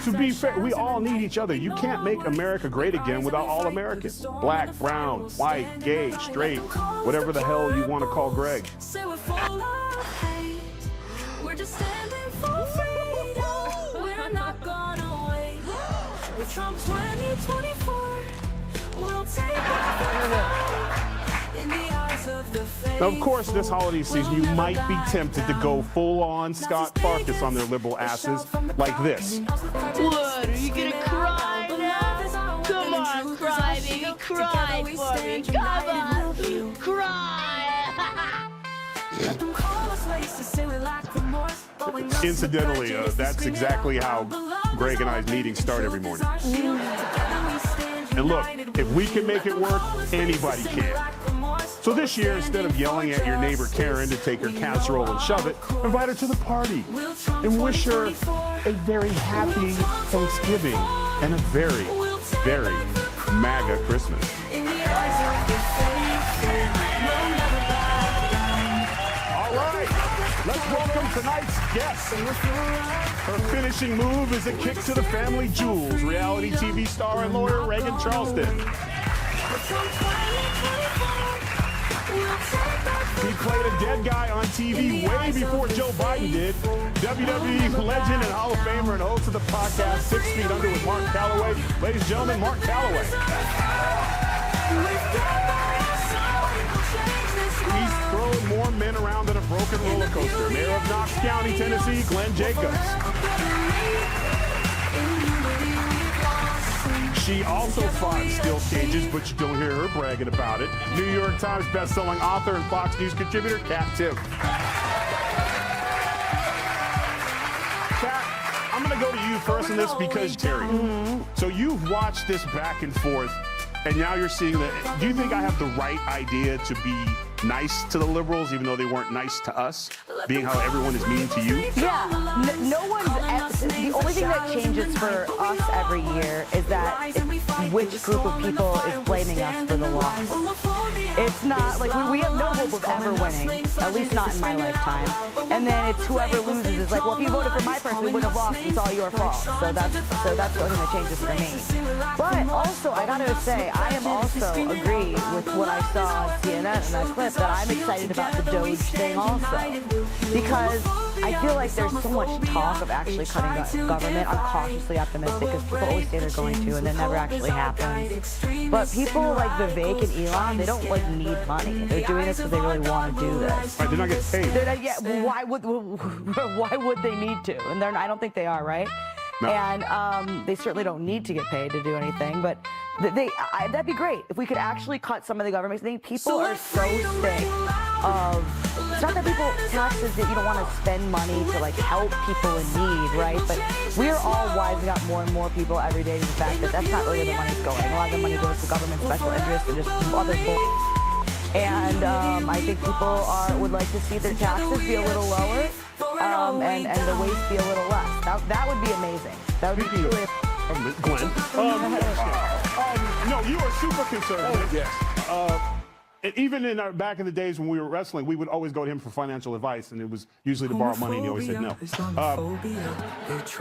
to be fair, we all need each other. You can't make America great again without all Americans. Black, brown, white, gay, straight, whatever the hell you want to call Greg. We're just standing for freedom. We're not gonna wait. With Trump 2024, we'll take it in the eyes of the faith. Now, of course, this holiday season, you might be tempted to go full-on Scott Farkas on their liberal asses like this. What, are you gonna cry now? Come on, cry, baby, cry for me. Come on, cry. Incidentally, that's exactly how Greg and I's meetings start every morning. And look, if we can make it work, anybody can. So this year, instead of yelling at your neighbor Karen to take her casserole and shove it, invite her to the party and wish her a very happy Thanksgiving and a very, very MAGA Christmas. All right, let's welcome tonight's guest. Her finishing move is a kick to the family jewels, reality TV star and lawyer Reagan Charleston. played a dead guy on TV way before Joe Biden did. WWE legend and Hall of Famer and host of the podcast 6 Feet Under with Mark Calloway. Ladies and gentlemen, Mark Calloway. He's throwing more men around than a broken roller coaster. Mayor of Knox County, Tennessee, Glenn Jacobs. She also fought in steel cages, but you don't hear her bragging about it. New York Times best-selling author and Fox News contributor, Kat Timm. Kat, I'm going to go to you first in this because Terry. So you've watched this back and forth, and now you're seeing that. Do you think I have the right idea to be nice to the liberals, even though they weren't nice to us, being how everyone is mean to you? Yeah, no one's. The only thing that changes for us every year is that which group of people is blaming us for the loss. It's not like we have no hope of ever winning, at least not in my lifetime. And then it's whoever loses is like, well, if you voted for my person, we would have lost. It's all your fault. So that's the only thing that changes for me. But also, I gotta say, I am also agree with what I saw on CNN in that clip, that I'm excited about the Doge thing also, because I feel like there's so much talk of actually cutting government. I'm cautiously optimistic because people always say they're going to, and that never actually happens. But people like Vivek and Elon, they don't like need money. They're doing this because they really want to do this. Right, they're not getting paid. Yeah, why would they need to? And I don't think they are, right? No. And they certainly don't need to get paid to do anything, but that'd be great if we could actually cut some of the government. I think people are so sick of, it's not that people, taxes that you don't want to spend money to like help people in need, right? But we're all wising up more and more people every day to the fact that that's not really where the money's going. A lot of the money goes to government special interests and just other bull. And I think people would like to see their taxes be a little lower and the waste be a little less. That would be amazing. That would be truly. Glenn. No, you are super conservative. Yes. Even in our back in the days when we were wrestling, we would always go to him for financial advice, and it was usually to borrow money, and he always said no. It's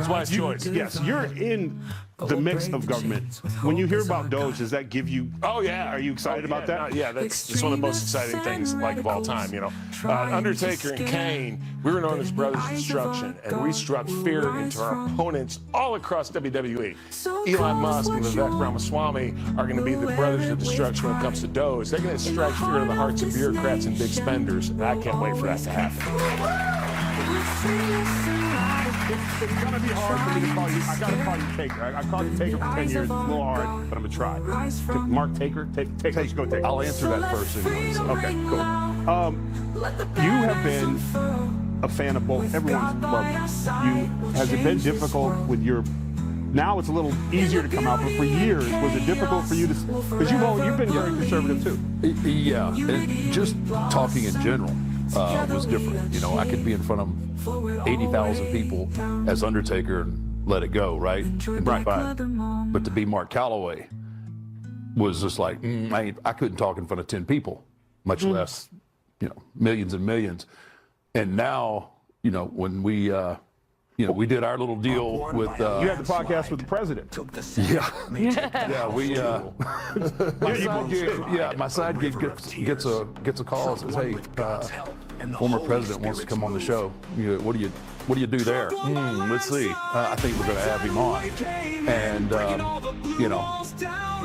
my choice. Yes, you're in the mix of government. When you hear about Doge, does that give you? Oh yeah. Are you excited about that? Yeah, that's one of the most exciting things like of all time. You know, Undertaker and Kane, we were known as Brothers of Destruction, and we struck fear into our opponents all across WWE. Elon Musk and Vivek Ramaswamy are going to be the Brothers of Destruction when it comes to Doge. They're going to strike fear in the hearts of bureaucrats and big spenders, and I can't wait for that to happen. It's gonna be hard for me to call you. I gotta call you Taker. I called you Taker for 10 years. It's a little hard, but I'm gonna try. Mark Taker? Taker, let's go Taker. I'll answer that first anyways. Okay, cool. You have been a fan of both. Everyone's loved you. Has it been difficult with your? Now it's a little easier to come out, but for years, was it difficult for you to? Because you've been very conservative too. Yeah, and just talking in general was different. You know, I could be in front of 80,000 people as Undertaker and let it go, right? And be fine. But to be Mark Calloway was just like, I couldn't talk in front of 10 people, much less, millions and millions. And now, when we we did our little deal with. You had the podcast with the president. Yeah, my side gig gets a call and says, "Hey, former president wants to come on the show. What do you do there? Let's see. I think we're going to have him on." And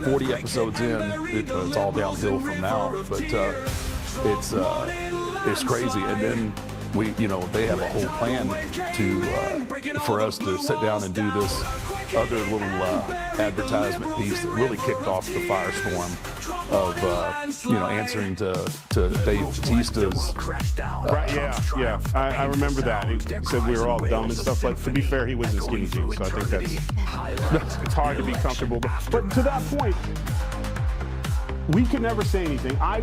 40 episodes in, it's all downhill from now. But it's crazy. And then they have a whole plan for us to sit down and do this other little advertisement piece that really kicked off the firestorm of answering to Dave Bautista's. Right, yeah. I remember that. He said we were all dumb and stuff. But to be fair, he was in skinny jeans, so I think it's hard to be comfortable. But to that point, we could never say anything. I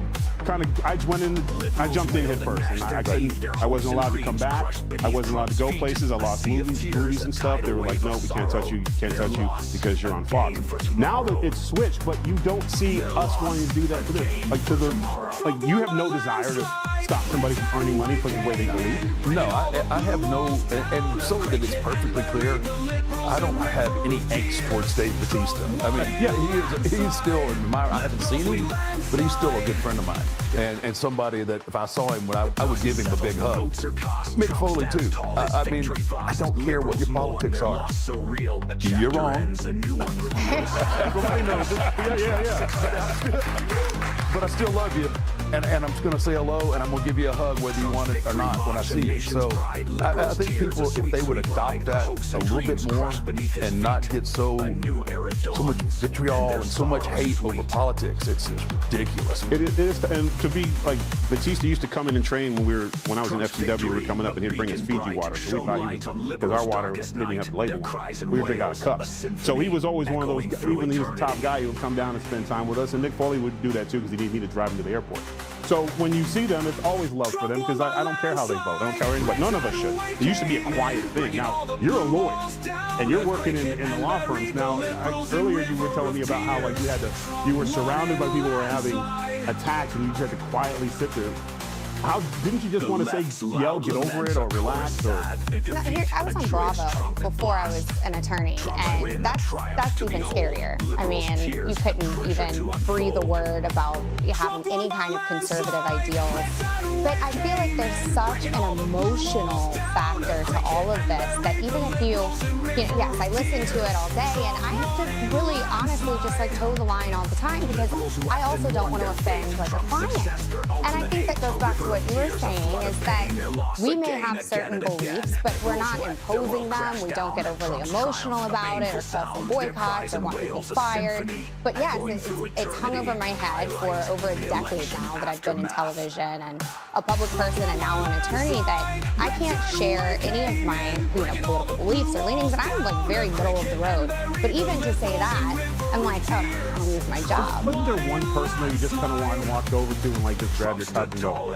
jumped in head first. And I wasn't allowed to come back. I wasn't allowed to go places. I lost movies and stuff. They were like, no, we can't touch you. Can't touch you because you're on Fox. Now that it's switched, but you don't see us wanting to do that to this. Like you have no desire to stop somebody from earning money because of the way they believe? No, I have no, and so that it's perfectly clear, I don't have any angst towards Dave Bautista. I mean, yeah, he's still, I haven't seen him, but he's still a good friend of mine. And somebody that if I saw him, I would give him a big hug. Mick Foley, too. I mean, I don't care what your politics are. You're wrong. Everybody knows it. Yeah. But I still love you. And I'm just going to say hello, and I'm going to give you a hug whether you want it or not when I see you. So I think people, if they would adopt that a little bit more and not get so much vitriol and so much hate over politics, it's ridiculous. It is, and to be like, Batista used to come in and train when I was in FCW, we were coming up and he'd bring us Fiji water. So we thought he was, because our water didn't have the label. We would drink out of cups. So he was always one of those, even when he was the top guy, he would come down and spend time with us. And Mick Foley would do that too because he needed me to drive him to the airport. So when you see them, it's always love for them because I don't care how they vote. I don't care anybody. None of us should. It used to be a quiet thing. Now, you're a lawyer and you're working in the law firms. Now, earlier you were telling me about how like you were surrounded by people who were having attacks and you just had to quietly sit there. How didn't you just want to say, yell, get over it, or relax? Or? No, I was on Bravo before I was an attorney, and that's even scarier. I mean, you couldn't even breathe a word about having any kind of conservative ideals. But I feel like there's such an emotional factor to all of this that even if you know, yes, I listen to it all day, and I have to really honestly just like toe the line all the time because I also don't want to offend like a client. And I think that goes back to what you were saying is that we may have certain beliefs, but we're not imposing them. We don't get overly emotional about it or call for boycotts or want people fired. But yes, it's hung over my head for over a decade now that I've been in television and a public person and now an attorney that I can't share any of my political beliefs or leanings, and I'm like very middle of the road. But even to say that, I'm like, oh, I'm gonna lose my job. Wasn't there one person that you just kind of wanted to walk over to and like just grab your cup and go?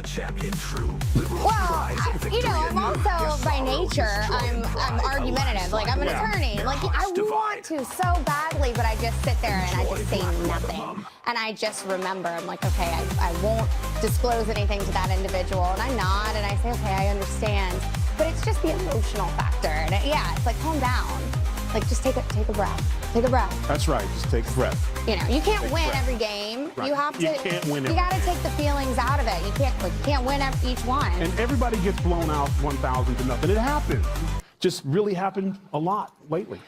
Well, I'm also by nature, I'm argumentative. Like I'm an attorney. Like I want to so badly, but I just sit there and I just say nothing. And I just remember, I'm like, okay, I won't disclose anything to that individual. And I nod and I say, okay, I understand. But it's just the emotional factor. And it's like, calm down. Like just take a breath. Take a breath. That's right. Just take a breath. You can't win every game. Right. You have to. You can't win You got to take the feelings out of it. You can't win each one. And everybody gets blown out 1,000 to nothing. It happens. Just really happened a lot lately.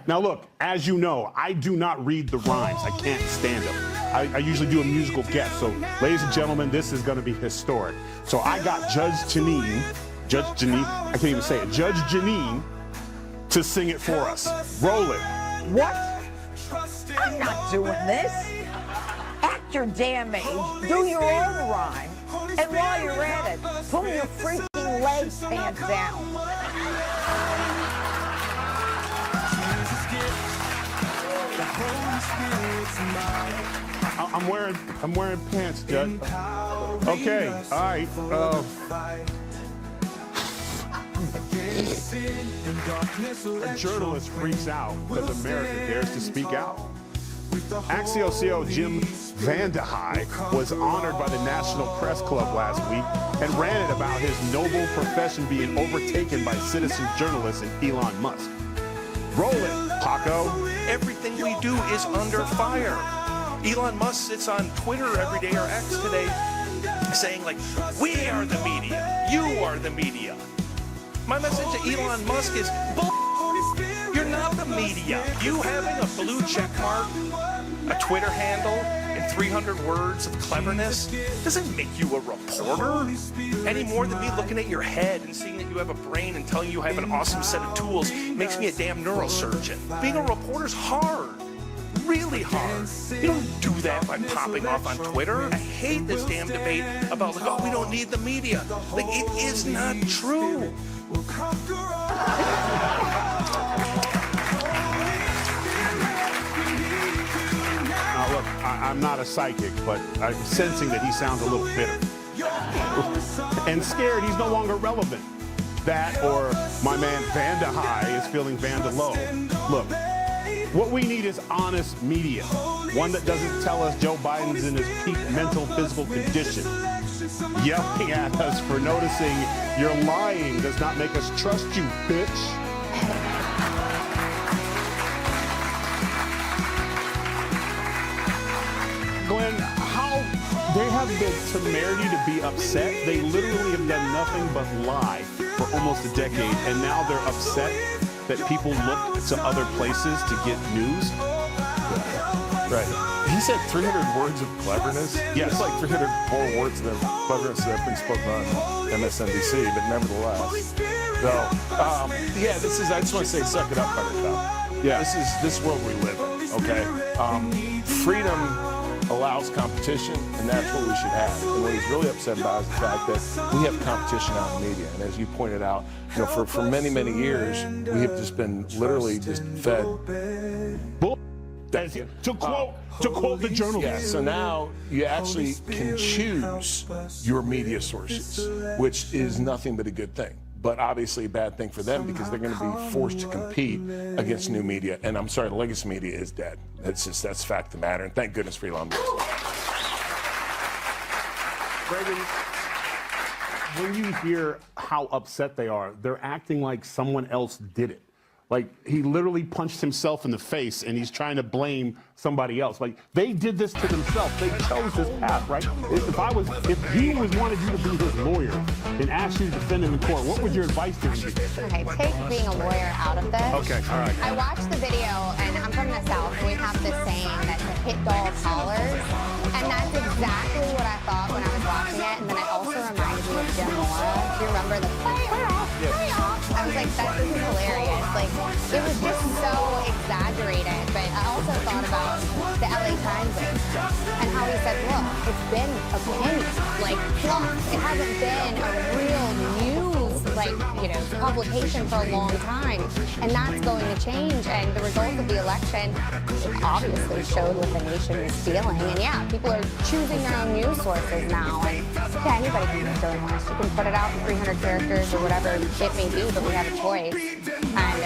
Now look, as you know, I do not read the rhymes. I can't stand them. I usually do a musical guest. So, ladies and gentlemen, this is going to be historic. So I got Judge Janine, I can't even say it, Judge Janine, to sing it for us. Roll it. What? I'm not doing this. Act your damn age, do your own rhyme, and while you're at it, pull your freaking leg pants down. I'm wearing pants, Judge. Okay, all right. A journalist freaks out because America dares to speak out. Axios CEO Jim Vandehei was honored by the National Press Club last week and ranted about his noble profession being overtaken by citizen journalists and Elon Musk. Roll it, Paco. Everything we do is under fire. Elon Musk sits on Twitter every day or X today saying like, we are the media, you are the media. My message to Elon Musk is, you're not the media. You having a blue check mark, a Twitter handle, and 300 words of cleverness doesn't make you a reporter any more than me looking at your head and seeing that you have a brain and telling you have an awesome set of tools makes me a damn neurosurgeon. Being a reporter's hard. Really hard. You don't do that by popping off on Twitter. I hate this damn debate about like, oh, we don't need the media. Like, it is not true. Now look, I'm not a psychic, but I'm sensing that he sounds a little bitter. And scared he's no longer relevant. That or my man Vandehei is feeling Vandalow. Look, what we need is honest media. One that doesn't tell us Joe Biden's in his peak mental, physical condition. yelling at us for noticing your lying does not make us trust you, bitch. Glenn, how they have the temerity to be upset. They literally have done nothing but lie for almost a decade, and now they're upset that people look to other places to get news. Right. He said 300 words of cleverness. Yes. It's like 300 more words of cleverness that have been spoken on MSNBC, but nevertheless. So, yeah, this is, I just want to say, suck it up, Buttercup. Yeah. This is this world we live in, okay? Freedom allows competition, and that's what we should have. And what he's really upset about is the fact that we have competition out in the media. And as you pointed out, you know, for many, many years, we have just been literally just fed bull. To quote the journalist. Yeah, so now you actually can choose your media sources, which is nothing but a good thing. But obviously a bad thing for them because they're going to be forced to compete against new media. And I'm sorry, the legacy media is dead. That's fact of the matter. And thank goodness for Elon Musk. Reagan, when you hear how upset they are, they're acting like someone else did it. Like, he literally punched himself in the face, and he's trying to blame somebody else. Like, they did this to themselves. They chose this path, right? If he wanted you to be his lawyer and asked you to defend him in court, what would your advice to him be? Okay, take being a lawyer out of this. Okay, all right. I watched the video, and I'm from the South, and we have this saying that the hit dog hollers, and that's exactly what I thought when I was watching it. And then it also reminded me of Jim Mora. Do you remember the playoff? I was like, this is hilarious. Like, it was just so exaggerated. But I also thought about the LA Times and how he said, look, it's been opinion, like fluff. It hasn't been a real news, like, you know, publication for a long time. And that's going to change. And the results of the election obviously showed what the nation is feeling. And yeah, people are choosing their own news sources now. And yeah, anybody can make their own list. You can put it out in 300 characters or whatever it may be, but we have a choice. And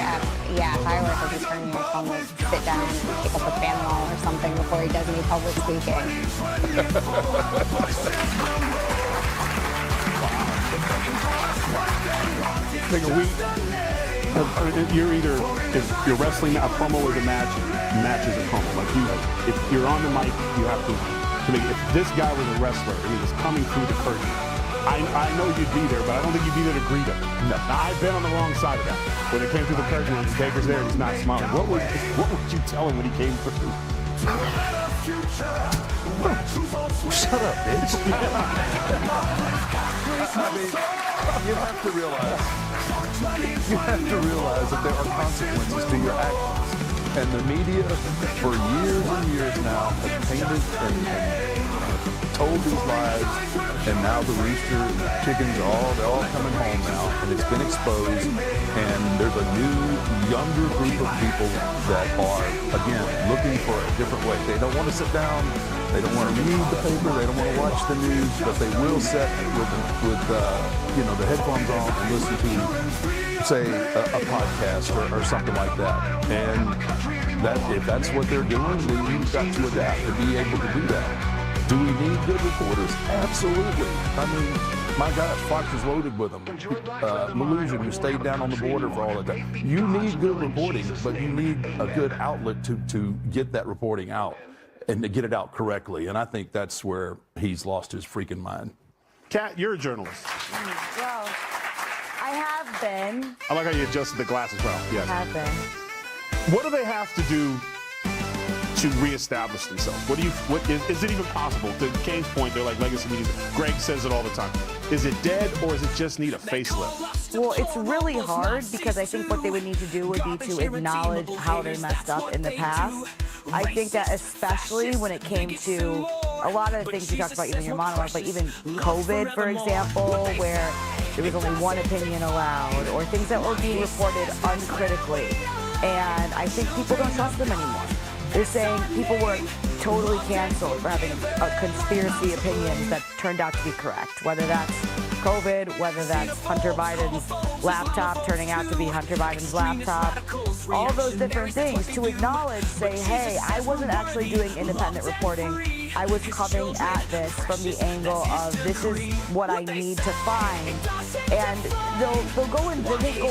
yeah, if I were to be turning my phone, would sit down and pick up a Panadol or something before he does any public speaking. Like a week, you're either, if you're wrestling, a promo is a match, match is a promo. Like, if you're on the mic, you have to make it. If this guy was a wrestler and he was coming through the curtain, I know you'd be there, but I don't think you'd be there to greet him. No. Now, I've been on the wrong side of that. When it came through the curtain and Baker's there and he's not smiling. What would you tell him when he came through? Shut up, bitch. I mean, you have to realize that there are consequences to your actions. And the media, for years and years now, have painted and told these lies, and now the rooster and the chickens they're all coming home now, and it's been exposed, and there's a new, younger group of people that are, again, looking for a different way. They don't want to sit down, they don't want to read the paper, they don't want to watch the news, but they will sit with the headphones on and listen to, say, a podcast or something like that. And if that's what they're doing, then you've got to adapt to be able to do that. Do we need good reporters? Absolutely. I mean, my gosh, Fox is loaded with them. Malusian, who stayed down on the border for all that time. You need good reporting, but you need a good outlet to get that reporting out and to get it out correctly. And I think that's where he's lost his freaking mind. Kat, you're a journalist. Well, I have been. I like how you adjusted the glass as well. Yes. I have been. What do they have to do to reestablish themselves? Is it even possible? To Kane's point, they're like legacy media. Greg says it all the time. Is it dead, or does it just need a facelift? Well, it's really hard because I think what they would need to do would be to acknowledge how they messed up in the past. I think that especially when it came to a lot of the things you talked about even in your monologue, but even COVID, for example, where there was only one opinion allowed, or things that were being reported uncritically. And I think people don't trust them anymore. They're saying people were totally canceled for having a conspiracy opinions that turned out to be correct, whether that's COVID, whether that's Hunter Biden's laptop turning out to be Hunter Biden's laptop, all those different things to acknowledge, say, hey, I wasn't actually doing independent reporting. I was coming at this from the angle of this is what I need to find, and they'll go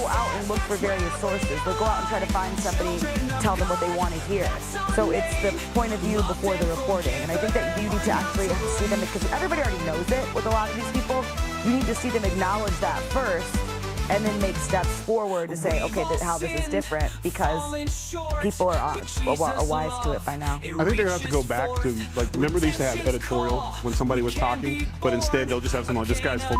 out and look for various sources. They'll go out and try to find somebody, tell them what they want to hear. So it's the point of view before the reporting, and I think that you need to actually see them, because everybody already knows it with a lot of these people. You need to see them acknowledge that first, and then make steps forward to say, okay, how this is different, because people are wise to it by now. I think they're gonna have to go back to, like, remember they used to have editorial when somebody was talking, but instead they'll just have someone, this guy's full,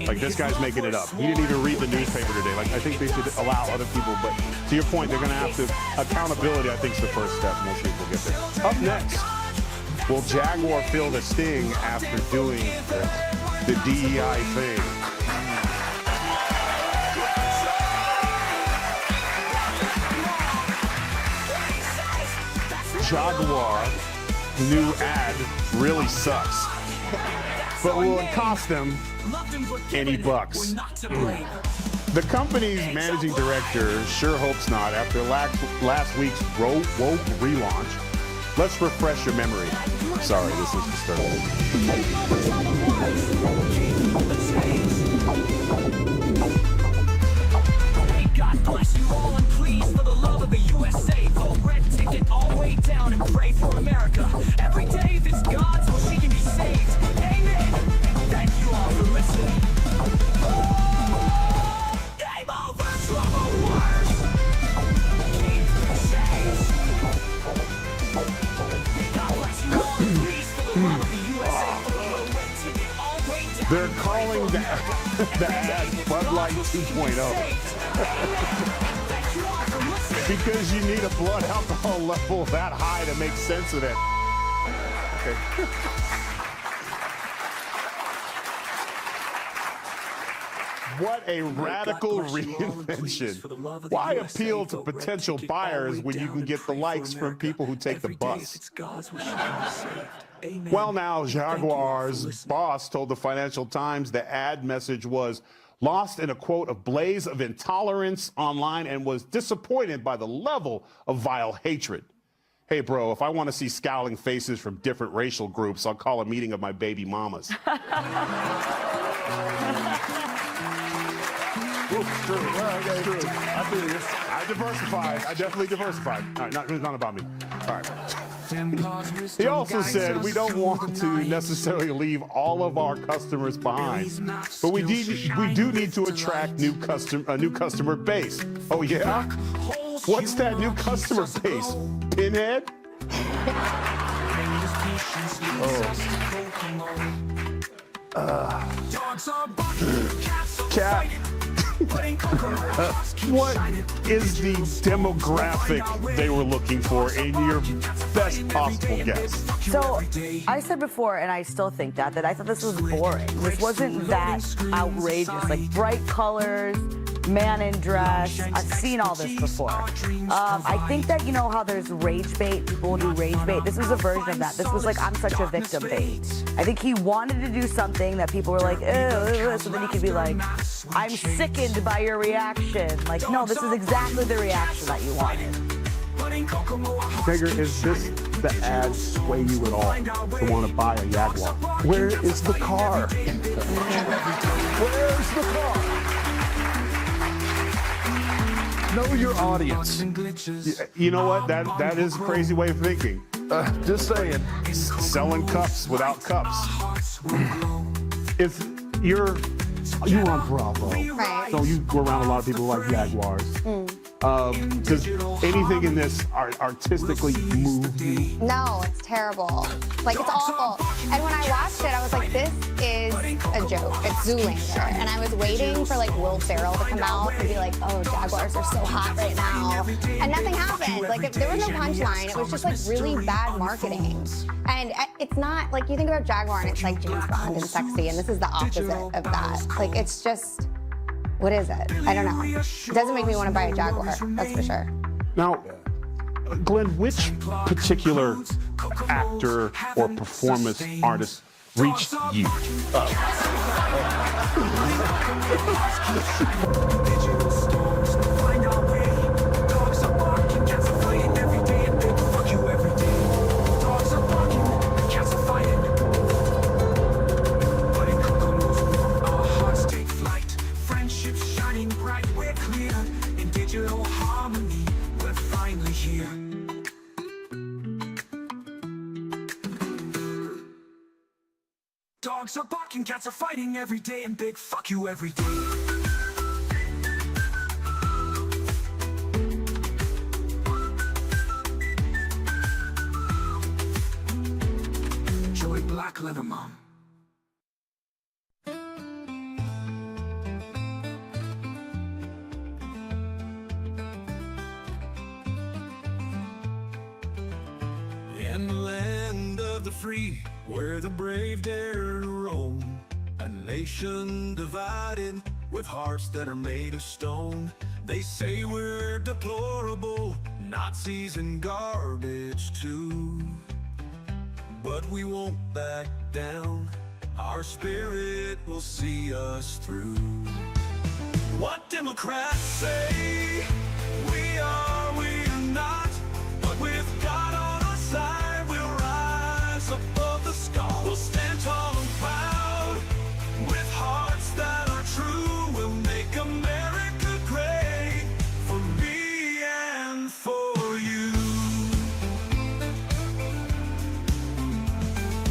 like, this guy's making it up. He didn't even read the newspaper today. Like, I think they should allow other people, but to your point, they're gonna have to, accountability I think is the first step, and we'll see if we'll get there. Up next, will Jaguar feel the sting after doing the DEI thing? Jaguar new ad really sucks, but will it cost them any bucks? The company's managing director sure hopes not after last week's woke relaunch. Let's refresh your memory. Sorry, this is disturbing. God bless you all, and please, for the love of the USA, vote red ticket all the way down and pray for America. Every day if it's God, so she can be saved. Amen. Thank you all for listening. Game over, trouble wars. Keep the change. God bless you all, and please, for the love of the USA, vote red ticket all the way down. They're calling the ad Bud Light 2.0. Because you need a blood alcohol level that high to make sense of it. Okay. What a radical reinvention. Why appeal to potential buyers when you can get the likes from people who take the bus? Well, now, Jaguar's boss told the Financial Times the ad message was lost in a, quote, a blaze of intolerance online and was disappointed by the level of vile hatred. Hey, bro, if I want to see scowling faces from different racial groups, I'll call a meeting of my baby mamas. Ooh, true. True. I feel you. I diversified. I definitely diversified. All right, not about me. All right. He also said we don't want to necessarily leave all of our customers behind, but we do need to attract a new customer base. Oh yeah? What's that new customer base? Pinhead? Cat. What is the demographic they were looking for in your best possible guess? So I said before, and I still think that I thought this was boring. This wasn't that outrageous, like bright colors, man in dress. I've seen all this before. I think that, you know how there's rage bait, people will do rage bait. This was a version of that. This was like, I'm such a victim bait. I think he wanted to do something that people were like, ew, so then he could be like, I'm sickened by your reaction. Like, no, this is exactly the reaction that you wanted. Figure, is this the ad sway you at all to want to buy a Jaguar? Where is the car? Where's the car? Know your audience. You know what? That is a crazy way of thinking. Just saying. Selling cups without cups. If you were on Bravo, right. So you go around a lot of people who like Jaguars. Does anything in this artistically move you? No, it's terrible. Like, it's awful. And when I watched it, I was like, this is a joke. It's Zoolander. And I was waiting for, like, Will Ferrell to come out and be like, oh, Jaguars are so hot right now. And nothing happened. Like, there was no punchline. It was just, like, really bad marketing. And it's not, like, you think about Jaguar and it's like James Bond and sexy, and this is the opposite of that. Like, it's just, what is it? I don't know. It doesn't make me want to buy a Jaguar, that's for sure. Now, Glenn, which particular actor or performance artist reached you? Dogs are barking, cats are fighting every day, and big fuck you every day. Joey Black Leather Mom. In the land of the free, where the brave dare to roam, a nation divided with hearts that are made of stone. They say we're deplorable, Nazis and garbage too, but we won't back down. Our spirit will see us through. What Democrats say, we are not, but with God on our side, we'll rise above the scar. We'll stand tall and proud, with hearts that are true. We'll make America great, for me and for you.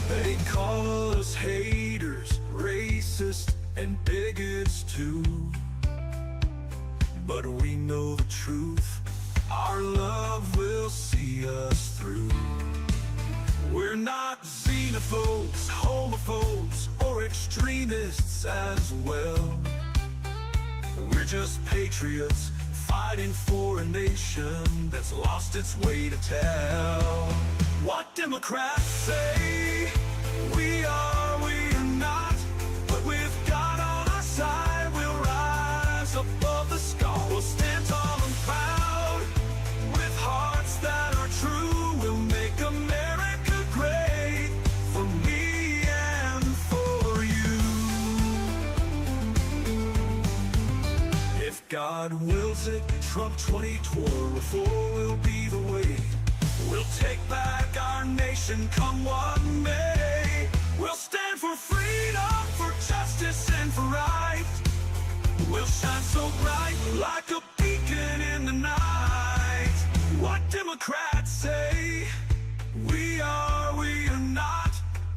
They call us haters, racist, and bigots too, but we know the truth. Our love will see us through. We're not xenophobes, homophobes, or extremists as well. We're just patriots fighting for a nation that's lost its way to tell. What Democrats say, we are not, but with God on our side, we'll rise above the scar. We'll stand tall and proud, with hearts that are true. We'll make America great, for me and for you. If God wills it, Trump 2024 will be the way. We'll take back our nation, come what may. We'll stand for freedom, for justice, and for right. We'll shine so bright, like a beacon in the night. What Democrats say, we are not,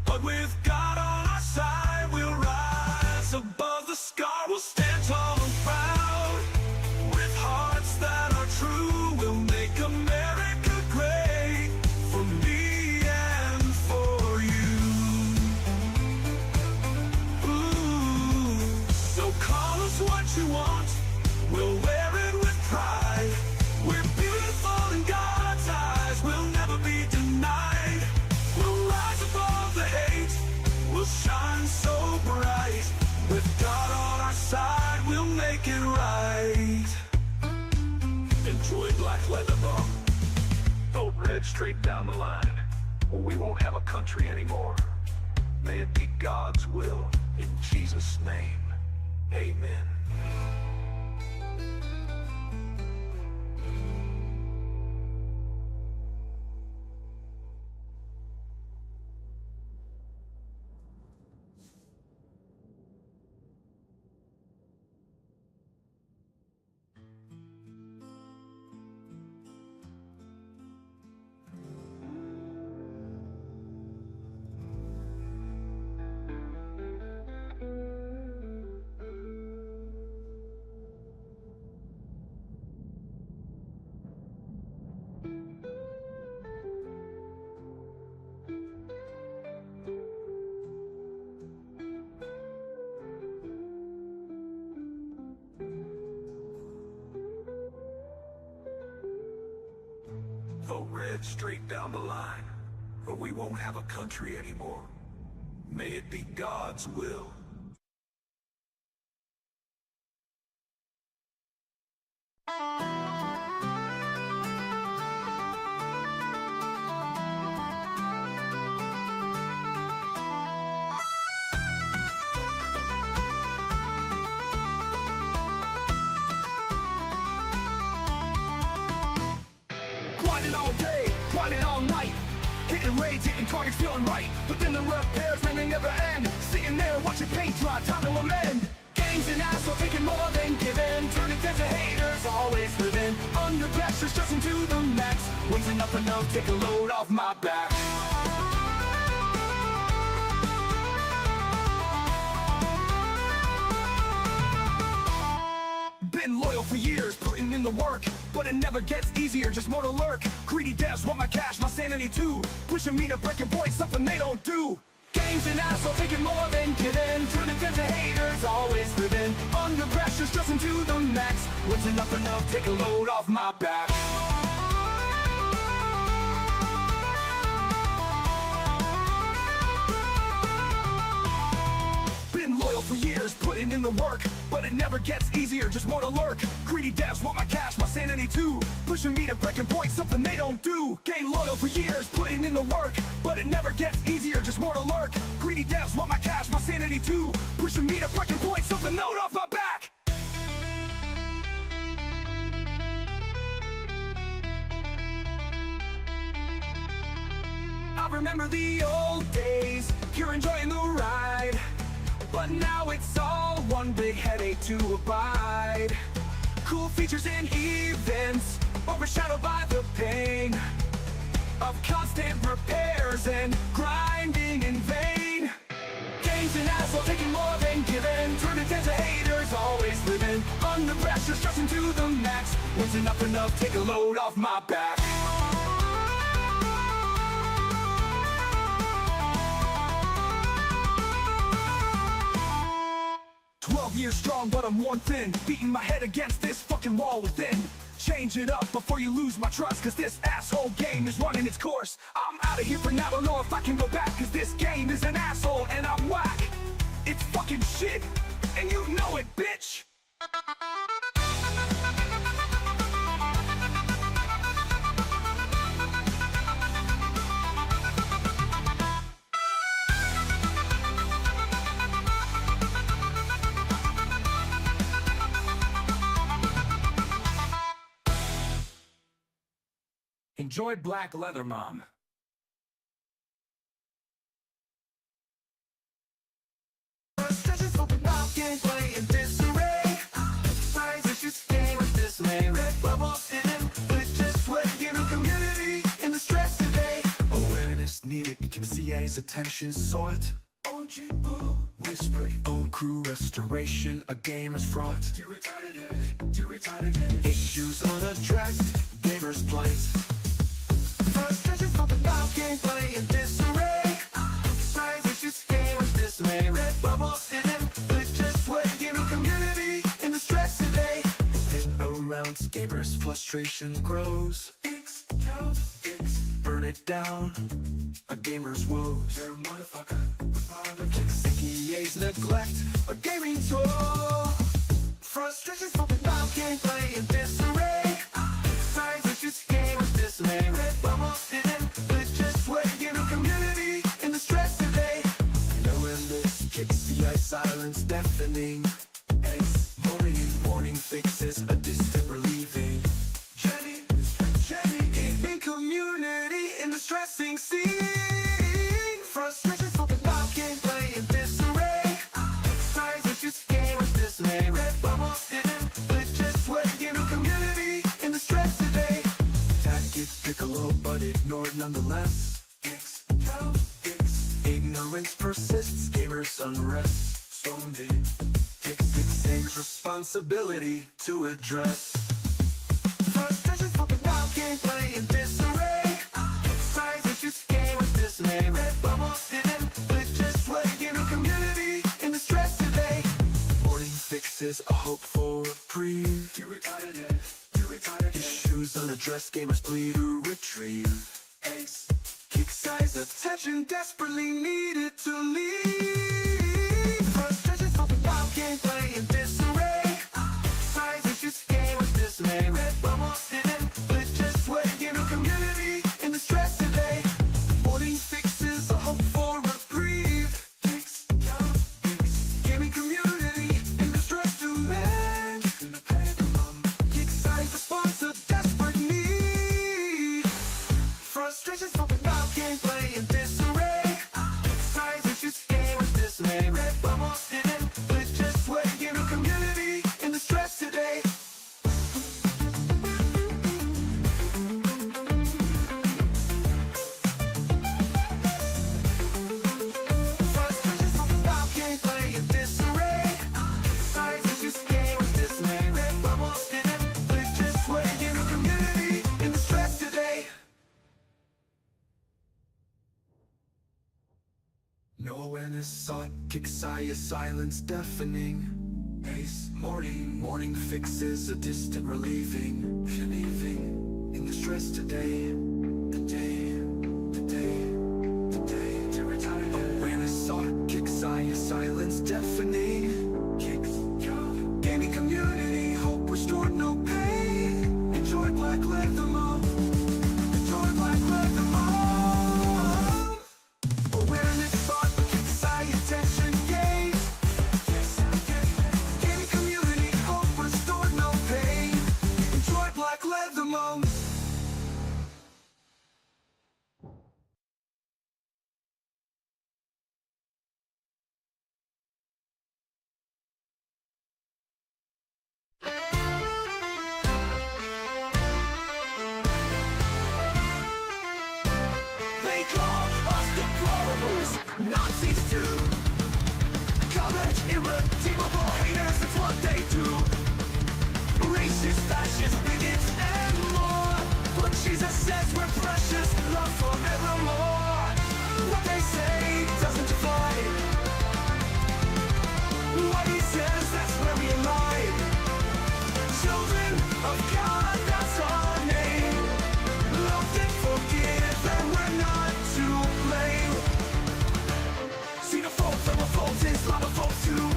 but with God on our side, we'll rise above the scar. We'll stand tall and proud, with hearts that are true. We'll make America great, for me and for you. Ooh, so call us what you want, we'll wear it with pride. We're beautiful in God's eyes, we'll never be denied. We'll rise above the hate, we'll shine so bright. With God on our side, we'll make it right. Enjoy Black Leather Mom. Go red straight down the line, or we won't have a country anymore. May it be God's will, in Jesus' name. Amen. Vote red straight down the line, or we won't have a country anymore. May it be God's will. Grinding all day, grinding all night, hitting raids, hitting targets, feeling right. But then the repairs, man, they never end. Sitting there watching paint dry, time to amend. Games and asphalt, taking more than given. Turning heads of haters, always living under pressure, stressing to the max. When's enough enough, take a load off my back. the work, but it never gets easier, just more to lurk. Greedy devs want my cash, my sanity too, pushing me to breaking point, something they don't do. Games and assholes taking more than given, turning them to haters, always living under pressure, stressing to the max. What's enough enough, take a load off my back. Been loyal for years, putting in the work, but it never gets easier, just more to lurk. Greedy devs want my cash, my sanity too, pushing me to breaking point, something they don't do. Gain loyal for years, putting in the work, but it never gets easier, just more to lurk. Greedy devs want my cash, my sanity too, pushing me to breaking point, something load off my back. I remember the old days, you're enjoying the ride, but now it's all one big headache to abide. Cool features and events overshadowed by the pain of constant repairs and grinding in vain. Games and assholes taking more than given, turning into haters, always living under pressure, stressing to the max. When's enough enough, take a load off my back. 12 years strong, but I'm worn thin, beating my head against this fucking wall within. Change it up before you lose my trust, cause this asshole game is running its course. I'm out of here for now, don't know if I can go back, cause this game is an asshole and I'm whack. It's fucking shit, and you know it, bitch. Enjoy Black Leather, Mom. Gameplay in disarray. Size issues, game with dismay. Red bubbles in it, but it's just what giving community in the stress today. Awareness needed, CA's attention sought. Whisper, own crew restoration, a game is fraught. Issues unaddressed, gamers plight. Frustrations pumping out, gameplay in disarray. Size issues, game with dismay. Red bubbles in it, but it's just what giving community in the stress today. And around gamers, frustration grows. Burn it down, a gamer's woes. You're a motherfucker. CA's neglect, a gaming tool. Frustrations pumping out, gameplay in disarray. Size issues, game with dismay. Red bubbles in it, but it's just what giving community in the stress today. Knowing this kicks the ice, silence deafening. Morning fixes, a distant relieving. Jenny, in community in the stressing scene. Frustrations pumping out, gameplay in disarray. Size issues, game with dismay. Red bubbles in it, but it's just what giving community in the stress today. Tactic piccolo, but ignored nonetheless. Ignorance persists, gamers unrest. Someday, takes responsibility to address. Frustrations pumping out, gameplay in disarray. Size issues, game with dismay. Red bubbles in it, but it's just what giving community in the stress today. Morning fixes, a hope for reprieve. Issues unaddressed, gamers plead to retrieve. Kick size attention desperately needed to leave. Frustrations pumping out, gameplay in disarray. Size issues, game with dismay. Red bubbles in it, but it's just what giving community in the stress today. Morning fixes, a hope for reprieve. Giving community in the stress to land. Kick size response to desperate need. Frustrations pumping out, gameplay in disarray. Size issues, game with dismay. Red bubbles in it, but it's just what giving community in the stress today. Frustrations pumping out, gameplay in disarray. Size issues, game with dismay. Red bubbles in it, but it's just Awareness sought, kicks eye, silence deafening. Pace, morning fixes a distant relieving. Believing in the stress today. Awareness sought, kicks eye, silence deafening. Kicks, gaming community, hope restored, no pain. Enjoy black leather mom. Enjoy black leather mom. Awareness sought, kicks eye, attention gaze. Gaming community, hope restored, no pain. Enjoy black leather mom. They call us deplorables, Nazis too. College irredeemable haters, that's what they do. Racist, fascist, bigots, and more. But Jesus says we're precious, love forevermore. What they say doesn't divide. What he says, that's where we align. Children of God, that's our name. Loved and forgive, and we're not to blame. Xenophobe, thermophobe, Islamophobe too.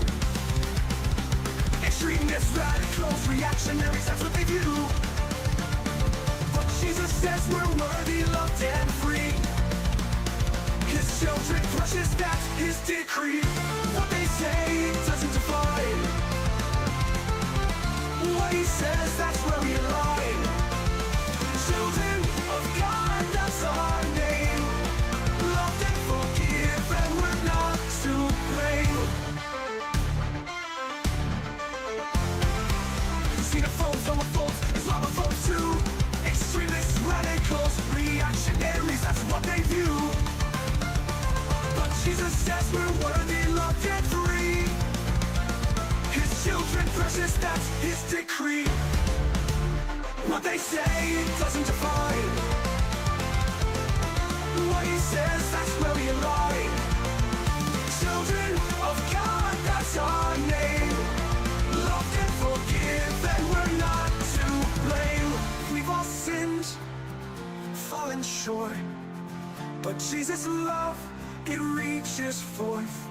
Extremists, radicals, reactionaries, that's what they do. But Jesus says we're worthy, loved and free. His children, precious, that's his decree. What they say doesn't divide. What he says, that's where we align. Children of God, that's our name. Loved and forgive, and we're not to blame. Xenophobes, homophobes, Islamophobes too. Extremists, radicals, reactionaries, that's what they view. But Jesus says we're worthy, loved and free. His children precious, that's his decree. What they say doesn't define. What he says, that's where we align. Children of God, that's our name. Loved and forgive, and we're not to blame. We've all sinned, fallen short, but Jesus' love, it reaches forth.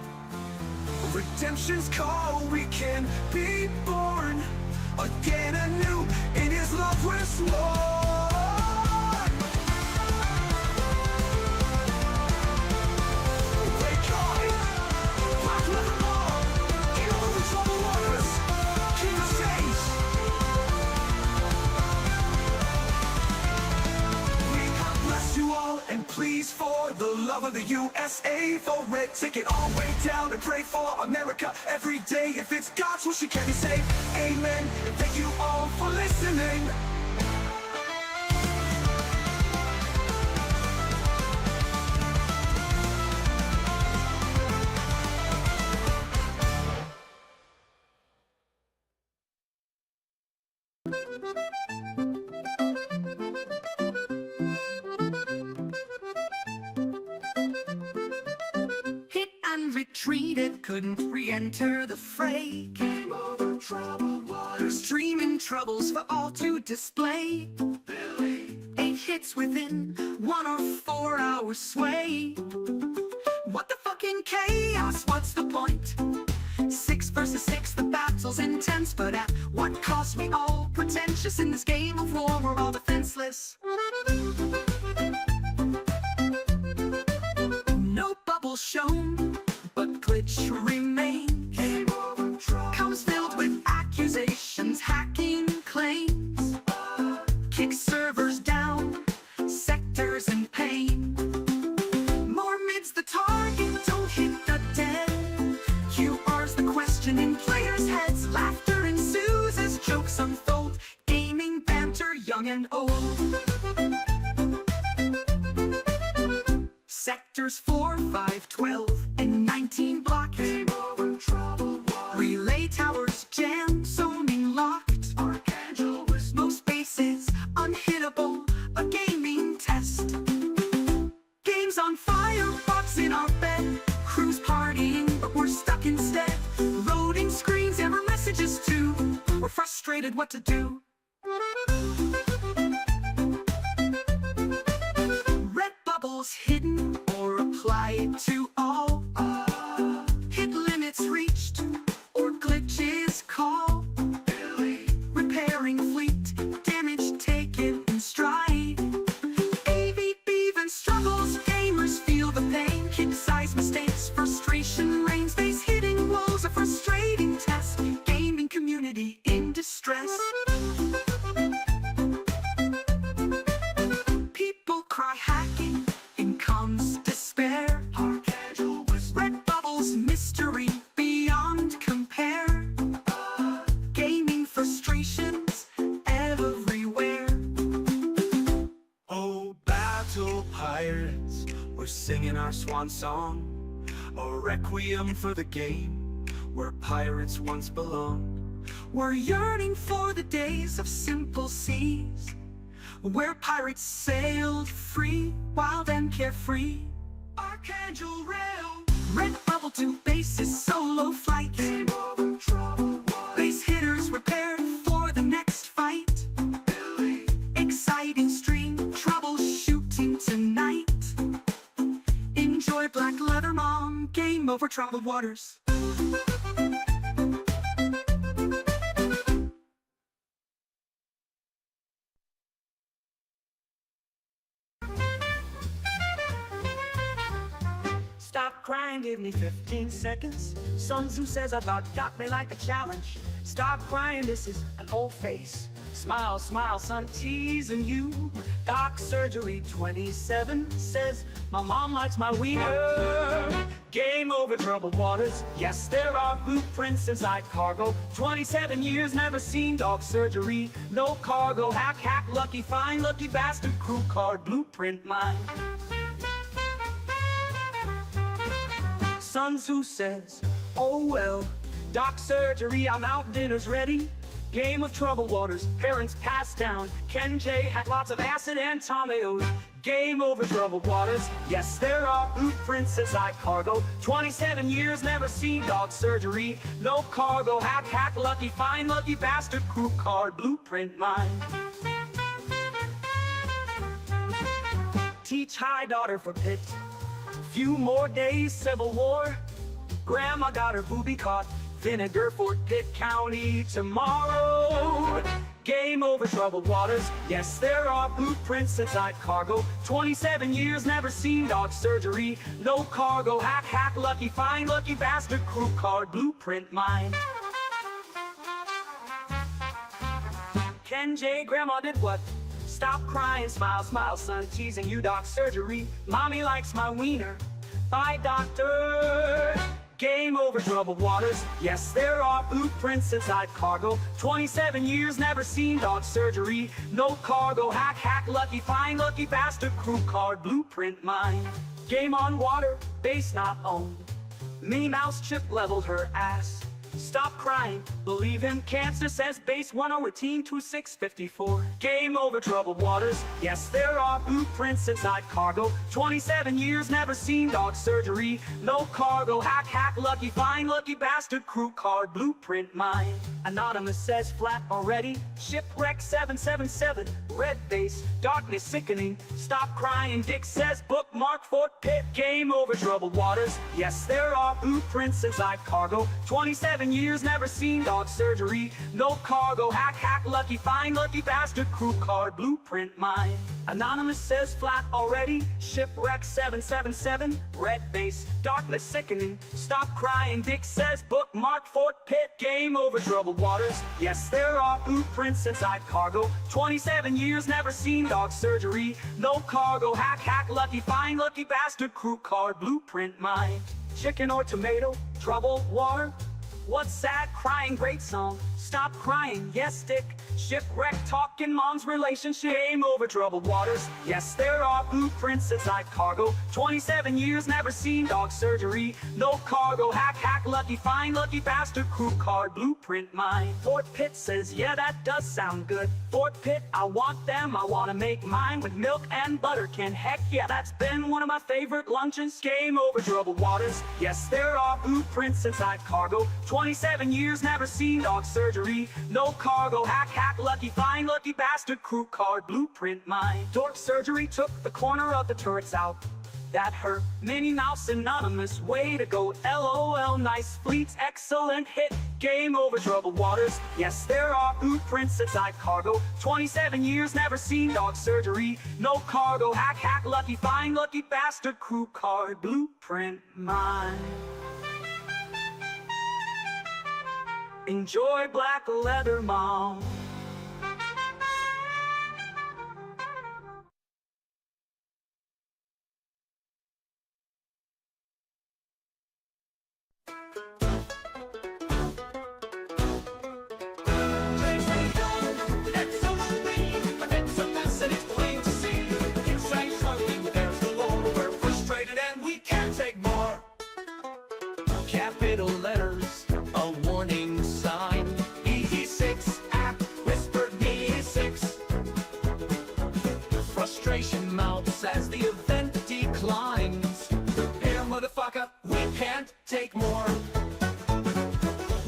Redemption's call, we can be born again anew. In his love we're sworn. They call it black leather law. King of the troubled waters, King of saints. May God bless you all, and please, for the love of the USA, the red ticket all the way down, and pray for America every day. If it's God's will, she can be saved. Amen. Thank you all for listening. Hit and retreated, couldn't re-enter the fray. Came over troubled waters, streaming troubles for all to display. Billy, 8 hits within 1 or 4 hours sway. What the fucking chaos, what's the point? 6 versus 6, the battle's intense, but at what cost? We all pretentious in this game of war, we're all defenseless. No bubbles shown, but glitch remains. Comes filled with accusations, hacking claims. Kick servers down, sectors in pain. More mids the target, don't hit the dead. QR's the question in players' heads. Laughter ensues as jokes unfold. Gaming banter, young and old. Sectors 4, 5, 12, and 19 blocked. Relay towers jammed, zoning locked. Archangel was most bases unhittable. A gaming test. Games on fire, bots in our bed. Cruise party instead. Loading screens, error messages too. We're frustrated what to do. Red bubbles hidden or applied to all. Hit limits reached or glitches call. Repairing fleet, damage taken in stride. AVP even struggles, gamers feel the pain. Kid size mistakes, frustration reigns. Face hitting walls, a frustrating test. Gaming community in distress. People cry hacking, in comes despair. Red bubbles, mystery beyond compare. Gaming frustrations everywhere. Oh, battle pirates, we're singing our swan song. A requiem for the game where pirates once belonged. We're yearning for the days of simple seas, where pirates sailed free, wild and carefree. Archangel Rail, Red Bubble to bases, solo flight. Base hitters repaired for the next fight. Exciting stream, troubleshooting tonight. Enjoy Black Leather Mom, game over troubled waters. Stop crying, give me 15 seconds. Sun Tzu says about got me like a challenge. Stop crying, this is an old face. Smile, smile, son, teasing you. Doc Surgery 27 says my mom likes my wiener. Game over troubled waters. Yes, there are blueprints inside cargo. 27 years, never seen dog surgery. No cargo, hack, hack, lucky, fine, lucky bastard, crew card, blueprint mine. Sun Tzu says, oh well, doc surgery, I'm out, dinner's ready. Game of troubled waters, parents passed down. Ken J had lots of acid and tomatoes. Game over troubled waters. Yes, there are blueprints inside cargo. 27 years, never seen dog surgery. No cargo, hack, hack, lucky, fine, lucky bastard, crew card, blueprint mine. Teach high daughter for pit. Few more days, Civil War. Grandma got her booby caught. Vinegar for Pitt County tomorrow. Game over troubled waters. Yes, there are blueprints inside cargo. 27 years, never seen dog surgery. No cargo, hack, hack, lucky, fine, lucky bastard, crew card, blueprint mine. Ken J, Grandma did what? Stop crying, smile, smile, son, teasing you, doc surgery. Mommy likes my wiener. Bye, doctor. Game over troubled waters. Yes, there are blueprints inside cargo. 27 years, never seen dog surgery. No cargo, hack, hack, lucky, fine, lucky bastard, crew card, blueprint mine. Game on water, base not owned. Minnie Mouse chip leveled her ass. Stop crying, believe him, cancer says base 10 routine 2654. Game over troubled waters. Yes, there are blueprints inside cargo. 27 years, never seen dog surgery. No cargo, hack, hack, lucky, fine, lucky bastard, crew card, blueprint mine. Anonymous says flat already. Shipwreck 777, red base, darkness sickening. Stop crying, Dick says bookmark Fort Pitt. Game over troubled waters. Yes, there are blueprints inside cargo. 27 years, never seen dog surgery. No cargo, hack, hack, lucky, fine, lucky bastard, crew card, blueprint mine. Anonymous says flat already. Shipwreck 777, red base, darkness sickening. Stop crying, Dick says bookmark Fort Pitt. Game over troubled waters. Yes, there are blueprints inside cargo. 27 years, never seen dog surgery. No cargo, hack, hack, lucky, fine, lucky bastard, crew card, blueprint mine. Chicken or tomato, troubled water. What's sad? Crying, great song. Stop crying, yes, Dick. Shipwreck, talking, mom's relationship. Game over, troubled waters. Yes, there are blueprints inside cargo. 27 years, never seen dog surgery. No cargo, hack, lucky find, lucky bastard, crew card, blueprint mine. Fort Pitt says, yeah, that does sound good. Fort Pitt, I want them, I wanna make mine with milk and butter can. Heck yeah, that's been one of my favorite luncheons. Game over, troubled waters. Yes, there are blueprints inside cargo. 27 years, never seen dog surgery. No cargo, hack, lucky find, lucky bastard, crew card, blueprint mine. Dork surgery took the corner of the turrets out. That hurt. Minnie Mouse anonymous, way to go. LOL, nice fleets, excellent hit. Game over, troubled waters. Yes, there are blueprints inside cargo. 27 years, never seen dog surgery. No cargo, hack, lucky find, lucky bastard, crew card, blueprint mine. Enjoy black leather, mom. Capital letters, a warning sign. E6 app whispered me 6. Frustration mounts as the event declines. Here, motherfucker, we can't take more.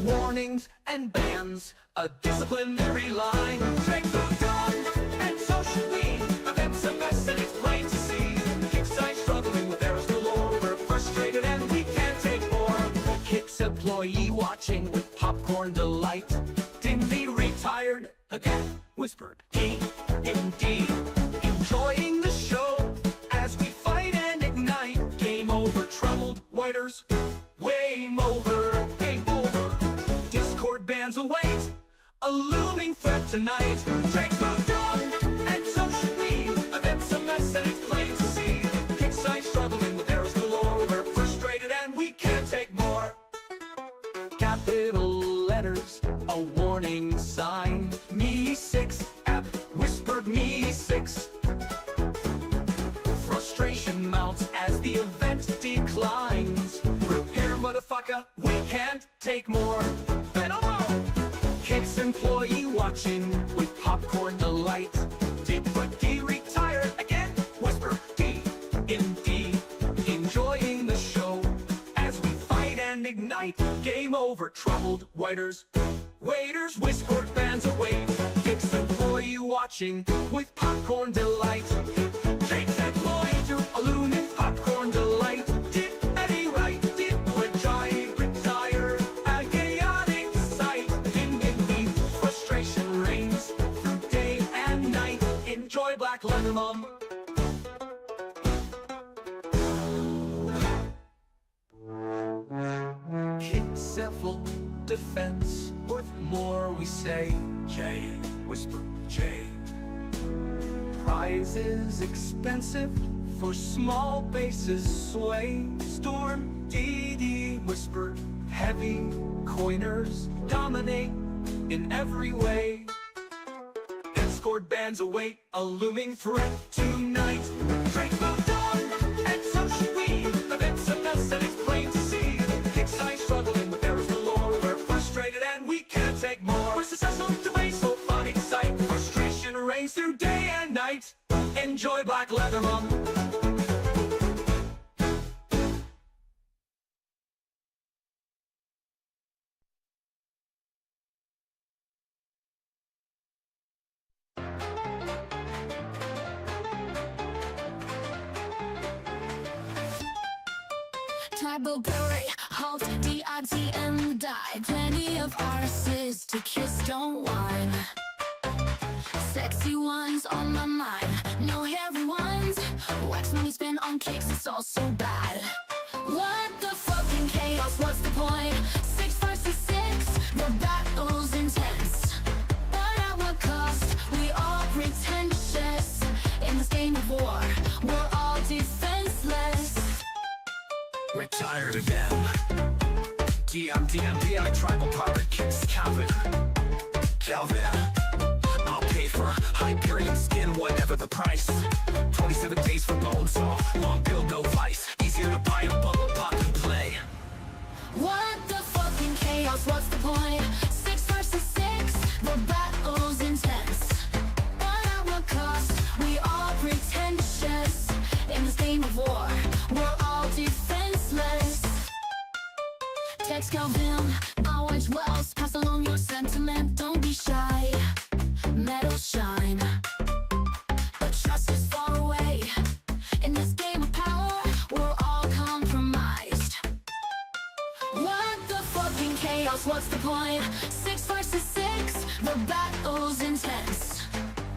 Warnings and bans, a disciplinary line. Drake moved on, and so should we. Events a mess and it's plain to see. Kickside struggling with errors galore. We're frustrated and we can't take more. Kicks employee watching with popcorn delight. Dimly retired again, whispered he, indeed. Enjoying the show as we fight and ignite. Game over, troubled waiters. Game over, game over. Discord bans await, a looming threat tonight. Drake's moved on, and so should we. Events a mess and it's plain to see. Kickside struggling with errors galore. We're frustrated and we can't take more. Capital letters, a warning sign. Me 6 app whispered me 6. Frustration mounts as the event declines. Prepare, motherfucker, we can't take more. Kicks employee watching with popcorn delight. Did but D retire again? Whisper D, indeed. Enjoying the show as we fight and ignite. Game over, troubled waiters. Waiters whispered fans await. Kicks employee watching with popcorn delight. Jake's employee to a looming popcorn delight. Did Eddie right? Did Reggie retire? A chaotic sight. In frustration reigns through day and night. Enjoy black leather, mom. Kick self-defense worth more, we say. J, whisper J. Prizes expensive for small bases sway. Storm DD whispered heavy coiners dominate in every way. Discord bans await, a looming threat tonight. Drake moved on, and so should we. Events a mess and it's plain to see. Kickside struggling with errors galore. We're frustrated and we can't take more. We're successful debate, so fun excite. Frustration reigns through day and night. Enjoy black leather, mom. Tribal beret, halt, DITM, die. Plenty of arses to kiss, don't whine. Sexy ones on my mind, no hairy ones. Wax money spent on kicks, it's all so bad. What the fucking chaos, what's the point? 6 versus 6, the battle's intense. But at what cost? We all pretentious. In this game of war, we're all defenseless. Retired again. DMD, I tribal pirate kicks Calvin. I'll pay for Hyperion skin, whatever the price. 27 days for bones off, long bill, no vice. Easier to buy a bubble pop and play. What the fucking chaos, what's the point? 6 versus 6, the battle's intense. But at what cost? We all pretentious. In this game of war, we're all defenseless. Text Calvin, Orange Wells, pass along your sentiment, don't be shy. Metal shine, but trust is far away. In this game of power, we're all compromised. What the fucking chaos, what's the point? 6 versus 6, the battle's intense.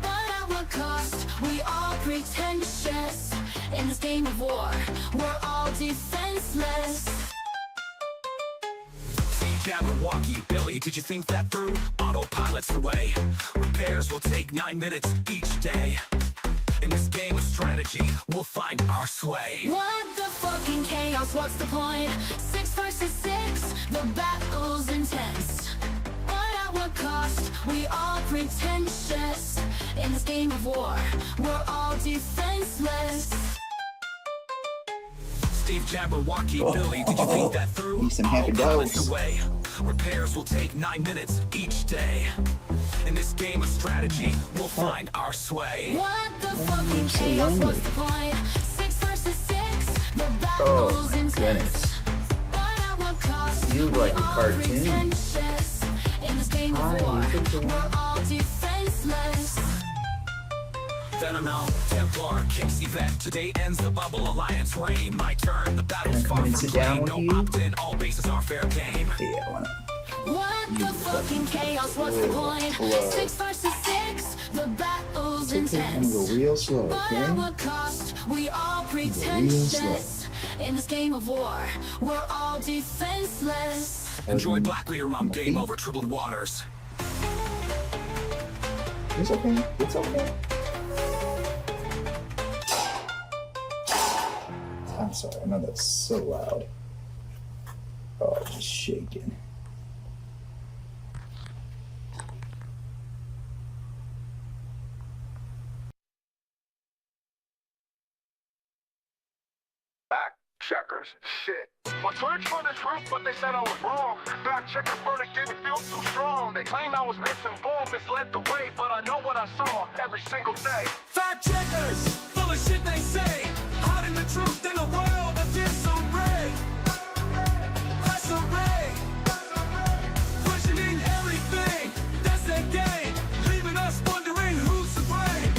But at what cost? We all pretentious. In this game of war, we're all defenseless. Jabberwocky, Billy, did you think that through? Autopilot's the way. Repairs will take 9 minutes each day. In this game of strategy, we'll find our sway. What the fucking chaos, what's the point? 6 versus 6, the battle's intense. But at what cost? We all pretentious. In this game of war, we're all defenseless. Steve Jabberwocky, Billy, did you think that through? Autopilot's the way. Repairs will take 9 minutes each day. In this game of strategy, we'll find our sway. What the fucking chaos, what's the point? 6 versus 6, the battle's intense. But at what cost? You like a we all cartoon. pretentious. In this game of war, we're all defenseless. Venom, Templar, kicks event. Today ends the Bubble Alliance reign. My turn, the battle's far from plain. No opt-in, all bases are fair game. Yeah, why not? What the fucking chaos, what's the point? 6 versus 6, the battle's intense. Go real slow, But okay? at what cost? We all real pretentious. In this game of war, we're all defenseless. Enjoy Black Leader Mom, game over troubled waters. It's okay. It's okay. I'm sorry, I know that's so loud. Oh, I'm just shaking. Fact checkers, shit. My search for the truth, but they said I was wrong. Fact checker verdict didn't feel too strong. They claimed I was misinformed, misled the way, but I know what I saw every single day. Fact checkers, full of shit they say, hiding the truth in a world of disarray. Disarray, questioning everything. That's their game, leaving us wondering who's to blame.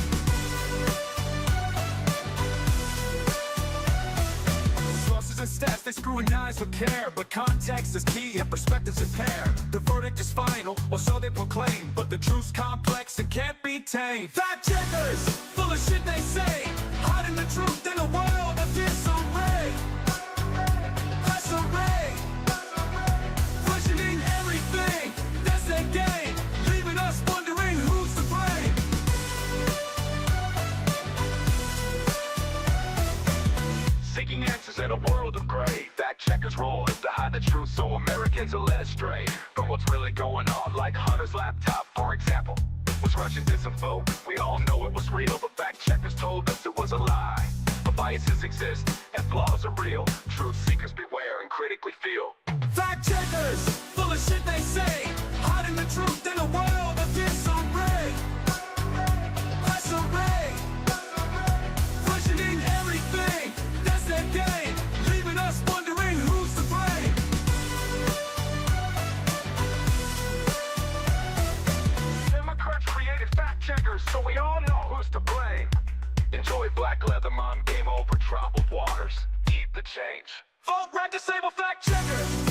Sources and stats, they scrutinize with care, but context is key and perspectives impair. The verdict is final, or so they proclaim, but the truth's complex and can't be tamed. Fact checkers, full of shit they say, hiding the truth in a world of disarray. Disarray, questioning everything. That's their game, leaving us wondering who's to blame. Seeking answers in a world of gray. Fact checkers' role is to hide the truth so Americans are led astray from what's really going on, like Hunter's laptop, for example, was Russian disinfo. We all know it was real, but fact checkers told us it was a lie. But biases exist and flaws are real. Truth seekers beware and critically feel. Fact checkers, full of shit they say, hiding the truth in a world of disarray. Disarray, questioning everything. That's their game, leaving us wondering who's to blame. Democrats created fact checkers, so we all know who's to blame. Enjoy Black Leather Mom, game over troubled waters. Eat the change. Vote red, disable fact checkers.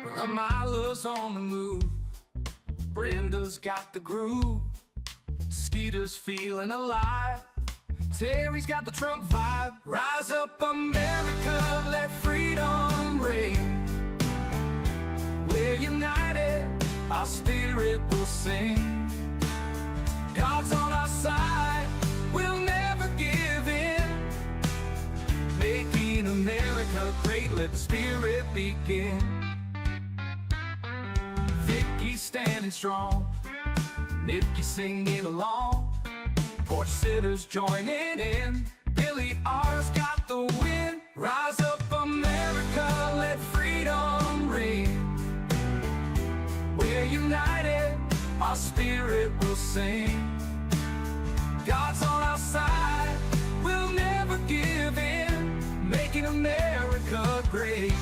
Well, Milo's on the move, Brenda's got the groove, Skeeter's feeling alive, Terry's got the Trump vibe. Rise up, America, let freedom reign. We're united, our spirit will sing. God's on our side, we'll never give in. Making America great, let the spirit begin. Vicky's standing strong, Nikki singing along, porch sitters joining in. Billy R's got the win. Rise up, America, let freedom ring. We're united, our spirit will sing. God's on our side, we'll never give in. Making America great,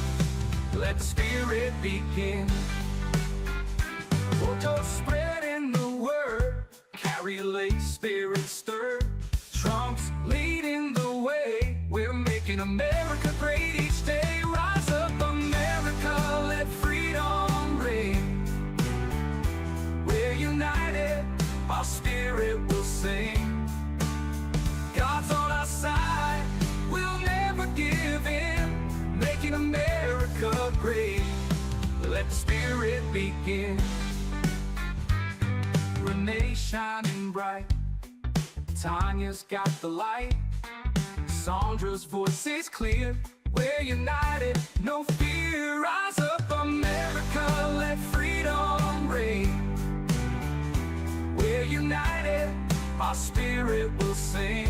let the spirit begin. We'll go spreading the word, carry a late spirit stir. Trump's leading the way, we're making America great each day. Rise up, America, let freedom reign. We're united, our spirit will sing. God's on our side, we'll never give in. Making America great, let the spirit begin. Renee's shining bright, Tanya's got the light, Sandra's voice is clear. We're united, no fear. Rise up, America, let freedom reign. We're united, our spirit will sing.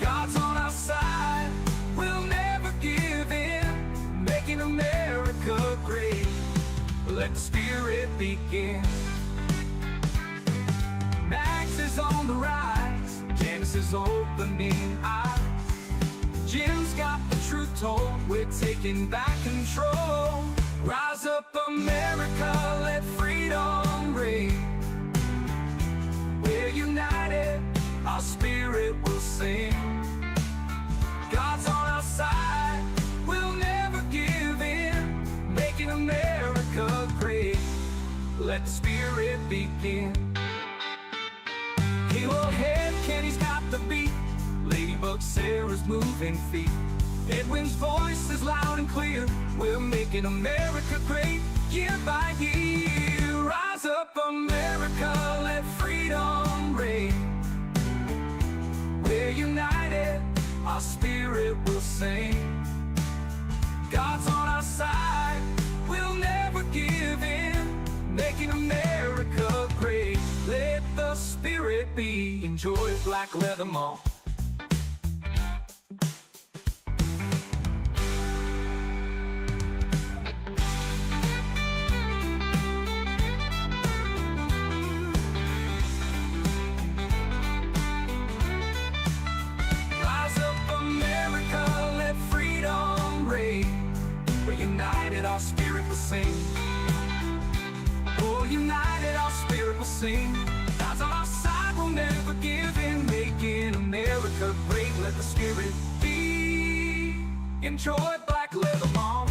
God's on our side, we'll never give in. Making America great, let the spirit begin. Max is on the rise, Janice is opening eyes, Jim's got the truth told, we're taking back control. Rise up, America, let freedom reign. We're united, our spirit will sing. God's on our side, we'll never give in. Making America great, let the spirit begin. Halo head, Kenny's got the beat, Ladybug Sarah's moving feet. Edwin's voice is loud and clear, we're making America great year by year. Rise up, America, let freedom reign. We're united, our spirit will sing. God's on our side, we'll never give in. Making America great, let the spirit be. Enjoy black leather mall. Rise up, America, let freedom reign. We're united, our spirit will sing. Oh, united, our spirit will sing. God's on our side, we'll never give in. Making America great, let the spirit be. Enjoy black leather mall.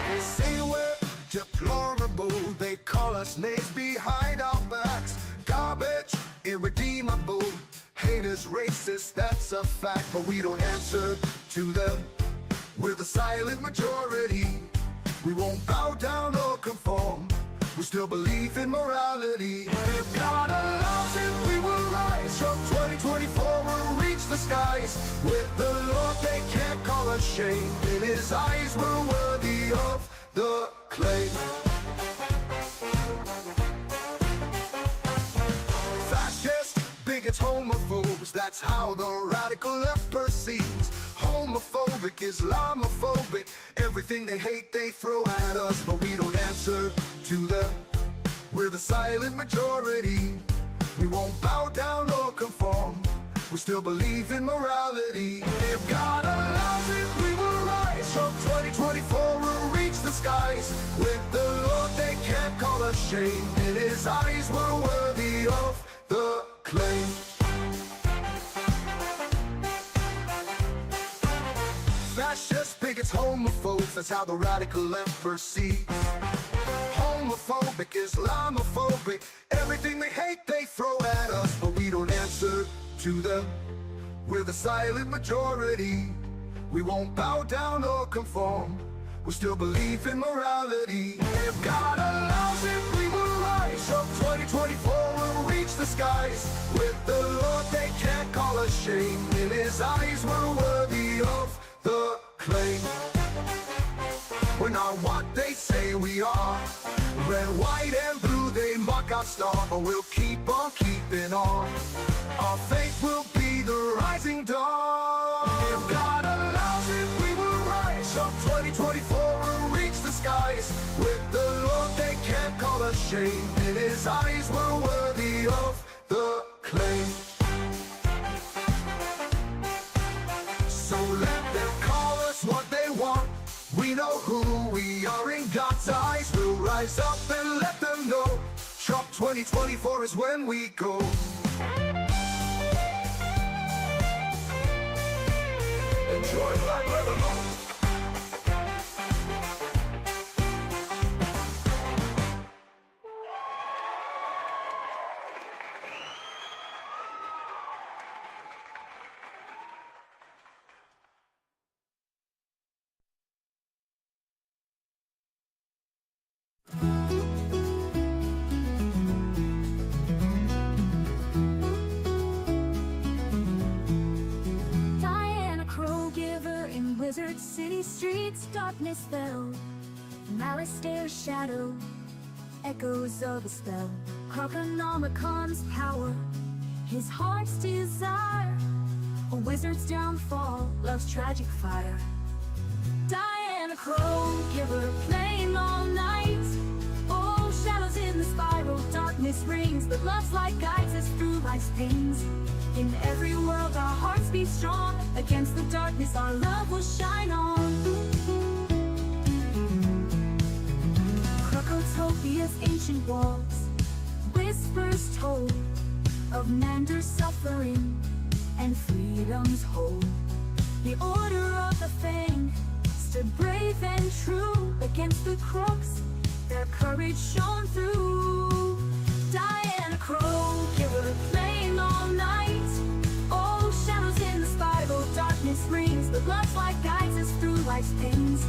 They say we're deplorable, they call us names behind our backs. Garbage, irredeemable, haters, racist, that's a fact. But we don't answer to them, we're the silent majority. We won't bow down or conform, we still believe in morality. If God allows it, we will rise. From 2024 we'll reach the skies. With the Lord they can't call us shame. In His eyes we're worthy of the claim. Fascist, bigots, homophobes, that's how the radical left perceives. Homophobic, Islamophobic, everything they hate they throw at us. But we don't answer to them, we're the silent majority. We won't bow down or conform. We still believe in morality. If God allows it, we will rise. From 2024 we'll reach the skies. With the Lord they can't call us shame. In His eyes we're worthy of the claim. Fascists, bigots, homophobes, that's how the radical left perceives. Homophobic, Islamophobic, everything they hate they throw at us, but we don't answer to them. We're the silent majority. We won't bow down or conform. We still believe in morality. If God allows it, we will rise. From 2024 we'll reach the skies. With the Lord they can't call us shame. In His eyes we're worthy of the claim. We're not what they say we are. Red, white, and blue, they mock our star, but we'll keep on keeping on. Our faith will be the rising dawn. If God allows it, we will rise. From 2024 we'll reach the skies. With the Lord they can't call us shame. In His eyes we're worthy of the claim. So let them call us what they want. We know who we are in God's eyes. We'll rise up and let them know. Trump 2024 is when we go. Enjoy Black Leather Month. Desert city streets, darkness fell. Alistair's shadow, echoes of a spell. Croconomicon's power, his heart's desire. A wizard's downfall, love's tragic fire. Diana Crow, giver, playing all night. Oh, shadows in the spiral, darkness rings, but love's light guides us through life's pains. In every world our hearts beat strong. Against the darkness our love will shine on. Crocotopia's ancient walls, whispers told of Mander's suffering and freedom's hope. The Order of the Fang stood brave and true. Against the crooks their courage shone through. Diana Crow, giver, playing all night. Oh, shadows in the spiral, darkness rings, but love's light guides us through life's pains.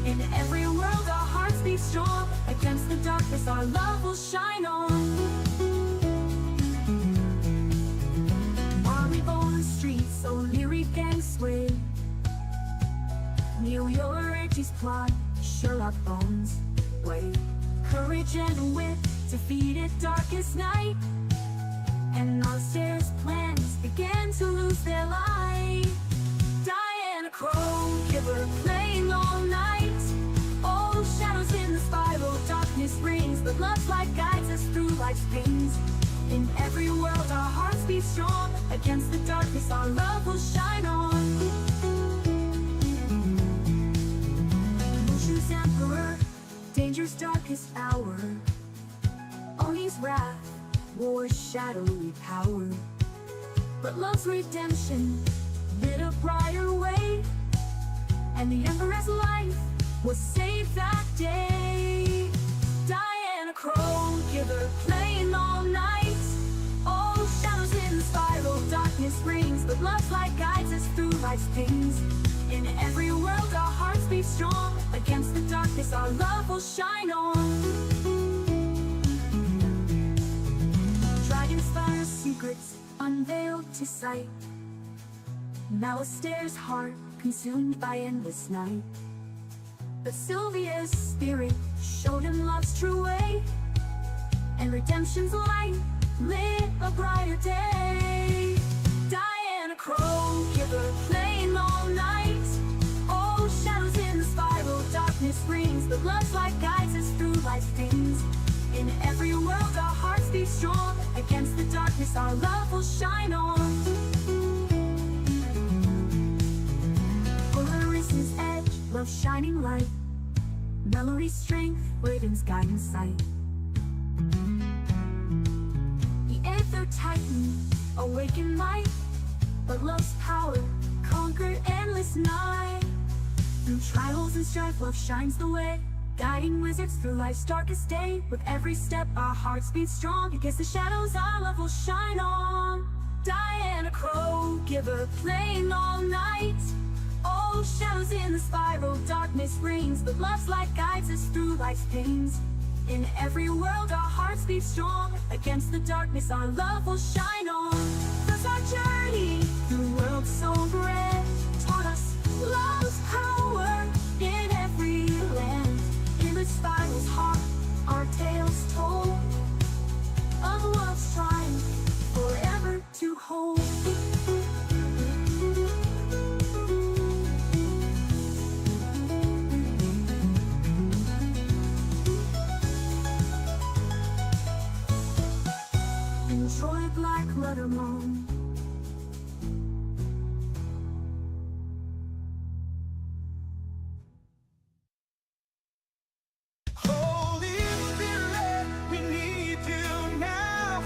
In every world our hearts beat strong. Against the darkness our love will shine on. Marleyborn streets, so lyric and sway. Neil York's plot, Sherlock Holmes' way. Courage and wit defeated darkest night. And Alistair's plans began to lose their light. Diana Crow, giver, playing all night. Oh, shadows in the spiral, darkness rings, but love's light guides us through life's pains. In every world our hearts beat strong. Against the darkness our love will shine on. Mushu's emperor, danger's darkest hour. Oni's wrath, war's shadowy power. But love's redemption lit a brighter way. And the Emperor's life was saved that day. Diana Crow, giver, playing all night. Oh, shadows in the spiral, darkness rings, but love's light guides us through life's pains. In every world our hearts beat strong. Against the darkness our love will shine on. Dragon's secrets unveiled to sight. Alistair's heart consumed by endless night. But Sylvia's spirit showed him love's true way. And redemption's light lit a brighter day. Diana Crow, giver, playing all night. Oh, shadows in the spiral, darkness rings, but love's light guides us through life's pains. In every world our hearts beat strong. Against the darkness darkness our love will shine on. Polaris's edge, love shining light. Memory's strength, Raven's guiding sight. The Aether Titan, awaken light. But love's power conquered endless night. Through trials and strife, love shines the way, guiding wizards through life's darkest day. With every step, our hearts beat strong. Against the shadows, our love will shine on. Diana Crow, give her playing all night. Oh, shadows in the spiral, darkness reigns, but love's light guides us through life's pains. In every world, our hearts beat strong. Against the darkness, our love will shine on. Thus our journey through worlds so red taught us love's power in every land. In the spiral's heart, our tales told of love's triumph, forever to hold. Enjoy black letter moon. Holy Spirit, we need you now.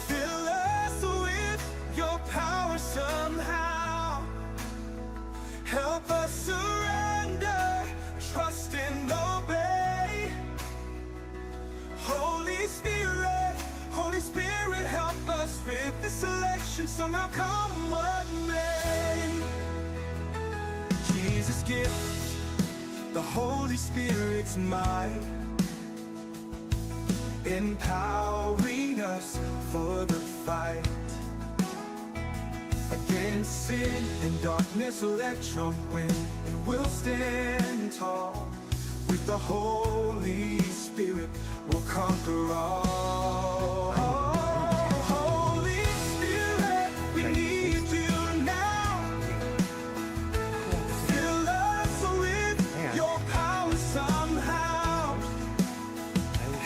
Fill us with your power somehow. Help us surrender, trust and obey. Holy Spirit, help us with this selection. Somehow come what may. Jesus' gift, the Holy Spirit's might, empowering us for the fight. Against sin and darkness, let Trump win, and we'll stand tall. With the Holy Spirit, we'll conquer all. Holy Spirit, we need you now. Fill us with your power somehow.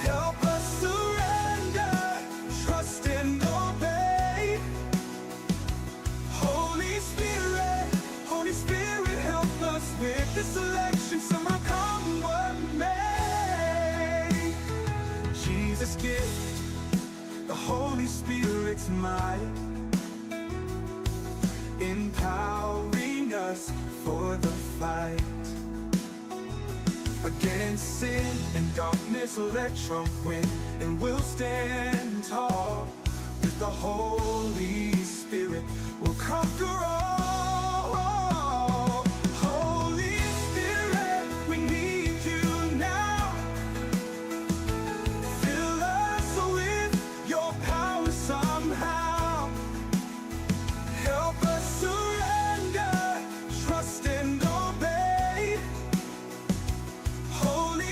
Help us surrender, trust and obey. Holy Spirit, help us with this selection. Somehow come what may. Jesus' gift, the Holy Spirit's might, empowering us for the fight. Against sin and darkness, let Trump win, and we'll stand tall. With the Holy Spirit, we'll conquer all. Holy Spirit, we need you now. Fill us with your power somehow. Help us surrender, trust and obey. Holy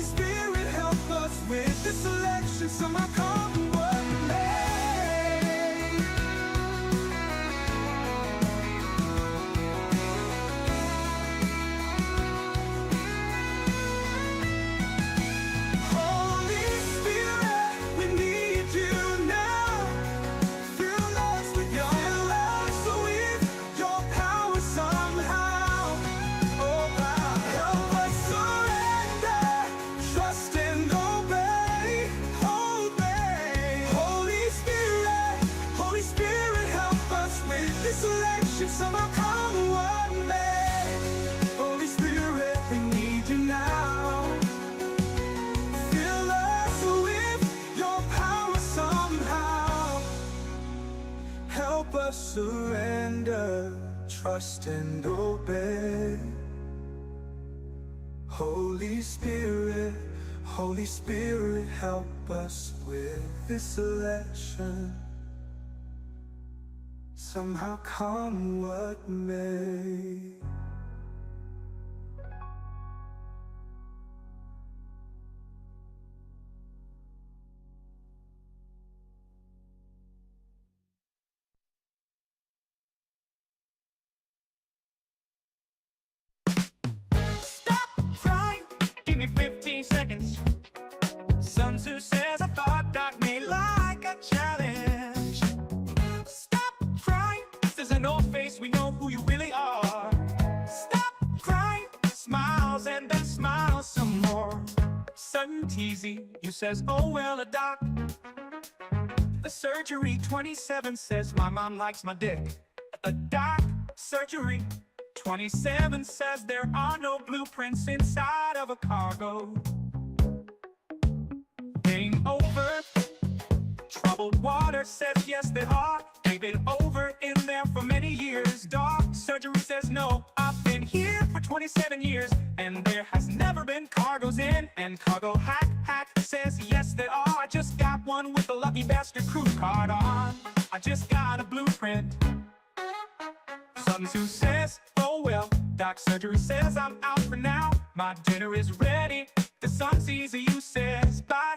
Spirit, help us with this selection. Somehow come what may. Holy Spirit, we need you now. Fill us with your power somehow. Oh God, help us surrender, trust and obey. Holy Spirit, help us with this selection. Somehow come what may. Holy Spirit, we need you now. Fill us with your power somehow. Help us surrender, trust and obey. Holy Spirit, help us with this selection. Somehow come what may. Stop crying, give me 15 seconds. Sun Tzu says a thought that son teasing you says, oh well, a doc. The surgery 27 says my mom likes my dick. A doc surgery 27 says there are no blueprints inside of a cargo. Game over. Troubled water says yes there are. They've been over in there for many years. Dog surgery says no, I've been here for 27 years and there has never been cargoes in. And cargo hack says yes there are. I just got one with a lucky bastard crew card on. I just got a blueprint. Sun Tzu says, oh well. Doc surgery says I'm out for now. My dinner is ready. The sun sees you says bye.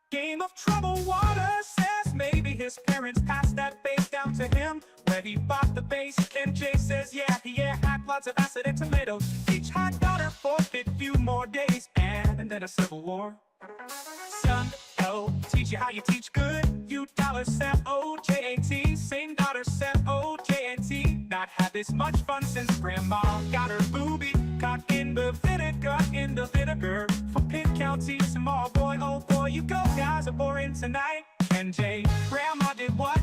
Game of troubled water says maybe his parents passed that base down to him where he bought the base. Ken J says yeah, had lots of acid and tomatoes. Each hot daughter forfeit few more days and then a civil war. Son, L, teach you how you teach good. You dollar said O-J-A-T. Same daughter said O-J-A-T. Not had this much fun since grandma got her booby caught in the vinegar for Pitt County. Small boy, oh boy, you go guys are boring tonight. And J, grandma did what?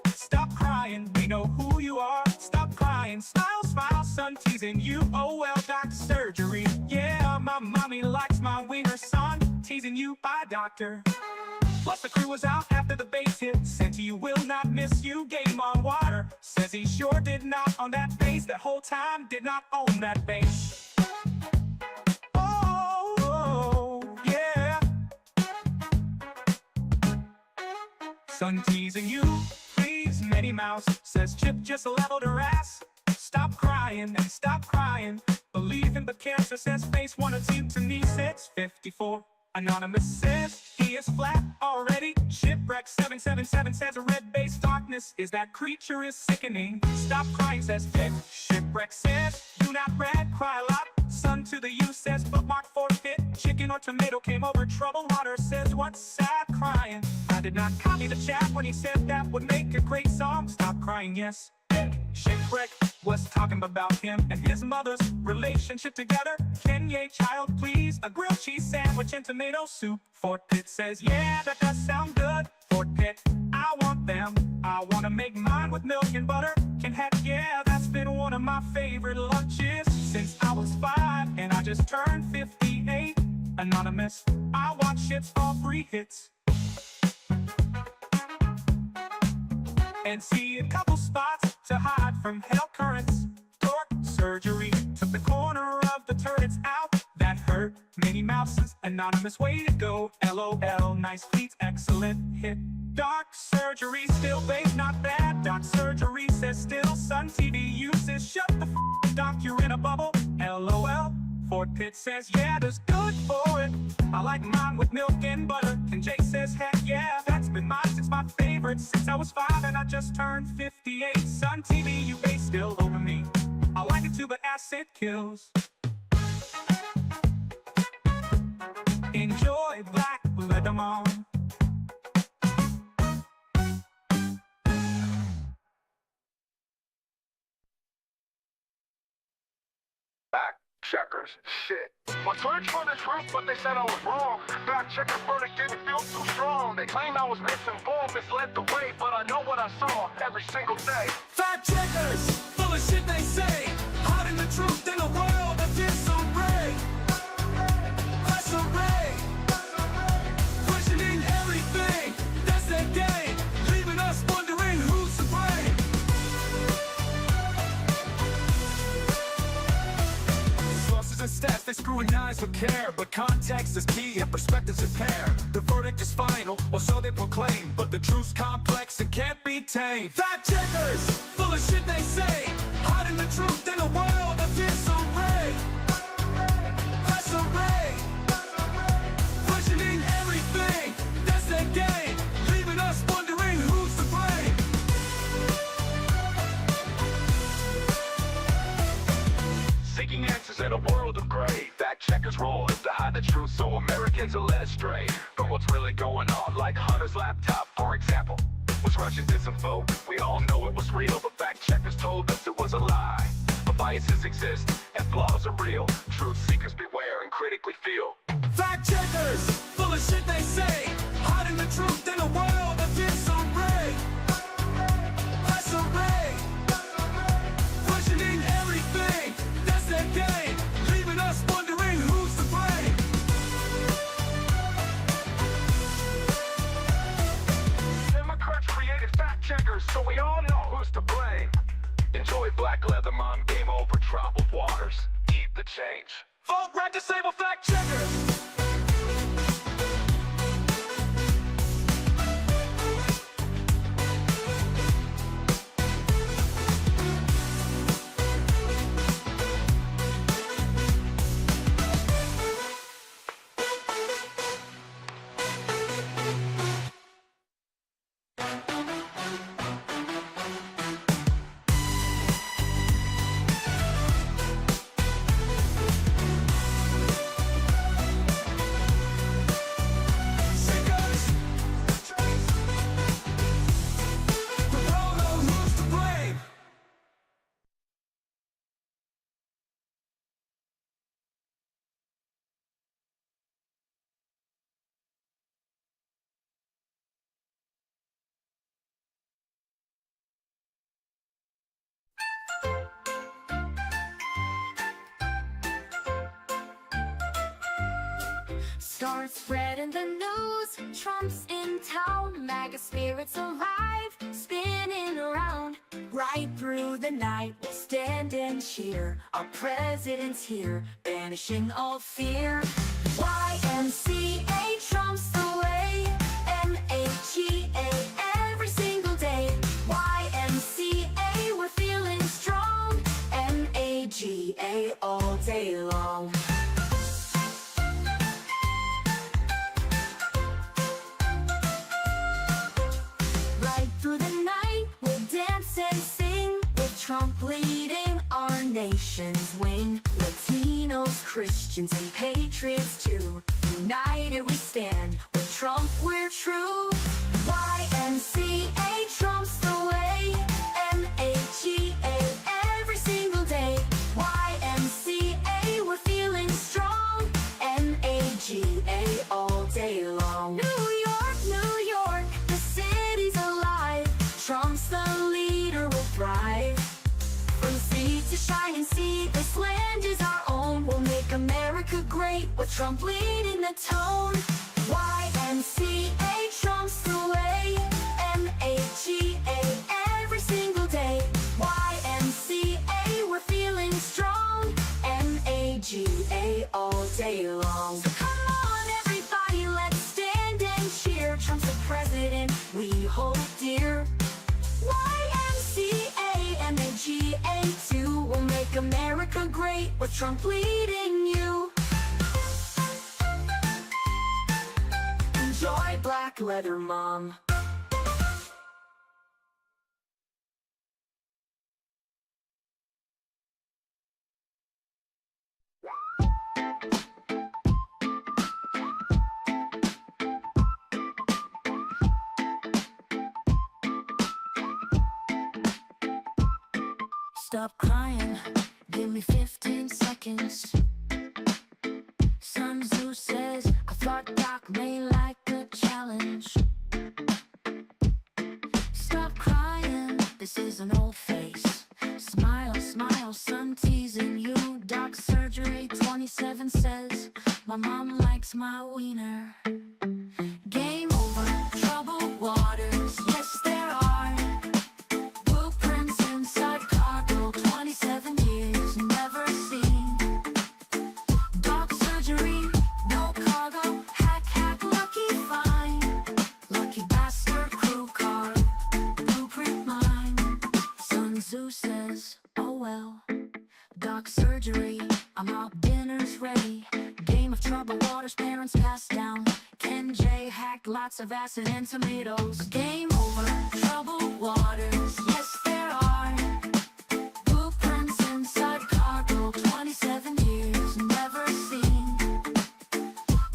Stop crying, we know who you are. Stop crying, smile, smile, son teasing you. Oh well, doc surgery. Yeah, my mommy likes my wiener, son teasing you by doctor. Plus the crew was out after the base hit. Said you will not miss you. Game on water. Says he sure did not on that base. That whole time did not own that base. Oh, yeah. Son teasing you. Please, Minnie Mouse. Says Chip just leveled her ass. Stop crying and stop crying. Believe in the cancer. Says face 1 or 2 to me. 654. Anonymous says he is flat already. Shipwreck 777 says a red base darkness is that creature is sickening. Stop crying says Pitt. Shipwreck says you not red, cry a lot. Son to the U says bookmark forfeit. Chicken or tomato came over. Troubled water says what's sad crying. I did not copy the chat when he said that would make a great song. Stop crying, yes. Shipwreck was talking about him and his mother's relationship together. Kenya child, please, a grilled cheese sandwich and tomato soup. Fort Pitt says, yeah, that does sound good. Fort Pitt, I want them. I want to make mine with milk and butter. Can heck yeah, that's been one of my favorite lunches since I was 5 and I just turned 58. Anonymous, I watch shits all free hits. And see a couple spots to hide from hell currents. Dork surgery took the corner of the turrets out. That hurt Minnie Mouse's. Anonymous, way to go. LOL, nice feat, excellent hit. Dark surgery, still babe, not bad. Doc surgery says still. Sun TV uses shut the f***, doc, you're in a bubble. LOL. Fort Pitt says yeah, that's good for it. I like mine with milk and butter. And Jay says heck yeah, that's been mine since my favorite since I was 5 and I just turned 58. Sun TV, you base still over me. I like it too, but acid kills. Enjoy black, let them on. Back checkers, shit. My search for the truth, but they said I was wrong. Back checkers verdict didn't feel too strong. They claimed I was misinformed, misled the way, but I know what I saw every single day. Fact checkers, full of shit they say, hiding the truth in a world of disarray. Disarray, questioning everything, that's their game, leaving us wondering who's to blame. Sources and stats, they scrutinize with care, but context is key and perspectives impair. The verdict is final, or so they proclaim, but the truth's complex and can't be tamed. Fact checkers, full of shit they say, hiding the truth in a world of disarray. Disarray, questioning everything, that's their game, leaving us wondering who's to blame. Seeking answers in a world of gray. Fact checkers' role is to hide the truth so Americans are led astray from what's really going on, like Hunter's laptop, for example, was Russian disinfo. We all know it was real, but fact checkers told us it was a lie. But biases exist and flaws are real. Truth seekers beware and critically feel. Fact checkers, Start spreading the news, Trump's in town, MAGA spirits alive, spinning around. Right through the night, we'll stand and cheer. Our president's here, banishing all fear. YMCA, Trump's the way. MAGA, every single day. YMCA, we're feeling strong. MAGA, all day long. Right through the night, we'll dance and sing, with Trump leading our nation's wing. Latinos, Christians, and patriots too, united we stand, with Trump we're true. YMCA, Trump's the way. MAGA, every single day. YMCA, we're feeling strong. MAGA, all day long. New York, New York, the city's alive. Trump's the leader, will thrive. From sea to shining sea, this land is our own. We'll make America great, with Trump leading the tone. YMCA, Trump's the way. MAGA, every single day. YMCA, we're feeling strong. MAGA, all day long. So come on everybody, let's stand and cheer. Trump's the president we hold dear. YMCA, MAGA too, will make America great, with Trump leading you. Enjoy black leather, Mom. Stop crying, give me 15 seconds. Sun Tzu says, I thought Doc may like a challenge. Stop crying, this is an old face. Smile, smile, son teasing you. Doc surgery 27 says, my mom likes my wiener. Game over, troubled waters, yes there are. Blueprints inside cargo, 27 years, never seen. Doc surgery, no cargo, hack, hack, lucky find. Lucky bastard, crew car, blueprint mine. Sun Tzu says, oh well. Doc surgery, I'm out, dinner's ready. Game of troubled waters, parents passed down. Ken J hacked lots of acid and tomatoes. Game over, troubled waters, yes there are. Blueprints inside cargo, 27 years, never seen.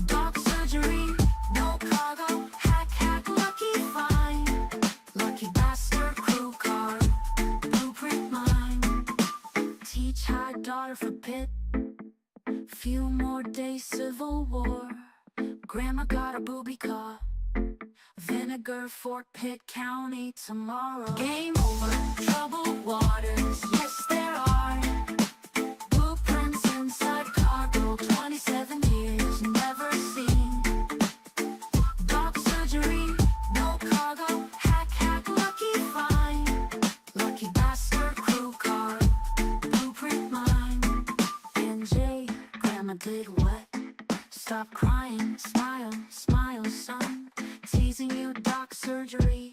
Doc surgery, no cargo, hack, hack, lucky find. Lucky bastard, crew car, blueprint mine. Teach high daughter for pit. Few more days, civil war. Grandma got a booby caught. Vinegar, Fort Pitt County tomorrow. Game over, troubled waters, yes there are. Blueprints inside cargo, 27 years, never seen. Doc surgery, no cargo, hack, hack, lucky find. Lucky bastard, crew car, blueprint mine. NJ, Grandma did what? Stop crying, smile, smile, son. Teasing you, Doc surgery.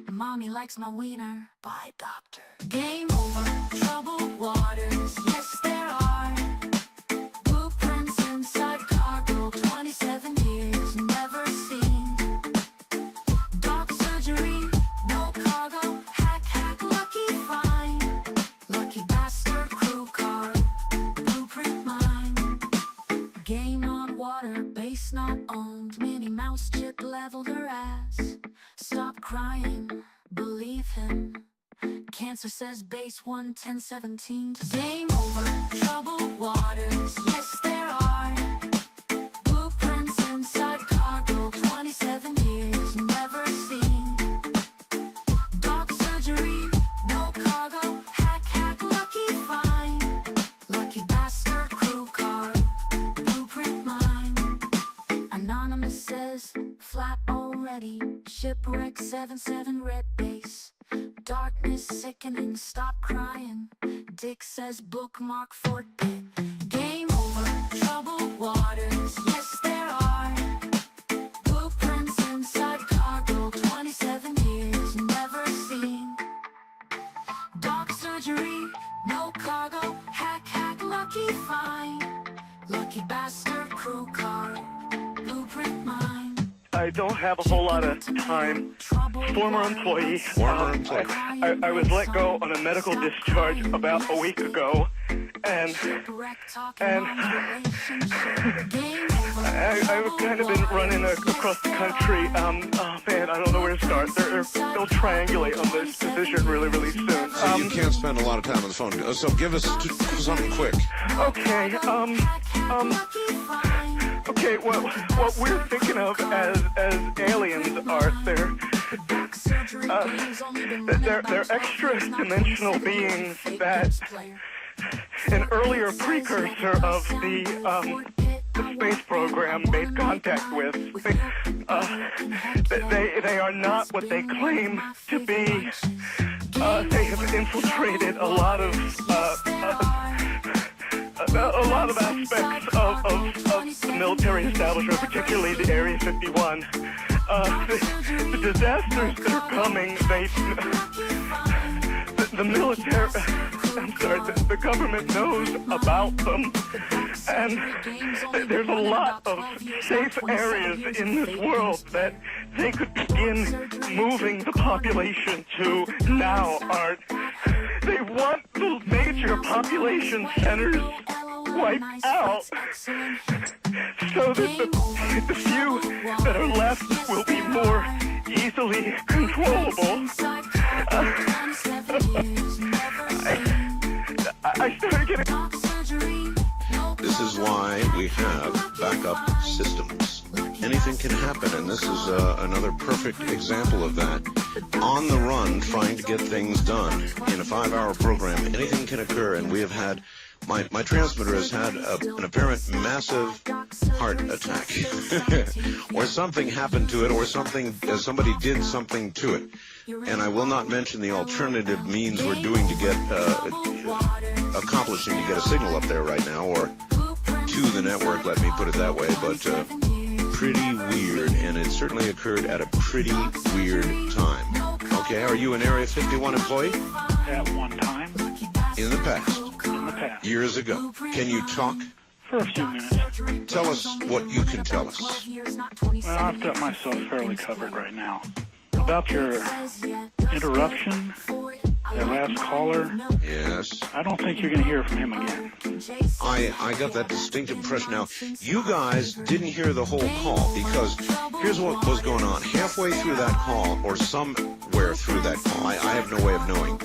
Mommy likes my wiener, bye doctor. Game over, troubled waters, yes there are. Blueprints inside cargo, 27 years, never seen. Doc surgery, no cargo, hack, hack, lucky find. Lucky bastard, crew car, blueprint mine. Game on water, base not owned. Minnie Mouse chip leveled her ass. Stop crying, believe him. Cancer says base 11017. Game over, troubled waters, yes there are. Blueprints inside cargo, 27 years, never seen. Doc surgery, no cargo, hack, hack, lucky find. Lucky bastard, crew car, blueprint mine. flat already. Shipwreck 7-7 red base. Darkness sickening, stop crying. Dick says bookmark Fort Pitt. Game over, troubled waters, yes there are. Blueprints inside cargo, 27 years, never seen. Dock surgery, no cargo, hack, lucky find. Lucky bastard crew car, blueprint mine. I don't have a whole lot of time. Former employee. I was let go on a medical discharge about a week ago, and I've kind of been running across the country. Oh man, I don't know where to start. They'll triangulate on this position really soon. So you can't spend a lot of time on the phone. So give us something quick. Okay. Okay, what we're thinking of as aliens are they're extra-dimensional beings that an earlier precursor of the space program made contact with. They are not what they claim to be. They have infiltrated a lot of aspects of the military establishment, particularly the Area 51. The disasters that are coming, the military, the government knows about them, and there's a lot of safe areas in this world that they could begin moving the population to now, Art. They want the major population centers wiped out so that the few that are left will be more easily controllable. I started getting... This is why we have backup systems. Anything can happen, and this is another perfect example of that. On the run, trying to get things done. In a 5-hour program, anything can occur, and we have had... My transmitter has had an apparent massive heart attack. Or something happened to it, or somebody did something to it. And I will not mention the alternative means we're doing to get, accomplishing to get a signal up there right now, or to the network, let me put it that way, but pretty weird, and it certainly occurred at a pretty weird time. Okay, are you an Area 51 employee? At one time. In the past? In the past. Years ago. Can you talk? For a few minutes. Tell us what you can tell us. Well, I've got myself fairly covered right now. About your interruption, that last caller. Yes. I don't think you're going to hear from him again. I got that distinct impression. Now, you guys didn't hear the whole call, because here's what was going on. Halfway through that call, or somewhere through that call, I have no way of knowing,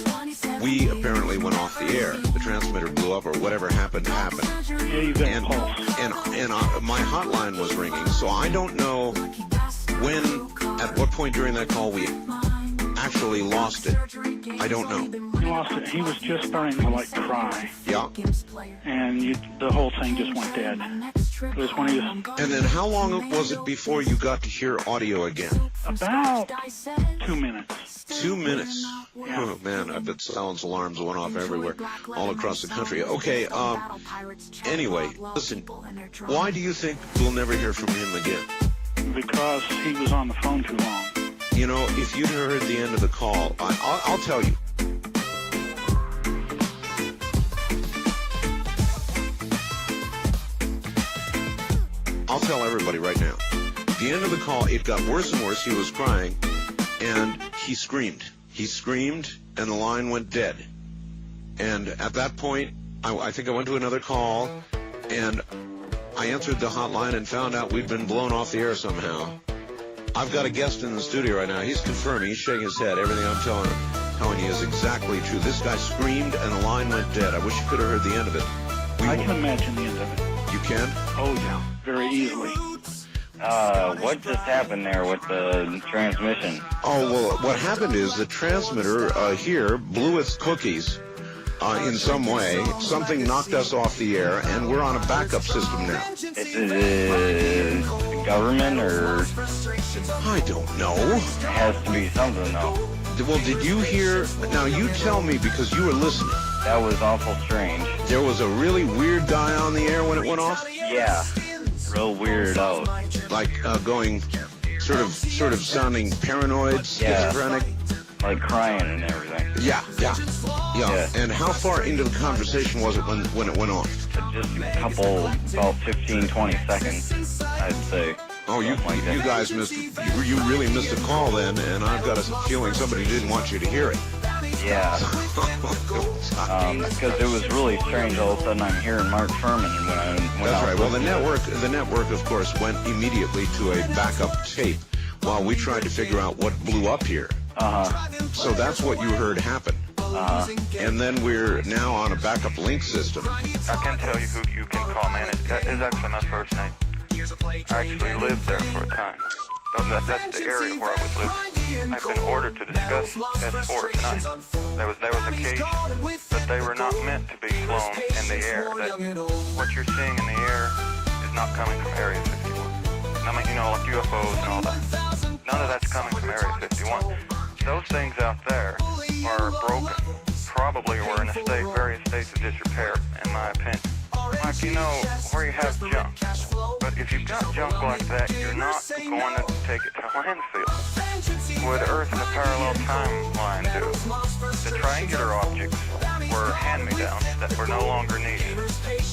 we apparently went off the air. The transmitter blew up, or whatever happened. Yeah, you got a pulse. And my hotline was ringing, so I don't know at what point during that call we actually lost it. I don't know. He lost it. He was just starting to, cry. Yeah. And the whole thing just went dead. It was when he was... And then how long was it before you got to hear audio again? About 2 minutes. 2 minutes? Yeah. Oh, man, I bet silence alarms went off everywhere, all across the country. Okay, anyway, listen, why do you think we'll never hear from him again? Because he was on the phone too long. You know, if you'd heard the end of the call, I'll tell you. I'll tell everybody right now. The end of the call, it got worse and worse. He was crying, and he screamed. He screamed, and the line went dead. And at that point, I think I went to another call, and I answered the hotline and found out we'd been blown off the air somehow. I've got a guest in the studio right now. He's confirming. He's shaking his head. Everything I'm telling you is exactly true. This guy screamed, and the line went dead. I wish you could have heard the end of it. I can imagine the end of it. You can? Oh, yeah. Very easily. What just happened there with the transmission? Oh, well, what happened is the transmitter here blew its cookies in some way. Something knocked us off the air, and we're on a backup system now. government or? I don't know. It has to be something, though. Well, did you hear? Now you tell me because you were listening. That was awful strange. There was a really weird guy on the air when it went off. Yeah, real weird out. Like going, sort of sounding paranoid, schizophrenic. Like crying and everything. Yeah. And how far into the conversation was it when it went off? Just a couple, about 15, 20 seconds, I'd say. Oh, you guys missed. You really missed a call then, and I've got a feeling somebody didn't want you to hear it. Yeah. Because it was really strange. All of a sudden, I'm hearing Mark Furman when I went. That's right. Well, the network, of course, went immediately to a backup tape while we tried to figure out what blew up here. So that's what you heard happen. And then we're now on a backup link system. I can tell you who you can call, man. It's actually my first name. I actually lived there for a time. That's the area where I was living. I've been ordered to discuss S4 tonight. There was a case, but they were not meant to be flown in the air. What you're seeing in the air is not coming from Area 51. I mean, like UFOs and all that. None of that's coming from Area 51. Those things out there are broken. Probably were in various states of disrepair, in my opinion. Like, where you have junk. But if you've got junk like that, you're not going to take it to landfill. Would Earth in a parallel timeline do? The triangular objects were hand-me-downs that were no longer needed.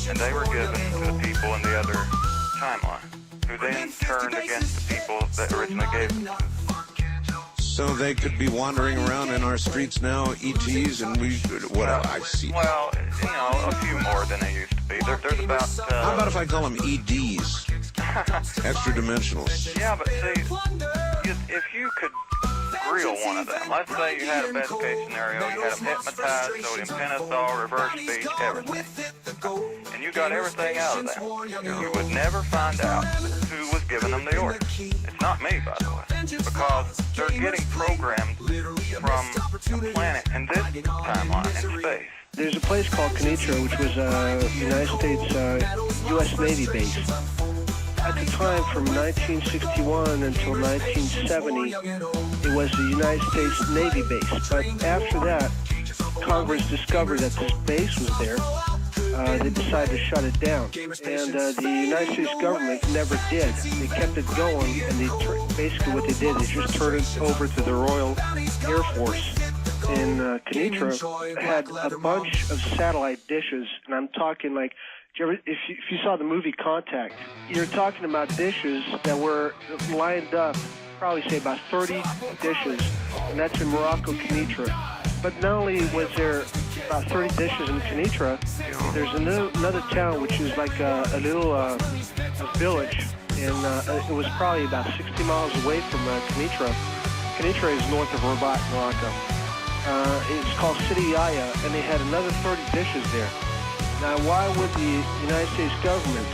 And they were given to the people in the other timeline, who then turned against the people that originally gave them to them. So they could be wandering around in our streets now, ETs, and I see. Well, a few more than they used to be. There's about... How about if I call them EDs? Extra dimensionals. Yeah, but see, if you could grill one of them, let's say you had a best case scenario, you had them hypnotized, sodium pentothal, reverse speech, everything. And you got everything out of them. You would never find out who was giving them the order. It's not me, by the way. Because they're getting programmed from a planet in this timeline, in space. There's a place called Kenitra, which was a United States U.S. Navy base. At the time, from 1961 until 1970, it was the United States Navy base. But after that, Congress discovered that this base was there. They decided to shut it down. And the United States government never did. They kept it going, and basically what they did is just turn it over to the Royal Air Force. In Kenitra had a bunch of satellite dishes, and I'm talking like, if you saw the movie Contact, you're talking about dishes that were lined up, probably say about 30 dishes, and that's in Morocco, Kenitra. But not only was there about 30 dishes in Kenitra, there's another town which is like a little a village, and it was probably about 60 miles away from Kenitra. Kenitra is north of Rabat, Morocco. It's called Sidi Yaya, and they had another 30 dishes there. Now, why would the United States government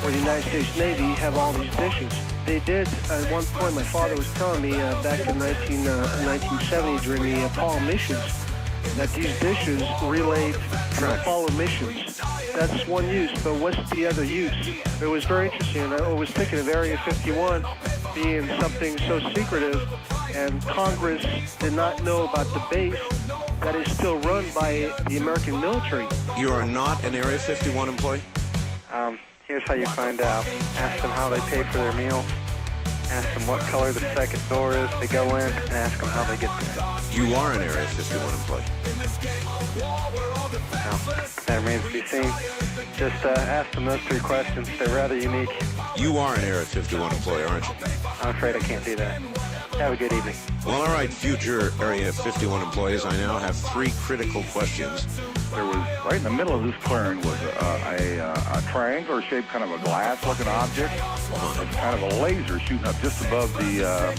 or the United States Navy have all these dishes? They did, at one point, my father was telling me back in 1970 during the Apollo missions, that these dishes relayed Apollo missions. That's one use, but what's the other use? It was very interesting. I was thinking of Area 51 being something so secretive, and Congress did not know about the base that is still run by the American military. You are not an Area 51 employee? Here's how you find out. Ask them how they pay for their meal. Ask them what color the second door is they go in, and ask them how they get there. You are an Area 51 employee. Well, that remains to be seen. Just ask them those three questions. They're rather unique. You are an Area 51 employee, aren't you? I'm afraid I can't do that. Have a good evening. Well, all right, future Area 51 employees, I now have three critical questions. There was, right in the middle of this clearing was a triangular shaped kind of a glass-looking object. Kind of a laser shooting up just above the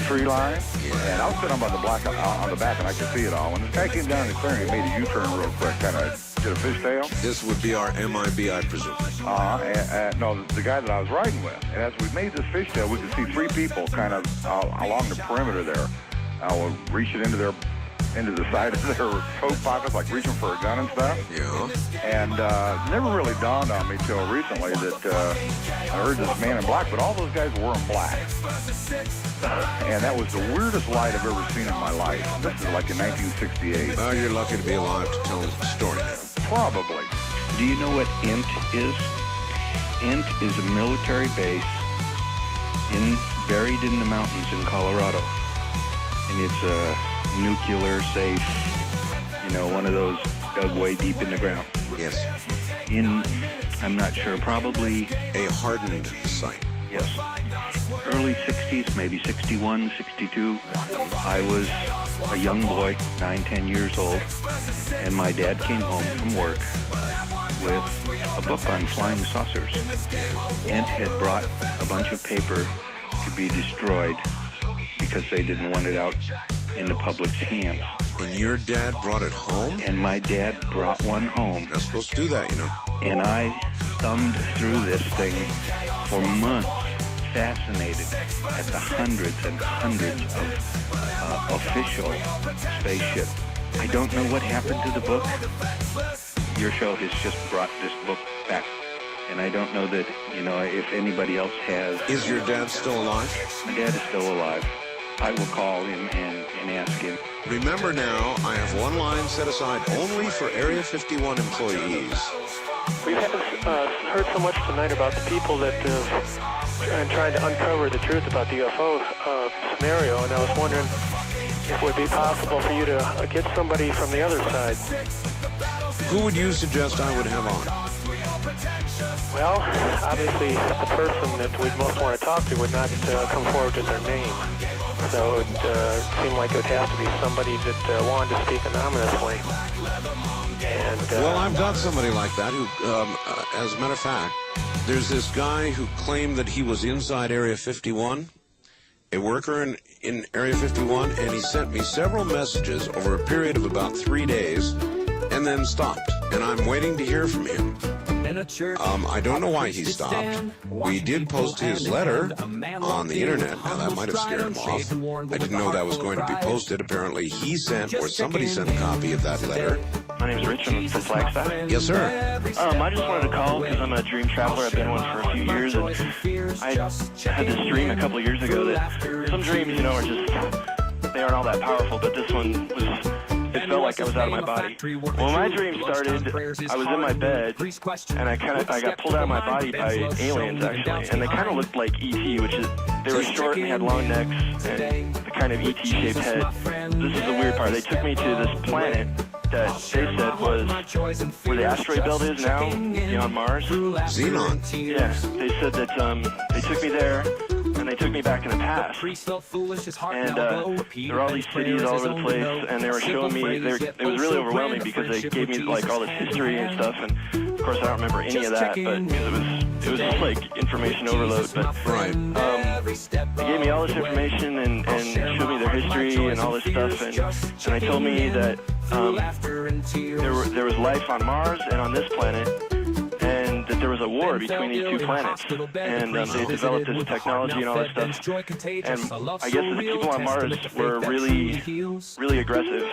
tree line. And I was sitting on the on the back, and I could see it all. When this guy came down the clearing, he made a U-turn real quick, kind of did a fishtail. This would be our MIB, I presume. No, the guy that I was riding with. And as we made this fishtail, we could see three people kind of along the perimeter there. Reaching into their into the side of their coat pockets, like reaching for a gun and stuff. Yeah. And never really dawned on me till recently that I heard this man in black, but all those guys were in black. And that was the weirdest light I've ever seen in my life. This is like in 1968. Well, you're lucky to be alive to tell the story now. Probably. Do you know what INT is? INT is a military base buried in the mountains in Colorado. And it's a nuclear safe, you know, one of those dug way deep in the ground. Yes. I'm not sure, probably a hardened site. Yes. Early 60s, maybe 61, 62. I was a young boy, 9, 10 years old, and my dad came home from work with a book on flying saucers. Ent had brought a bunch of paper to be destroyed because they didn't want it out in the public's hands. And your dad brought it home? And my dad brought one home. Not supposed to do that, you know. And I thumbed through this thing for months, fascinated at the hundreds and hundreds of official spaceships. I don't know what happened to the book. Your show has just brought this book back. And I don't know that, you know, if anybody else has. Is your dad still alive? My dad is still alive. I will call him and ask him. Remember now, I have one line set aside only for Area 51 employees. We haven't heard so much tonight about the people that are trying to uncover the truth about the UFO scenario, and I was wondering if it would be possible for you to get somebody from the other side. Who would you suggest I would have on? Well, obviously, the person that we'd most want to talk to would not come forward with their name. So it would seem like it would have to be somebody that wanted to speak anonymously. And, well, I've got somebody like that who, as a matter of fact, there's this guy who claimed that he was inside Area 51, a worker in Area 51, and he sent me several messages over a period of about 3 days and then stopped. And I'm waiting to hear from him. I don't know why he stopped. We did post his letter on the internet. Now, that might have scared him off. I didn't know that was going to be posted. Apparently, he sent or somebody sent a copy of that letter. My name is Rich. I'm from Flagstaff. Yes, sir. I just wanted to call because I'm a dream traveler. I've been one for a few years, and I had this dream a couple of years ago that some dreams, you know, are just, they aren't all that powerful, but this one was, it felt like I was out of my body. When my dream started, I was in my bed, and I got pulled out of my body by aliens, actually, and they kind of looked like E.T., which is, they were short and had long necks and the kind of E.T.-shaped head. This is the weird part. They took me to this planet that they said was where the asteroid belt is now, beyond Mars. Xenon. Yeah, they said that they took me there, and they took me back in the past. And there were all these cities all over the place, and they were showing me, it was really overwhelming because they gave me like all this history and stuff, and of course I don't remember any of that, but because it was just like information overload. But they gave me all this information and showed me their history and all this stuff, and they told me that there was life on Mars and on this planet, and that there was a war between these two planets, and they developed this technology and all that stuff. And I guess the people on Mars were really, really aggressive.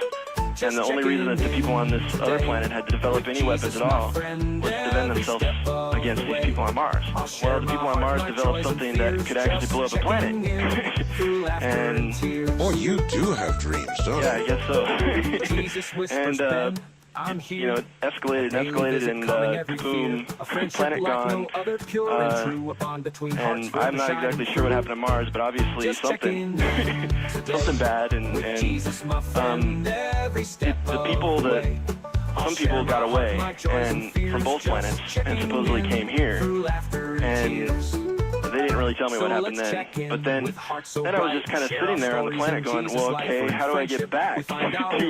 And the only reason that the people on this other planet had to develop any weapons at all was to defend themselves against these people on Mars. Well, the people on Mars developed something that could actually blow up a planet. And boy, you do have dreams, don't you? Yeah, I guess so. And you know, it escalated, and boom, planet gone. And I'm not exactly sure what happened to Mars, but obviously something bad. And the people some people got away and from both planets and supposedly came here. And they didn't really tell me what happened then. But then I was just kind of sitting there on the planet going, well, okay, how do I get back to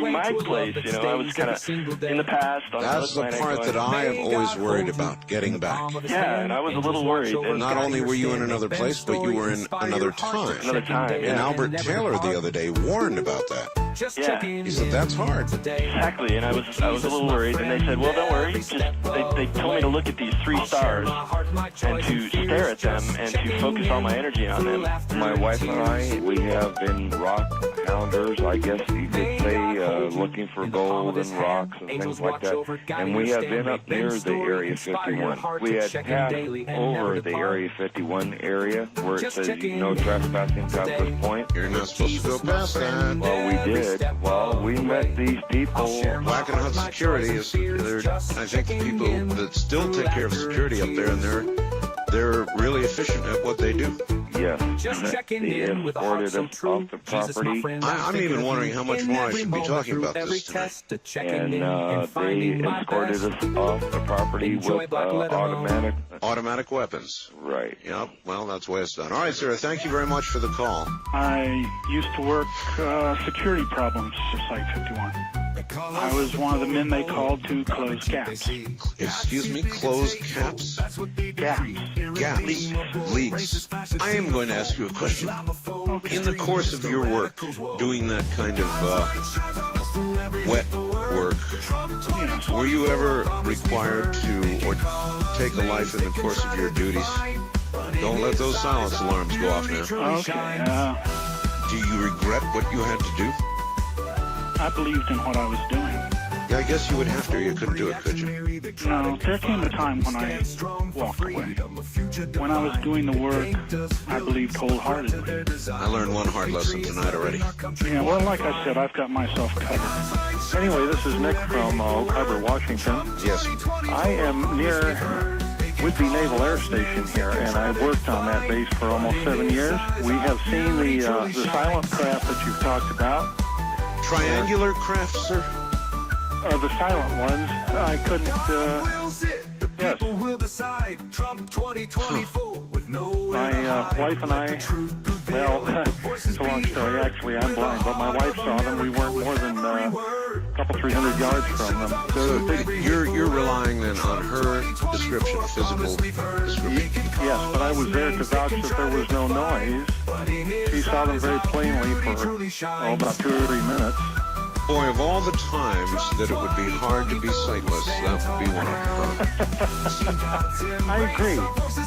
my place? You know, I was kind of in the past on That's the part that I have always worried about, getting back. Yeah, and I was a little worried. And not only were you in another place, but you were in another time. Another time, yeah. And Albert Taylor the other day warned about that. Just Yeah. checking He said, that's hard. Exactly, and I was a little worried, and they said, well, don't worry, just they told me to look at these 3 stars and to stare at them and to focus all my energy on them. My wife and I, we have been rock hounders, I guess you could say, looking for gold and rocks and things like that. And we have been up near the Area 51. We had passed over the Area 51 area where it says no trespassing past this point. You're not supposed to go past that. Well, we did. Well, we met these people. Black and Hut Security is, I think, the people that still take care of security up there, and they're really efficient at what they do. Yes. Just checking They in with a heart escorted so us true. off the Jesus, my property. friend, I'm even wondering how much more I should be talking about this tonight. And they escorted us off the property with automatic weapons. Right. Yep. Well, that's the way it's done. All right, sir. Thank you very much for the call. I used to work security problems at Site 51. I was one of the men they called to close gaps. Excuse me, close caps? Gaps. Leaks. I am going to ask you a question. In the course of your work, doing that kind of wet work, were you ever required to, or take a life in the course of your duties? Don't let those silence alarms go off now. Okay. Do you regret what you had to do? I believed in what I was doing. Yeah, I guess you would have to. You couldn't do it, could you? No, there came a time when I walked away. When I was doing the work, I believed wholeheartedly. I learned one hard lesson tonight already. Yeah, well, like I said, I've got myself covered. Anyway, this is Nick from Oak Harbor, Washington. Yes. I am near Whidbey Naval Air Station here, and I worked on that base for almost 7 years. We have seen the silent craft that you've talked about. Triangular craft, sir? The silent ones. I couldn't, yes. My wife and I, well, it's a long story. Actually, I'm blind, but my wife saw them. We weren't more than a couple, 300 yards from them. So you're relying then on her description, physical description? Yes, but I was there to vouch that there was no noise. She saw them very plainly for about 2 or 3 minutes. Boy, of all the times that it would be hard to be sightless, that would be one of them. I agree.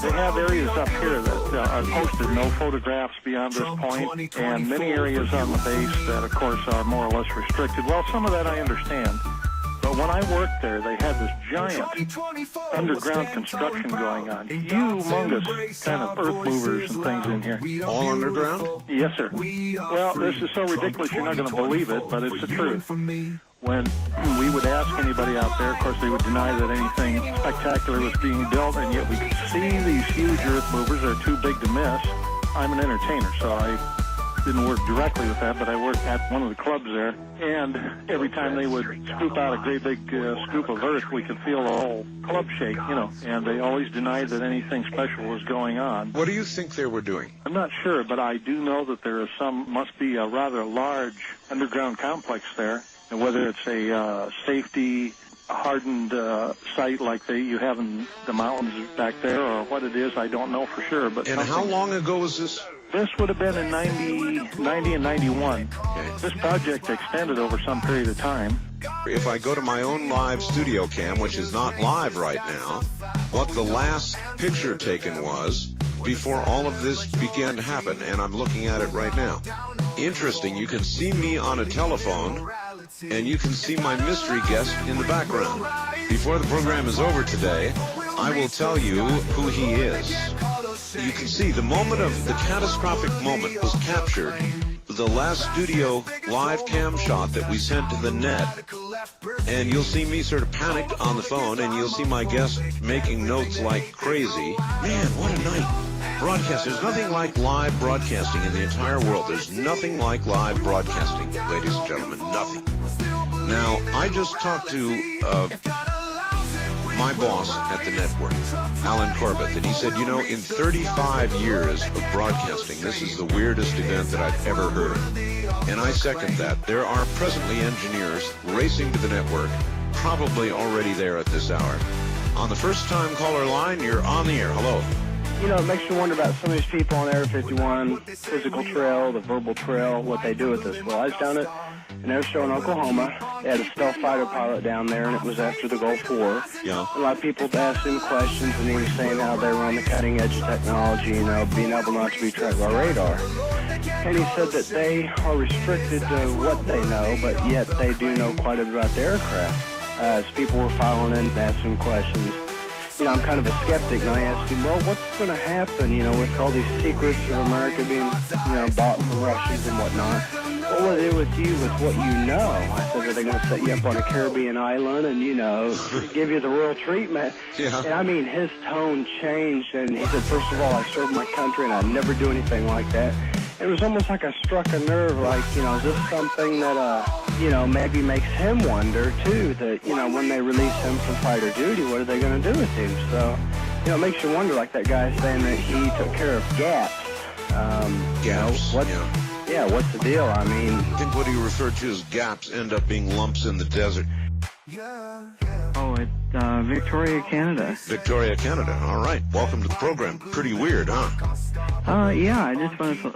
They have areas up here that are posted no photographs beyond this point, and many areas on the base that, of course, are more or less restricted. Well, some of that I understand. But when I worked there, they had this giant underground construction going on. Humongous kind of earth movers and things in here. All underground? Yes, sir. Well, this is so ridiculous you're not going to believe it, but it's the truth. When we would ask anybody out there, of course, they would deny that anything spectacular was being built, and yet we could see these huge earth movers. They're too big to miss. I'm an entertainer, so I didn't work directly with that, but I worked at one of the clubs there, and every time they would scoop out a great big scoop of earth, we could feel the whole club shake, you know, and they always denied that anything special was going on. What do you think they were doing? I'm not sure, but I do know that there is must be a rather large underground complex there, and whether it's a safety hardened site like you have in the mountains back there, or what it is, I don't know for sure. But and how long ago was this? This would have been in 90 and 91. Okay. This project extended over some period of time. If I go to my own live studio cam, which is not live right now, what the last picture taken was before all of this began to happen, and I'm looking at it right now. Interesting, you can see me on a telephone, and you can see my mystery guest in the background. Before the program is over today, I will tell you who he is. You can see the moment of the catastrophic moment was captured. The last studio live cam shot that we sent to the net. And you'll see me sort of panicked on the phone, and you'll see my guest making notes like crazy. Man, what a night. Broadcast. There's nothing like live broadcasting in the entire world. There's nothing like live broadcasting, ladies and gentlemen. Nothing. Now, I just talked to my boss at the network, Alan Corbett, and he said, you know, in 35 years of broadcasting, this is the weirdest event that I've ever heard. And I second that. There are presently engineers racing to the network, probably already there at this hour. On the first-time caller line, you're on the air. Hello. you know, it makes you wonder about some of these people on Area 51, physical trail, the verbal trail, what they do with this. Well, I was down at an air show in Oklahoma. They had a stealth fighter pilot down there, and it was after the Gulf War. Yeah. A lot of people asked him questions, and he was saying how they were on the cutting edge of technology, you know, being able not to be tracked by radar. And he said that they are restricted to what they know, but yet they do know quite a bit about the aircraft. As people were filing in and asking questions, you know, I'm kind of a skeptic, and I asked him, well, what's going to happen, you know, with all these secrets of America being, you know, bought from Russians and whatnot? What will it do with you with what you know? I said, are they going to set you up on a Caribbean island and, you know, give you the royal treatment? Yeah. And I mean, his tone changed, and he said, first of all, I served my country, and I'd never do anything like that. It was almost like I struck a nerve, like, you know, is this something that, you know, maybe makes him wonder, too, that, you know, when they release him from fighter duty, what are they going to do with him? So, you know, it makes you wonder, like that guy saying that he took care of gaps. Gaps, you know, yeah, what's the deal? I mean, I think what he referred to as gaps end up being lumps in the desert. Oh, it's Victoria, Canada. Victoria, Canada. All right. Welcome to the program. Pretty weird, huh? Yeah, I just want to,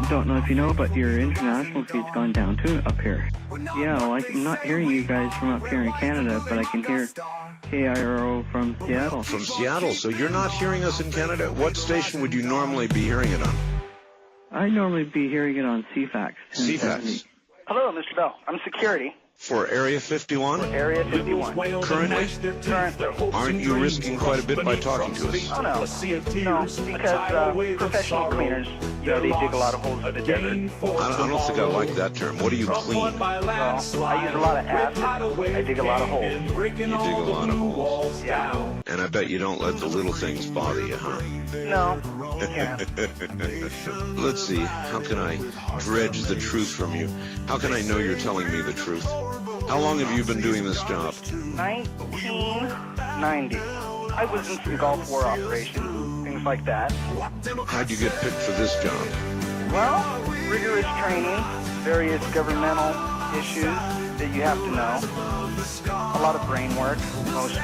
don't know if you know, but your international feed's gone down too up here. Yeah, like I'm not hearing you guys from up here in Canada, but I can hear KIRO from Seattle. From Seattle. So you're not hearing us in Canada? What station would you normally be hearing it on? I'd normally be hearing it on CFAX. CFAX. Hello, Mr. Bell. I'm security. For Area 51? Area 51. Currently? Currently. Aren't you risking quite a bit by talking to us? Oh, no. No, because professional cleaners, you know, they dig a lot of holes in the desert. I don't think I like that term. What do you clean? Well, I use a lot of acid. I dig a lot of holes. You dig a lot of holes. Yeah. And I bet you don't let the little things bother you, huh? No. Yeah. Let's see. How can I dredge the truth from you? How can I know you're telling me the truth? How long have you been doing this job? 1990. I was in some Gulf War operations, things like that. How'd you get picked for this job? Well, rigorous training, various governmental issues that you have to know. A lot of brain work, mostly.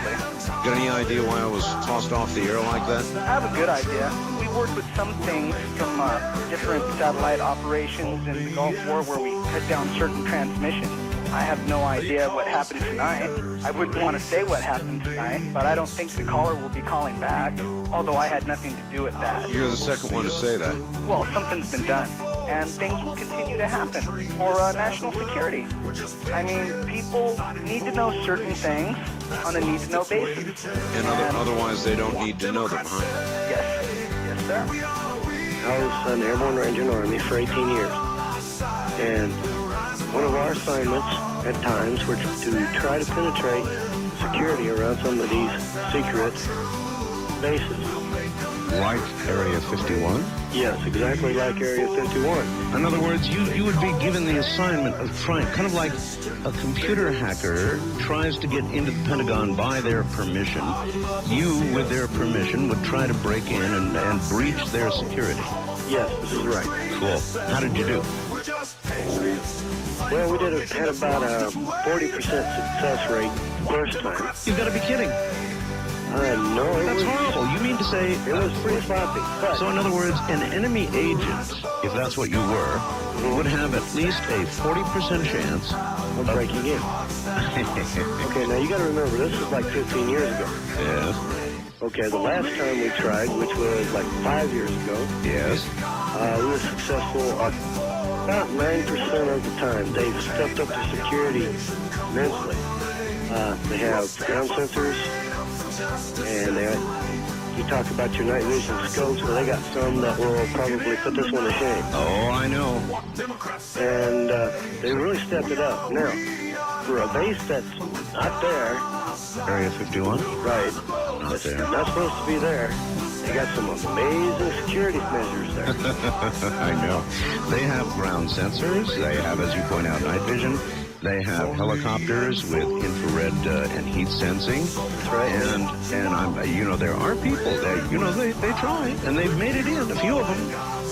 Got any idea why I was tossed off the air like that? I have a good idea. We worked with some things from different satellite operations in the Gulf War where we cut down certain transmissions. I have no idea what happened tonight. I wouldn't want to say what happened tonight, but I don't think the caller will be calling back, although I had nothing to do with that. You're the second one to say that. Well, something's been done, and things will continue to happen for national security. I mean, people need to know certain things on a need-to-know basis. And otherwise they don't need to know them, huh? Yes. Yes, sir. I was an airborne ranger in the Army for 18 years. And one of our assignments at times were to try to penetrate security around some of these secret bases. Like Area 51? Yes, exactly like Area 51. In other words, you would be given the assignment of trying, kind of like a computer hacker tries to get into the Pentagon by their permission. You, with their permission, would try to break in and breach their security. Yes, this is right. Cool. How did you do? Well, we had about a 40% success rate first time. You've got to be kidding. No, that's horrible. You mean to say it was pretty sloppy. So, in other words, an enemy agent, if that's what you were, would have at least a 40% chance of breaking in. Okay, now you got to remember, this was like 15 years ago. Yes. Okay, the last time we tried, which was like 5 years ago. Yes. We were successful about 9% of the time. They've stepped up to security immensely. They have ground sensors, and you talk about your night vision scopes, well, they got some that will probably put this one to shame. Oh, I know. And they really stepped it up. Now, for a base that's not there. Area 51? Right. Not there. Not supposed to be there. They got some amazing security measures there. I know. They have ground sensors. They have, as you point out, night vision. They have helicopters with infrared and heat sensing. That's right. And I'm, there are people that, they try, and they've made it in, a few of them.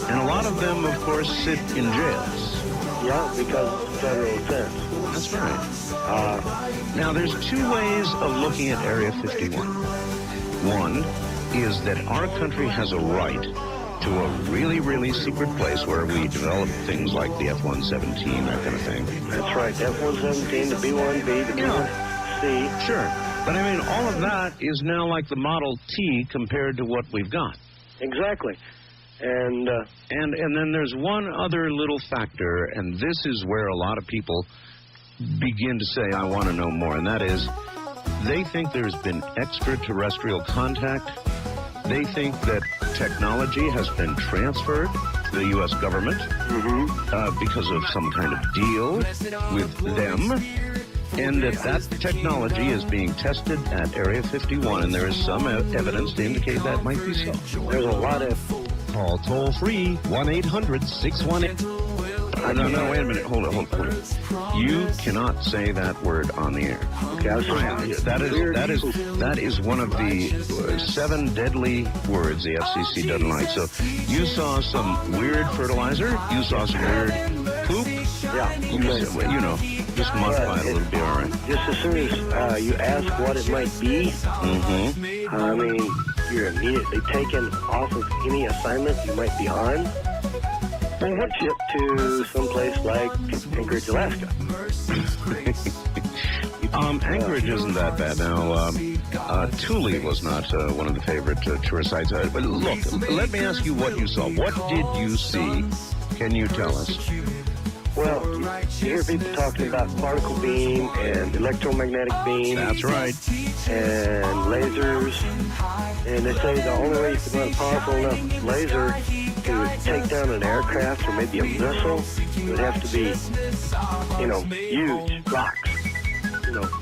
And a lot of them, of course, sit in jails. Yeah, because it's a federal offense. That's right. Now, there's two ways of looking at Area 51. One, is that our country has a right to a really, really secret place where we develop things like the F-117, that kind of thing. That's right, F-117, the B-1B, the B-1C. Sure. But I mean, all of that is now like the Model T compared to what we've got. Exactly. And then there's one other little factor, and this is where a lot of people begin to say, I want to know more, and that is, they think there's been extraterrestrial contact. They think that technology has been transferred to the U.S. government because of some kind of deal with them, and that technology is being tested at Area 51, and there is some evidence to indicate that might be so. There's a lot of... Call toll-free, 1-800-618... No, wait a minute. Hold it. You cannot say that word on the air. Okay, that is one of the 7 deadly words the FCC doesn't like. So you saw some weird fertilizer. You saw some weird poop. Yeah. You know, just modify it a little bit, all right. Just as soon as you ask what it might be, I mean, you're immediately taken off of any assignment you might be on. And shipped to someplace like Anchorage, Alaska. Anchorage isn't that bad. Now, Thule was not one of the favorite tourist sites. But look, let me ask you what you saw. What did you see? Can you tell us? Well, you hear people talking about particle beam and electromagnetic beam. That's right. And lasers. And they say the only way you can run a powerful enough laser to take down an aircraft or maybe a missile would have to be, huge blocks.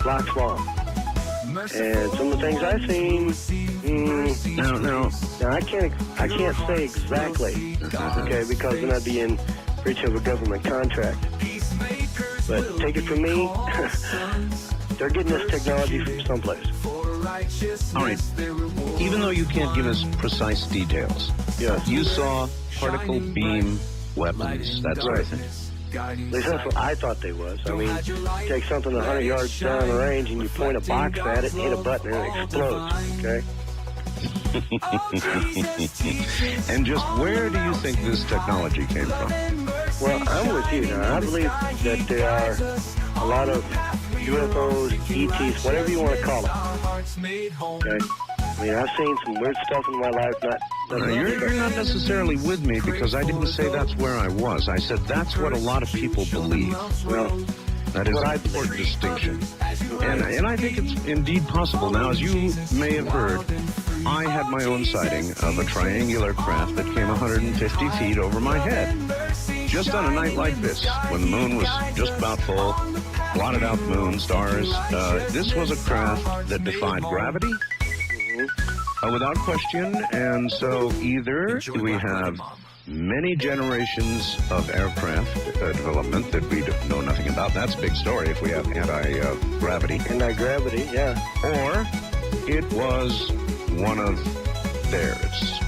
Blocks long. And some of the things I've seen, Now I can't say exactly, okay, because then I'd be in breach of a government contract. But take it from me, they're getting this technology from someplace. All right. Even though you can't give us precise details, you saw particle beam weapons, that sort of thing. At least that's what I thought they was. I mean, take something 100 yards down the range and you point a box at it and hit a button and it explodes, okay? And just where do you think this technology came from? Well, I'm with you now. I believe that there are a lot of UFOs, ETs, whatever you want to call them. Okay? I mean, I've seen some weird stuff in my life. You're not necessarily with me because I didn't say that's where I was. I said that's what a lot of people believe. Well, that is an important distinction. And I think it's indeed possible. Now, as you may have heard, I had my own sighting of a triangular craft that came 150 feet over my head. Just on a night like this, when the moon was just about full, blotted out the moon, stars, this was a craft that defied gravity. Without question, and so either we have many generations of aircraft development that we know nothing about. That's a big story if we have anti-gravity. Anti-gravity, yeah. Or it was one of theirs.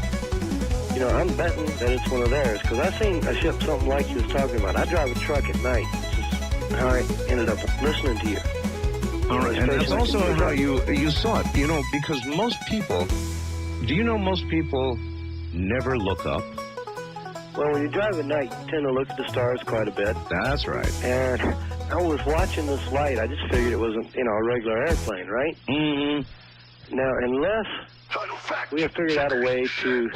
I'm betting that it's one of theirs, because I've seen a ship something like you was talking about. I drive a truck at night. This is how I ended up listening to you. All right, and that's also how you saw it, because most people, do you know most people never look up? Well, when you drive at night, you tend to look at the stars quite a bit. That's right. And I was watching this light. I just figured it wasn't, a regular airplane, right? Mm-hmm. Now, unless we have figured out a way to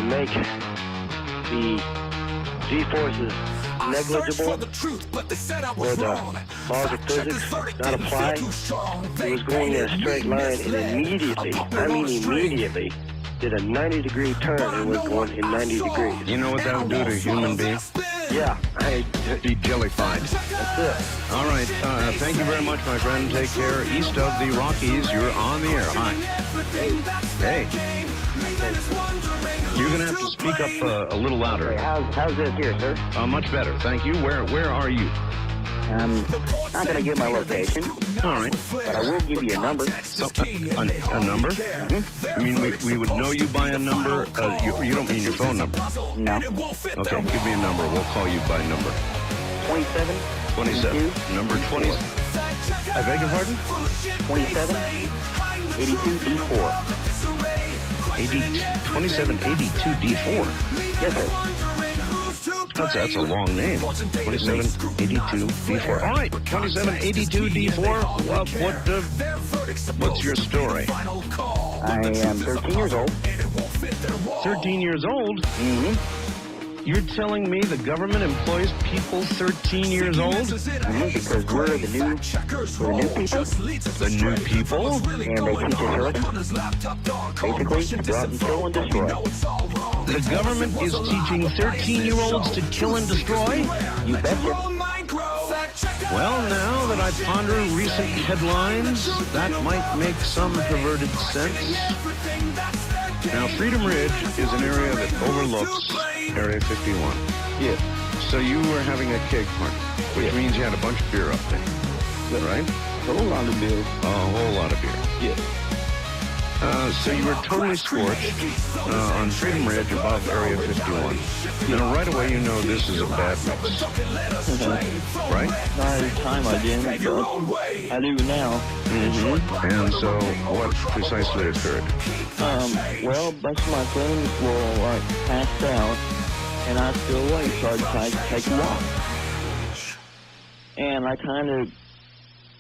make the G-forces negligible, or the laws of physics not apply, it was going in a straight line and immediately, did a 90-degree turn and was going in 90 degrees. You know what that would do to a human being? Yeah. Be jellified. That's it. All right. Thank you very much, my friend. Take care. East of the Rockies, you're on the air. Hi. Hey. You're going to have to speak up a little louder. Okay, how's this here, sir? Much better. Thank you. Where are you? I'm not going to give my location. All right. But I will give you a number. A number? Mm-hmm. You mean we would know you by a number? You don't mean your phone number? No. Okay, give me a number. We'll call you by number. 27. 27. Number 20. I beg your pardon? 27. 82 D4. 2782D4. Yes, sir. That's a long name. 2782D4. All right, 2782D4. What's your story? I am 13 years old. 13 years old? Mm-hmm. You're telling me the government employs people 13 years old? Mm-hmm, because we're the new people. The new people? And they teach us basically to go out and kill and destroy. The government is teaching 13-year-olds to kill and destroy? You betcha. Well, now that I ponder recent headlines, that might make some perverted sense. Now, Freedom Ridge is an area that overlooks Area 51. Yes. So you were having a keg party, which means you had a bunch of beer up there, right? A whole lot of beer. A whole lot of beer. Yes. So you were totally scorched on Freedom Ridge above Area 51. Now, right away, you know this is a bad mix. Right? Not at the time I didn't, but I do now. Mm-hmm. And so what precisely occurred? Well, a bunch of my friends were, like, passed out, and I still awake, so I decided to take a walk. And I kind of,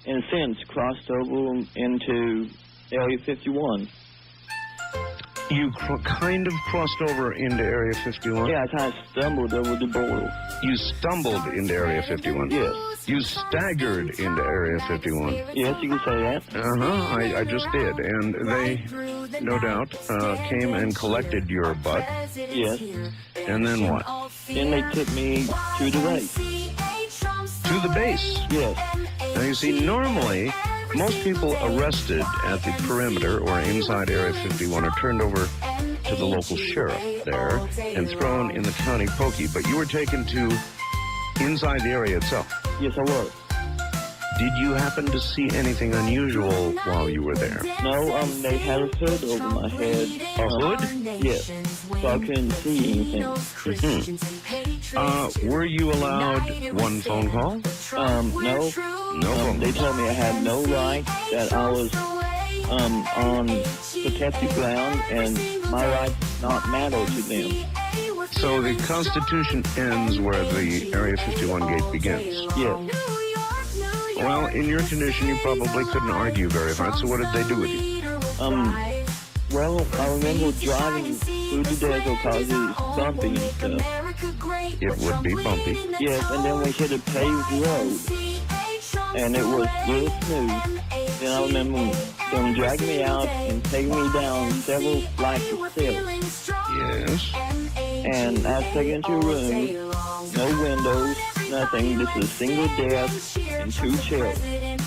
in a sense, crossed over into Area 51. You kind of crossed over into Area 51? Yeah, I kind of stumbled over the border. You stumbled into Area 51? Yes. You staggered into Area 51? Yes, you can say that. Uh-huh, I just did. And they, no doubt, came and collected your butt. Yes. And then what? Then they took me to the base. To the base? Yes. Now, you see, normally, most people arrested at the perimeter or inside Area 51 are turned over to the local sheriff there and thrown in the county pokey. But you were taken to inside the area itself. Yes, I was. Did you happen to see anything unusual while you were there? No, they had a hood over my head. A hood? Yes. So I couldn't see anything. Mm-hmm. Were you allowed one phone call? No. No phone They told me I had no right, that I was on protected ground, and my rights not matter to them. So the Constitution ends where the Area 51 gate begins? Yes. Well, in your condition, you probably couldn't argue very hard, so what did they do with you? Well, I remember driving through the desert because it was bumpy and stuff. It would be bumpy. Yes, and then we hit a paved road, and it was real smooth. Then I remember them dragging me out and taking me down several flights of stairs. Yes. And I was taken to a room, no windows, nothing, just a single desk and two chairs. And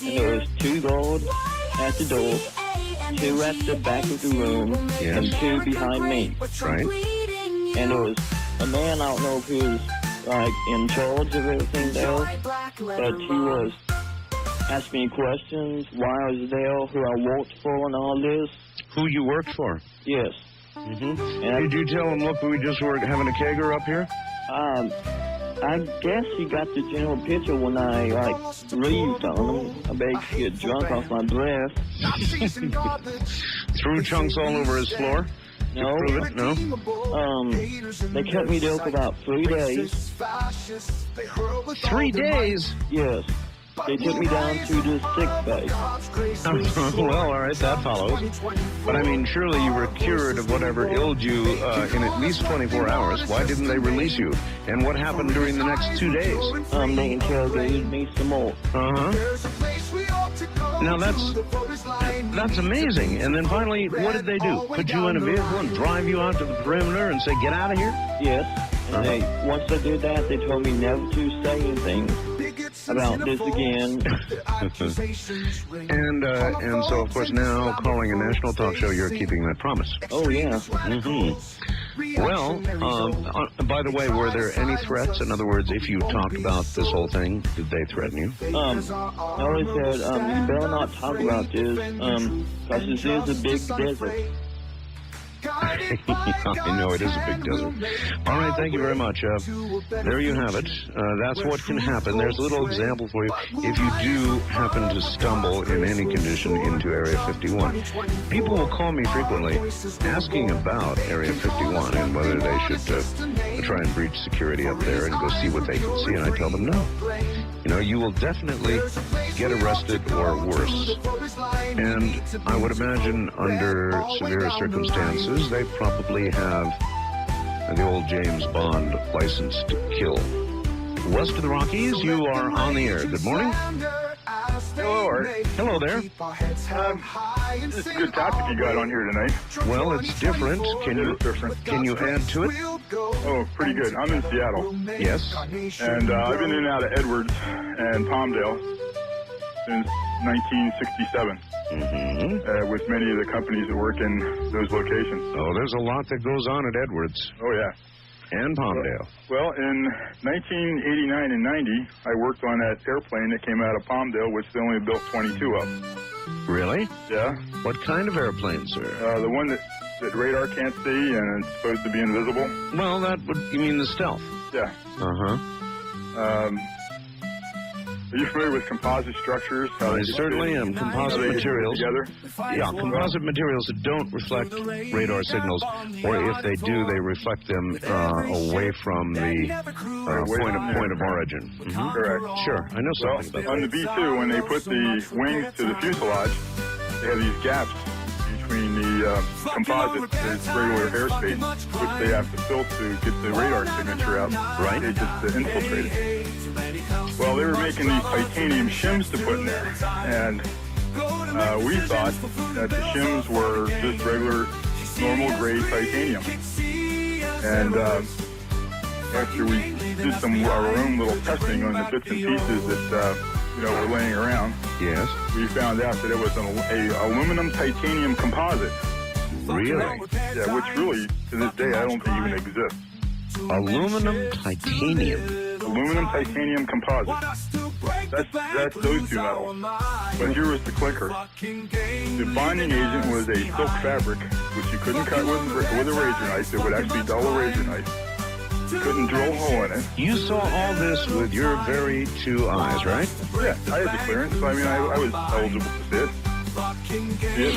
there was two guards at the door, two at the back of the room, and two behind me. Right. And there was a man, I don't know if he was like in charge of everything there, but he was asking me questions, why I was there, who I worked for, and all this. Who you worked for? Yes. Mm-hmm. Did you tell him, look, we just were having a kegger up here? I guess he got the general picture when I, breathed on him. I basically get drunk off my breath. Threw chunks all over his floor? No. No? They kept me there for about 3 days. 3 days? Yes. They took me down to the sick bay. Well, all right, that follows. But I mean, surely you were cured of whatever ailed you in at least 24 hours. Why didn't they release you? And what happened during the next 2 days? They interrogated me some more. Uh-huh. Now that's amazing. And then finally, what did they do? Put you in a vehicle and drive you out to the perimeter and say, get out of here? Yes. And once they did that, they told me never to say anything about this again. And so, of course, now calling a national talk show, you're keeping that promise. Oh, yeah. Mm-hmm. Well, by the way, were there any threats? In other words, if you talked about this whole thing, did they threaten you? No, they said, you better not talk about this, because this is a big desert. I know it is a big desert. All right, thank you very much. There you have it. That's what can happen. There's a little example for you. If you do happen to stumble in any condition into Area 51, people will call me frequently asking about Area 51 and whether they should try and breach security up there and go see what they can see, and I tell them no. You know, you will definitely get arrested or worse. And I would imagine under severe circumstances, they probably have the old James Bond license to kill. West of the Rockies, you are on the air. Good morning. Hello, Art. Hello there. This is a good topic you got on here tonight. Well, it's different. Can you add to it? Oh, pretty good. I'm in Seattle. Yes. And I've been in and out of Edwards and Palmdale since 1967. With many of the companies that work in those locations. Oh, there's a lot that goes on at Edwards. Oh, yeah. And Palmdale. Well, in 1989 and 90, I worked on that airplane that came out of Palmdale, which they only built 22 of. Really? Yeah. What kind of airplane, sir? The one that radar can't see and it's supposed to be invisible. Well, you mean the stealth? Yeah. Uh-huh. Are you familiar with composite structures? I certainly am. Composite materials. Together? Yeah, composite materials that don't reflect radar signals, or if they do, they reflect them away from the point of origin. Correct. Sure, I know something about that. On the B-2, when they put the wings to the fuselage, they have these gaps between the composite that's regular airspace, which they have to fill to get the radar signature out. Right. They just infiltrate it. Well, they were making these titanium shims to put in there, and we thought that the shims were just regular, normal grade titanium. And after we did our own little testing on the bits and pieces that were laying around, yes, we found out that it was an aluminum titanium composite. Really? Yeah, which really, to this day, I don't think even exists. Aluminum titanium. Aluminum titanium composite. That's those two metals. But here was the clicker. The bonding agent was a silk fabric, which you couldn't cut with a razor knife. It would actually dull a razor knife. You couldn't drill a hole in it. You saw all this with your very two eyes, right? Yeah, I had the clearance. So, I mean, I was eligible to see it.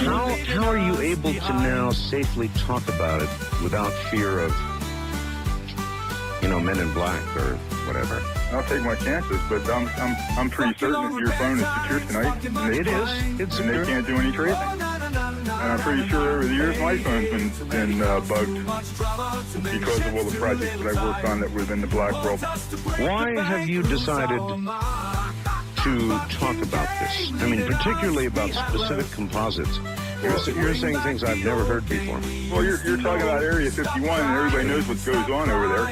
How are you able to now safely talk about it without fear of, Men in Black or whatever? I'll take my chances, but I'm pretty certain that your phone is secure tonight. It is. It's secure. And they can't do any tracing. And I'm pretty sure over the years my phone's been bugged because of all the projects that I worked on that were in the black world. Why have you decided to talk about this? I mean, particularly about specific composites. You're saying things I've never heard before. Well, you're talking about Area 51, and everybody knows what goes on over there.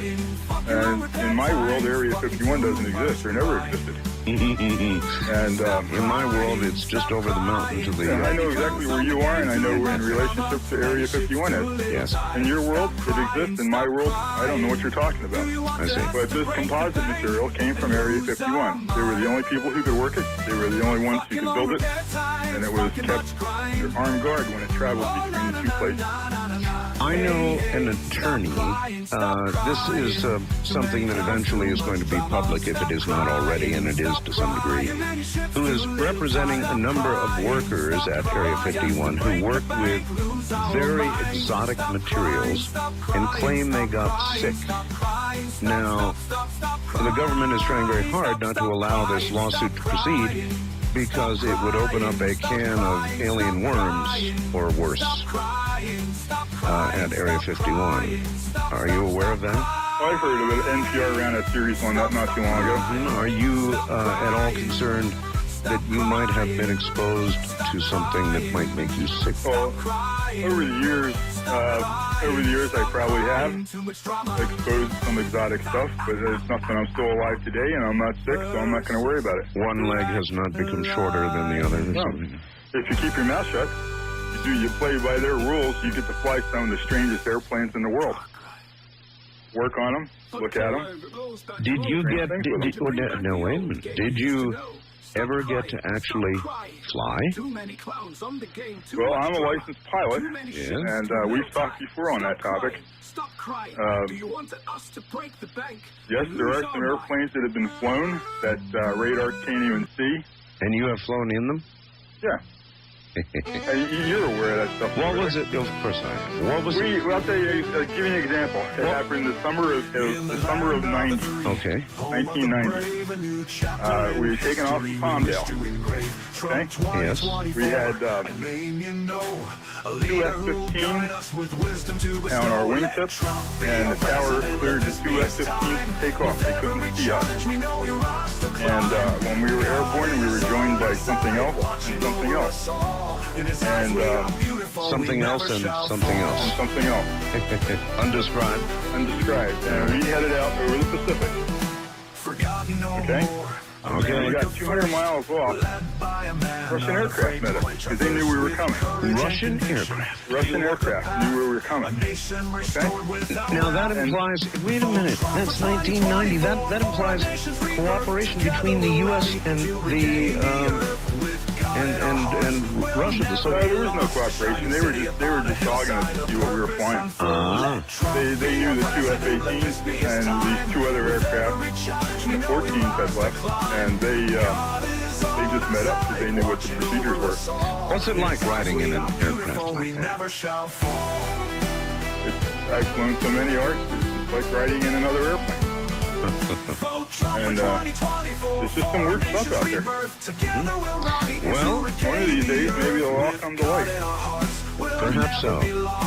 And in my world, Area 51 doesn't exist, or never existed. And in my world, it's just over the mountain to the... Yeah, I know exactly where you are, and I know in relationship to Area 51 is. Yes. In your world, it exists. In my world, I don't know what you're talking about. I see. But this composite material came from Area 51. They were the only people who could work it. They were the only ones who could build it. And it was kept under armed guard when it traveled between the two places. I know an attorney. This is something that eventually is going to be public, if it is not already, and it is to some degree, who is representing a number of workers at Area 51 who work with very exotic materials and claim they got sick. Now, the government is trying very hard not to allow this lawsuit to proceed because it would open up a can of alien worms, or worse, at Area 51. Are you aware of that? I've heard of it. NPR ran a series on that not too long ago. Are you at all concerned that you might have been exposed to something that might make you sick? Well, over the years, I probably have exposed some exotic stuff, but it's nothing. I'm still alive today, and I'm not sick, so I'm not going to worry about it. One leg has not become shorter than the other. No. If you keep your mouth shut, you play by their rules, you get to fly some of the strangest airplanes in the world. Work on them, look at them. Did you get... no, wait a minute. Did you ever get to actually fly? Well, I'm a licensed pilot, Yes. and we've talked before on that topic. Yes, there are some airplanes that have been flown that radar can't even see. And you have flown in them? Yeah. You're aware of that stuff. What was it? Of course I am. What was it? Well, I'll tell you, give you an example. It happened in the summer of 90. Okay. 1990. We were taking off from Palmdale. Okay? Yes. We had two F-15s on our wingtips, and the tower cleared the two F-15s to take off. They couldn't see us. And when we were airborne, we were joined by something else and something else. And something else and something else. And something else. Undescribed? Undescribed. And we headed out over the Pacific. Okay? Okay. We got 200 miles off. Russian aircraft met us because they knew we were coming. Russian aircraft? Russian aircraft knew we were coming. Okay? Now that implies, wait a minute, that's 1990. That implies cooperation between the U.S. and the and Russia. The Soviet. There was no cooperation. They were just dogging us to see what we were flying. They knew the two F-18s and these two other aircraft, and the 14s had left, and they just met up because they knew what the procedures were. What's it like riding in an aircraft like that? I've flown so many arcs, it's like riding in another airplane. And there's just some weird stuff out there. Well, one of these days, maybe it'll all come to light. Perhaps so.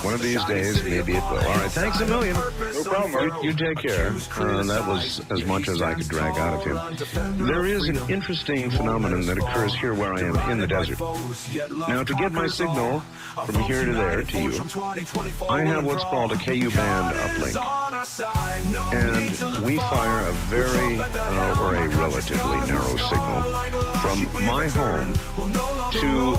One of these days, maybe it will. All right, thanks a million. No problem, Mark. You take care. That was as much as I could drag out of him. There is an interesting phenomenon that occurs here where I am, in the desert. Now, to get my signal from here to there to you, I have what's called a KU band uplink. And we fire a very, or a relatively narrow signal from my home to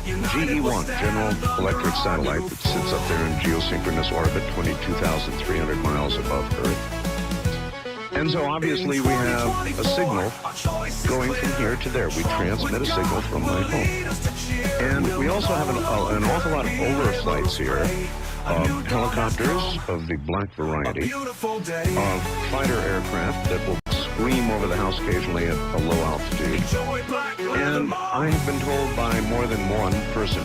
GE1, General Electric Satellite, that sits up there in geosynchronous orbit, 22,300 miles above Earth. And so obviously we have a signal going from here to there. We transmit a signal from my home. And we also have an awful lot of overflights here of helicopters of the black variety, of fighter aircraft that will scream over the house occasionally at a low altitude. And I have been told by more than one person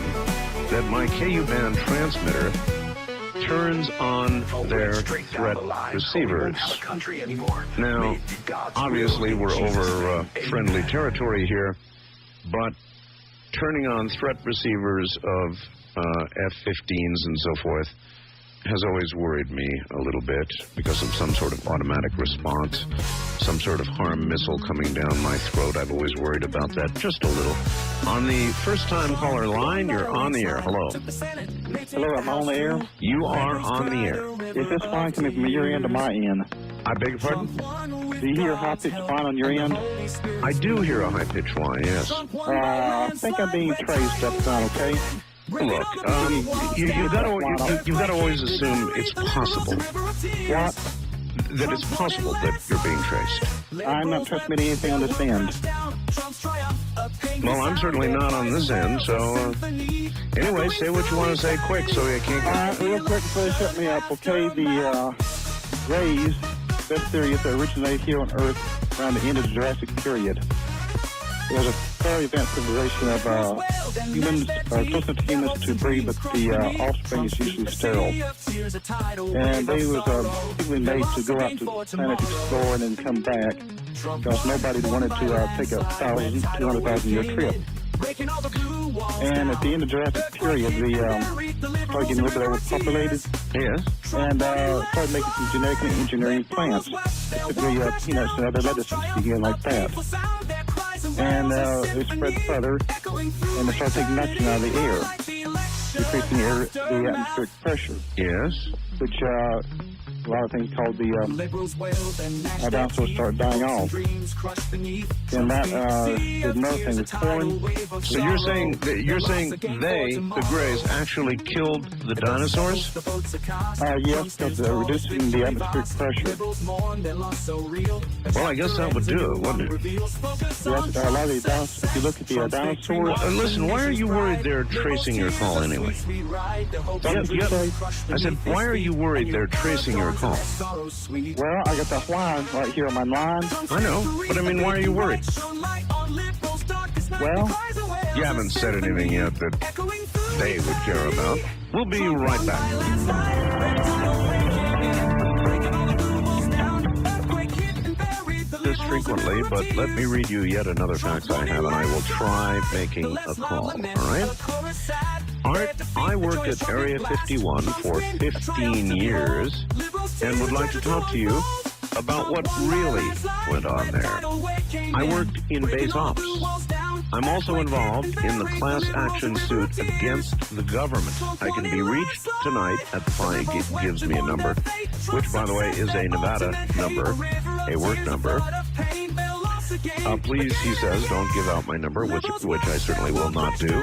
that my KU band transmitter turns on their threat receivers. Now, obviously we're over friendly territory here, but turning on threat receivers of F-15s and so forth has always worried me a little bit because of some sort of automatic response, some sort of harm missile coming down my throat. I've always worried about that just a little. On the first-time caller line, you're on the air. Hello. Hello, I'm on the air. You are on the air. Is this fine coming from your end or my end? I beg your pardon? Do you hear a high-pitched whine on your end? I do hear a high-pitched whine, yes. I think I'm being traced up front, okay? Look, you've got to always assume it's possible. What? That it's possible that you're being traced. I'm not transmitting anything on this end. Well, I'm certainly not on this end, so anyway, say what you want to say quick so you can't get... Real quick before they shut me up, okay? The rays, best theory is they originated here on Earth around the end of the Jurassic period. It was a very advanced civilization of humans, close enough to humans to breed, but the offspring is usually sterile. And they was particularly made to go out to the planet, explore, and then come back, because nobody wanted to take a 200,000 year trip. And at the end of the Jurassic period, they started getting a little bit overpopulated. Yes. And started making some genetically engineering plants, specifically peanuts and other lettuces, began like that. And they spread further, and they started taking nitrogen out of the air, decreasing the atmospheric pressure. Yes. Which a lot of things called the dinosaurs start dying off. And that is another thing. The corn. So you're saying they, the Greys, actually killed the dinosaurs? Yes, because they're reducing the atmospheric pressure. Well, I guess that would do it, wouldn't it? Yes, a lot of the dinosaurs. If you look at the dinosaurs. Listen, why are you worried they're tracing your call anyway? Yep. I said, why are you worried they're tracing your call? Well, I got that line right here on my line. I know, but I mean, why are you worried? Well, you haven't said anything yet that they would care about. We'll be right back. This frequently, but let me read you yet another fax I have, and I will try making a call, all right? Art, I worked at Area 51 for 15 years and would like to talk to you about what really went on there. I worked in base ops. I'm also involved in the class action suit against the government. I can be reached tonight at the phone. It gives me a number, which, by the way, is a Nevada number, a work number. Please, he says, don't give out my number, which I certainly will not do.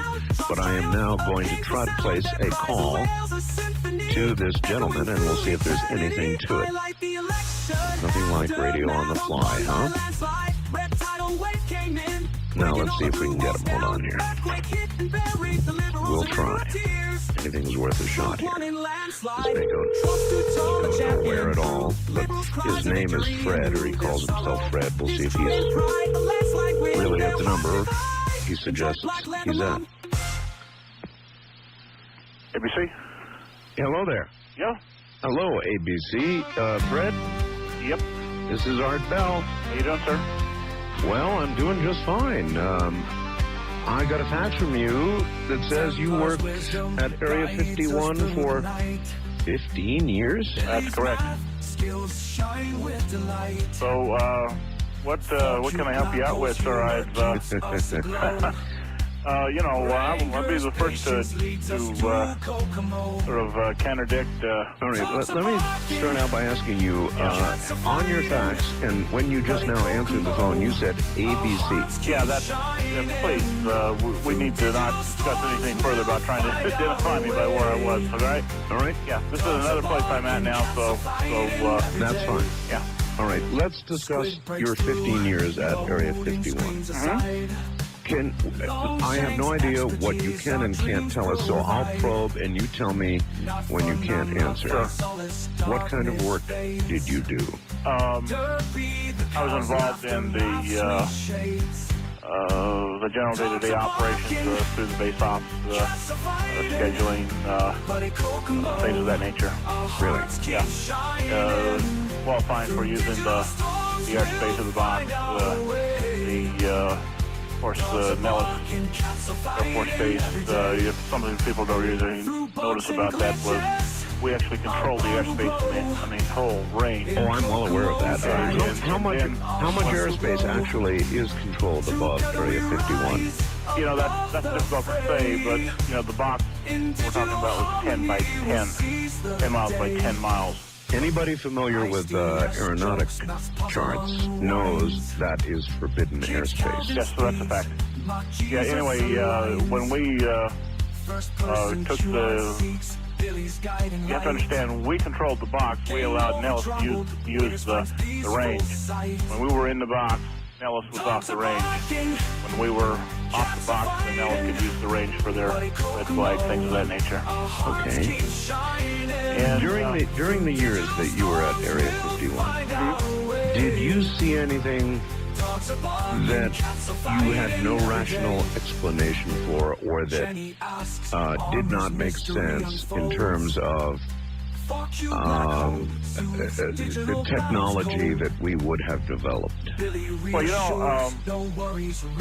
But I am now going to try to place a call to this gentleman, and we'll see if there's anything to it. Nothing like radio on the fly, huh? Now let's see if we can get him. Hold on here. We'll try. Anything's worth a shot here. This may go nowhere at all, but his name is Fred, or he calls himself Fred. We'll see if he's really at the number he suggests he's at. ABC? Hello there. Yeah? Hello, ABC. Fred? Yep. This is Art Bell. How you doing, sir? Well, I'm doing just fine. I got a fax from you that says you worked at Area 51 for 15 years? That's correct. So, what can I help you out with, sir? I'll be the first to sort of contradict. All right, let me start out by asking you, on your fax, and when you just now answered the phone, you said ABC. Yeah, please, we need to not discuss anything further about trying to identify me by where I was, all right? All right? Yeah, this is another place I'm at now, so that's fine. Yeah. All right, let's discuss your 15 years at Area 51. I have no idea what you can and can't tell us, so I'll probe and you tell me when you can't answer. Sure. What kind of work did you do? I was involved in the general day-to-day operations through the base ops, scheduling, things of that nature. Really? Yeah. Qualifying for using the airspace of the box, of course, Nellis Air Force Base. Some of the people don't really notice about that was we actually control the airspace on the whole range. Oh, I'm well aware of that. How much airspace actually is controlled above Area 51? That's difficult to say, but the box we're talking about was 10 by 10, 10 miles by 10 miles. Anybody familiar with aeronautic charts knows that is forbidden airspace. Yes, so that's a fact. Yeah, anyway, when we took you have to understand, we controlled the box. We allowed Nellis to use the range. When we were in the box, Nellis was off the range. When we were off the box, then Nellis could use the range for their red flag, things of that nature. Okay. And during the years that you were at Area 51, did you see anything that you had no rational explanation for, or that did not make sense in terms of the technology that we would have developed? Well,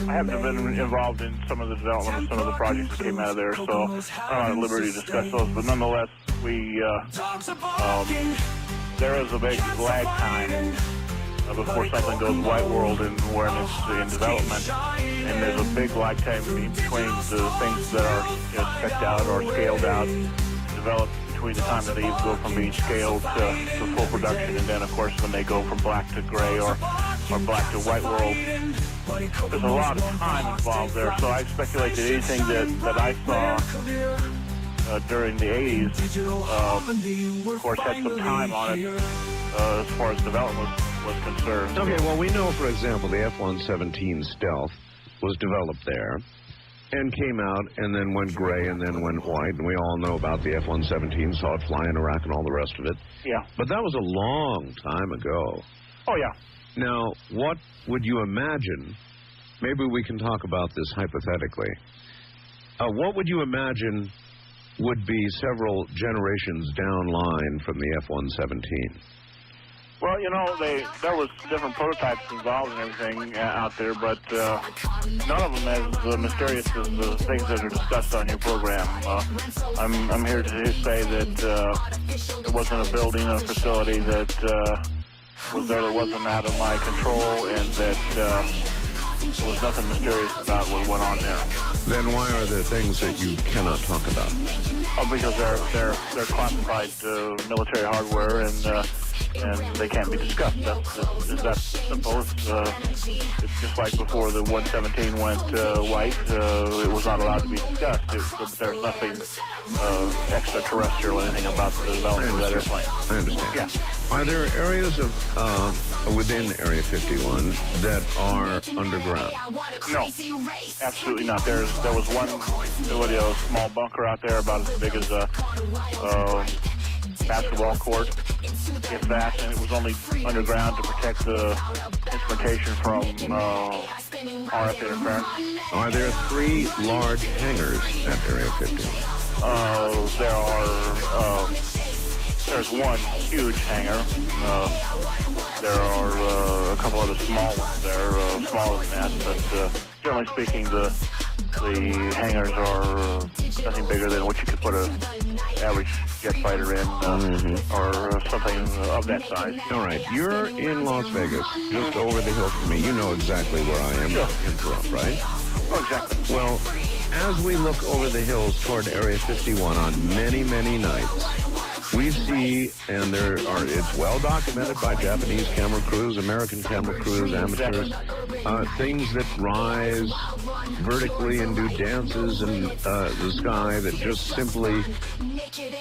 I haven't been involved in some of the development of some of the projects that came out of there, so I'm not at liberty to discuss those. But nonetheless, there is a big lag time before something goes white world and when it's in development, and there's a big lag time between the things that are spec'd out or scaled out, developed between the time that they go from being scaled to full production, and then, of course, when they go from black to gray or black to white world. There's a lot of time involved there, so I speculate that anything that I saw during the 80s, of course, had some time on it as far as development was concerned. Okay, well, we know, for example, the F-117 Stealth was developed there and came out and then went gray and then went white, and we all know about the F-117, saw it fly in Iraq and all the rest of it. Yeah. But that was a long time ago. Oh, yeah. Now, what would you imagine, maybe we can talk about this hypothetically, what would you imagine would be several generations down line from the F-117? Well, you know, there was different prototypes involved and everything out there, but none of them as mysterious as the things that are discussed on your program. I'm here to say that it wasn't a building or a facility that was there that wasn't out of my control, and that there was nothing mysterious about what went on there. Then why are there things that you cannot talk about? Oh, because they're classified military hardware, and they can't be discussed. It's that simple. It's just like before the 117 went white, it was not allowed to be discussed. There's nothing extraterrestrial or anything about the development of that airplane. I understand. Yeah. Are there areas of within Area 51 that are underground? No, absolutely not. There was one facility, a small bunker out there about as big as a basketball court, if that, and it was only underground to protect the instrumentation from RF interference. Are there 3 large hangars at Area 51? There's one huge hangar. There are a couple other small ones there, smaller than that, but generally speaking, the hangars are nothing bigger than what you could put an average jet fighter in, or something of that size. All right, you're in Las Vegas, just over the hill from me. You know exactly where I am. Sure. Interrupt, right? Oh, exactly. Well, as we look over the hills toward Area 51 on many, many nights, we see, and it's well documented by Japanese camera crews, American camera crews, amateurs, things that rise vertically and do dances in the sky that just simply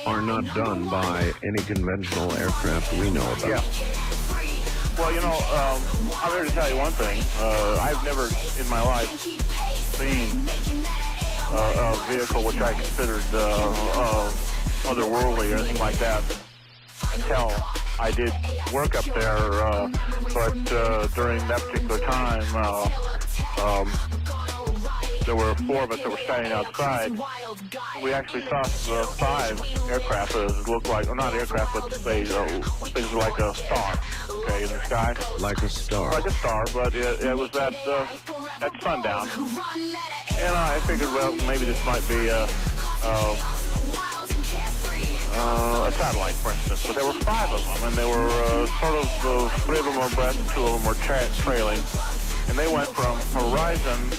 are not done by any conventional aircraft we know about. Yeah. Well, you know, I'm here to tell you one thing. I've never in my life seen a vehicle which I considered otherworldly or anything like that until I did work up there, but during that particular time, there were 4 of us that were standing outside. We actually saw 5 aircraft that looked like, well, not aircraft, but things like a star, okay, in the sky. Like a star? Like a star, but it was at sundown. And I figured, well, maybe this might be a satellite, for instance. But there were 5 of them, and they were sort of 3 of them were abreast, 2 of them were trailing. And they went from horizon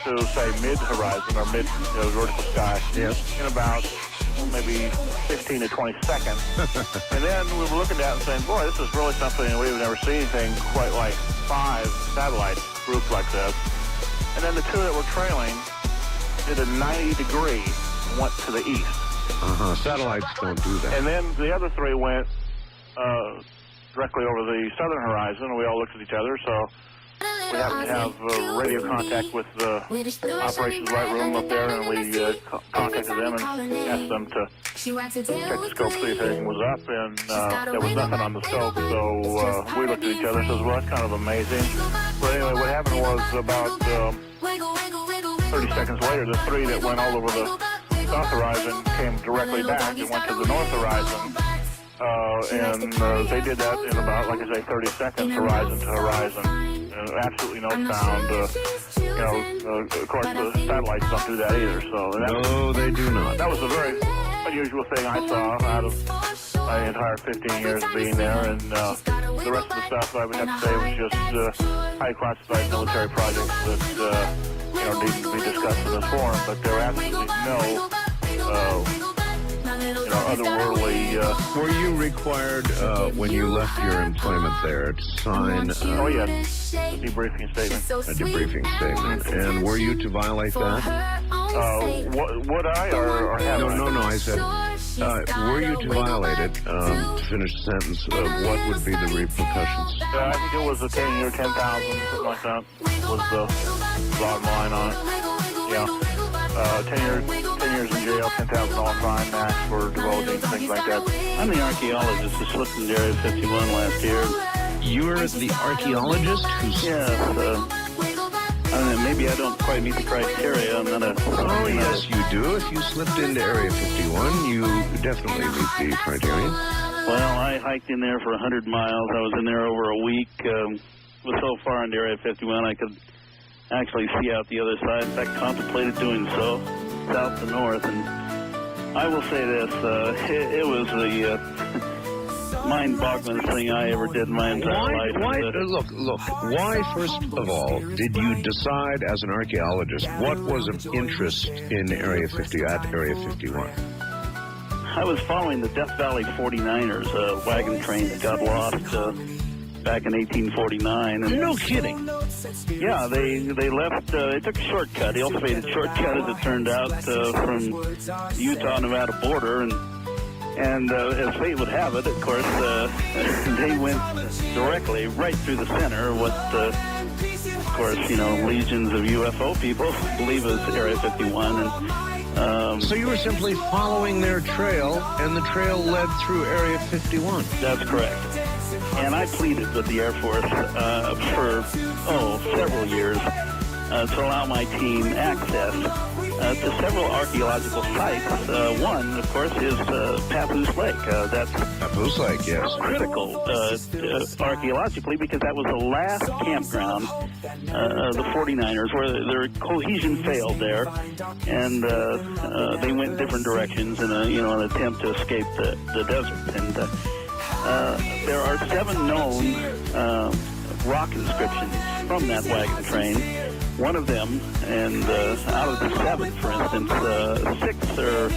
to, say, mid-horizon or mid-vertical sky in about maybe 15 to 20 seconds. And then we were looking at it and saying, boy, this is really something, we've never seen anything quite like 5 satellites grouped like this. And then the 2 that were trailing did a 90-degree and went to the east. Satellites don't do that. And then the other 3 went directly over the southern horizon, and we all looked at each other, so we happened to have radio contact with the operations right room up there, and we contacted them and asked them to check the scope, see if anything was up, and there was nothing on the scope, so we looked at each other and said, well, that's kind of amazing. But anyway, what happened was about 30 seconds later, the 3 that went all over the south horizon came directly back and went to the north horizon. And they did that in about, like I say, 30 seconds, horizon to horizon. Absolutely no sound. Of course, the satellites don't do that either. So no, they do not. That was a very unusual thing I saw out of my entire 15 years of being there. And the rest of the stuff, I would have to say, was just high classified military projects that needed to be discussed in this forum. But there were absolutely no otherworldly. Were you required when you left your employment there to sign Oh yeah, debriefing statement. a debriefing statement? And were you to violate that? Would I or have I? No. I said, were you to violate it? To finish the sentence, what would be the repercussions? I think it was a 10-year, 10,000, something like that. Was the bottom line on it. Yeah. 10 years in jail, $10,000 fine max for divulging, things like that. I'm the archaeologist who slipped into Area 51 last year. You're the archaeologist who's... Yes, I don't know, maybe I don't quite meet the criteria. I'm not a... Oh, yes, you do. If you slipped into Area 51, you definitely meet the criteria. Well, I hiked in there for 100 miles. I was in there over a week. Was so far into Area 51 I could actually see out the other side. In fact, contemplated doing so, south to north. And I will say this, it was the mind-boggling thing I ever did in my entire life. Look, why, first of all, did you decide as an archaeologist, what was of interest in Area 50 at Area 51? I was following the Death Valley 49ers, a wagon train that got lost back in 1849. And no kidding. Yeah, they left, they took a shortcut, ill-fated shortcut as it turned out, from the Utah-Nevada border, and as fate would have it, of course, they went directly right through the center, what, of course, legions of UFO people believe is Area 51. And so you were simply following their trail, and the trail led through Area 51. That's correct. And I pleaded with the Air Force for several years to allow my team access to several archaeological sites. One, of course, is Papoose Lake. That's Papoose Lake, yes. Critical archaeologically because that was the last campground of the 49ers where their cohesion failed there, and they went different directions in an attempt to escape the desert. And there are 7 known rock inscriptions from that wagon train. One of them, and out of the 7, for instance, 6 or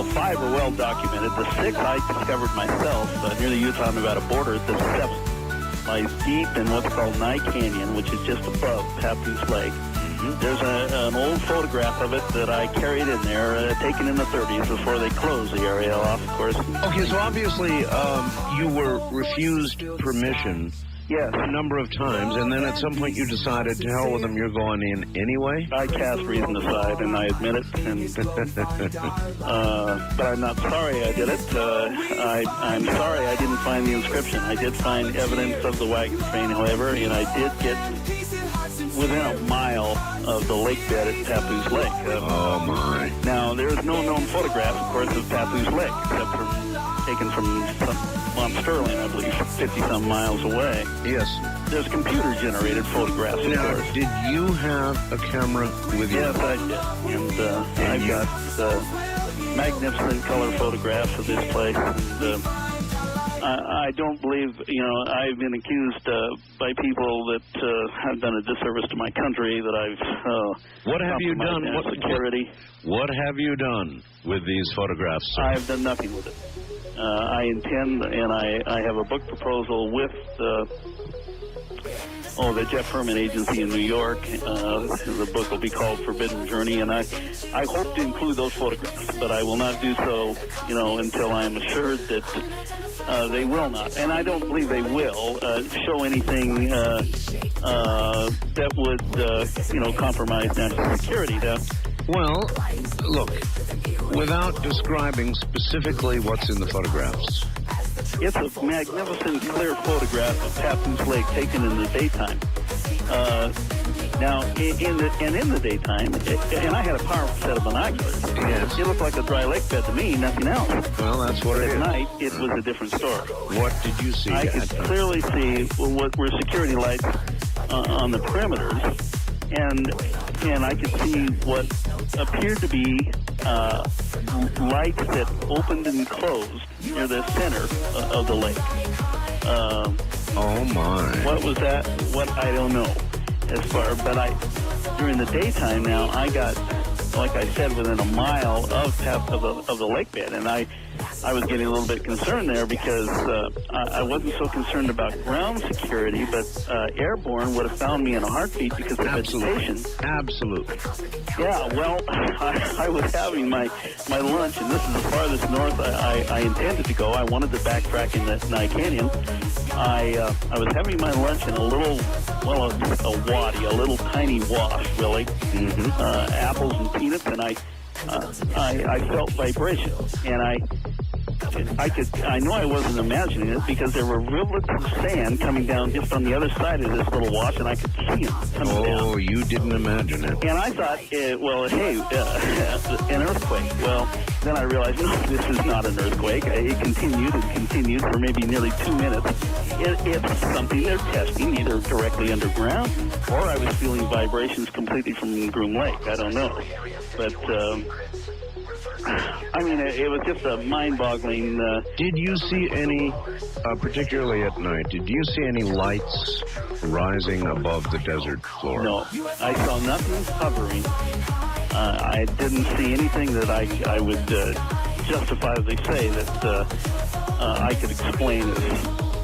5 are well documented. The 6 I discovered myself near the Utah-Nevada border. The 7th lies deep in what's called Nye Canyon, which is just above Papoose Lake. There's an old photograph of it that I carried in there, taken in the 30s before they closed the area off, of course. Okay, so obviously you were refused permission. Yes. A number of times, and then at some point you decided, to hell with them, you're going in anyway? I cast reason aside, and I admit it. And, but I'm not sorry I did it. I'm sorry I didn't find the inscription. I did find evidence of the wagon train, however, and I did get within a mile of the lake bed at Papoose Lake. Oh, my. Now, there's no known photograph, of course, of Papoose Lake, except for taken from Mount Sterling, I believe, 50-some miles away. Yes. There's computer-generated photographs, of now, course. Did you have a camera with you? Yes, I did. And I've got magnificent color photographs of this place. And, I don't believe, I've been accused by people that have done a disservice to my country, that I've what have you done? Security. What have you done with these photographs, sir? I've done nothing with it. I intend, and I have a book proposal with the Jeff Herman Agency in New York. The book will be called Forbidden Journey, and I hope to include those photographs, but I will not do so, until I am assured that they will not, and I don't believe they will, show anything that would, compromise national security. Well, look, without describing specifically what's in the photographs. It's a magnificent, clear photograph of Papoose Lake taken in the daytime. Now, in the daytime, and I had a powerful set of binoculars. Yes. It looked like a dry lake bed to me, nothing else. Well, that's what it is. At night, it was a different story. What did you see? I could clearly see what were security lights on the perimeters, and I could see what appeared to be lights that opened and closed near the center of the lake. Oh my! What was that? What, I don't know. But during the daytime now, I got, like I said, within a mile of the lake bed, and I I was getting a little bit concerned there because I wasn't so concerned about ground security, but airborne would have found me in a heartbeat because of vegetation. Absolutely. Yeah, well, I was having my lunch, and this is the farthest north I intended to go. I wanted to backtrack in the Nye Canyon. I was having my lunch in a little, well, a wadi, a little tiny wash, really. Apples and peanuts, and I felt vibration, and I know I wasn't imagining it because there were rivulets of sand coming down just on the other side of this little wash, and I could see them coming down. Oh, you didn't imagine it. And I thought, well, hey, an earthquake. Well, then I realized, no, this is not an earthquake. It continued for maybe nearly 2 minutes. It's something they're testing, either directly underground, or I was feeling vibrations completely from Groom Lake. I don't know. But, I mean, it was just a mind-boggling... Did you see any, particularly at night, did you see any lights rising above the desert floor? No, I saw nothing hovering. I didn't see anything that I would justifiably say that I could explain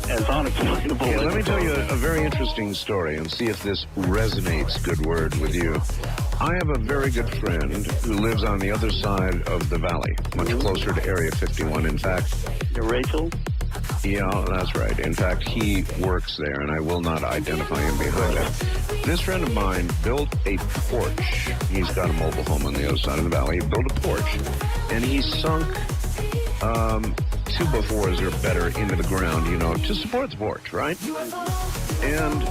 as unexplainable. Yeah, let me tell you a very interesting story and see if this resonates, good word, with you. I have a very good friend who lives on the other side of the valley, much closer to Area 51. In fact... Rachel? Yeah, that's right. In fact, he works there, and I will not identify him behind it. This friend of mine built a porch. He's got a mobile home on the other side of the valley. He built a porch, and he sunk 2x4s or better into the ground, you know, to support the porch, right? And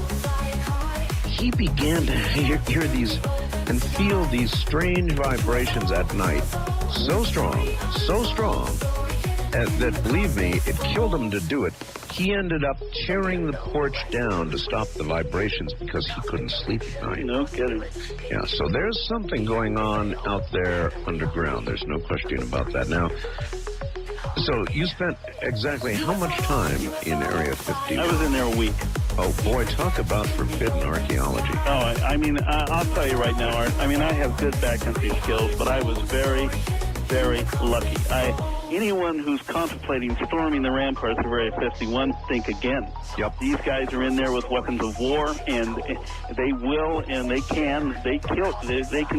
he began to hear these and feel these strange vibrations at night, so strong, that, believe me, it killed him to do it. He ended up tearing the porch down to stop the vibrations because he couldn't sleep at night. No kidding. Yeah, so there's something going on out there underground. There's no question about that. Now, so you spent exactly how much time in Area 50? I was in there a week. Oh, boy, talk about forbidden archaeology. Oh, I mean, I'll tell you right now, Art, I mean, I have good backcountry skills, but I was very, very lucky. Anyone who's contemplating storming the ramparts of Area 51, think again. Yep. These guys are in there with weapons of war, and they will, and they can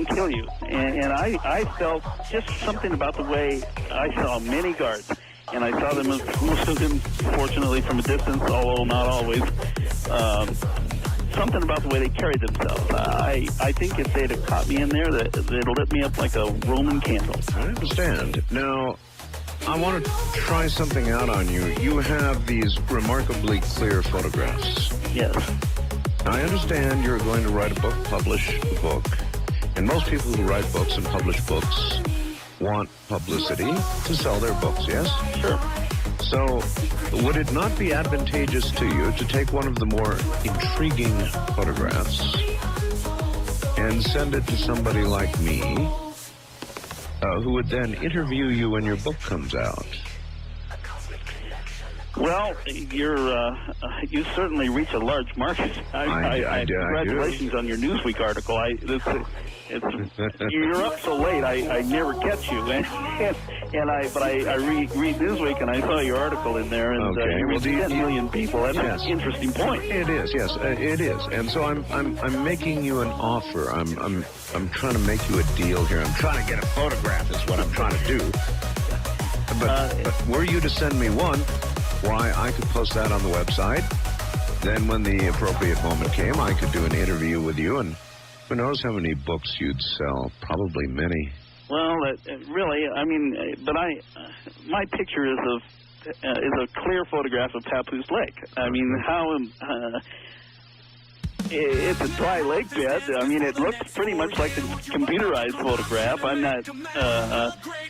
kill you. And I felt just something about the way I saw many guards, and I saw them, most of them, fortunately, from a distance, although not always. Something about the way they carried themselves. I think if they'd have caught me in there, that it lit me up like a Roman candle. I understand. Now, I want to try something out on you. You have these remarkably clear photographs. Yes. I understand you're going to write a book, publish a book. And most people who write books and publish books want publicity to sell their books, yes? Sure. So, would it not be advantageous to you to take one of the more intriguing photographs and send it to somebody like me, who would then interview you when your book comes out? Well, you certainly reach a large market. Congratulations on your Newsweek article. You're up so late. I never catch you, but I read Newsweek and I saw your article in there, and you reach 10 million people. That's an interesting point. It is, yes, it is. And so I'm making you an offer. I'm trying to make you a deal here. I'm trying to get a photograph. Is what I'm trying to do. But were you to send me one, why, I could post that on the website. Then when the appropriate moment came, I could do an interview with you, and who knows how many books you'd sell? Probably many. Well, really, I mean, but my picture is a clear photograph of Papoose Lake. I mean, it's a dry lake bed. I mean, it looks pretty much like a computerized photograph. I'm not...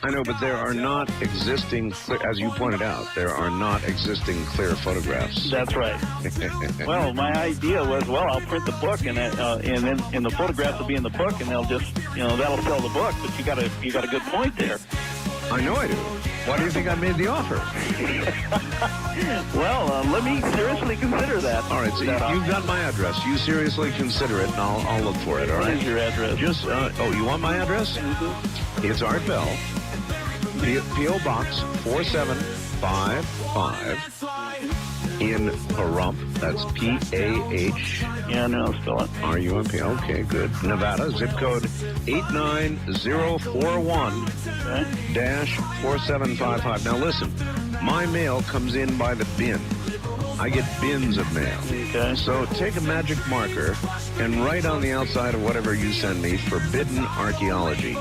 I know, but there are not existing, as you pointed out, there are not existing clear photographs. That's right. Well, my idea was, I'll print the book, and then the photographs will be in the book, and they'll just, that'll sell the book. But you got a good point there. I know I do. Why do you think I made the offer? Well, let me seriously consider that. All right, so you've got my address. You seriously consider it, and I'll look for it, all right? What is your address? Just, you want my address? Mm-hmm. It's Art Bell, P.O. Box 4755 in Pahrump. That's P-A-H. Yeah, no, spell it. R-U-M-P. Okay, good. Nevada, zip code 89041-4755. Now listen, my mail comes in by the bin. I get bins of mail. Okay. So take a magic marker and write on the outside of whatever you send me, Forbidden Archaeology.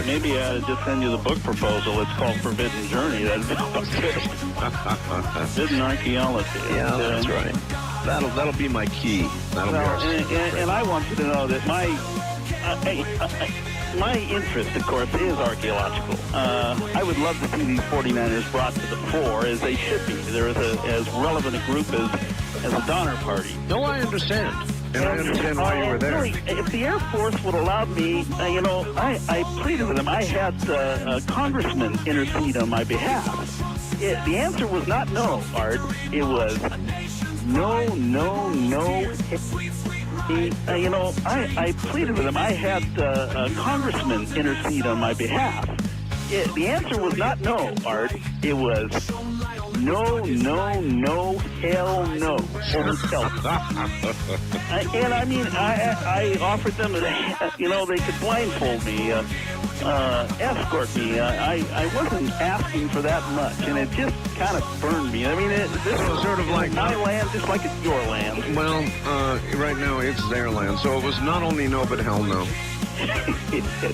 Maybe I just send you the book proposal. It's called Forbidden Journey. That'd be good. Forbidden Archaeology. Yeah, that's right. That'll be my key. That'll be our and I want you to know that my interest, of course, is archaeological. I would love to see these 49ers brought to the fore, as they should be. They're as relevant a group as a Donner Party. No, I understand. And I understand why you were there. Really, if the Air Force would allow me, I pleaded with them. I had a congressman intercede on my behalf. The answer was not no, Art. It was no. I pleaded with him. I had a congressman intercede on my behalf. The answer was not no, Art. It was no, hell no. And I mean, I offered them, they could blindfold me, escort me. I wasn't asking for that much, and it just kind of burned me. I mean, this was sort of like my land, just like it's your land. Well, right now it's their land, so it was not only no, but hell no.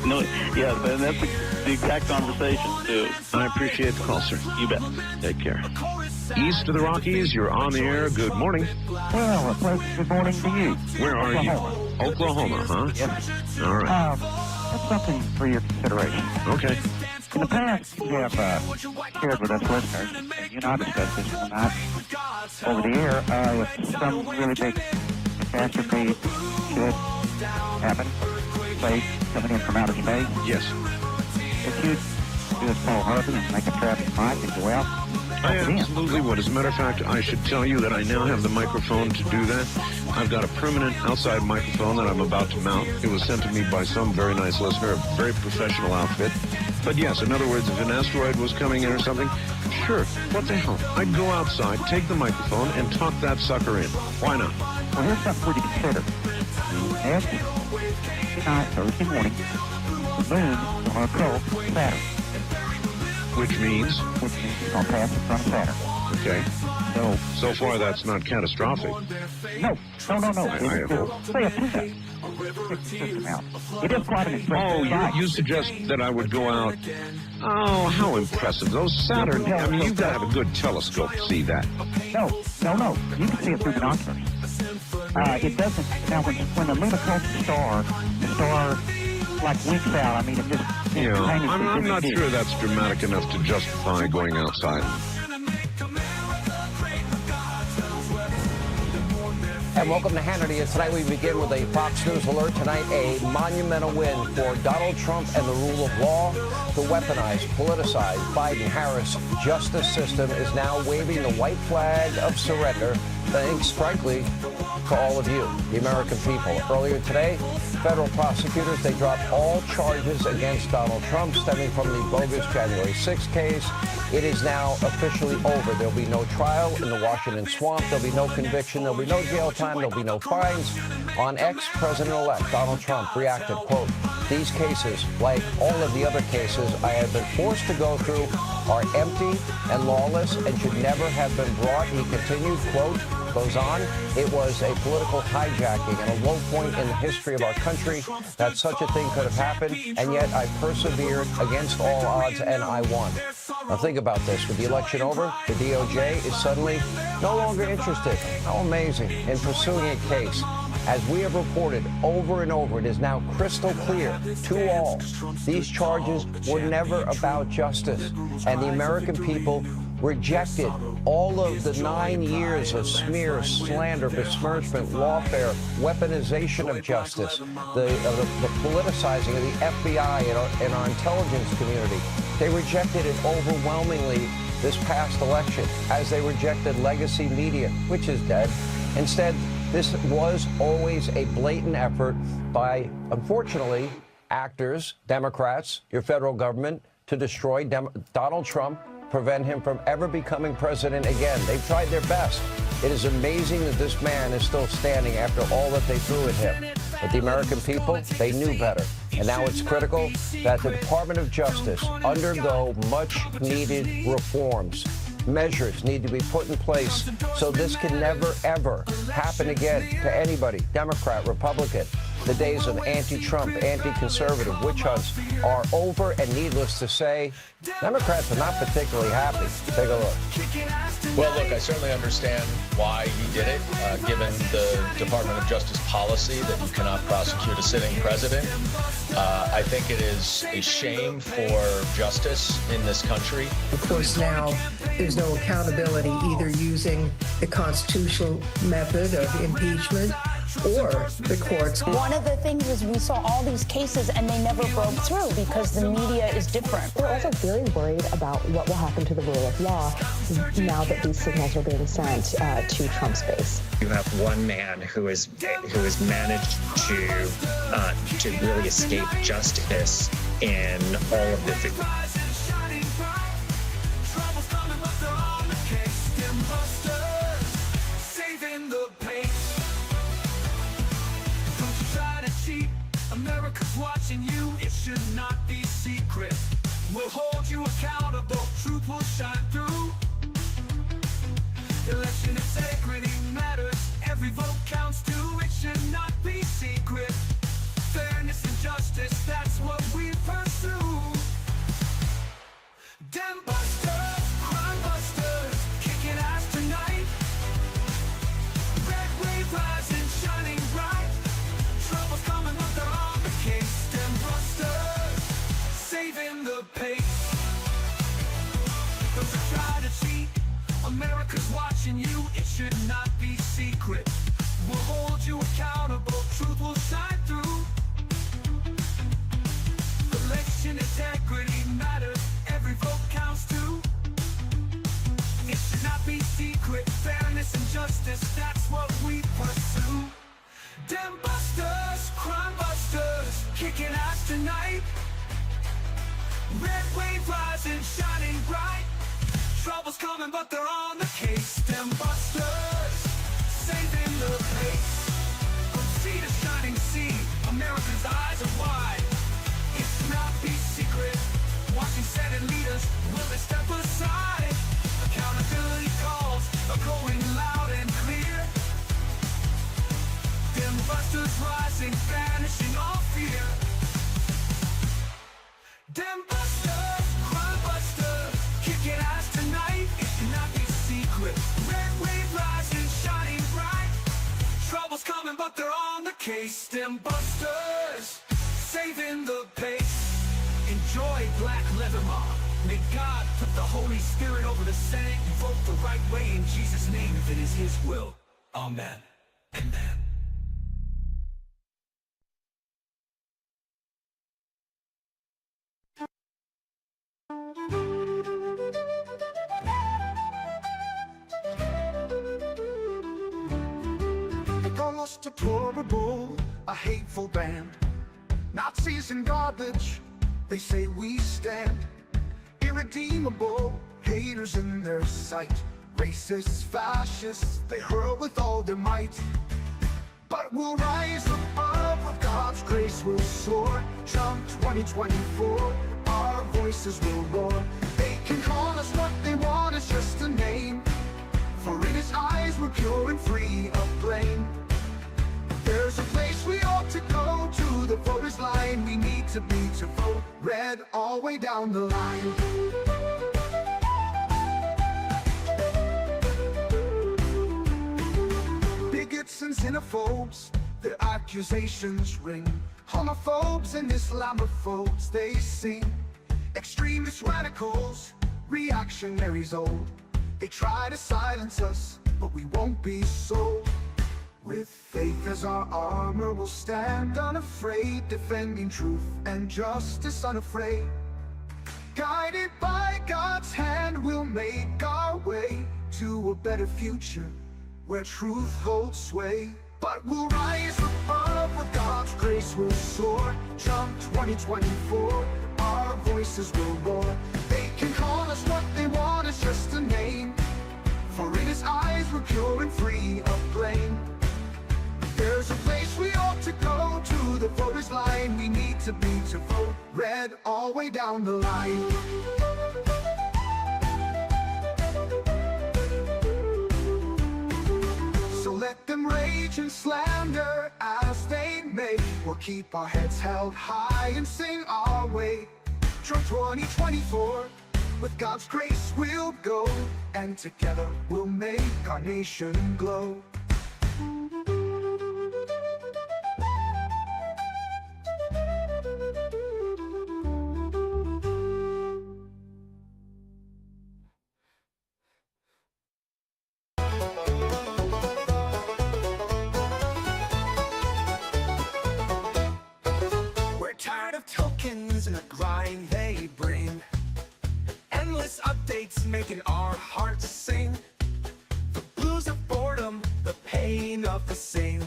No, yeah, and that's the exact conversation, too. I appreciate the call, sir. You bet. Take care. East of the Rockies, you're on the air. Good morning. Well, good morning to you. Where are you? Oklahoma, huh? Yes. All right. That's something for your consideration. Okay. In the past, you have shared with us listeners, and you and I discussed this or not, over the air, if some really big catastrophe should happen, say, coming in from outer space. Yes. If you'd do as Paul Harvey and make a traffic mic and go out. I absolutely would. As a matter of fact, I should tell you that I now have the microphone to do that. I've got a permanent outside microphone that I'm about to mount. It was sent to me by some very nice listener, a very professional outfit. But yes, in other words, if an asteroid was coming in or something, sure, what the hell? I'd go outside, take the microphone, and talk that sucker in. Why not? Well, here's something for you to consider. Every night, Thursday morning, the moon will approach Saturn. Which means? Which means it's going to pass in front of Saturn. Okay. So far, that's not catastrophic. No. I hope. Say a peanut. It is quite an impressive sight. You suggest that I would go out. Oh, how impressive. Those Saturn, I mean, you've got to have a good telescope to see that. No. You can see it through binoculars. It doesn't. Now, when the moon approaches the star like winks out. I mean, it just... Yeah, I'm not sure that's dramatic enough to justify going outside. And welcome to Hannity. And tonight we begin with a Fox News alert. Tonight, a monumental win for Donald Trump and the rule of law. The weaponized, politicized Biden-Harris justice system is now waving the white flag of surrender, thanks, frankly, to all of you, the American people. Earlier today, federal prosecutors, they dropped all charges against Donald Trump stemming from the bogus January 6th case. It is now officially over. There'll be no trial in the Washington swamp. There'll be no conviction. There'll be no jail time. There'll be no fines. On X, President-elect Donald Trump reacted, quote, "These cases, like all of the other cases I have been forced to go through, are empty and lawless and should never have been brought." He continued, quote, goes on, "It was a political hijacking and a low point in the history of our country that such a thing could have happened, and yet I persevered against all odds and I won." Now think about this. With the election over, the DOJ is suddenly no longer interested, how amazing, in pursuing a case. As we have reported over and over, it is now crystal clear to all, these charges were never about justice, and the American people rejected all of the 9 years of smear, slander, besmirchment, lawfare, weaponization of justice, the politicizing of the FBI and our intelligence community. They rejected it overwhelmingly this past election, as they rejected legacy media, which is dead. Instead, this was always a blatant effort by, unfortunately, actors, Democrats, your federal government, to destroy Donald Trump, prevent him from ever becoming president again. They've tried their best. It is amazing that this man is still standing after all that they threw at him. But the American people, they knew better. And now it's critical that the Department of Justice undergo much-needed reforms. Measures need to be put in place so this can never, ever happen again to anybody, Democrat, Republican. The days of anti-Trump, anti-conservative witch hunts are over, and needless to say, Democrats are not particularly happy. Take a look. Well, look, I certainly understand why he did it, given the Department of Justice policy that you cannot prosecute a sitting president. I think it is a shame for justice in this country. Of course, now there's no accountability, either using the constitutional method of impeachment or the courts. One of the things is we saw all these cases and they never broke through because the media is different. We're also very worried about what will happen to the rule of law now that these signals are being sent to Trump's base. You have one man who has managed to really escape justice in all of the America's watching you, it should not be secret. We'll hold you accountable, truth will shine through. Election integrity matters, every vote counts too. It should not be secret. Fairness and justice, that's what we pursue. Dem busters, crime busters, kicking ass tonight. Red wave rising, shining bright. Trouble's coming, but they're on the case. Dem busters, saving the pace. Those who try to cheat, America's watching you, it should not be secret. We'll hold you accountable, truth will shine through. Election integrity matters, every vote counts too. It should not be secret, fairness and justice, that's what we pursue. Dem busters, crime busters, kicking ass tonight. Red wave rising, shining bright. Trouble's coming, but they're on the case. Dem busters, saving the pace. From sea to shining sea, America's eyes are wide. It should not be secret. Watching Senate leaders, will they step aside? Accountability calls are going loud and clear. Dem busters rising, banishing all fear. Dem busters, crime busters, kicking ass tonight. It cannot be secret. Red wave rising, shining bright. Trouble's coming, but they're on the case. Dem busters, saving the pace. Enjoy Black Leather Mob. May God put the Holy Spirit over the Senate and vote the right way in Jesus' name if it is His will. Amen. Amen. Most deplorable, a hateful band. Nazis and garbage, they say we stand. Irredeemable, haters in their sight. Racists, fascists, they hurl with all their might. But we'll rise above, with God's grace will soar. Trump 2024, our voices will roar. They can call us what they want, it's just a name. For in His eyes we're pure and free of blame. There's a place we ought to go, to the voters' line. We need to be to vote red all the way down the line. Bigots and xenophobes, their accusations ring. Homophobes and Islamophobes, they sing. Extremist radicals, reactionaries old. They try to silence us, but we won't be sold. With faith as our armor, we'll stand unafraid, defending truth and justice unafraid. Guided by God's hand, we'll make our way to a better future where truth holds sway. but we'll rise above. With God's grace we'll soar. Jump 2024, our voices will roar. They can call us what they want, it's just a name. For in His eyes we're pure and free of blame. There's a place we ought to go, to the voters' line we need to be to vote red all the way down the line. So let them rage and slander as they may. We'll keep our heads held high and sing our way. Trump 2024, with God's grace we'll go, and together we'll make our nation glow. We're tired of tokens and the grind they bring. Endless updates making our hearts sing. The blues of boredom, the pain of the same.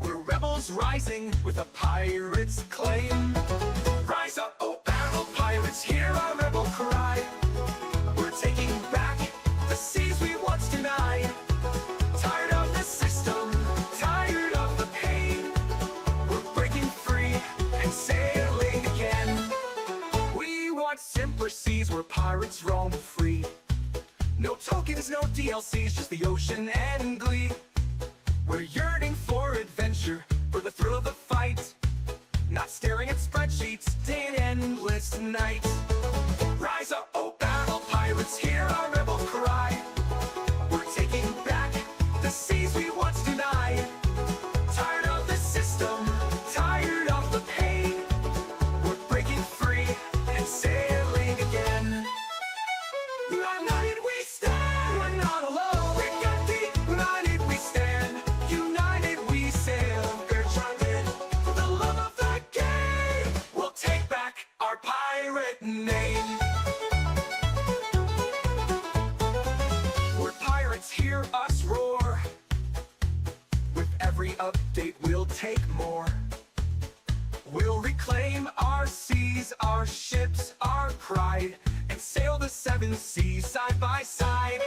We're rebels rising with a pirate's claim. Rise up, oh battle pirates, hear our rebel cry. We're taking back the seas we once denied. Tired of the system, tired of the pain. We're breaking free and sailing again. We want simpler seas where pirates roam free. No tokens, no DLCs, just the ocean and glee. We're yearning for adventure, for the thrill of the fight. Not staring at spreadsheets day and endless night. Rise up, oh battle pirates, hear our rebel cry. We're taking back the seas we once denied. Tired of the system, tired of the pain. We're breaking free and sailing again. United we stand, we're not alone. We got the united we stand, united we sail. We're charted for the love of the game. We'll take back our pirate name. We're pirates, hear us roar. With every update we'll take more. We'll reclaim our seas, our ships, our pride, and sail the seven seas side by side.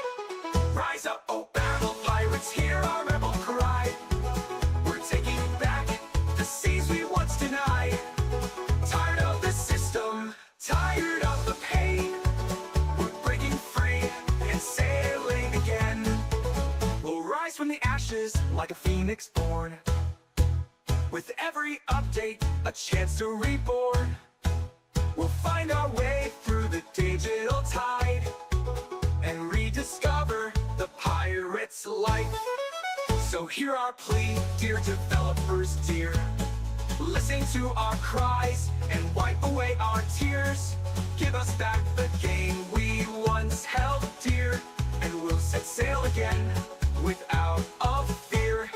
Rise up, oh battle pirates, hear our rebel cry. We're taking back the seas we once denied. Tired of the system, tired of the pain. We're breaking free and sailing again. We'll rise from the ashes like a phoenix born. With every update, a chance to reborn. We'll find our way through the digital tide and rediscover the pirate's life. So hear our plea, dear developers dear. Listen to our cries and wipe away our tears. Give us back the game we once held dear, and we'll set sail again without a fear.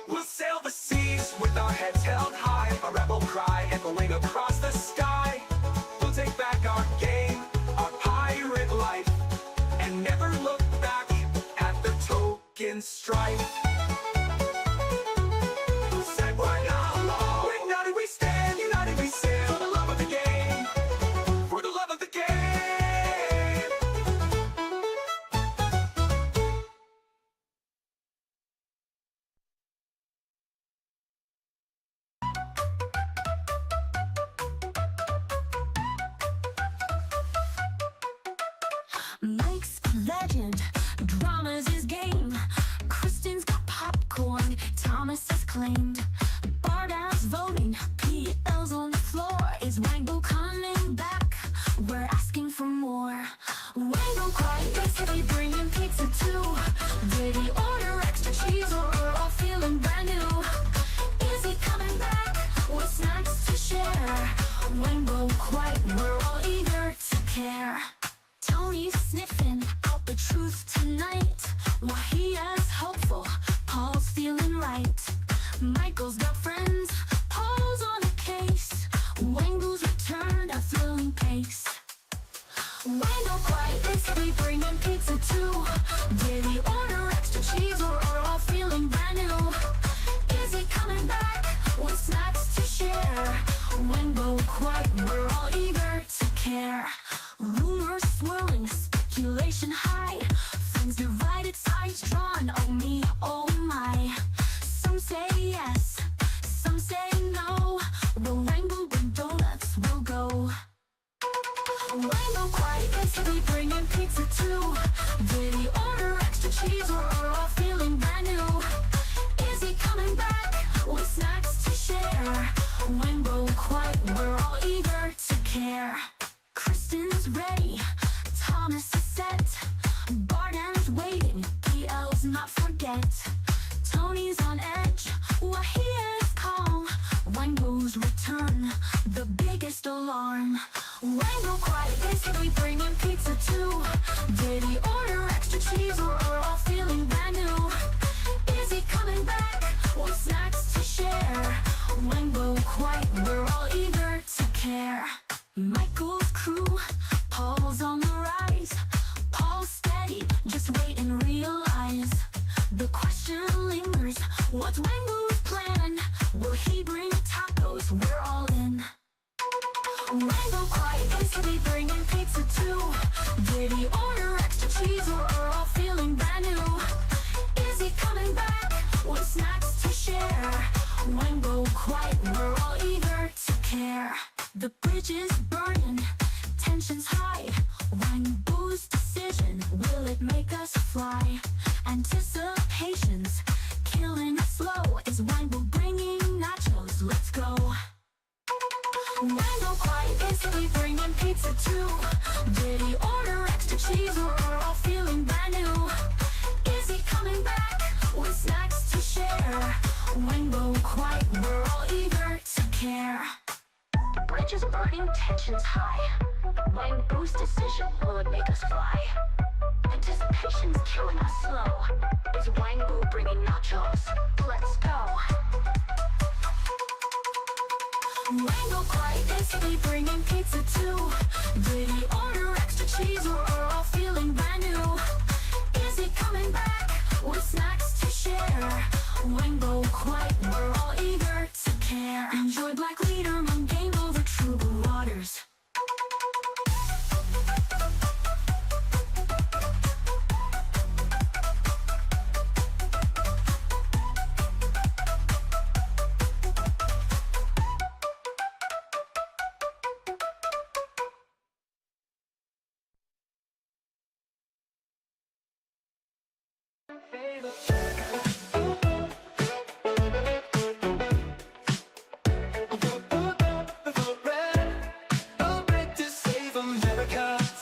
We'll sail the seas with our heads held high, a rebel cry echoing across the sky. We'll take back our game, our pirate life, and never look back at the token strife. Who said we're not alone? United we stand, united we sail. For the love of the game, for the love of the game. Mike's a legend, drama's his game. Kristen's got popcorn, Thomas has claimed. Bardav's voting, PL's on the floor. Is Wango coming back? We're asking for more. Wango quiet, basically bringing pizza too. Did he order extra cheese or we're all feeling brand new? Is he coming back with snacks to share? Wango quiet, we're all eager to care. Tony's sniffing out the truth tonight. While he is hopeful, Paul's feeling right. Michael's got friends, Paul's on a case. Wango's returned at thrilling pace. Wango quiet, basically bringing pizza too. Did he order extra cheese or are all feeling brand new? forget. Tony's on edge, Wahia is calm. Wango's return, the biggest alarm. Wango quiet, basically bringing pizza too. Did he order extra cheese or are all feeling brand new? Is he coming back? What snacks to share? Wango quiet, we're all eager to care. Michael's crew, Paul's on the rise. Paul's steady, just wait and realize. The question lingers, what's Wango's plan? Will he bring tacos? We're all in. Wango quiet, basically bringing pizza too. Did he order extra cheese or are all feeling brand new? Is he coming back? What snacks to share? Wango quiet, we're all eager to care. The bridge is burning, tensions high. Wango's decision, will it make us fly? Anticipation's killing us slow. Is Wango bringing nachos? Let's go. Wango quiet, basically bringing pizza too. Did he order extra cheese or are all feeling brand new? Is he coming back? With snacks to share? Wango quiet, we're all eager to care. Bridge is burning, tensions high. Wango's decision, will it make us fly? Anticipation's killing us slow. Is Wango bringing nachos? Let's go. Wango quiet, basically bringing pizza too. Did he order extra cheese or are all feeling brand new? Is he coming back with snacks to share? Wango quiet, we're all eager to care. Enjoy Black Leader among game over troubled waters.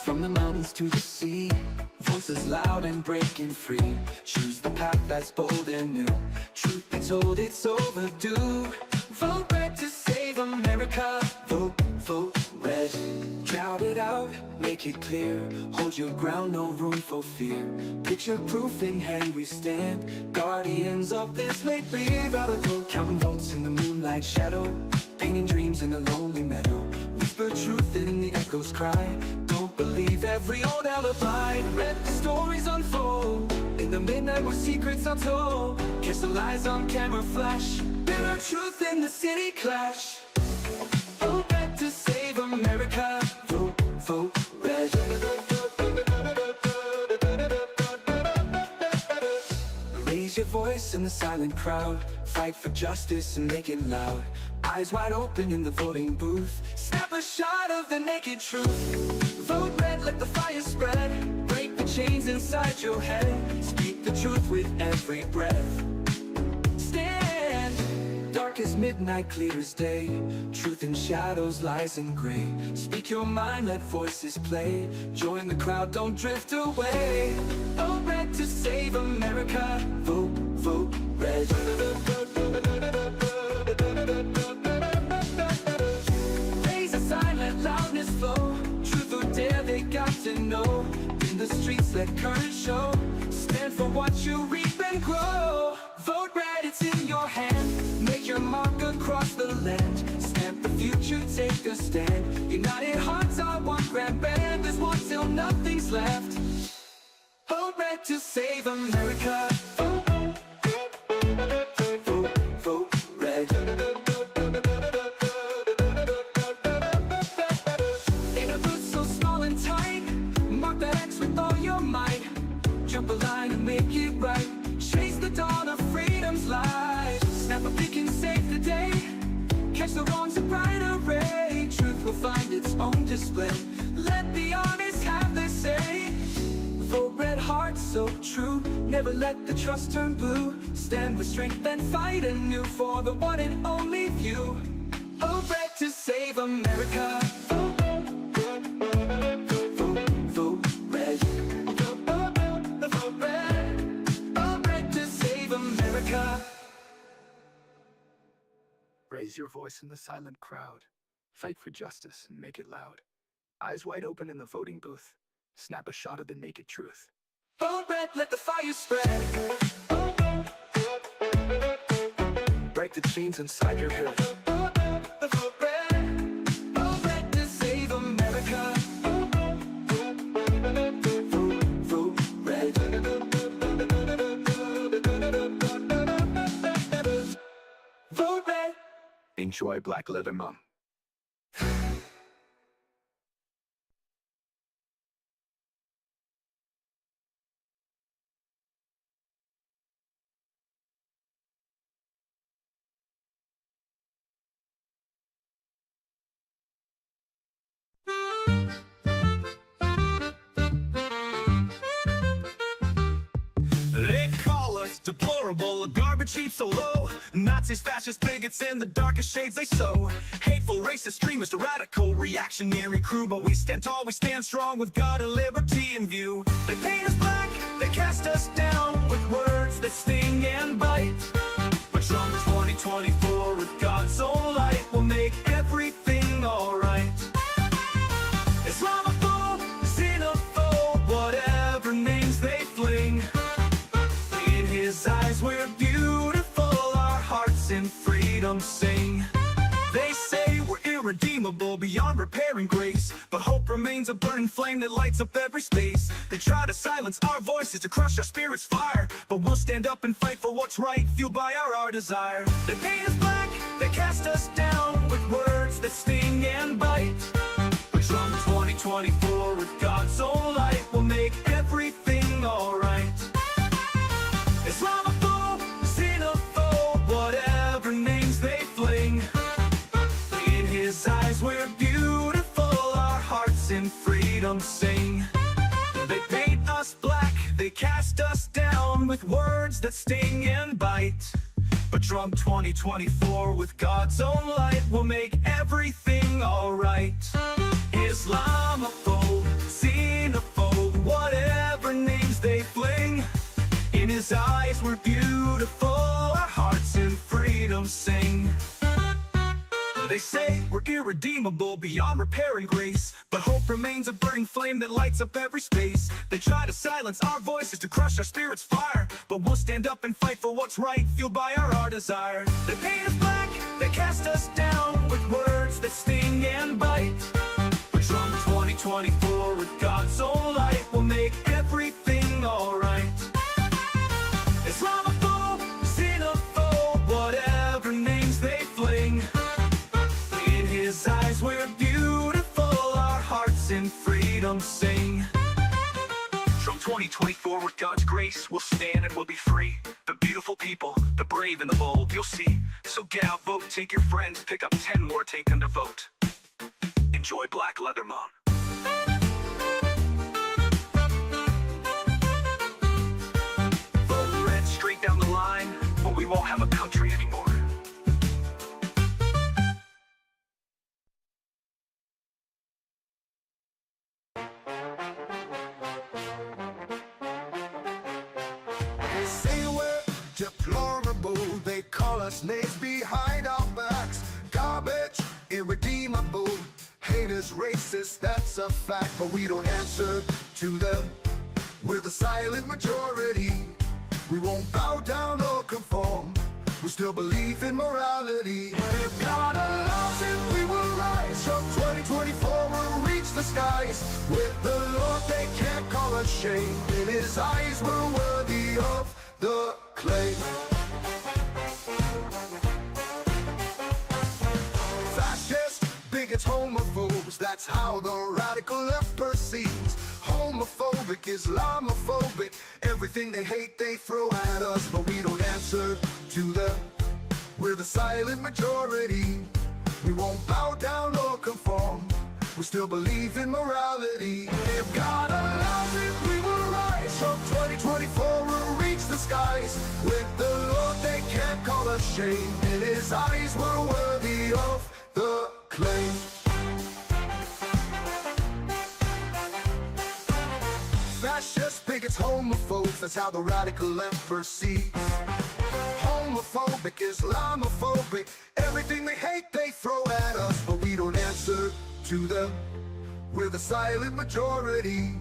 From the mountains to the sea, voices loud and breaking free. Choose the path that's bold and new. Truth be told, it's overdue. Vote red to save America. Vote, vote red. Shout it out, make it clear. Hold your ground, no room for fear. Picture proof in hand we stand. Guardians of this late beer. Radical, counting votes in the moonlight shadow. Painting dreams in a lonely meadow. Whisper truth in the echoes cry. Don't believe every old alibi. Let the stories unfold in the midnight where secrets are told. Catch the lies on camera flash. Bitter truth in the city clash. Vote red to save America. Vote, vote red. Raise your voice in the silent crowd. Fight for justice and make it loud. Eyes wide open in the voting booth. Snap a shot of the naked truth. Vote red, let the fire spread. Break the chains inside your head. Speak the truth with every breath. Stand. Dark as midnight, clear as day. Truth in shadows, lies in gray. Speak your mind, let voices play. Join the crowd, don't drift away. Vote red to save America. Vote, vote red. Raise a sign, let loudness flow. Truth or dare, they got to know. In the streets, let courage show. Stand for what you reap and grow. Vote red, it's in your hand. Make your mark across the land. Stamp the future, take a stand. United hearts are one grand band. There's one till nothing's left. Vote red to save America. Vote red. In a booth so small and tight, mark that X with all your might. Jump a line and make it right. Chase the dawn of freedom's light. Snap a peek and save the day. Catch the wrongs in bright array. Truth will find its own display. Let the honest have their say. Vote red, heart so true. Never let the trust turn blue. Stand with strength and fight anew for the one and only view. Vote red to save America. Vote red. Vote red. Vote red to save Raise your voice in the silent crowd. Fight for justice and make it loud. Eyes wide open in the voting booth. Snap a shot of the naked truth. Vote red, let the fire spread. Break the chains inside your head. Vote red. Vote red to save America. Vote red. Vote red. Enjoy Black Leather Month. They call us deplorable, a garbage heap so low. Nazis, fascists, bigots in the darkest shades they sow. Hateful, racist, extremist, radical, reactionary crew. But we stand tall, we stand strong with God and liberty in view. They paint us black, they cast us down with words that sting and bite. But Trump 2024 with God's own light will make everything alright. Islamophobe, xenophobe, whatever names they fling. In his eyes we're beautiful, our hearts in freedom sing. They say we're irredeemable, beyond repair and grace, but hope remains a burning flame that lights up every space. They try to silence our voices, to crush our spirits' fire, but we'll stand up and fight for what's right, fueled by our desire. They paint us black, they cast us down with words that sting and bite. But Trump 2024 with God's own light will make everything alright. Islamophobe, xenophobe, whatever names they fling. In his eyes we're beautiful, our hearts in freedom sing. They paint us black, they cast us down with words that sting and bite. But Trump 2024 with God's own light will make everything alright. Islamophobe, xenophobe, whatever names they fling. In his eyes we're beautiful, our hearts in freedom sing. They say we're irredeemable, beyond repair and grace, but hope remains a burning flame that lights up every space. They try to silence our voices, to crush our spirits' fire, but we'll stand up and fight for what's right, fueled by our desire. They paint us black, they cast us down with words that sting and bite. But Trump 2024 with God's own light will make everything alright. Islamophobe, xenophobe, whatever names they fling. In his eyes we're beautiful, our hearts in freedom sing. Trump 2024 with God's grace, we'll stand and we'll be free. The beautiful people, the brave and the bold, you'll see. So get out, vote, take your friends, pick up 10 more, take them to vote. Enjoy Black Leather Month. Vote red straight down the line, or we won't have a country anymore. They say we're deplorable, they call us names behind our backs. Garbage, irredeemable, haters, racist, that's a fact. But we don't answer to them, we're the silent majority. We won't bow down or conform, we still believe in morality. If God allows it, we will rise. From 2024 we'll reach the skies. With the Lord they can't call us shame. In his eyes we're worthy of the claim. Fascist, bigots, homophobes, that's how the radical left perceives. Homophobic, Islamophobic, everything they hate they throw at us. But we don't answer to them, we're the silent majority. We won't bow down or conform, we still believe in morality. If God allows it, we will rise. From 2024 we'll reach the skies. With the Lord they can't call us shame. In his eyes we're worthy of the claim. Fascists, bigots, homophobes, that's how the radical left perceives. homophobic, Islamophobic. Everything they hate they throw at us, but we don't answer to them. We're the silent majority.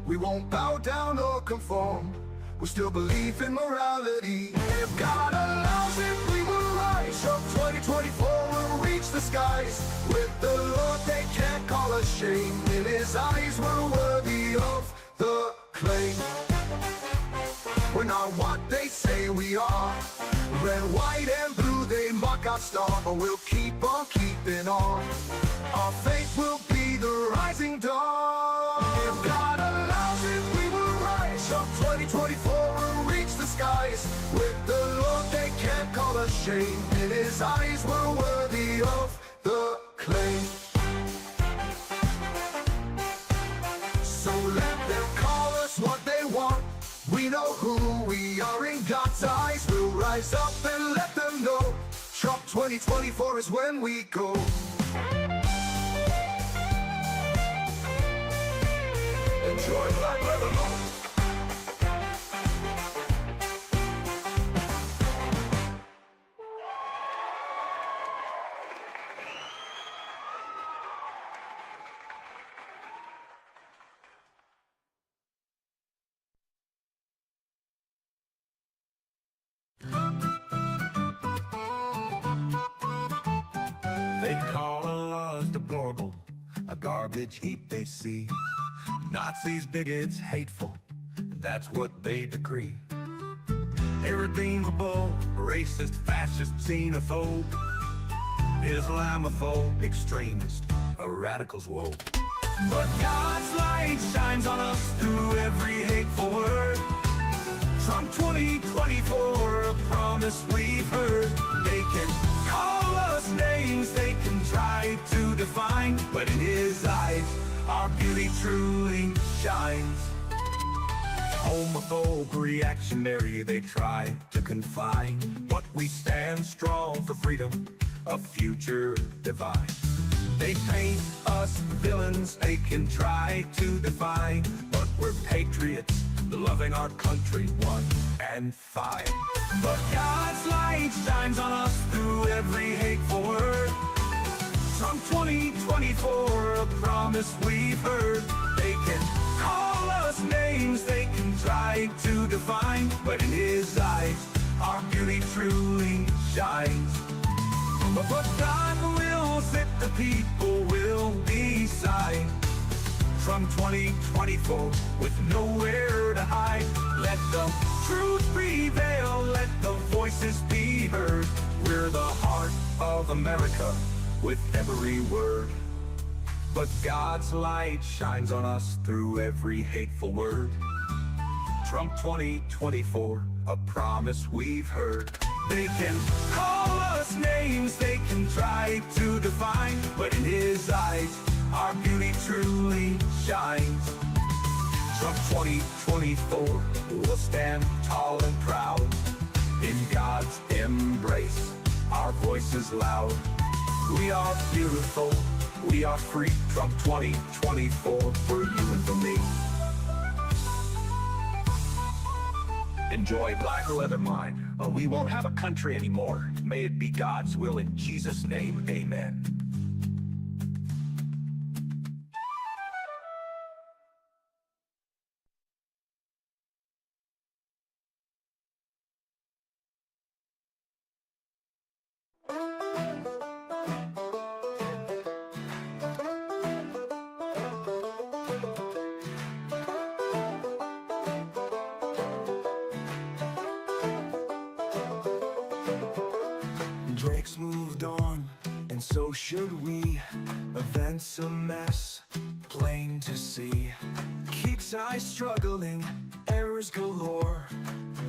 We won't bow down or conform. We still believe in morality. If God allows it, we will rise. From 2024 we'll reach the skies. With the Lord they can't call us shame. In His eyes we're worthy of the claim. We're not what they say we are. Red, white, and blue, they mock our star, but we'll keep on keeping on. Our faith will be the rising dawn. If God allows it, we will rise. From 2024, we'll reach the skies. With the Lord, they can't call us shame. In His eyes, we're worthy of the claim. So let them call us what they want. We know who we are in God's eyes. We'll rise up and let them know. Trump 2024 is when we go. Enjoy Black Leather Month. They call us deplorable, a garbage heap they see. Nazis, bigots, hateful, that's what they decree. Irredeemable, racist, fascist, xenophobe, Islamophobe, extremist, a radical's woe. But God's light shines on us through every hateful word. Trump 2024, a promise we've heard. They can call us names, they can try to define, but in His eyes, our beauty truly shines. Homophobe, reactionary, they try to confine, but we stand strong for freedom, a future divine. They paint us villains, they can try to define, but we're patriots, loving our country, 1 and 5. But God's light shines on us through every hateful word. From 2024, a promise we've heard. They can call us names, they can try to define, but in His eyes, our beauty truly shines. But God wills that the people will decide. From 2024, with nowhere to hide, let the truth prevail, let the voices be heard. We're the heart of America, with every word. But God's light shines on us through every hateful word. Trump 2024, a promise we've heard. They can call us names, they can try to define, but in His eyes, our beauty truly shines. Trump 2024, we'll stand tall and proud. In God's embrace, our voice is loud. We are beautiful, we are free. Trump 2024, for you and for me. Enjoy Black Leather Mine. We won't have a country anymore. May it be God's will in Jesus' name, amen. Drake's moved on, and so should we. Events a mess, plain to see. Keeps eyes struggling, errors galore.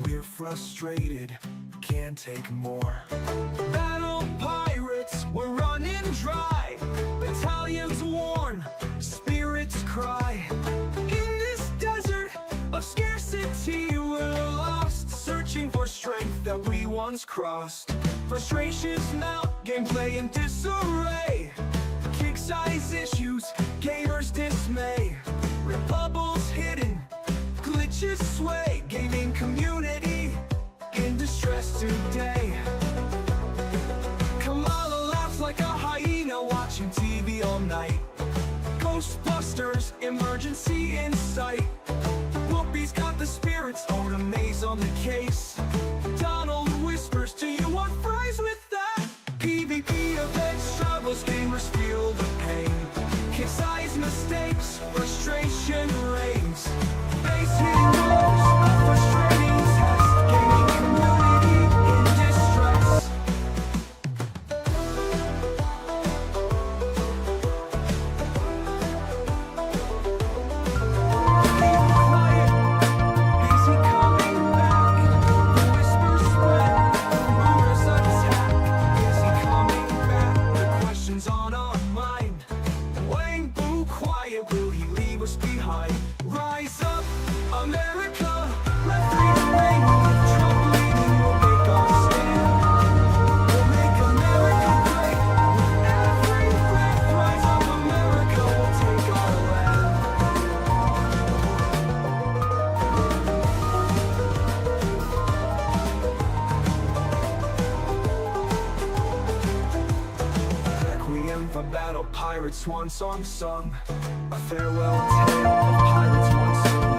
We're frustrated, can't take more. Battle pirates, we're running dry. Battalions worn, spirits cry. In this desert of scarcity, we're lost, searching for strength that we once crossed. Frustrations mount, gameplay in disarray. Kick-size issues, gamers dismay. Bubbles hidden, glitches sway. Gaming community in distress today. on the case. Donald whispers, do you want fries with that? PvP events, troubles, gamers feel the pain. Kids size mistakes, frustration reigns. Base hitting goals, frustrating tests. Gaming community in distress. On our mind, Wayne Boo quiet, will he leave us behind? Rise up, America, let freedom reign. Trump leading will make our stand. We'll make America great. With every breath, rise up, America, we'll take our land. Requiem for battle, pirates, swan song sung. A farewell tale of pirates once sung.